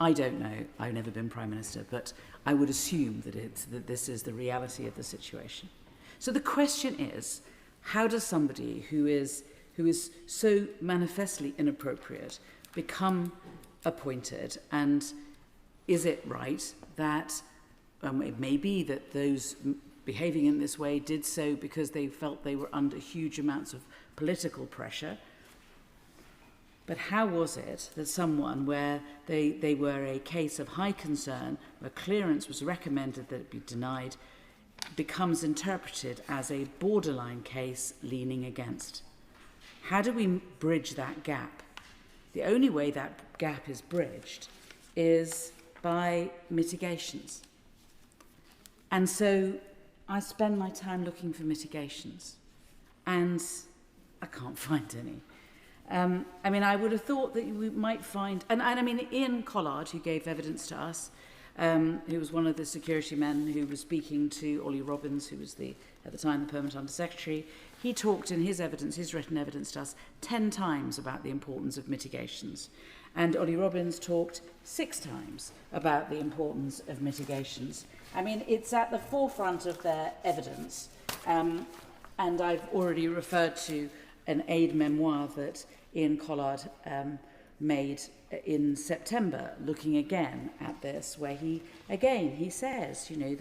I don't know, I've never been Prime Minister, but I would assume that this is the reality of the situation. So the question is, how does somebody who is so manifestly inappropriate become appointed, and is it right that it may be that those behaving in this way did so because they felt they were under huge amounts of political pressure. But how was it that someone where they were a case of high concern, where clearance was recommended that it be denied, becomes interpreted as a borderline case leaning against? How do we bridge that gap? The only way that gap is bridged is by mitigations. And so I spend my time looking for mitigations, and I can't find any. I mean, I would have thought that we might find, and I mean, Ian Collard, who gave evidence to us, who was one of the security men who was speaking to Ollie Robbins, who was at the time the Permanent Under-Secretary, he talked in his evidence, his written evidence to us, 10 times about the importance of mitigations. And Ollie Robbins talked 6 times about the importance of mitigations. I mean, it's at the forefront of their evidence. And I've already referred to an aid memoir that Ian Collard made in September, looking again at this, where he says, you know,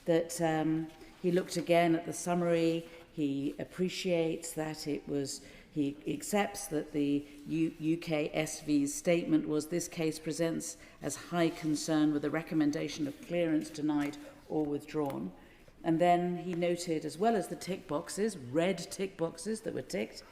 that he looked again at the summary. He appreciates that he accepts that the UK SV's statement was, this case presents as high concern with a recommendation of clearance denied or withdrawn. And then he noted, as well as the tick boxes, red tick boxes that were ticked,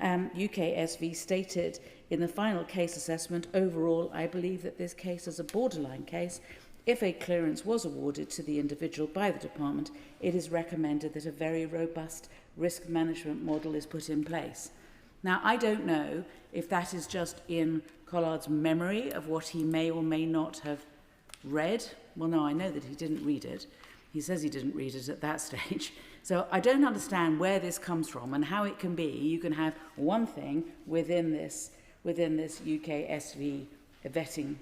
UK SV stated in the final case assessment, overall, I believe that this case is a borderline case. If a clearance was awarded to the individual by the department, it is recommended that a very robust risk management model is put in place. Now, I don't know if that is just in Collard's memory of what he may or may not have read. Well, no, I know that he didn't read it. He says he didn't read it at that stage. So I don't understand where this comes from and how it can be. You can have one thing within this UK SV vetting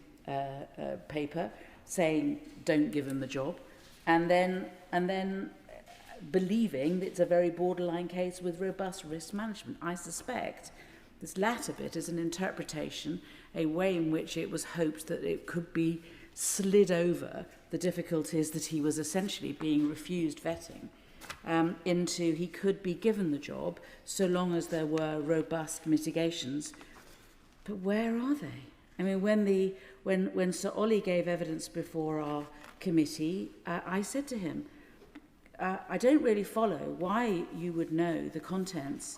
paper saying don't give him the job, and then believing that it's a very borderline case with robust risk management. I suspect this latter bit is an interpretation, a way in which it was hoped that it could be slid over the difficulties that he was essentially being refused vetting into he could be given the job so long as there were robust mitigations. But where are they? I mean, when Sir Ollie gave evidence before our committee, I said to him, I don't really follow why you would know the contents,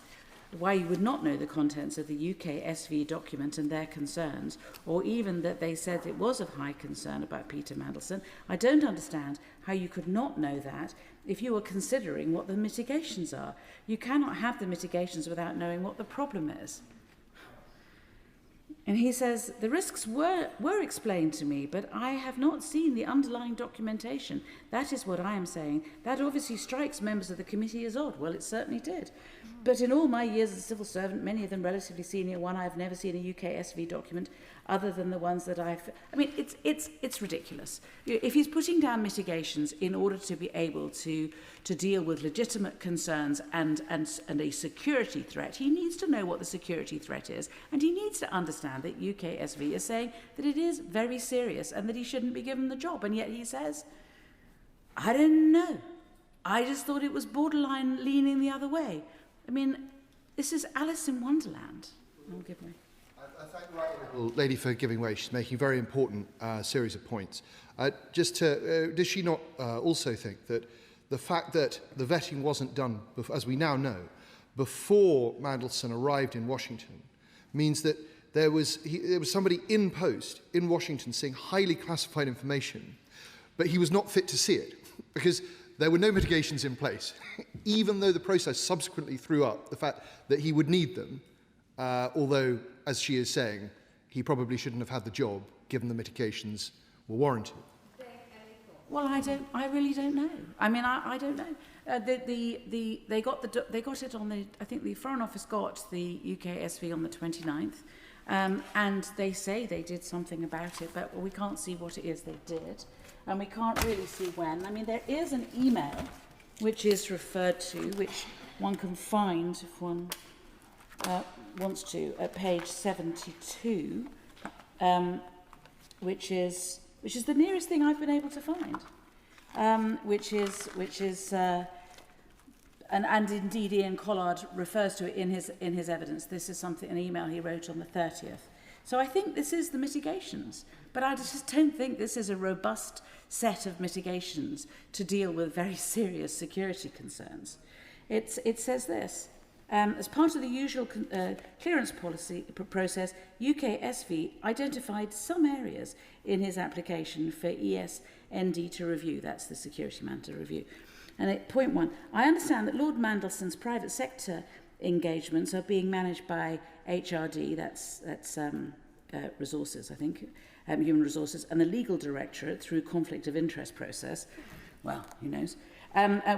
why you would not know the contents of the UK SV document and their concerns, or even that they said it was of high concern about Peter Mandelson. I don't understand how you could not know that if you were considering what the mitigations are. You cannot have the mitigations without knowing what the problem is. And he says, the risks were explained to me, but I have not seen the underlying documentation. That is what I am saying. That obviously strikes members of the committee as odd. Well, it certainly did. But in all my years as a civil servant, many of them relatively senior, I've never seen a UK SV document other than the ones that I mean, it's ridiculous. If he's putting down mitigations in order to be able to deal with legitimate concerns and a security threat, he needs to know what the security threat is, and he needs to understand that UK SV is saying that it is very serious and that he shouldn't be given the job. And yet he says, I don't know. I just thought it was borderline leaning the other way. I mean, this is Alice in Wonderland. Oh, give me. I thank the right honourable lady for giving way. She's making a very important series of points. Does she not also think that the fact that the vetting wasn't done, as we now know, before Mandelson arrived in Washington, means that there was somebody in post in Washington seeing highly classified information, but he was not fit to see it because there were no mitigations in place, even though the process subsequently threw up the fact that he would need them, although, as she is saying, he probably shouldn't have had the job given the mitigations were warranted. Well, I really don't know. I mean, I don't know. They got it on the. I think the Foreign Office got the UK SV on the 29th, and they say they did something about it, but we can't see what it is they did, and we can't really see when. I mean, there is an email which is referred to, which one can find if one wants to, at page 72, which is the nearest thing I've been able to find. which is and indeed Ian Collard refers to it in his evidence. This is an email he wrote on the 30th. So I think this is the mitigations, but I just don't think this is a robust set of mitigations to deal with very serious security concerns. It says this. As part of the usual clearance policy process, UKSV identified some areas in his application for ESND to review. That's the security man to review. And at point 1, I understand that Lord Mandelson's private sector engagements are being managed by HRD, that's resources, I think, human resources, and the legal directorate through conflict of interest process. Well, who knows?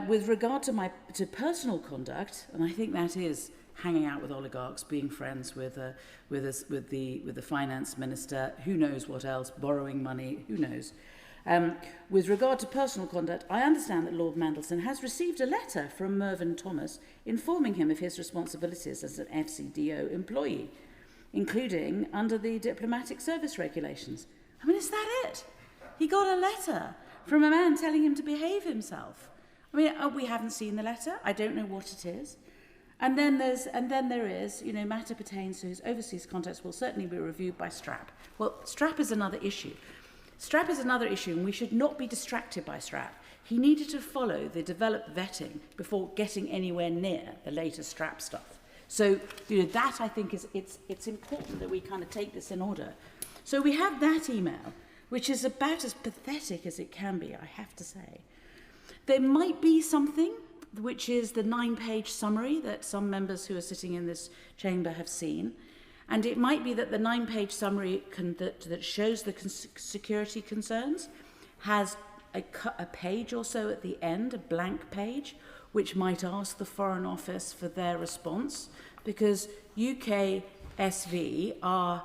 With regard to personal conduct, and I think that is hanging out with oligarchs, being friends with the finance minister, who knows what else, borrowing money, who knows. With regard to personal conduct, I understand that Lord Mandelson has received a letter from Mervyn Thomas informing him of his responsibilities as an FCDO employee, including under the diplomatic service regulations. I mean, is that it? He got a letter from a man telling him to behave himself. I mean, we haven't seen the letter. I don't know what it is. And then there is, matter pertains to his overseas contacts will certainly be reviewed by Strap. Well, Strap is another issue. Strap is another issue, and we should not be distracted by Strap. He needed to follow the developed vetting before getting anywhere near the latest Strap stuff. So, that I think it's important that we kind of take this in order. So we have that email, which is about as pathetic as it can be, I have to say. There might be something, which is the 9-page summary that some members who are sitting in this chamber have seen. And it might be that the 9-page summary that shows the security concerns has a page or so at the end, a blank page, which might ask the Foreign Office for their response, because UKSV are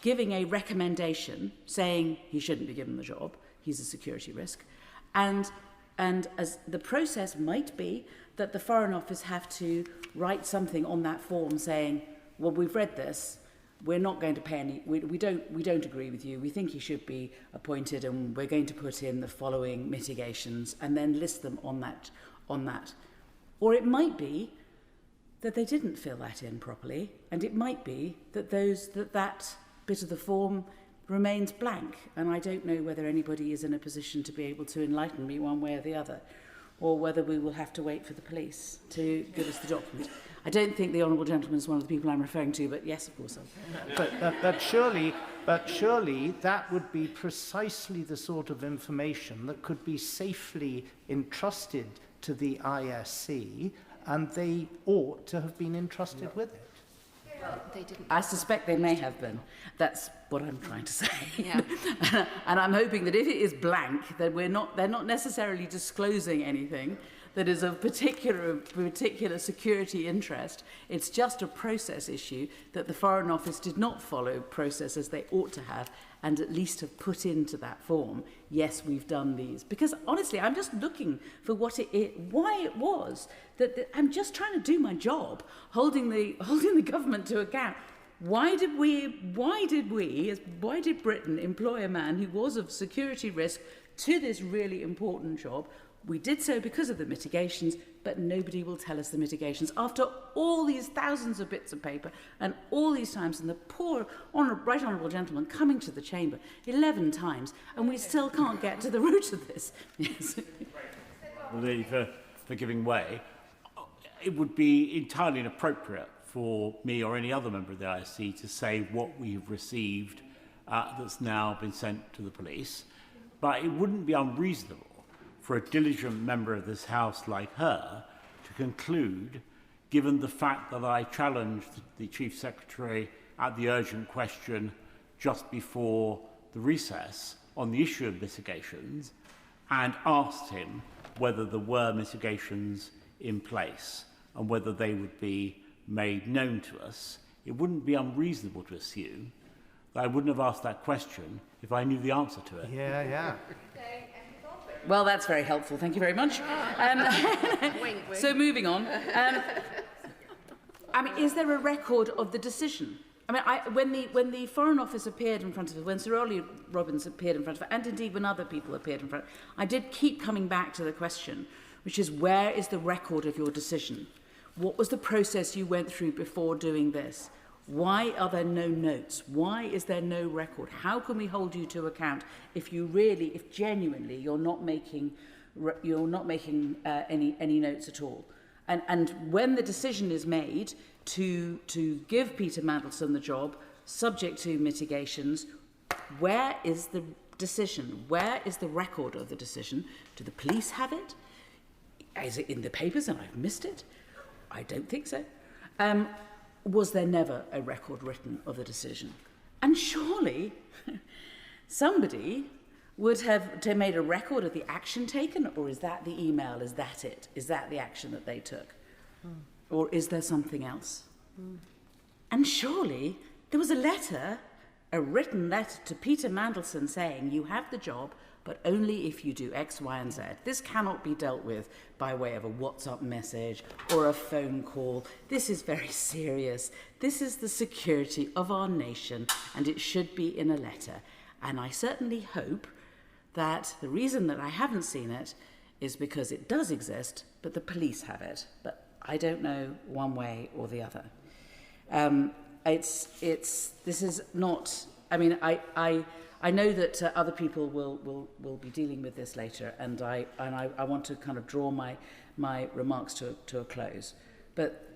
giving a recommendation saying he shouldn't be given the job, he's a security risk, and as the process might be that the Foreign Office have to write something on that form saying, well, we've read this, we're not going to pay any, we don't agree with you, we think he should be appointed, and we're going to put in the following mitigations, and then list them on that. Or it might be that they didn't fill that in properly, and it might be that that bit of the form remains blank, and I don't know whether anybody is in a position to be able to enlighten me one way or the other, or whether we will have to wait for the police to give us the document. I don't think the Honourable Gentleman is one of the people I'm referring to, but yes, of course. But surely that would be precisely the sort of information that could be safely entrusted to the ISC, and they ought to have been entrusted with it. Well, they didn't. I suspect they may have been. That's what I'm trying to say. Yeah. And I'm hoping that if it is blank, that they're not necessarily disclosing anything that is of particular security interest. It's just a process issue that the Foreign Office did not follow process as they ought to have, and at least have put into that form, yes, we've done these. Because honestly, I'm just looking for why it was that I'm just trying to do my job, holding the government to account. Why did Britain employ a man who was of security risk to this really important job? We did so because of the mitigations, but nobody will tell us the mitigations. After all these thousands of bits of paper and all these times, and the poor right honourable gentleman coming to the chamber 11 times, and we still can't get to the root of this. Yes. For giving way, it would be entirely inappropriate for me or any other member of the ISC to say what we've received that's now been sent to the police, but it wouldn't be unreasonable for a diligent member of this House like her to conclude, given the fact that I challenged the Chief Secretary at the urgent question just before the recess on the issue of mitigations and asked him whether there were mitigations in place and whether they would be made known to us, it wouldn't be unreasonable to assume that I wouldn't have asked that question if I knew the answer to it. Yeah. Well, that's very helpful. Thank you very much. Wink, wink. So moving on. Is there a record of the decision? I mean, when the Foreign Office appeared in front of us, when Sir Ollie Robbins appeared in front of us, and indeed when other people appeared in front of us, I did keep coming back to the question, which is, where is the record of your decision? What was the process you went through before doing this? Why are there no notes? Why is there no record? How can we hold you to account if genuinely you're not making any notes at all? And when the decision is made to give Peter Mandelson the job, subject to mitigations, where is the decision? Where is the record of the decision? Do the police have it? Is it in the papers and I've missed it? I don't think so. Was there never a record written of the decision? And surely somebody would have made a record of the action taken, or is that the email? Is that it? Is that the action that they took? Or is there something else? And surely there was a written letter to Peter Mandelson saying, you have the job, but only if you do X, Y, and Z. This cannot be dealt with by way of a WhatsApp message or a phone call. This is very serious. This is the security of our nation, and it should be in a letter. And I certainly hope that the reason that I haven't seen it is because it does exist, but the police have it. But I don't know one way or the other. This is not, I mean, I know that other people will be dealing with this later, and I want to kind of draw my remarks to a close. But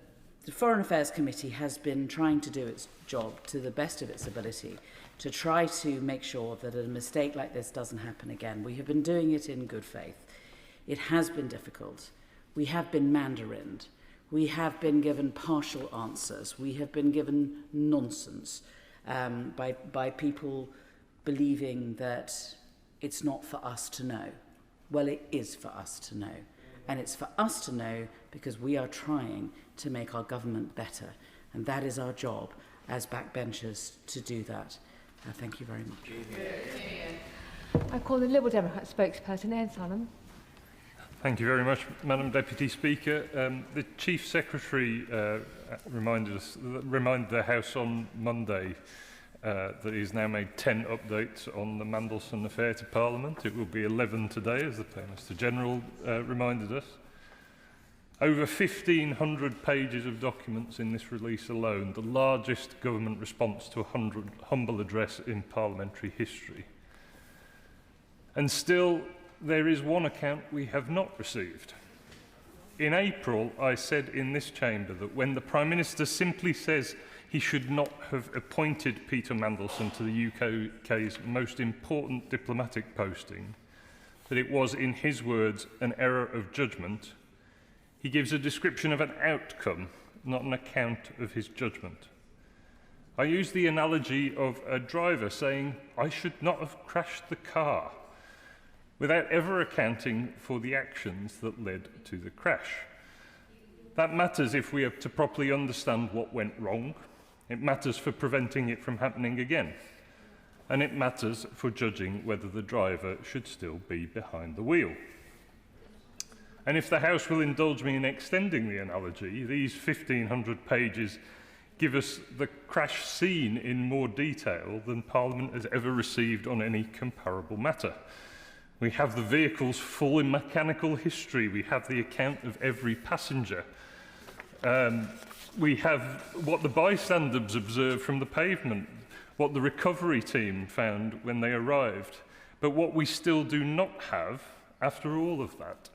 the Foreign Affairs Committee has been trying to do its job to the best of its ability to try to make sure that a mistake like this doesn't happen again. We have been doing it in good faith. It has been difficult. We have been mandarined. We have been given partial answers. We have been given nonsense by people believing that it's not for us to know. Well, it is for us to know. And it's for us to know because we are trying to make our government better. And that is our job as backbenchers to do that. Thank you very much. I call the Liberal Democrat spokesperson, Ian Salmon. Thank you very much, Madam Deputy Speaker. The Chief Secretary reminded the House on Monday that he's now made 10 updates on the Mandelson affair to Parliament. It will be 11 today, as the Minister General reminded us. Over 1,500 pages of documents in this release alone, the largest government response to a humble address in parliamentary history. And still, there is one account we have not received. In April, I said in this chamber that when the Prime Minister simply says he should not have appointed Peter Mandelson to the UK's most important diplomatic posting, that it was, in his words, an error of judgment. He gives a description of an outcome, not an account of his judgment. I use the analogy of a driver saying, I should not have crashed the car, without ever accounting for the actions that led to the crash. That matters if we are to properly understand what went wrong. It matters for preventing it from happening again. And it matters for judging whether the driver should still be behind the wheel. And if the House will indulge me in extending the analogy, these 1,500 pages give us the crash scene in more detail than Parliament has ever received on any comparable matter. We have the vehicle's full mechanical history. We have the account of every passenger. We have what the bystanders observed from the pavement, what the recovery team found when they arrived. But what we still do not have, after all of that,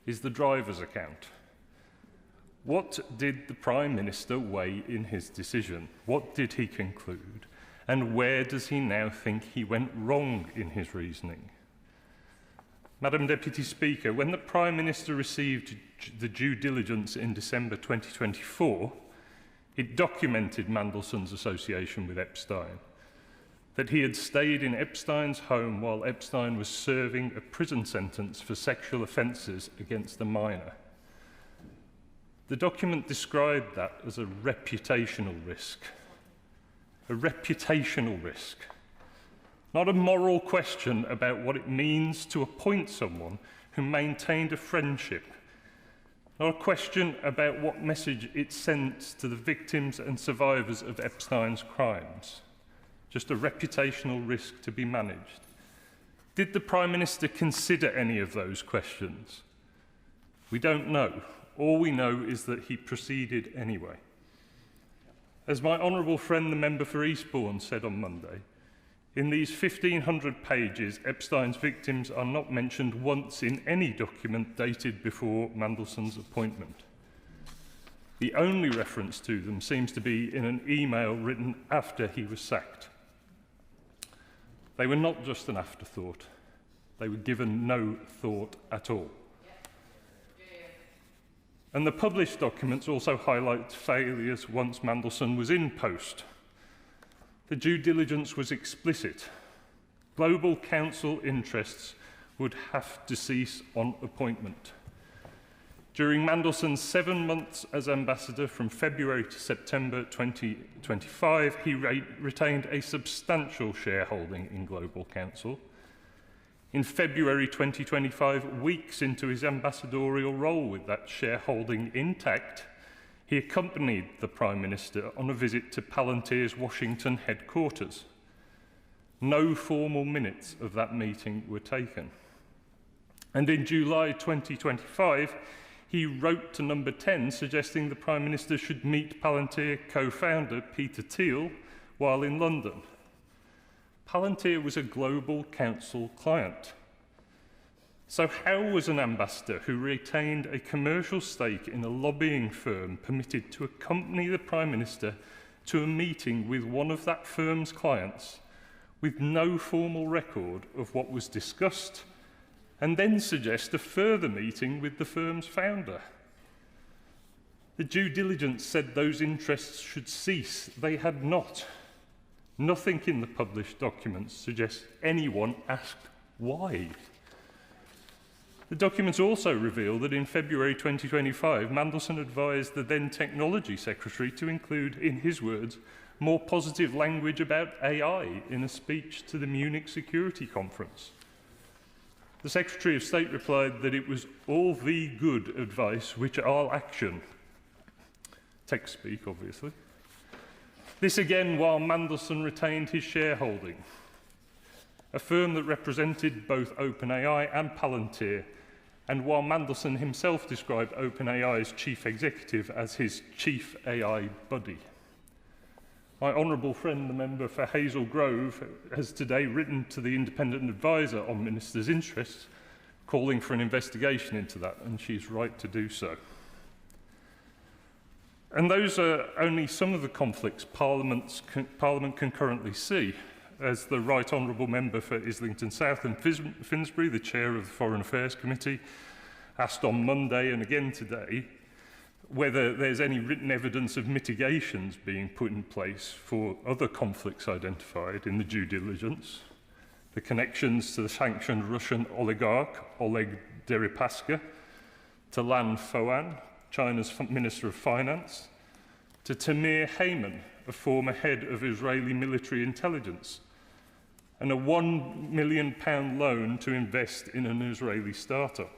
is the driver's account. What did the Prime Minister weigh in his decision? What did he conclude? And where does he now think he went wrong in his reasoning? Madam Deputy Speaker, when the Prime Minister received the due diligence in December 2024, it documented Mandelson's association with Epstein, that he had stayed in Epstein's home while Epstein was serving a prison sentence for sexual offences against a minor. The document described that as a reputational risk. A reputational risk. Not a moral question about what it means to appoint someone who maintained a friendship Not a question about what message it sends to the victims and survivors of Epstein's crimes, just a reputational risk to be managed. Did the Prime Minister consider any of those questions? We don't know. All we know is that he proceeded anyway. As my honourable friend, the member for Eastbourne, said on Monday, in these 1,500 pages, Epstein's victims are not mentioned once in any document dated before Mandelson's appointment. The only reference to them seems to be in an email written after he was sacked. They were not just an afterthought. They were given no thought at all. And the published documents also highlight failures once Mandelson was in post. The due diligence was explicit. Global council interests would have to cease on appointment. During Mandelson's 7 months as ambassador from February to September 2025, he retained a substantial shareholding in Global Council. In February 2025, weeks into his ambassadorial role with that shareholding intact, he accompanied the Prime Minister on a visit to Palantir's Washington headquarters. No formal minutes of that meeting were taken. And in July 2025, he wrote to Number 10 suggesting the Prime Minister should meet Palantir co-founder Peter Thiel while in London. Palantir was a Global Council client. So how was an ambassador who retained a commercial stake in a lobbying firm permitted to accompany the Prime Minister to a meeting with one of that firm's clients with no formal record of what was discussed, and then suggest a further meeting with the firm's founder? The due diligence said those interests should cease. They had not. Nothing in the published documents suggests anyone asked why. The documents also reveal that in February 2025, Mandelson advised the then Technology Secretary to include, in his words, more positive language about AI in a speech to the Munich Security Conference. The Secretary of State replied that it was all the good advice which I'll action. Text speak, obviously. This again while Mandelson retained his shareholding. A firm that represented both OpenAI and Palantir, and while Mandelson himself described OpenAI's chief executive as his chief AI buddy. My honourable friend, the member for Hazel Grove, has today written to the independent advisor on ministers' interests, calling for an investigation into that, and she's right to do so. And those are only some of the conflicts Parliament can currently see. As the Right Honourable Member for Islington South and Finsbury, the Chair of the Foreign Affairs Committee, asked on Monday and again today whether there's any written evidence of mitigations being put in place for other conflicts identified in the due diligence, the connections to the sanctioned Russian oligarch Oleg Deripaska, to Lan Foan, China's Minister of Finance, to Tamir Heyman, a former head of Israeli military intelligence, and a £1 million loan to invest in an Israeli startup.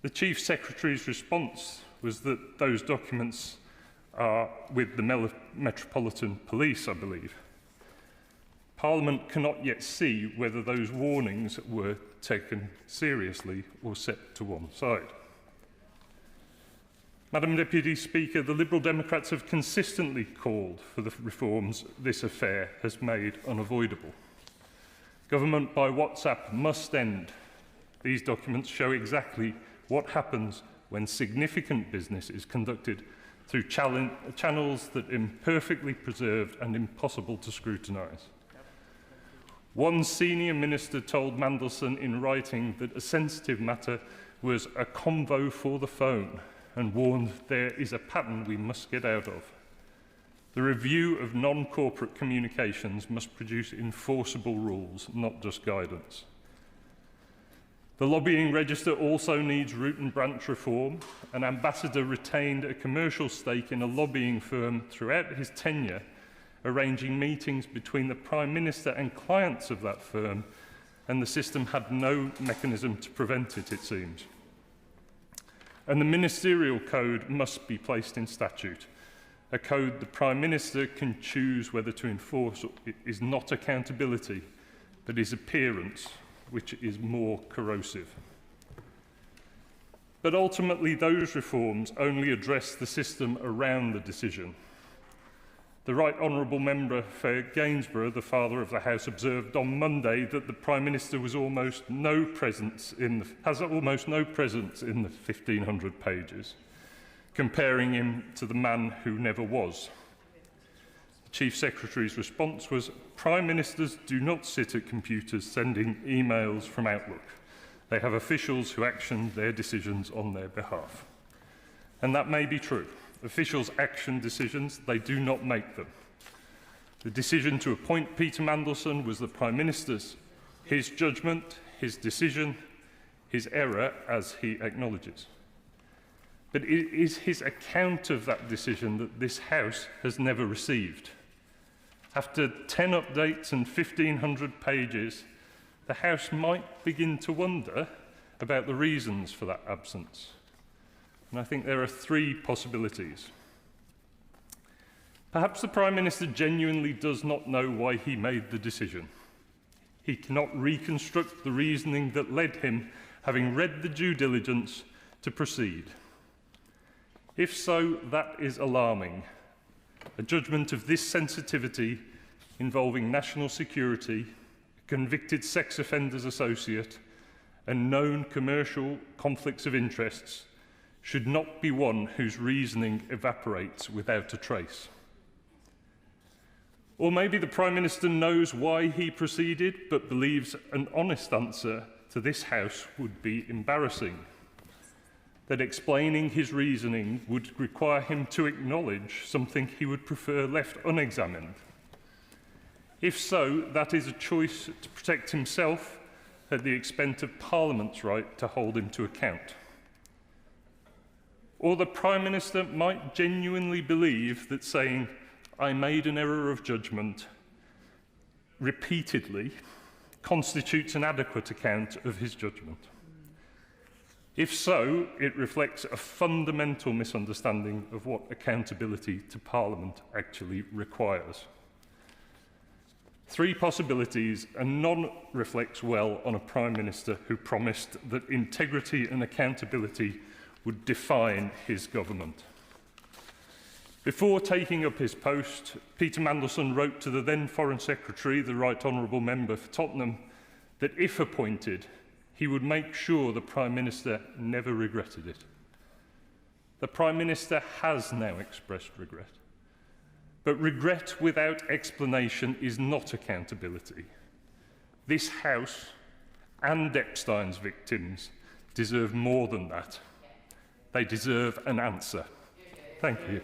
The Chief Secretary's response was that those documents are with the Metropolitan Police, I believe. Parliament cannot yet see whether those warnings were taken seriously or set to one side. Madam Deputy Speaker, the Liberal Democrats have consistently called for the reforms this affair has made unavoidable. Government by WhatsApp must end. These documents show exactly what happens when significant business is conducted through channels that are imperfectly preserved and impossible to scrutinise. One senior minister told Mandelson in writing that a sensitive matter was a convo for the phone, and warned there is a pattern we must get out of. The review of non-corporate communications must produce enforceable rules, not just guidance. The lobbying register also needs root and branch reform. An ambassador retained a commercial stake in a lobbying firm throughout his tenure, arranging meetings between the Prime Minister and clients of that firm, and the system had no mechanism to prevent it, it seems. And the ministerial code must be placed in statute. A code the Prime Minister can choose whether to enforce is not accountability, but is appearance, which is more corrosive. But ultimately, those reforms only address the system around the decision. The Right Honourable Member for Gainsborough, the Father of the House, observed on Monday that the Prime Minister has almost no presence in the 1,500 pages, comparing him to the man who never was. The Chief Secretary's response was, Prime Ministers do not sit at computers sending emails from Outlook. They have officials who action their decisions on their behalf. And that may be true. Officials action decisions, they do not make them. The decision to appoint Peter Mandelson was the Prime Minister's. His judgment, his decision, his error, as he acknowledges. But it is his account of that decision that this House has never received. After 10 updates and 1,500 pages, the House might begin to wonder about the reasons for that absence. And I think there are three possibilities. Perhaps the Prime Minister genuinely does not know why he made the decision. He cannot reconstruct the reasoning that led him, having read the due diligence, to proceed. If so, that is alarming. A judgment of this sensitivity involving national security, a convicted sex offenders associate, and known commercial conflicts of interests should not be one whose reasoning evaporates without a trace. Or maybe the Prime Minister knows why he proceeded, but believes an honest answer to this House would be embarrassing. That explaining his reasoning would require him to acknowledge something he would prefer left unexamined. If so, that is a choice to protect himself at the expense of Parliament's right to hold him to account. Or the Prime Minister might genuinely believe that saying, I made an error of judgment, repeatedly constitutes an adequate account of his judgment. If so, it reflects a fundamental misunderstanding of what accountability to Parliament actually requires. Three possibilities, and none reflects well on a Prime Minister who promised that integrity and accountability would define his government. Before taking up his post, Peter Mandelson wrote to the then Foreign Secretary, the Right Honourable Member for Tottenham, that if appointed, he would make sure the Prime Minister never regretted it. The Prime Minister has now expressed regret. But regret without explanation is not accountability. This House and Epstein's victims deserve more than that. They deserve an answer. Thank you.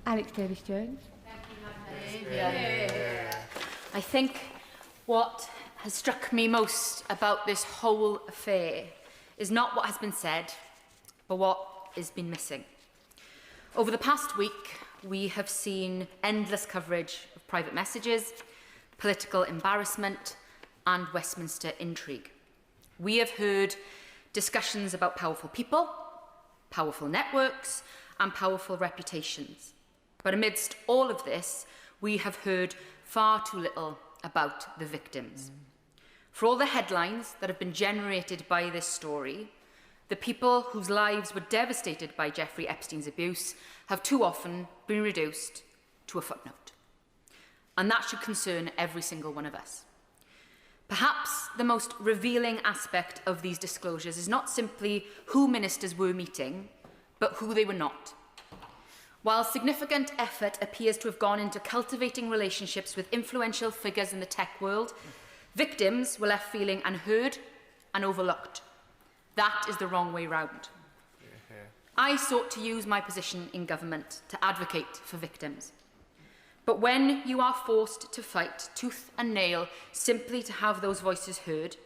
Alex Davis-Jones. I think what has struck me most about this whole affair is not what has been said, but what has been missing. Over the past week, we have seen endless coverage of private messages, political embarrassment, and Westminster intrigue. We have heard discussions about powerful people, powerful networks, and powerful reputations. But amidst all of this, we have heard far too little about the victims. For all the headlines that have been generated by this story, the people whose lives were devastated by Jeffrey Epstein's abuse have too often been reduced to a footnote. And that should concern every single one of us. Perhaps the most revealing aspect of these disclosures is not simply who ministers were meeting, but who they were not. While significant effort appears to have gone into cultivating relationships with influential figures in the tech world, victims were left feeling unheard and overlooked. That is the wrong way round. I sought to use my position in government to advocate for victims. But when you are forced to fight tooth and nail simply to have those voices heard,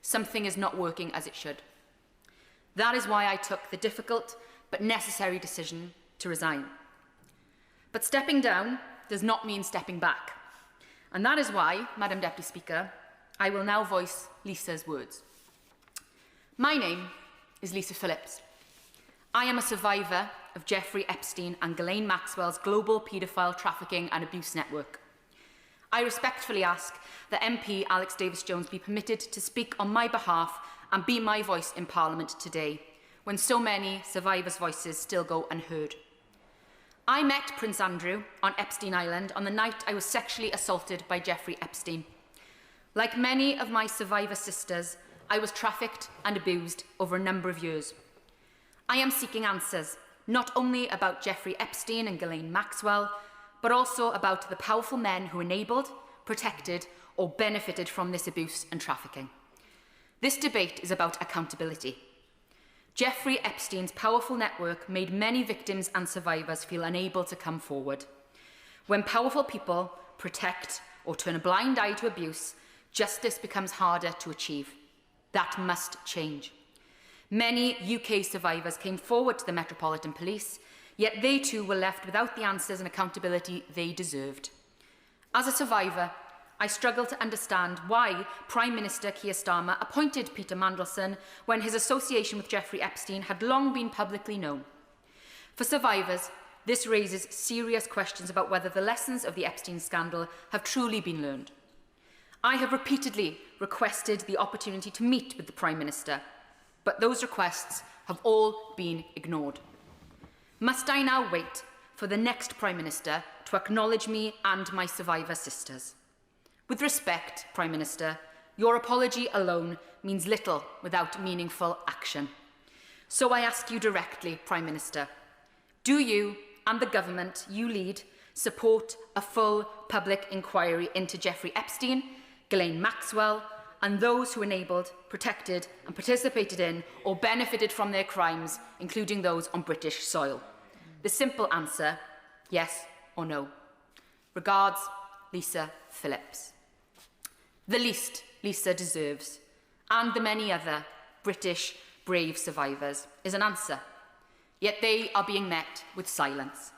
something is not working as it should. That is why I took the difficult but necessary decision to resign. But stepping down does not mean stepping back. And that is why, Madam Deputy Speaker, I will now voice Lisa's words. My name is Lisa Phillips. I am a survivor of Jeffrey Epstein and Ghislaine Maxwell's global paedophile trafficking and abuse network. I respectfully ask that MP Alex Davis-Jones be permitted to speak on my behalf and be my voice in Parliament today, when so many survivors' voices still go unheard. I met Prince Andrew on Epstein Island on the night I was sexually assaulted by Jeffrey Epstein. Like many of my survivor sisters, I was trafficked and abused over a number of years. I am seeking answers, not only about Jeffrey Epstein and Ghislaine Maxwell, but also about the powerful men who enabled, protected, or benefited from this abuse and trafficking. This debate is about accountability. Jeffrey Epstein's powerful network made many victims and survivors feel unable to come forward. When powerful people protect or turn a blind eye to abuse, justice becomes harder to achieve. That must change. Many UK survivors came forward to the Metropolitan Police, yet they too were left without the answers and accountability they deserved. As a survivor, I struggle to understand why Prime Minister Keir Starmer appointed Peter Mandelson when his association with Jeffrey Epstein had long been publicly known. For survivors, this raises serious questions about whether the lessons of the Epstein scandal have truly been learned. I have repeatedly requested the opportunity to meet with the Prime Minister, but those requests have all been ignored. Must I now wait for the next Prime Minister to acknowledge me and my survivor sisters? With respect, Prime Minister, your apology alone means little without meaningful action. So I ask you directly, Prime Minister, do you and the government you lead support a full public inquiry into Jeffrey Epstein, Ghislaine Maxwell, and those who enabled, protected and participated in or benefited from their crimes, including those on British soil? The simple answer, yes or no. Regards, Lisa Phillips. The least Lisa deserves, and the many other British brave survivors, is an answer. Yet they are being met with silence.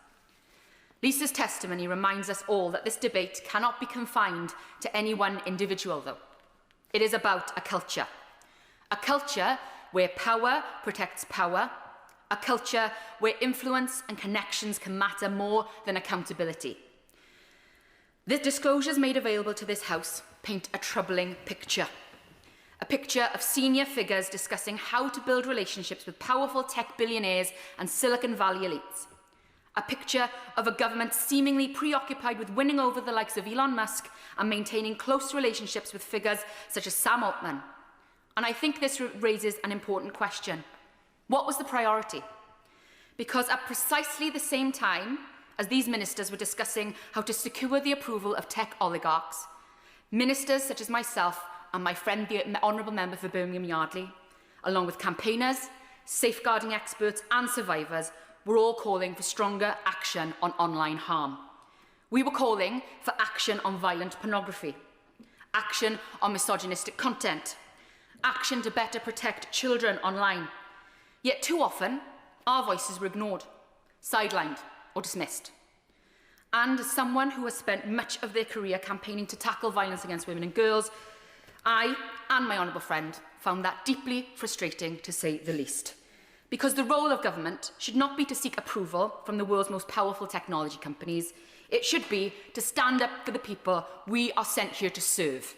Lisa's testimony reminds us all that this debate cannot be confined to any one individual, though. It is about a culture where power protects power, a culture where influence and connections can matter more than accountability. The disclosures made available to this House paint a troubling picture. A picture of senior figures discussing how to build relationships with powerful tech billionaires and Silicon Valley elites. A picture of a government seemingly preoccupied with winning over the likes of Elon Musk and maintaining close relationships with figures such as Sam Altman. And I think this raises an important question. What was the priority? Because at precisely the same time as these ministers were discussing how to secure the approval of tech oligarchs, ministers such as myself and my friend, the Honourable Member for Birmingham Yardley, along with campaigners, safeguarding experts and survivors, were all calling for stronger action on online harm. We were calling for action on violent pornography, action on misogynistic content, action to better protect children online. Yet too often, our voices were ignored, sidelined or dismissed. And as someone who has spent much of their career campaigning to tackle violence against women and girls, I and my honourable friend found that deeply frustrating, to say the least. Because the role of government should not be to seek approval from the world's most powerful technology companies. It should be to stand up for the people we are sent here to serve.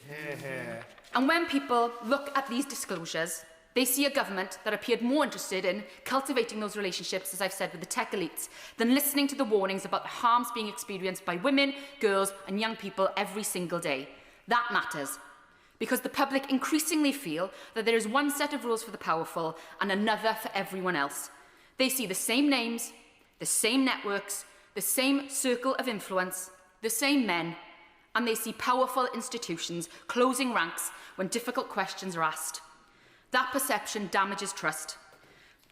And when people look at these disclosures, they see a government that appeared more interested in cultivating those relationships, as I've said, with the tech elites, than listening to the warnings about the harms being experienced by women, girls and young people every single day. That matters. Because the public increasingly feel that there is one set of rules for the powerful and another for everyone else. They see the same names, the same networks, the same circle of influence, the same men, and they see powerful institutions closing ranks when difficult questions are asked. That perception damages trust.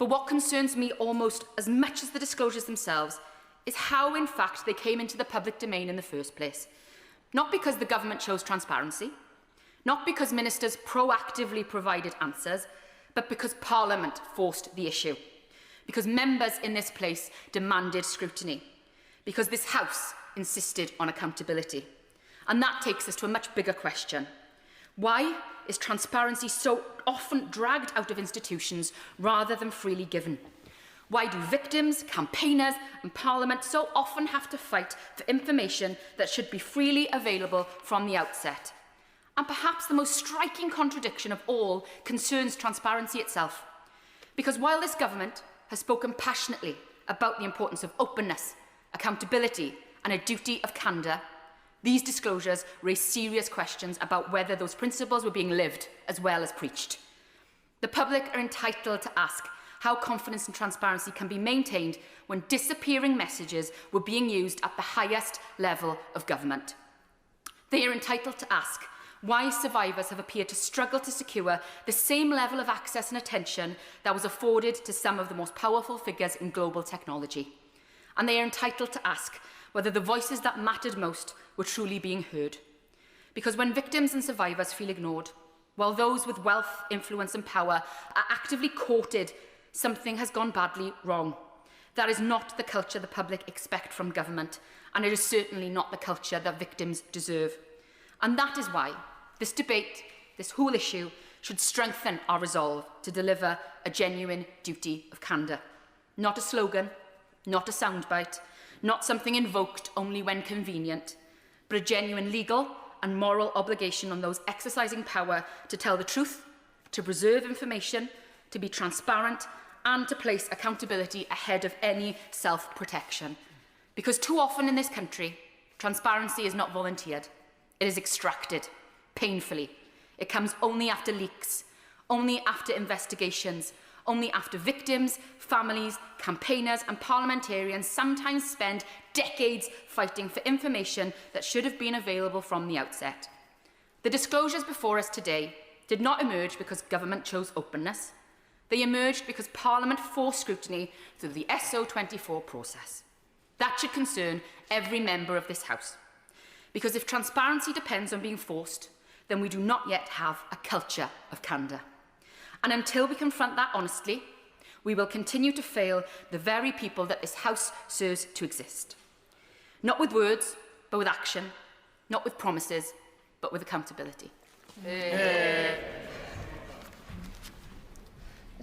But what concerns me almost as much as the disclosures themselves is how, in fact, they came into the public domain in the first place. Not because the government chose transparency, not because ministers proactively provided answers, but because Parliament forced the issue. Because members in this place demanded scrutiny. Because this House insisted on accountability. And that takes us to a much bigger question. Why is transparency so often dragged out of institutions rather than freely given? Why do victims, campaigners and Parliament so often have to fight for information that should be freely available from the outset? And perhaps the most striking contradiction of all concerns transparency itself. Because while this government has spoken passionately about the importance of openness, accountability and a duty of candour, these disclosures raise serious questions about whether those principles were being lived as well as preached. The public are entitled to ask how confidence and transparency can be maintained when disappearing messages were being used at the highest level of government. They are entitled to ask why survivors have appeared to struggle to secure the same level of access and attention that was afforded to some of the most powerful figures in global technology. And they are entitled to ask whether the voices that mattered most were truly being heard. Because when victims and survivors feel ignored, while those with wealth, influence and power are actively courted, something has gone badly wrong. That is not the culture the public expect from government, and it is certainly not the culture that victims deserve. And that is why this debate, this whole issue, should strengthen our resolve to deliver a genuine duty of candour. Not a slogan, not a soundbite, not something invoked only when convenient, but a genuine legal and moral obligation on those exercising power to tell the truth, to preserve information, to be transparent, and to place accountability ahead of any self-protection. Because too often in this country, transparency is not volunteered. It is extracted, painfully. It comes only after leaks, only after investigations, only after victims, families, campaigners and parliamentarians sometimes spend decades fighting for information that should have been available from the outset. The disclosures before us today did not emerge because government chose openness. They emerged because Parliament forced scrutiny through the SO24 process. That should concern every member of this House. Because if transparency depends on being forced, then we do not yet have a culture of candour. And until we confront that honestly, we will continue to fail the very people that this House serves to exist. Not with words, but with action. Not with promises, but with accountability.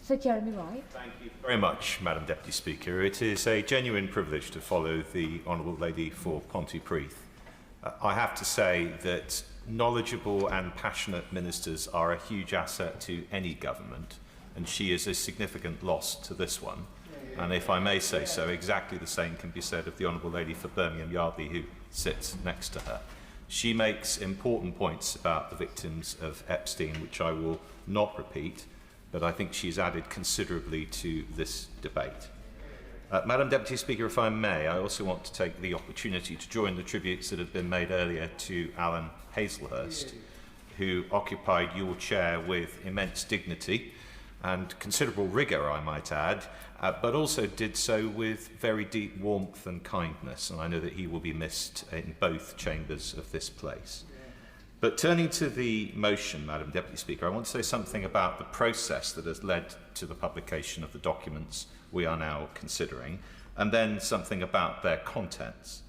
Sir Jeremy Wright. Thank you very much, Madam Deputy Speaker. It is a genuine privilege to follow the Honourable Lady for Pontypridd. I have to say that knowledgeable and passionate ministers are a huge asset to any government, and she is a significant loss to this one. And if I may say so, exactly the same can be said of the Honourable Lady for Birmingham Yardley, who sits next to her. She makes important points about the victims of Epstein, which I will not repeat, but I think she's added considerably to this debate. Madam Deputy Speaker, if I may, I also want to take the opportunity to join the tributes that have been made earlier to Alan Hazelhurst, who occupied your chair with immense dignity and considerable rigour, I might add, but also did so with very deep warmth and kindness, and I know that he will be missed in both chambers of this place. But turning to the motion, Madam Deputy Speaker, I want to say something about the process that has led to the publication of the documents we are now considering, and then something about their contents.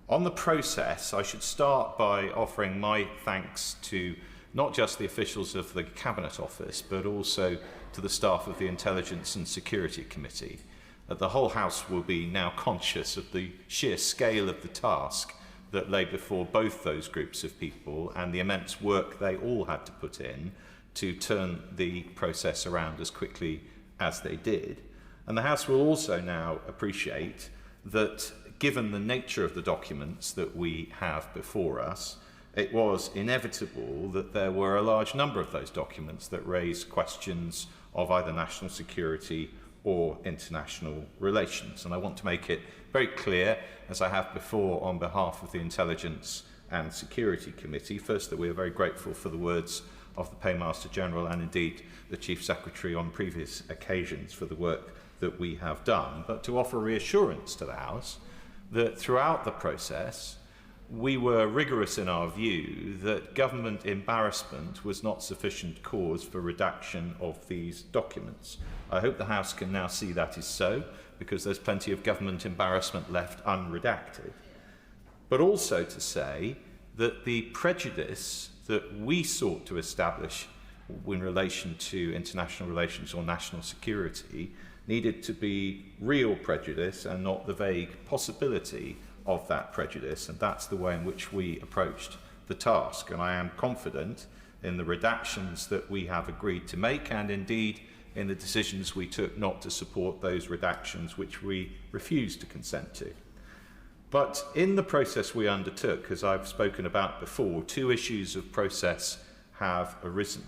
On the process, I should start by offering my thanks to not just the officials of the Cabinet Office, but also to the staff of the Intelligence and Security Committee. The whole House will be now conscious of the sheer scale of the task that lay before both those groups of people and the immense work they all had to put in to turn the process around as quickly as they did. And the House will also now appreciate that, given the nature of the documents that we have before us, it was inevitable that there were a large number of those documents that raised questions of either national security or international relations. And I want to make it very clear, as I have before on behalf of the Intelligence and Security Committee, first that we are very grateful for the words of the Paymaster General and indeed the Chief Secretary on previous occasions for the work that we have done, but to offer reassurance to the House that throughout the process we were rigorous in our view that government embarrassment was not sufficient cause for redaction of these documents. I hope the House can now see that is so, because there's plenty of government embarrassment left unredacted. But also to say that the prejudice that we sought to establish in relation to international relations or national security needed to be real prejudice and not the vague possibility of that prejudice, and that's the way in which we approached the task. And I am confident in the redactions that we have agreed to make, and indeed in the decisions we took not to support those redactions which we refused to consent to. But in the process we undertook, as I've spoken about before, two issues of process have arisen.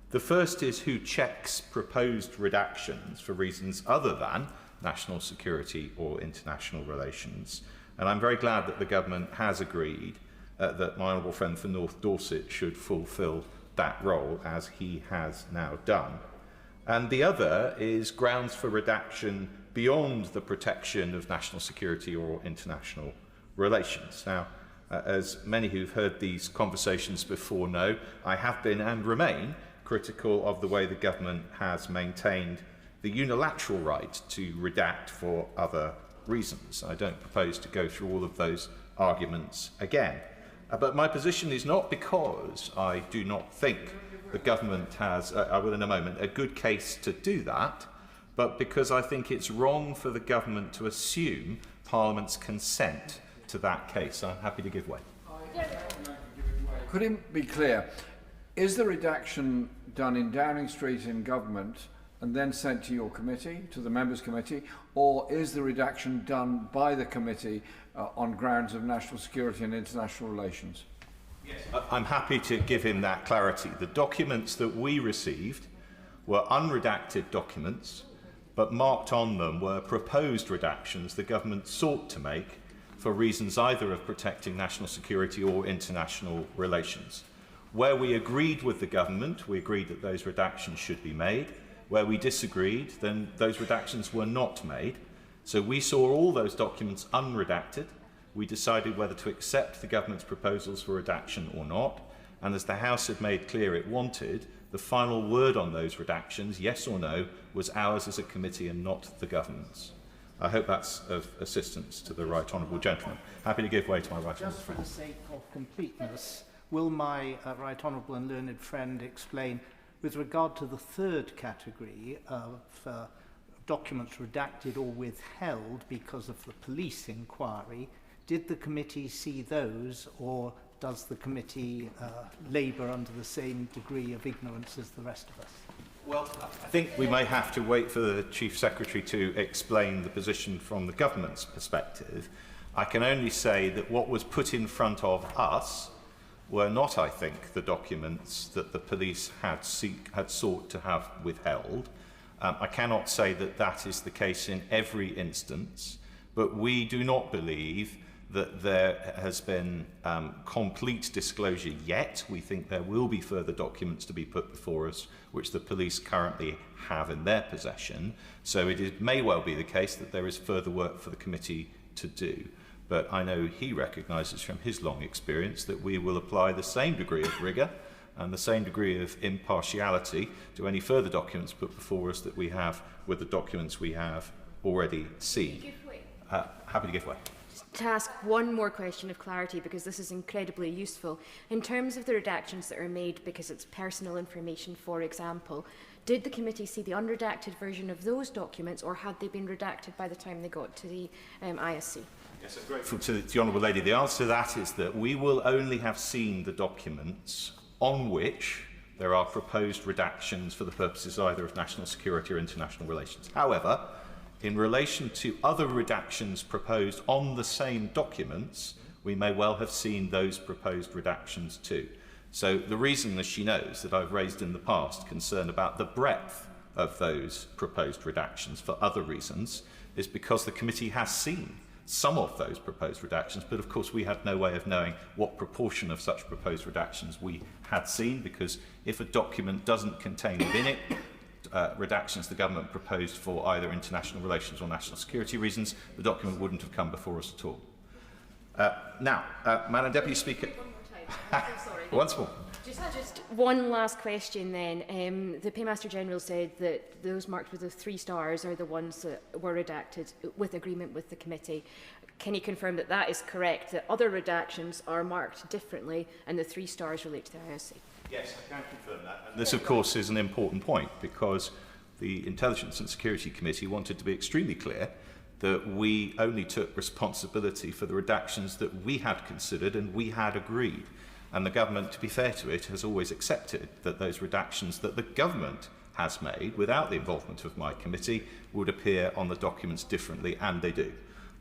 The first is who checks proposed redactions for reasons other than national security or international relations. And I'm very glad that the government has agreed that my honourable friend for North Dorset should fulfil that role, as he has now done. And the other is grounds for redaction beyond the protection of national security or international relations. Now, as many who've heard these conversations before know, I have been and remain critical of the way the government has maintained the unilateral right to redact for other reasons. I don't propose to go through all of those arguments again. But my position is not because I do not think the government has, I will in a moment, a good case to do that, but because I think it's wrong for the government to assume Parliament's consent to that case. I'm happy to give way. Could it be clear, is the redaction done in Downing Street in government and then sent to your committee, to the members' committee, or is the redaction done by the committee on grounds of national security and international relations? Yes. I'm happy to give him that clarity. The documents that we received were unredacted documents, but marked on them were proposed redactions the government sought to make for reasons either of protecting national security or international relations. Where we agreed with the government, we agreed that those redactions should be made. Where we disagreed, then those redactions were not made. So we saw all those documents unredacted. We decided whether to accept the government's proposals for redaction or not. And as the House had made clear it wanted, the final word on those redactions, yes or no, was ours as a committee and not the government's. I hope that's of assistance to the right honourable gentleman. Happy to give way to my right honourable friend. Just for the sake of completeness, will my right honourable and learned friend explain, with regard to the third category of documents redacted or withheld because of the police inquiry, did the committee see those, or does the committee labour under the same degree of ignorance as the rest of us? Well, I think we may have to wait for the Chief Secretary to explain the position from the government's perspective. I can only say that what was put in front of us were not, I think, the documents that the police had sought to have withheld. I cannot say that that is the case in every instance, but we do not believe that there has been complete disclosure yet. We think there will be further documents to be put before us, which the police currently have in their possession. So it may well be the case that there is further work for the committee to do. But I know he recognises from his long experience that we will apply the same degree of rigour and the same degree of impartiality to any further documents put before us that we have with the documents we have already seen. Happy to give way. To ask one more question of clarity, because this is incredibly useful. In terms of the redactions that are made because it's personal information, for example, did the committee see the unredacted version of those documents, or had they been redacted by the time they got to the ISC? Yes, I'm grateful to the Honourable Lady. The answer to that is that we will only have seen the documents on which there are proposed redactions for the purposes either of national security or international relations. However, in relation to other redactions proposed on the same documents, we may well have seen those proposed redactions too. So the reason, as she knows, that I've raised in the past concern about the breadth of those proposed redactions for other reasons is because the committee has seen some of those proposed redactions, but of course we had no way of knowing what proportion of such proposed redactions we had seen, because if a document doesn't contain within it redactions the government proposed for either international relations or national security reasons, the document wouldn't have come before us at all. Now, Madam Deputy Speaker, once more. Just one last question then. The Paymaster General said that those marked with the 3 stars are the ones that were redacted with agreement with the committee. Can you confirm that that is correct, that other redactions are marked differently and the 3 stars relate to the IOC? Yes, I can confirm that. And this, of course, is an important point because the Intelligence and Security Committee wanted to be extremely clear that we only took responsibility for the redactions that we had considered and we had agreed. And the government, to be fair to it, has always accepted that those redactions that the government has made, without the involvement of my committee, would appear on the documents differently, and they do.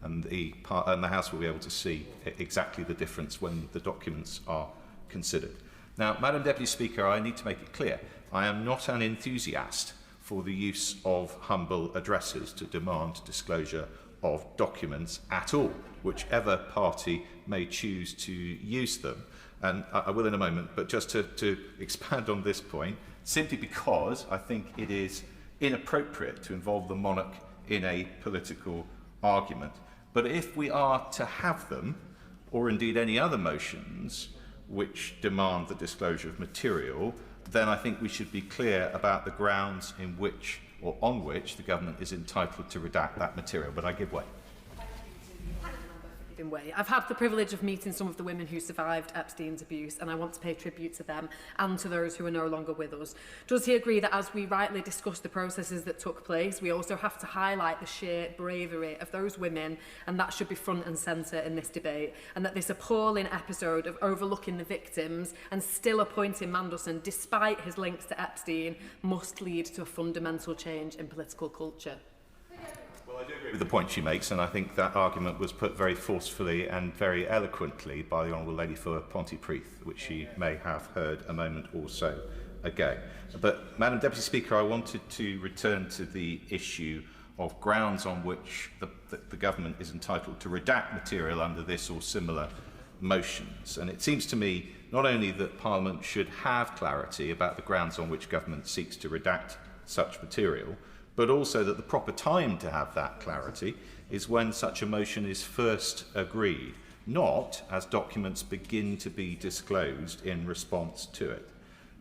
And the House will be able to see exactly the difference when the documents are considered. Now, Madam Deputy Speaker, I need to make it clear, I am not an enthusiast for the use of humble addresses to demand disclosure of documents at all, whichever party may choose to use them. And I will in a moment, but just to expand on this point, simply because I think it is inappropriate to involve the monarch in a political argument. But if we are to have them, or indeed any other motions which demand the disclosure of material, then I think we should be clear about the grounds in which or on which the government is entitled to redact that material. But I give way. Way. I've had the privilege of meeting some of the women who survived Epstein's abuse, and I want to pay tribute to them and to those who are no longer with us. Does he agree that as we rightly discuss the processes that took place, we also have to highlight the sheer bravery of those women, and that should be front and centre in this debate, and that this appalling episode of overlooking the victims and still appointing Mandelson despite his links to Epstein must lead to a fundamental change in political culture? Well, I do agree with the point she makes, and I think that argument was put very forcefully and very eloquently by the Honourable Lady for Pontypridd, which she may have heard a moment or so ago. But, Madam Deputy Speaker, I wanted to return to the issue of grounds on which the government is entitled to redact material under this or similar motions. And it seems to me not only that Parliament should have clarity about the grounds on which government seeks to redact such material, but also that the proper time to have that clarity is when such a motion is first agreed, not as documents begin to be disclosed in response to it.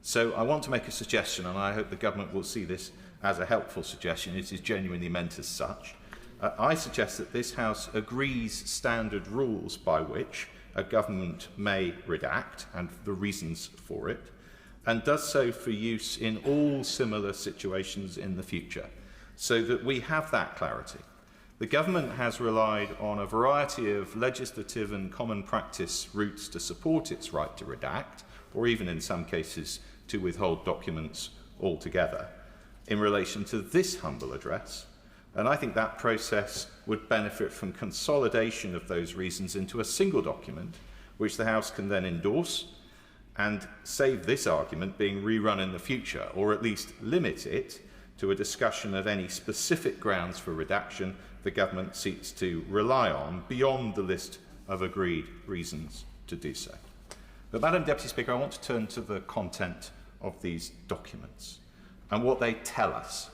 So I want to make a suggestion, and I hope the government will see this as a helpful suggestion. It is genuinely meant as such. I suggest that this House agrees standard rules by which a government may redact and the reasons for it, and does so for use in all similar situations in the future, so that we have that clarity. The government has relied on a variety of legislative and common practice routes to support its right to redact, or even in some cases to withhold documents altogether, in relation to this humble address. And I think that process would benefit from consolidation of those reasons into a single document, which the House can then endorse and save this argument being rerun in the future, or at least limit it to a discussion of any specific grounds for redaction the government seeks to rely on beyond the list of agreed reasons to do so. But, Madam Deputy Speaker, I want to turn to the content of these documents and what they tell us,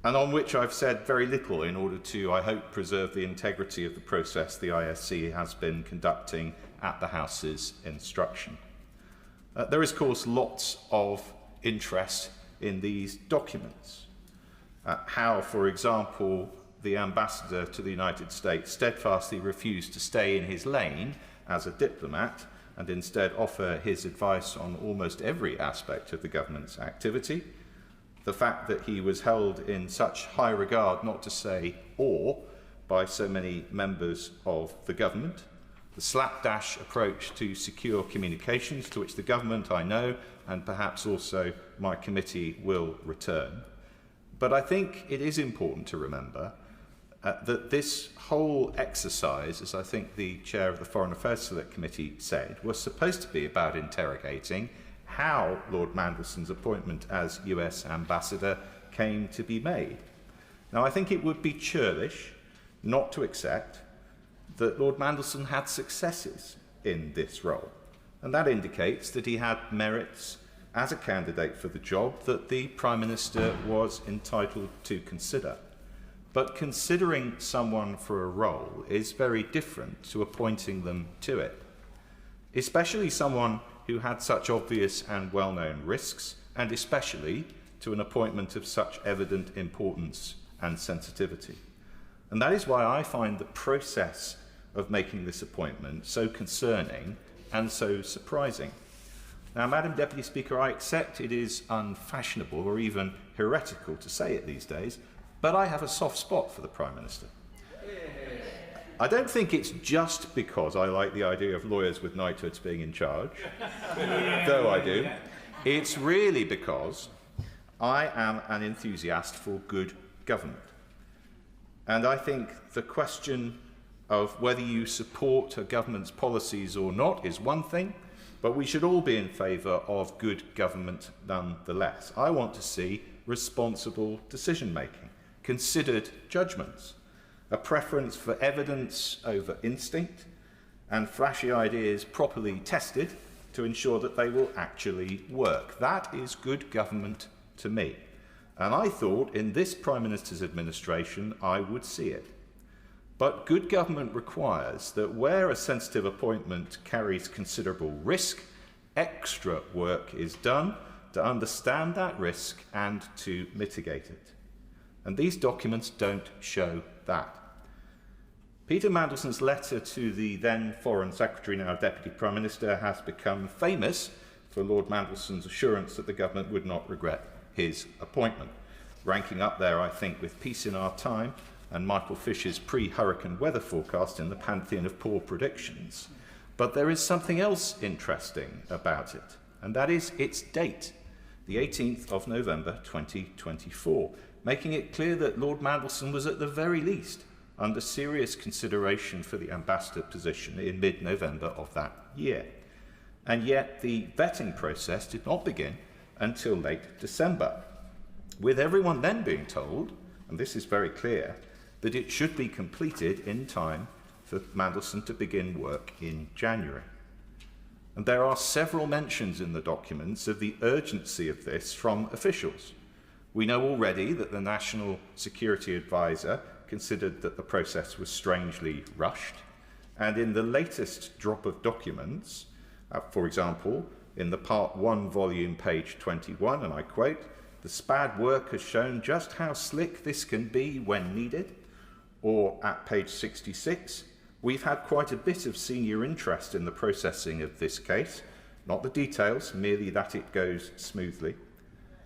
and on which I've said very little in order to, I hope, preserve the integrity of the process the ISC has been conducting at the House's instruction. There is, of course, lots of interest in these documents. How, for example, the ambassador to the United States steadfastly refused to stay in his lane as a diplomat and instead offer his advice on almost every aspect of the government's activity. The fact that he was held in such high regard, not to say awe, by so many members of the government. The slapdash approach to secure communications, to which the government, I know, and perhaps also my committee will return. But I think it is important to remember that this whole exercise, as I think the chair of the Foreign Affairs Select Committee said, was supposed to be about interrogating how Lord Mandelson's appointment as US ambassador came to be made. Now, I think it would be churlish not to accept that Lord Mandelson had successes in this role, and that indicates that he had merits as a candidate for the job that the Prime Minister was entitled to consider. But considering someone for a role is very different to appointing them to it, especially someone who had such obvious and well-known risks, and especially to an appointment of such evident importance and sensitivity. And that is why I find the process of making this appointment so concerning and so surprising. Now, Madam Deputy Speaker, I accept it is unfashionable or even heretical to say it these days, but I have a soft spot for the Prime Minister. I don't think it's just because I like the idea of lawyers with knighthoods being in charge, though I do. It's really because I am an enthusiast for good government. And I think the question of whether you support a government's policies or not is one thing, but we should all be in favour of good government nonetheless. I want to see responsible decision-making, considered judgments, a preference for evidence over instinct, and flashy ideas properly tested to ensure that they will actually work. That is good government to me. And I thought in this Prime Minister's administration I would see it. But good government requires that where a sensitive appointment carries considerable risk, extra work is done to understand that risk and to mitigate it. And these documents don't show that. Peter Mandelson's letter to the then Foreign Secretary, now Deputy Prime Minister, has become famous for Lord Mandelson's assurance that the government would not regret his appointment, ranking up there, I think, with Peace in Our Time and Michael Fisher's pre-hurricane weather forecast in the pantheon of poor predictions. But there is something else interesting about it, and that is its date, the 18th of November 2024, making it clear that Lord Mandelson was at the very least under serious consideration for the ambassador position in mid-November of that year. And yet the vetting process did not begin until late December, with everyone then being told, and this is very clear, that it should be completed in time for Mandelson to begin work in January. And there are several mentions in the documents of the urgency of this from officials. We know already that the National Security Advisor considered that the process was strangely rushed, and in the latest drop of documents, for example, in the Part 1 volume, page 21, and I quote, "The SPAD work has shown just how slick this can be when needed," or at page 66, "We've had quite a bit of senior interest in the processing of this case, not the details, merely that it goes smoothly."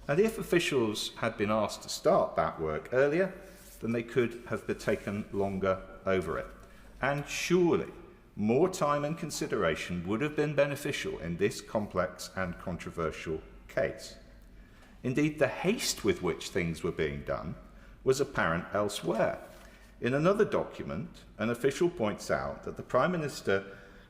And if officials had been asked to start that work earlier, then they could have taken longer over it. And surely more time and consideration would have been beneficial in this complex and controversial case. Indeed, the haste with which things were being done was apparent elsewhere. In another document, an official points out that the Prime Minister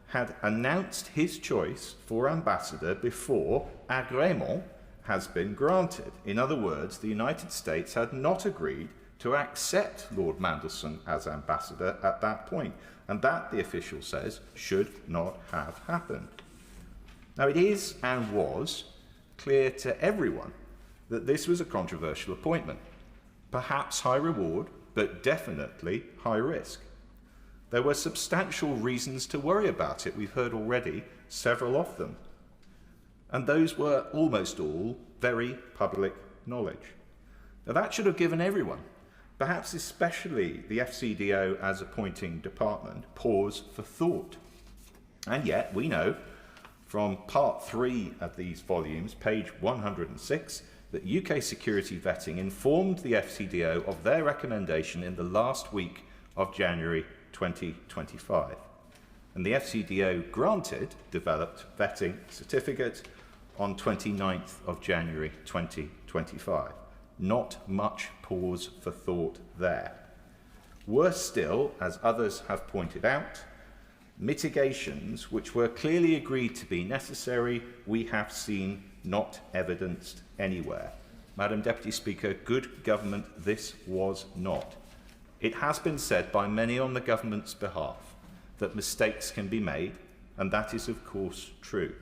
had announced his choice for ambassador before agrément has been granted. In other words, the United States had not agreed to accept Lord Mandelson as ambassador at that point, and that, the official says, should not have happened. Now, it is and was clear to everyone that this was a controversial appointment, perhaps high reward, but definitely high risk. There were substantial reasons to worry about it. We've heard already several of them, and those were almost all very public knowledge. Now, that should have given everyone, perhaps especially the FCDO as appointing department, pause for thought. And yet we know from Part 3 of these volumes, page 106, that UK security vetting informed the FCDO of their recommendation in the last week of January 2025. And the FCDO granted developed vetting certificate on 29th of January 2025. Not much pause for thought there. Worse still, as others have pointed out, mitigations which were clearly agreed to be necessary, we have seen not evidenced anywhere. Madam Deputy Speaker, good government this was not. It has been said by many on the government's behalf that mistakes can be made, and that is of course true.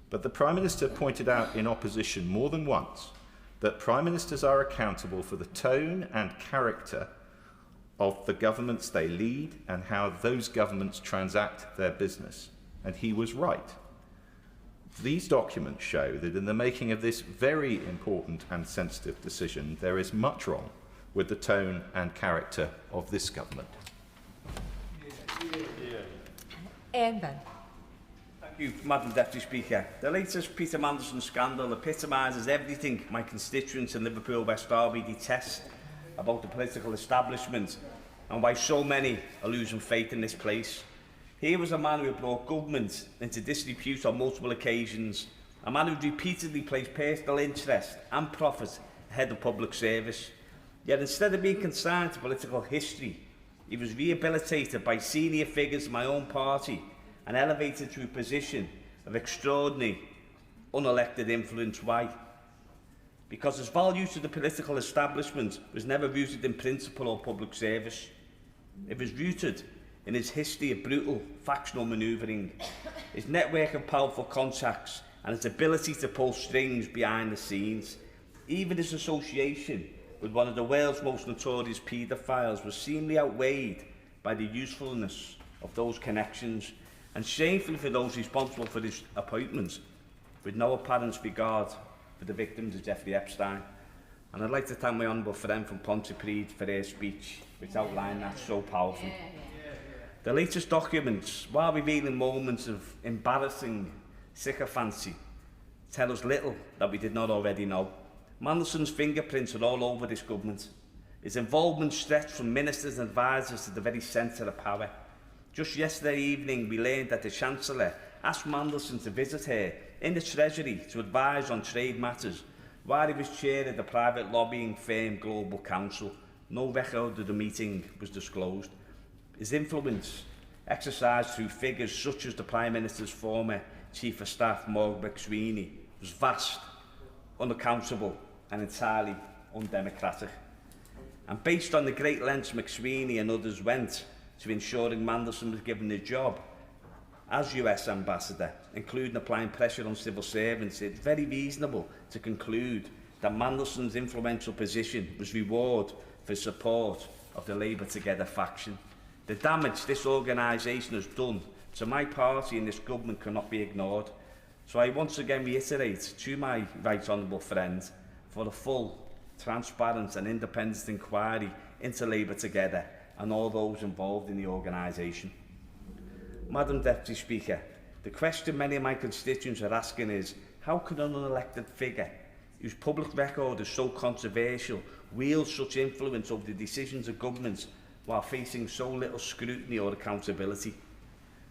But the Prime Minister pointed out in opposition more than once that Prime Ministers are accountable for the tone and character of the governments they lead and how those governments transact their business. And he was right. These documents show that in the making of this very important and sensitive decision, there is much wrong with the tone and character of this government. Thank you, Madam Deputy Speaker. The latest Peter Mandelson scandal epitomises everything my constituents in Liverpool West Derby detest about the political establishment and why so many are losing faith in this place. Here was a man who brought government into disrepute on multiple occasions, a man who repeatedly placed personal interest and profit ahead of public service. Yet instead of being consigned to political history, he was rehabilitated by senior figures in my own party and elevated to a position of extraordinary, unelected influence. Why? Because his value to the political establishment was never rooted in principle or public service. It was rooted in his history of brutal factional manoeuvring, his network of powerful contacts and his ability to pull strings behind the scenes. Even his association with one of the world's most notorious paedophiles was seemingly outweighed by the usefulness of those connections, and shamefully for those responsible for his appointments, with no apparent regard for the victims of Jeffrey Epstein. And I'd like to thank my honourable friend from Pontypridd for her speech, which outlined that so powerfully. The latest documents, while revealing moments of embarrassing sycophancy, tell us little that we did not already know. Mandelson's fingerprints are all over this government. His involvement stretched from ministers and advisers to the very centre of power. Just yesterday evening, we learned that the Chancellor asked Mandelson to visit her in the Treasury to advise on trade matters while he was chair of the private lobbying firm Global Counsel. No record of the meeting was disclosed. His influence, exercised through figures such as the Prime Minister's former Chief of Staff, Morgan McSweeney, was vast, unaccountable and entirely undemocratic. And based on the great lengths McSweeney and others went to ensuring Mandelson was given a job as US Ambassador, including applying pressure on civil servants, it's very reasonable to conclude that Mandelson's influential position was reward for support of the Labour Together faction. The damage this organisation has done to my party and this government cannot be ignored. So I once again reiterate to my right honourable friend for a full, transparent and independent inquiry into Labour Together and all those involved in the organisation. Madam Deputy Speaker, the question many of my constituents are asking is, how could an unelected figure whose public record is so controversial wield such influence over the decisions of governments while facing so little scrutiny or accountability?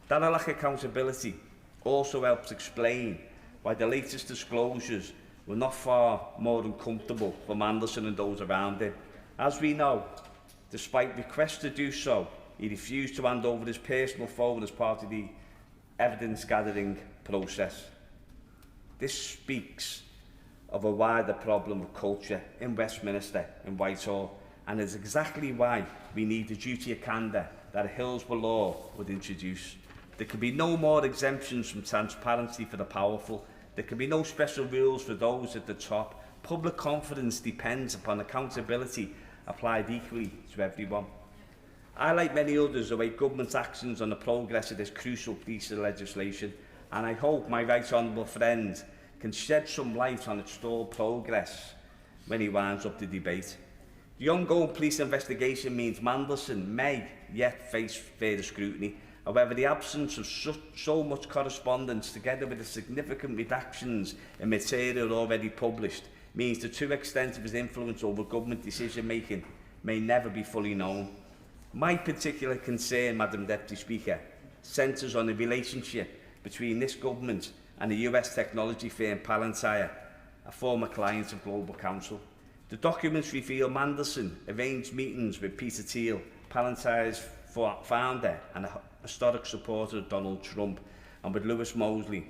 That lack of accountability also helps explain why the latest disclosures were not far more uncomfortable for Mandelson and those around him. As we know, despite requests to do so, he refused to hand over his personal phone as part of the evidence-gathering process. This speaks of a wider problem of culture in Westminster and Whitehall, and is exactly why we need the duty of candour that a Hillsborough law would introduce. There can be no more exemptions from transparency for the powerful. There can be no special rules for those at the top. Public confidence depends upon accountability applied equally to everyone. I, like many others, await government's actions on the progress of this crucial piece of legislation, and I hope my right honourable friend can shed some light on its stalled progress when he winds up the debate. The ongoing police investigation means Mandelson may yet face further scrutiny. However, the absence of so much correspondence, together with the significant redactions in material already published, means the true extent of his influence over government decision-making may never be fully known. My particular concern, Madam Deputy Speaker, centres on the relationship between this government and the US technology firm Palantir, a former client of Global Counsel. The documents reveal Mandelson arranged meetings with Peter Thiel, Palantir's founder and a historic supporter of Donald Trump, and with Lewis Mosley,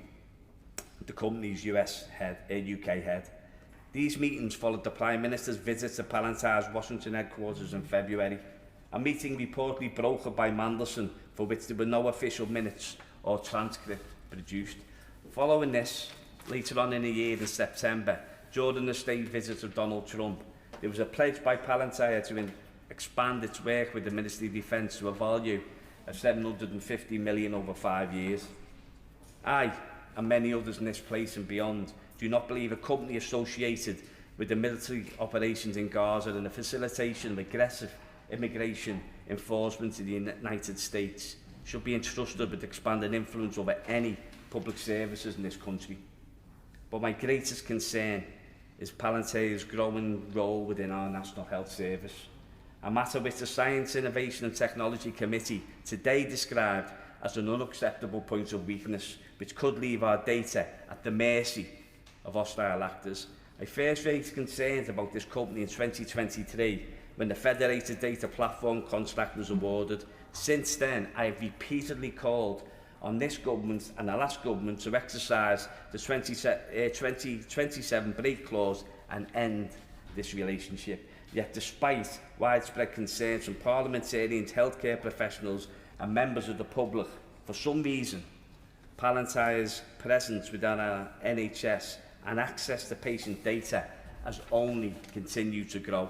the company's UK head. These meetings followed the Prime Minister's visit to Palantir's Washington headquarters in February, a meeting reportedly brokered by Mandelson, for which there were no official minutes or transcript produced. Following this, later on in the year in September, during the state visit of Donald Trump, there was a pledge by Palantir to expand its work with the Ministry of Defence to a value of $750 million over 5 years. I, and many others in this place and beyond do not believe a company associated with the military operations in Gaza and the facilitation of aggressive immigration enforcement in the United States should be entrusted with expanded influence over any public services in this country. But my greatest concern is Palantir's growing role within our National Health Service, a matter which the Science, Innovation and Technology Committee today described as an unacceptable point of weakness, which could leave our data at the mercy of hostile actors. I first raised concerns about this company in 2023 when the Federated Data Platform contract was awarded. Since then, I have repeatedly called on this government and the last government to exercise the 2027 break clause and end this relationship. Yet despite widespread concerns from parliamentarians, healthcare professionals and members of the public, for some reason, Palantir's presence within our NHS and access to patient data has only continued to grow.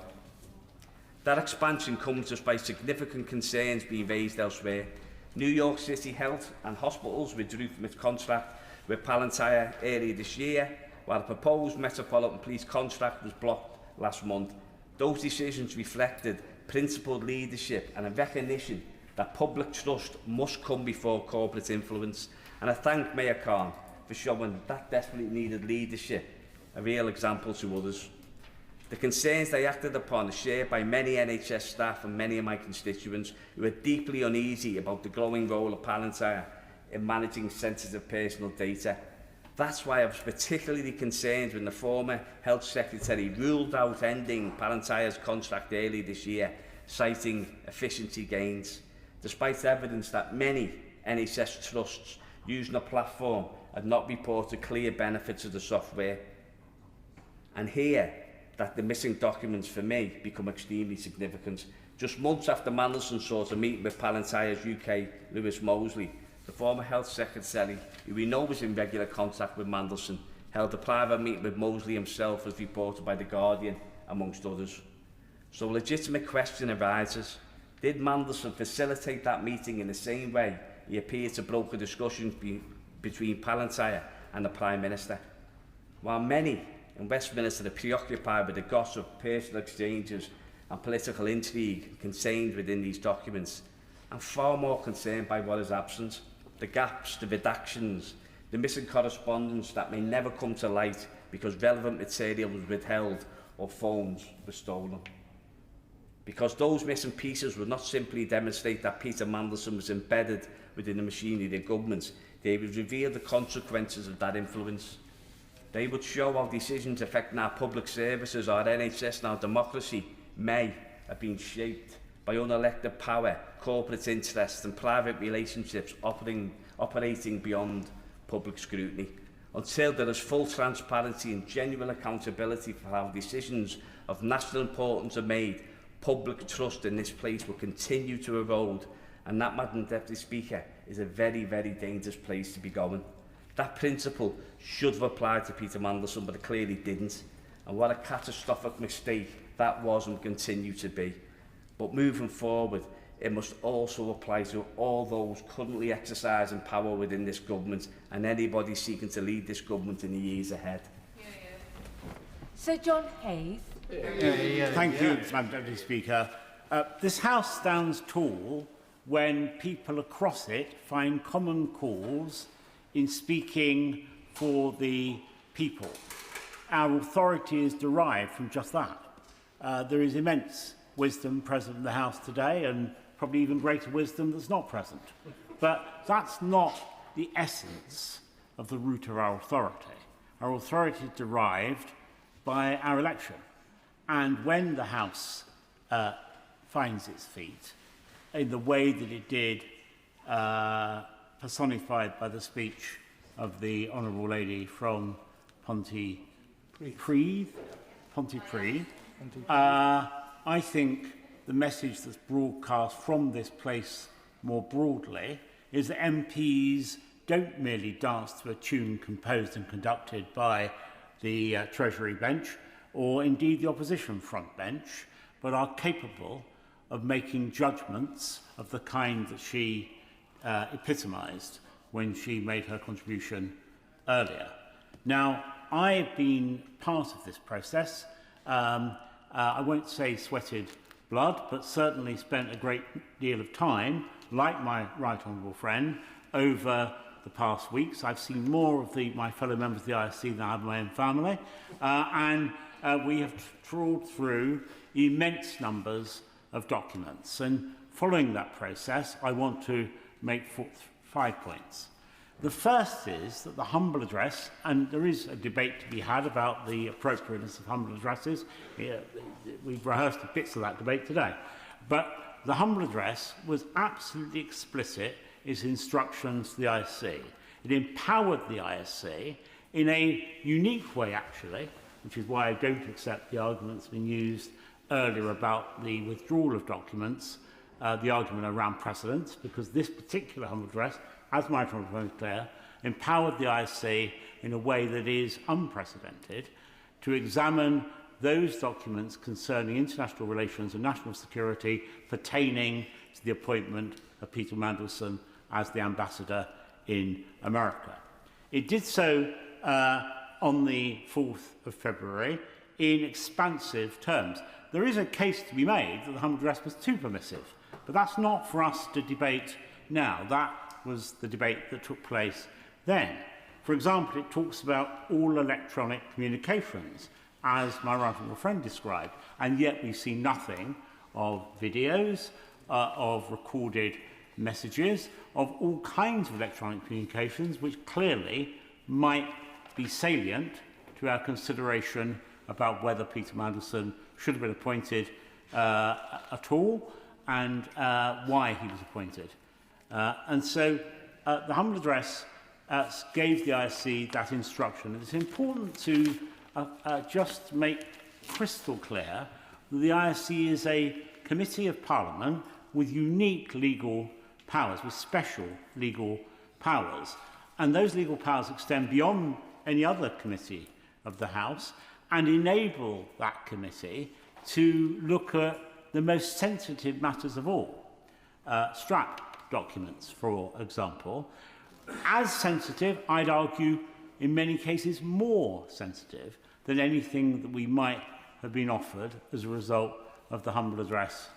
That expansion comes despite significant concerns being raised elsewhere. New York City Health and Hospitals withdrew from its contract with Palantir earlier this year, while a proposed Metropolitan Police contract was blocked last month. Those decisions reflected principled leadership and a recognition that public trust must come before corporate influence. And I thank Mayor Khan for showing that desperately needed leadership, a real example to others. The concerns they acted upon are shared by many NHS staff and many of my constituents who are deeply uneasy about the growing role of Palantir in managing sensitive personal data. That's why I was particularly concerned when the former Health Secretary ruled out ending Palantir's contract early this year, citing efficiency gains, despite evidence that many NHS trusts using the platform had not reported clear benefits of the software. And here, that the missing documents for me become extremely significant. Just months after Mandelson sought a meeting with Palantir's UK Lewis Mosley, the former Health Secretary, who we know was in regular contact with Mandelson, held a private meeting with Mosley himself, as reported by The Guardian, amongst others. So a legitimate question arises: did Mandelson facilitate that meeting in the same way he appeared to broker discussions between Palantir and the Prime Minister? While many in Westminster are preoccupied with the gossip, personal exchanges and political intrigue contained within these documents, I'm far more concerned by what is absent: the gaps, the redactions, the missing correspondence that may never come to light because relevant material was withheld or phones were stolen. Because those missing pieces would not simply demonstrate that Peter Mandelson was embedded within the machinery of the government, they would reveal the consequences of that influence. They would show how decisions affecting our public services, our NHS and our democracy may have been shaped by unelected power, corporate interests and private relationships operating beyond public scrutiny. Until there is full transparency and genuine accountability for how decisions of national importance are made, public trust in this place will continue to erode, and that, Madam Deputy Speaker, is a very, very dangerous place to be going. That principle should have applied to Peter Mandelson, but it clearly didn't. And what a catastrophic mistake that was and continue to be. But moving forward, it must also apply to all those currently exercising power within this government and anybody seeking to lead this government in the years ahead. Sir John Hayes. Thank you, Madam Deputy Speaker. This House stands tall when people across it find common cause in speaking for the people. Our authority is derived from just that. There is immense wisdom present in the House today, and probably even greater wisdom that's not present. But that's not the essence of the root of our authority. Our authority is derived by our election. And when the House finds its feet in the way that it did, personified by the speech of the Honourable Lady from Pontypridd, I think the message that's broadcast from this place more broadly is that MPs don't merely dance to a tune composed and conducted by the Treasury bench, or indeed the opposition front bench, but are capable of making judgments of the kind that she epitomised when she made her contribution earlier. Now, I've been part of this process. I won't say sweated blood, but certainly spent a great deal of time, like my right honourable friend, over the past weeks. I've seen more of my fellow members of the ISC than I have my own family, and we have trawled through immense numbers of documents. And following that process, I want to make 5 points. The first is that the humble address, and there is a debate to be had about the appropriateness of humble addresses. We've rehearsed bits of that debate today. But the humble address was absolutely explicit in its instructions to the ISC. It empowered the ISC in a unique way, actually, which is why I don't accept the arguments being used earlier about the withdrawal of documents, the argument around precedence, because this particular humble address, as my friend Claire, empowered the ISC in a way that is unprecedented to examine those documents concerning international relations and national security pertaining to the appointment of Peter Mandelson as the ambassador in America. It did so on the 4th of February in expansive terms. There is a case to be made that the humble address was too permissive, but that's not for us to debate now. That was the debate that took place then. For example, it talks about all electronic communications, as my right honourable friend described, and yet we see nothing of videos, of recorded messages, of all kinds of electronic communications, which clearly might be salient to our consideration about whether Peter Mandelson should have been appointed at all, and why he was appointed. And so the humble address gave the ISC that instruction. And it's important to just make crystal clear that the ISC is a committee of Parliament with unique legal powers, with special legal powers. And those legal powers extend beyond any other committee of the House and enable that committee to look at the most sensitive matters of all. Strap documents, for example, as sensitive, I'd argue, in many cases more sensitive than anything that we might have been offered as a result of the humble address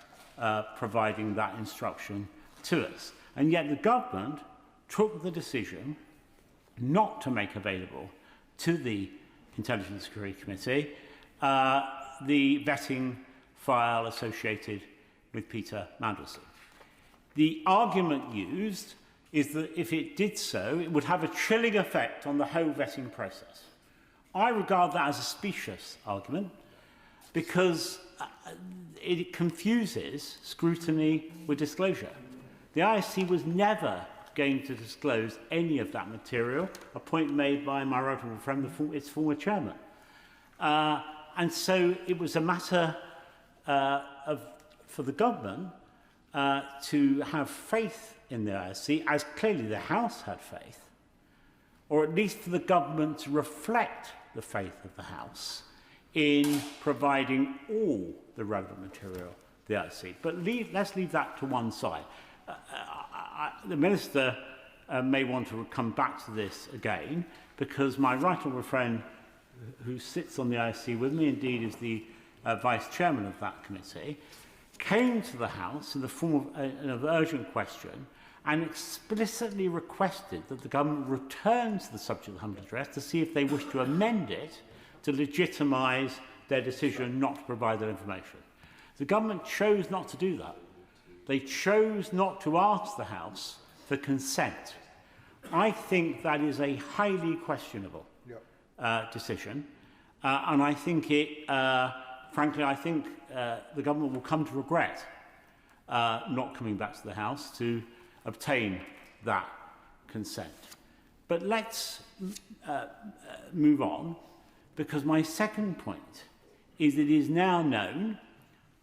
providing that instruction to us. And yet the government took the decision not to make available to the Intelligence and Security Committee the vetting file associated with Peter Mandelson. The argument used is that if it did so, it would have a chilling effect on the whole vetting process. I regard that as a specious argument because it confuses scrutiny with disclosure. The ISC was never going to disclose any of that material, a point made by my right honourable friend, its former chairman. And so it was a matter for the government to have faith in the ISC, as clearly the House had faith, or at least for the government to reflect the faith of the House in providing all the relevant material to the ISC. But let's leave that to one side. The Minister may want to come back to this again, because my right honourable friend, who sits on the ISC with me, indeed is the Vice Chairman of that committee, came to the House in the form of an urgent question and explicitly requested that the government return to the subject of the humble address to see if they wish to amend it to legitimise their decision not to provide that information. The government chose not to do that. They chose not to ask the House for consent. I think that is a highly questionable decision, and I think frankly, I think the government will come to regret not coming back to the House to obtain that consent. But let's move on, because my second point is that it is now known,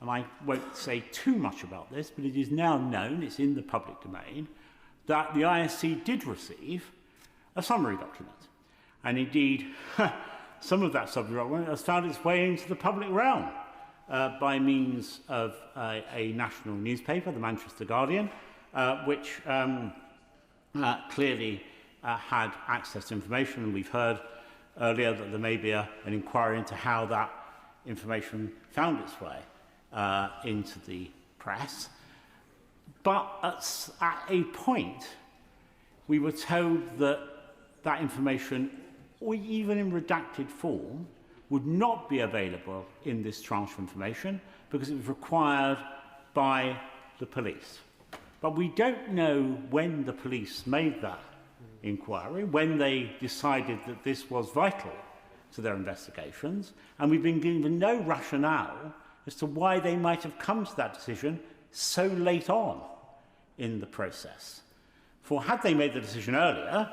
and I won't say too much about this, but it is now known, it's in the public domain, that the ISC did receive a summary document. And indeed, some of that summary document has found its way into the public realm by means of a national newspaper, the Manchester Guardian, which clearly had access to information, and we've heard earlier that there may be an inquiry into how that information found its way into the press. But at a point, we were told that that information, or even in redacted form, would not be available in this tranche of information because it was required by the police. But we don't know when the police made that inquiry, when they decided that this was vital to their investigations, and we've been given no rationale as to why they might have come to that decision so late on in the process. For had they made the decision earlier,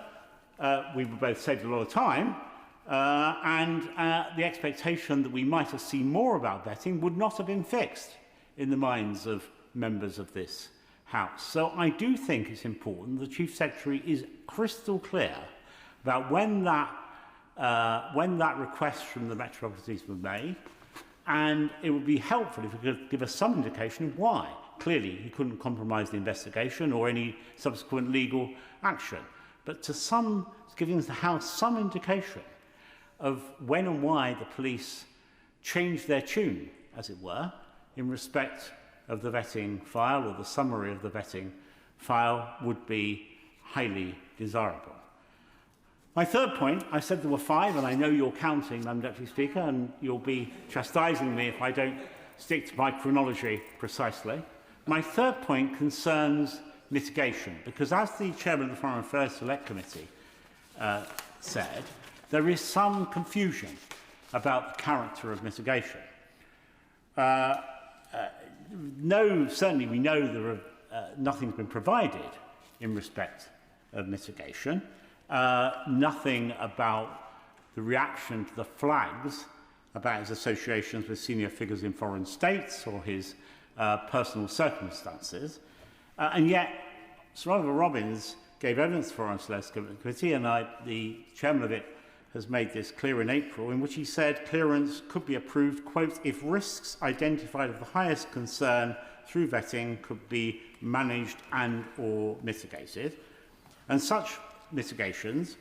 we would both saved a lot of time, and the expectation that we might have seen more about vetting would not have been fixed in the minds of members of this House. So I do think it's important the Chief Secretary is crystal clear about when that request from the Metropolitan Police was made, and it would be helpful if he could give us some indication of why. Clearly, he couldn't compromise the investigation or any subsequent legal action, but giving the House some indication of when and why the police changed their tune, as it were, in respect of the vetting file, or the summary of the vetting file, would be highly desirable. My third point, I said there were 5, and I know you're counting, Madam Deputy Speaker, and you'll be chastising me if I don't stick to my chronology precisely. My third point concerns mitigation, because as the Chairman of the Foreign Affairs Select Committee said, there is some confusion about the character of mitigation. Certainly we know there nothing's been provided in respect of mitigation. Nothing about the reaction to the flags about his associations with senior figures in foreign states or his personal circumstances. And yet, Sir Oliver Robbins gave evidence for Foreign Select Committee, and the chairman of it has made this clear in April, in which he said clearance could be approved, quote, if risks identified of the highest concern through vetting could be managed and or mitigated. And such mitigations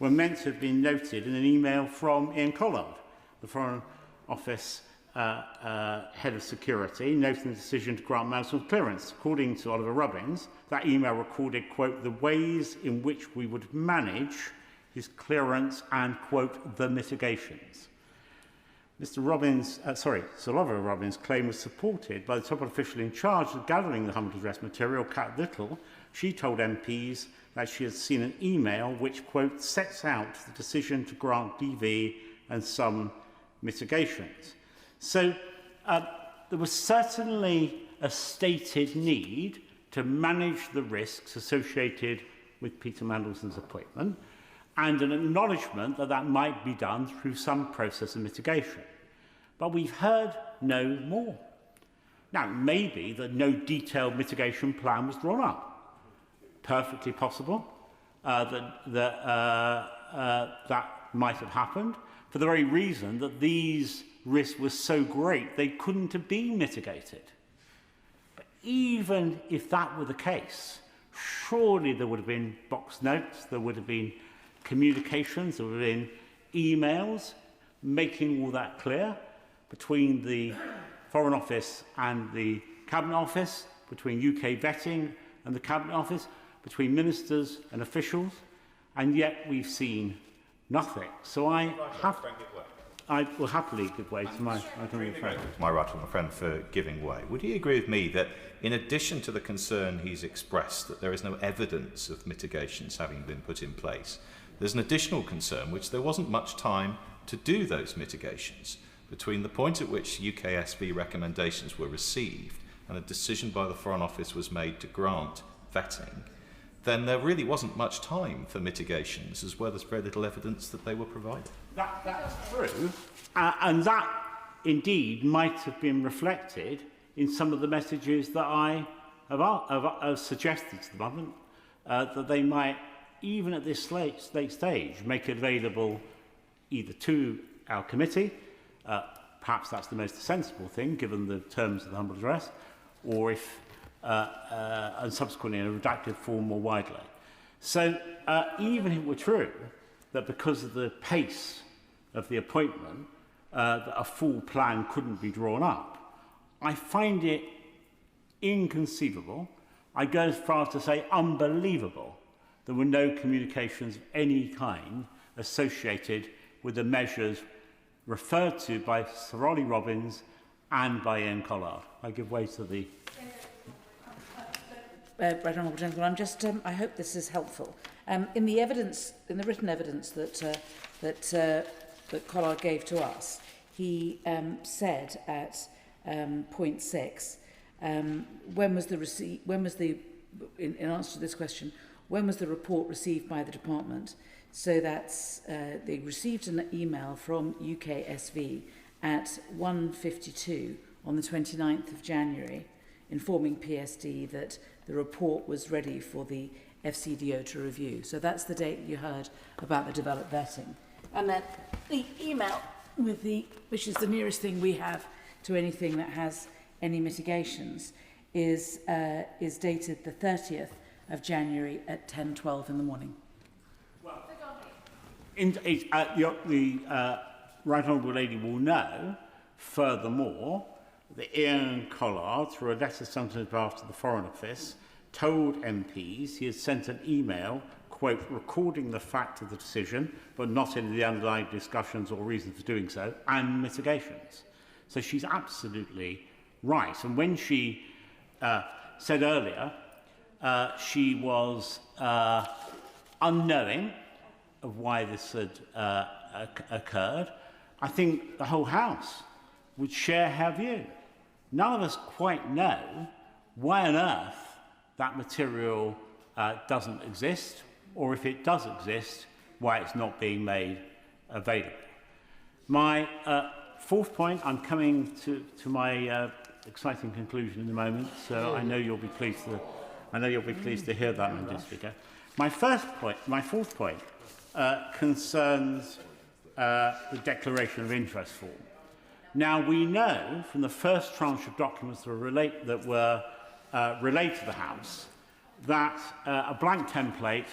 were meant to have been noted in an email from Ian Collard, the Foreign Office Head of Security, noting the decision to grant Mandelson clearance. According to Oliver Robbins, that email recorded, quote, the ways in which we would manage his clearance and, quote, the mitigations. Sir Oliver Robbins' claim was supported by the top official in charge of gathering the Humble Address material, Kat Little. She told MPs that she had seen an email which, quote, sets out the decision to grant DV and some mitigations. So there was certainly a stated need to manage the risks associated with Peter Mandelson's appointment, and an acknowledgement that that might be done through some process of mitigation. But we've heard no more. Now, it may be that no detailed mitigation plan was drawn up. Perfectly possible that might have happened, for the very reason that these risks were so great they couldn't have been mitigated. But even if that were the case, surely there would have been box notes, there would have been communications, there would have been emails making all that clear between the Foreign Office and the Cabinet Office, between UK vetting and the Cabinet Office, between ministers and officials, and yet we've seen nothing. So I will happily give way to my right honourable friend. My right honourable friend for giving way. Would he agree with me that in addition to the concern he's expressed that there is no evidence of mitigations having been put in place, there's an additional concern which there wasn't much time to do those mitigations between the point at which UKSB recommendations were received and a decision by the Foreign Office was made to grant vetting, then there really wasn't much time for mitigations, as well as very little evidence that they were provided. That's true, and that indeed might have been reflected in some of the messages that I have suggested to the government, that they might, even at this late stage, make it available either to our committee, perhaps that's the most sensible thing given the terms of the humble address, or if and subsequently in a redacted form more widely. So even if it were true that because of the pace of the appointment, that a full plan couldn't be drawn up, I find it inconceivable, I go as far as to say unbelievable, there were no communications of any kind associated with the measures referred to by Sir Ollie Robbins and by Ian Collard. I give way to the... Right, honourable gentleman, I'm just. I hope this is helpful. In the evidence, in the written evidence that Collard gave to us, he said at point 6, when was the receipt? When was the? In answer to this question, when was the report received by the department? So that's they received an email from UKSV at 1:52 on the 29th of January, informing PSD that the report was ready for the FCDO to review. So that's the date you heard about the developed vetting. And then the email with which is the nearest thing we have to anything that has any mitigations, is dated the 30th of January at 10:12 in the morning. Well, the Right Honourable Lady will know, furthermore, that Ian Collard, through a letter sent on behalf to the Foreign Office, told MPs he had sent an email, quote, recording the fact of the decision, but not any of the underlying discussions or reasons for doing so, and mitigations. So she's absolutely right. And when she said earlier she was unknowing of why this had occurred, I think the whole House would share her view. None of us quite know why on earth that material doesn't exist, or if it does exist, why it's not being made available. My fourth point, I'm coming to my exciting conclusion in a moment, so I know you'll be pleased to hear that, Mr. Speaker. My fourth point concerns the declaration of interest form. Now, we know from the first tranche of documents that were relayed to the House that a blank template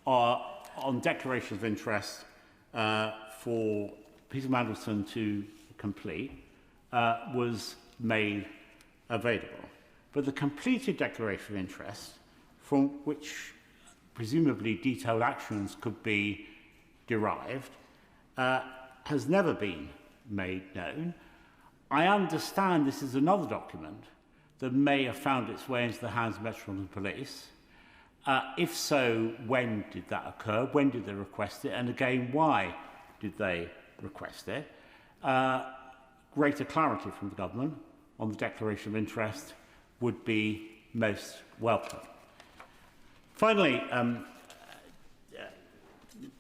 on declaration of interest for Peter Mandelson to complete was made available. But the completed declaration of interest, from which presumably detailed actions could be derived, has never been made known. I understand this is another document that may have found its way into the hands of Metropolitan Police. If so, when did that occur? When did they request it? And again, why did they request it? Greater clarity from the government on the declaration of interest would be most welcome. Finally,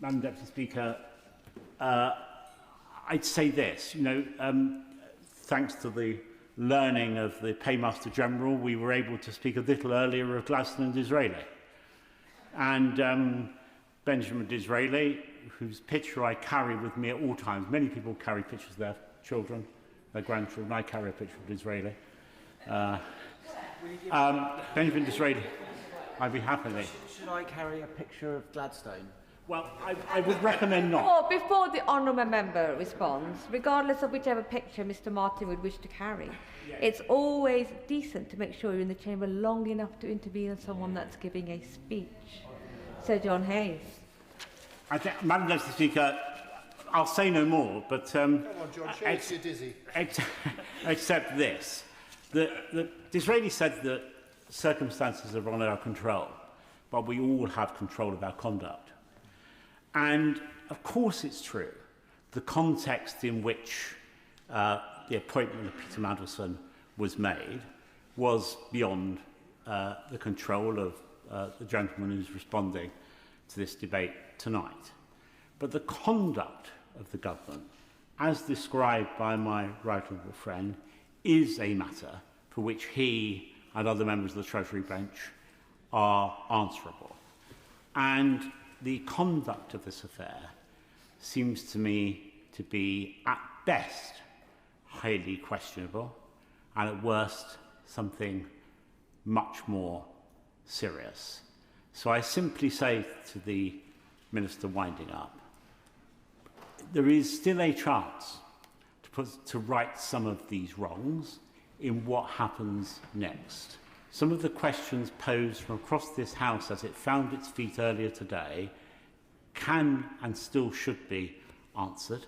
Madam Deputy Speaker, I'd say this, thanks to the learning of the Paymaster General, we were able to speak a little earlier of Gladstone and Disraeli. And Benjamin Disraeli, whose picture I carry with me at all times. Many people carry pictures of their children, their grandchildren. I carry a picture of Disraeli. Benjamin Disraeli, I'd be happy. Should I carry a picture of Gladstone? Well, I would recommend not. Before the honourable member responds, regardless of whichever picture Mr Martin would wish to carry, it's always decent to make sure you're in the chamber long enough to intervene on someone that's giving a speech. Sir John Hayes. Madam Deputy Speaker, I'll say no more, but Come on, John, show us you're dizzy. Except this. Disraeli said that circumstances are beyond our control, but we all have control of our conduct. And, of course, it's true. The context in which the appointment of Peter Mandelson was made was beyond the control of the gentleman who's responding to this debate tonight. But the conduct of the government, as described by my right honourable friend, is a matter for which he and other members of the Treasury bench are answerable. And the conduct of this affair seems to me to be, at best, highly questionable, and at worst, something much more serious. So I simply say to the Minister winding up, there is still a chance to right some of these wrongs in what happens next. Some of the questions posed from across this House as it found its feet earlier today can and still should be answered.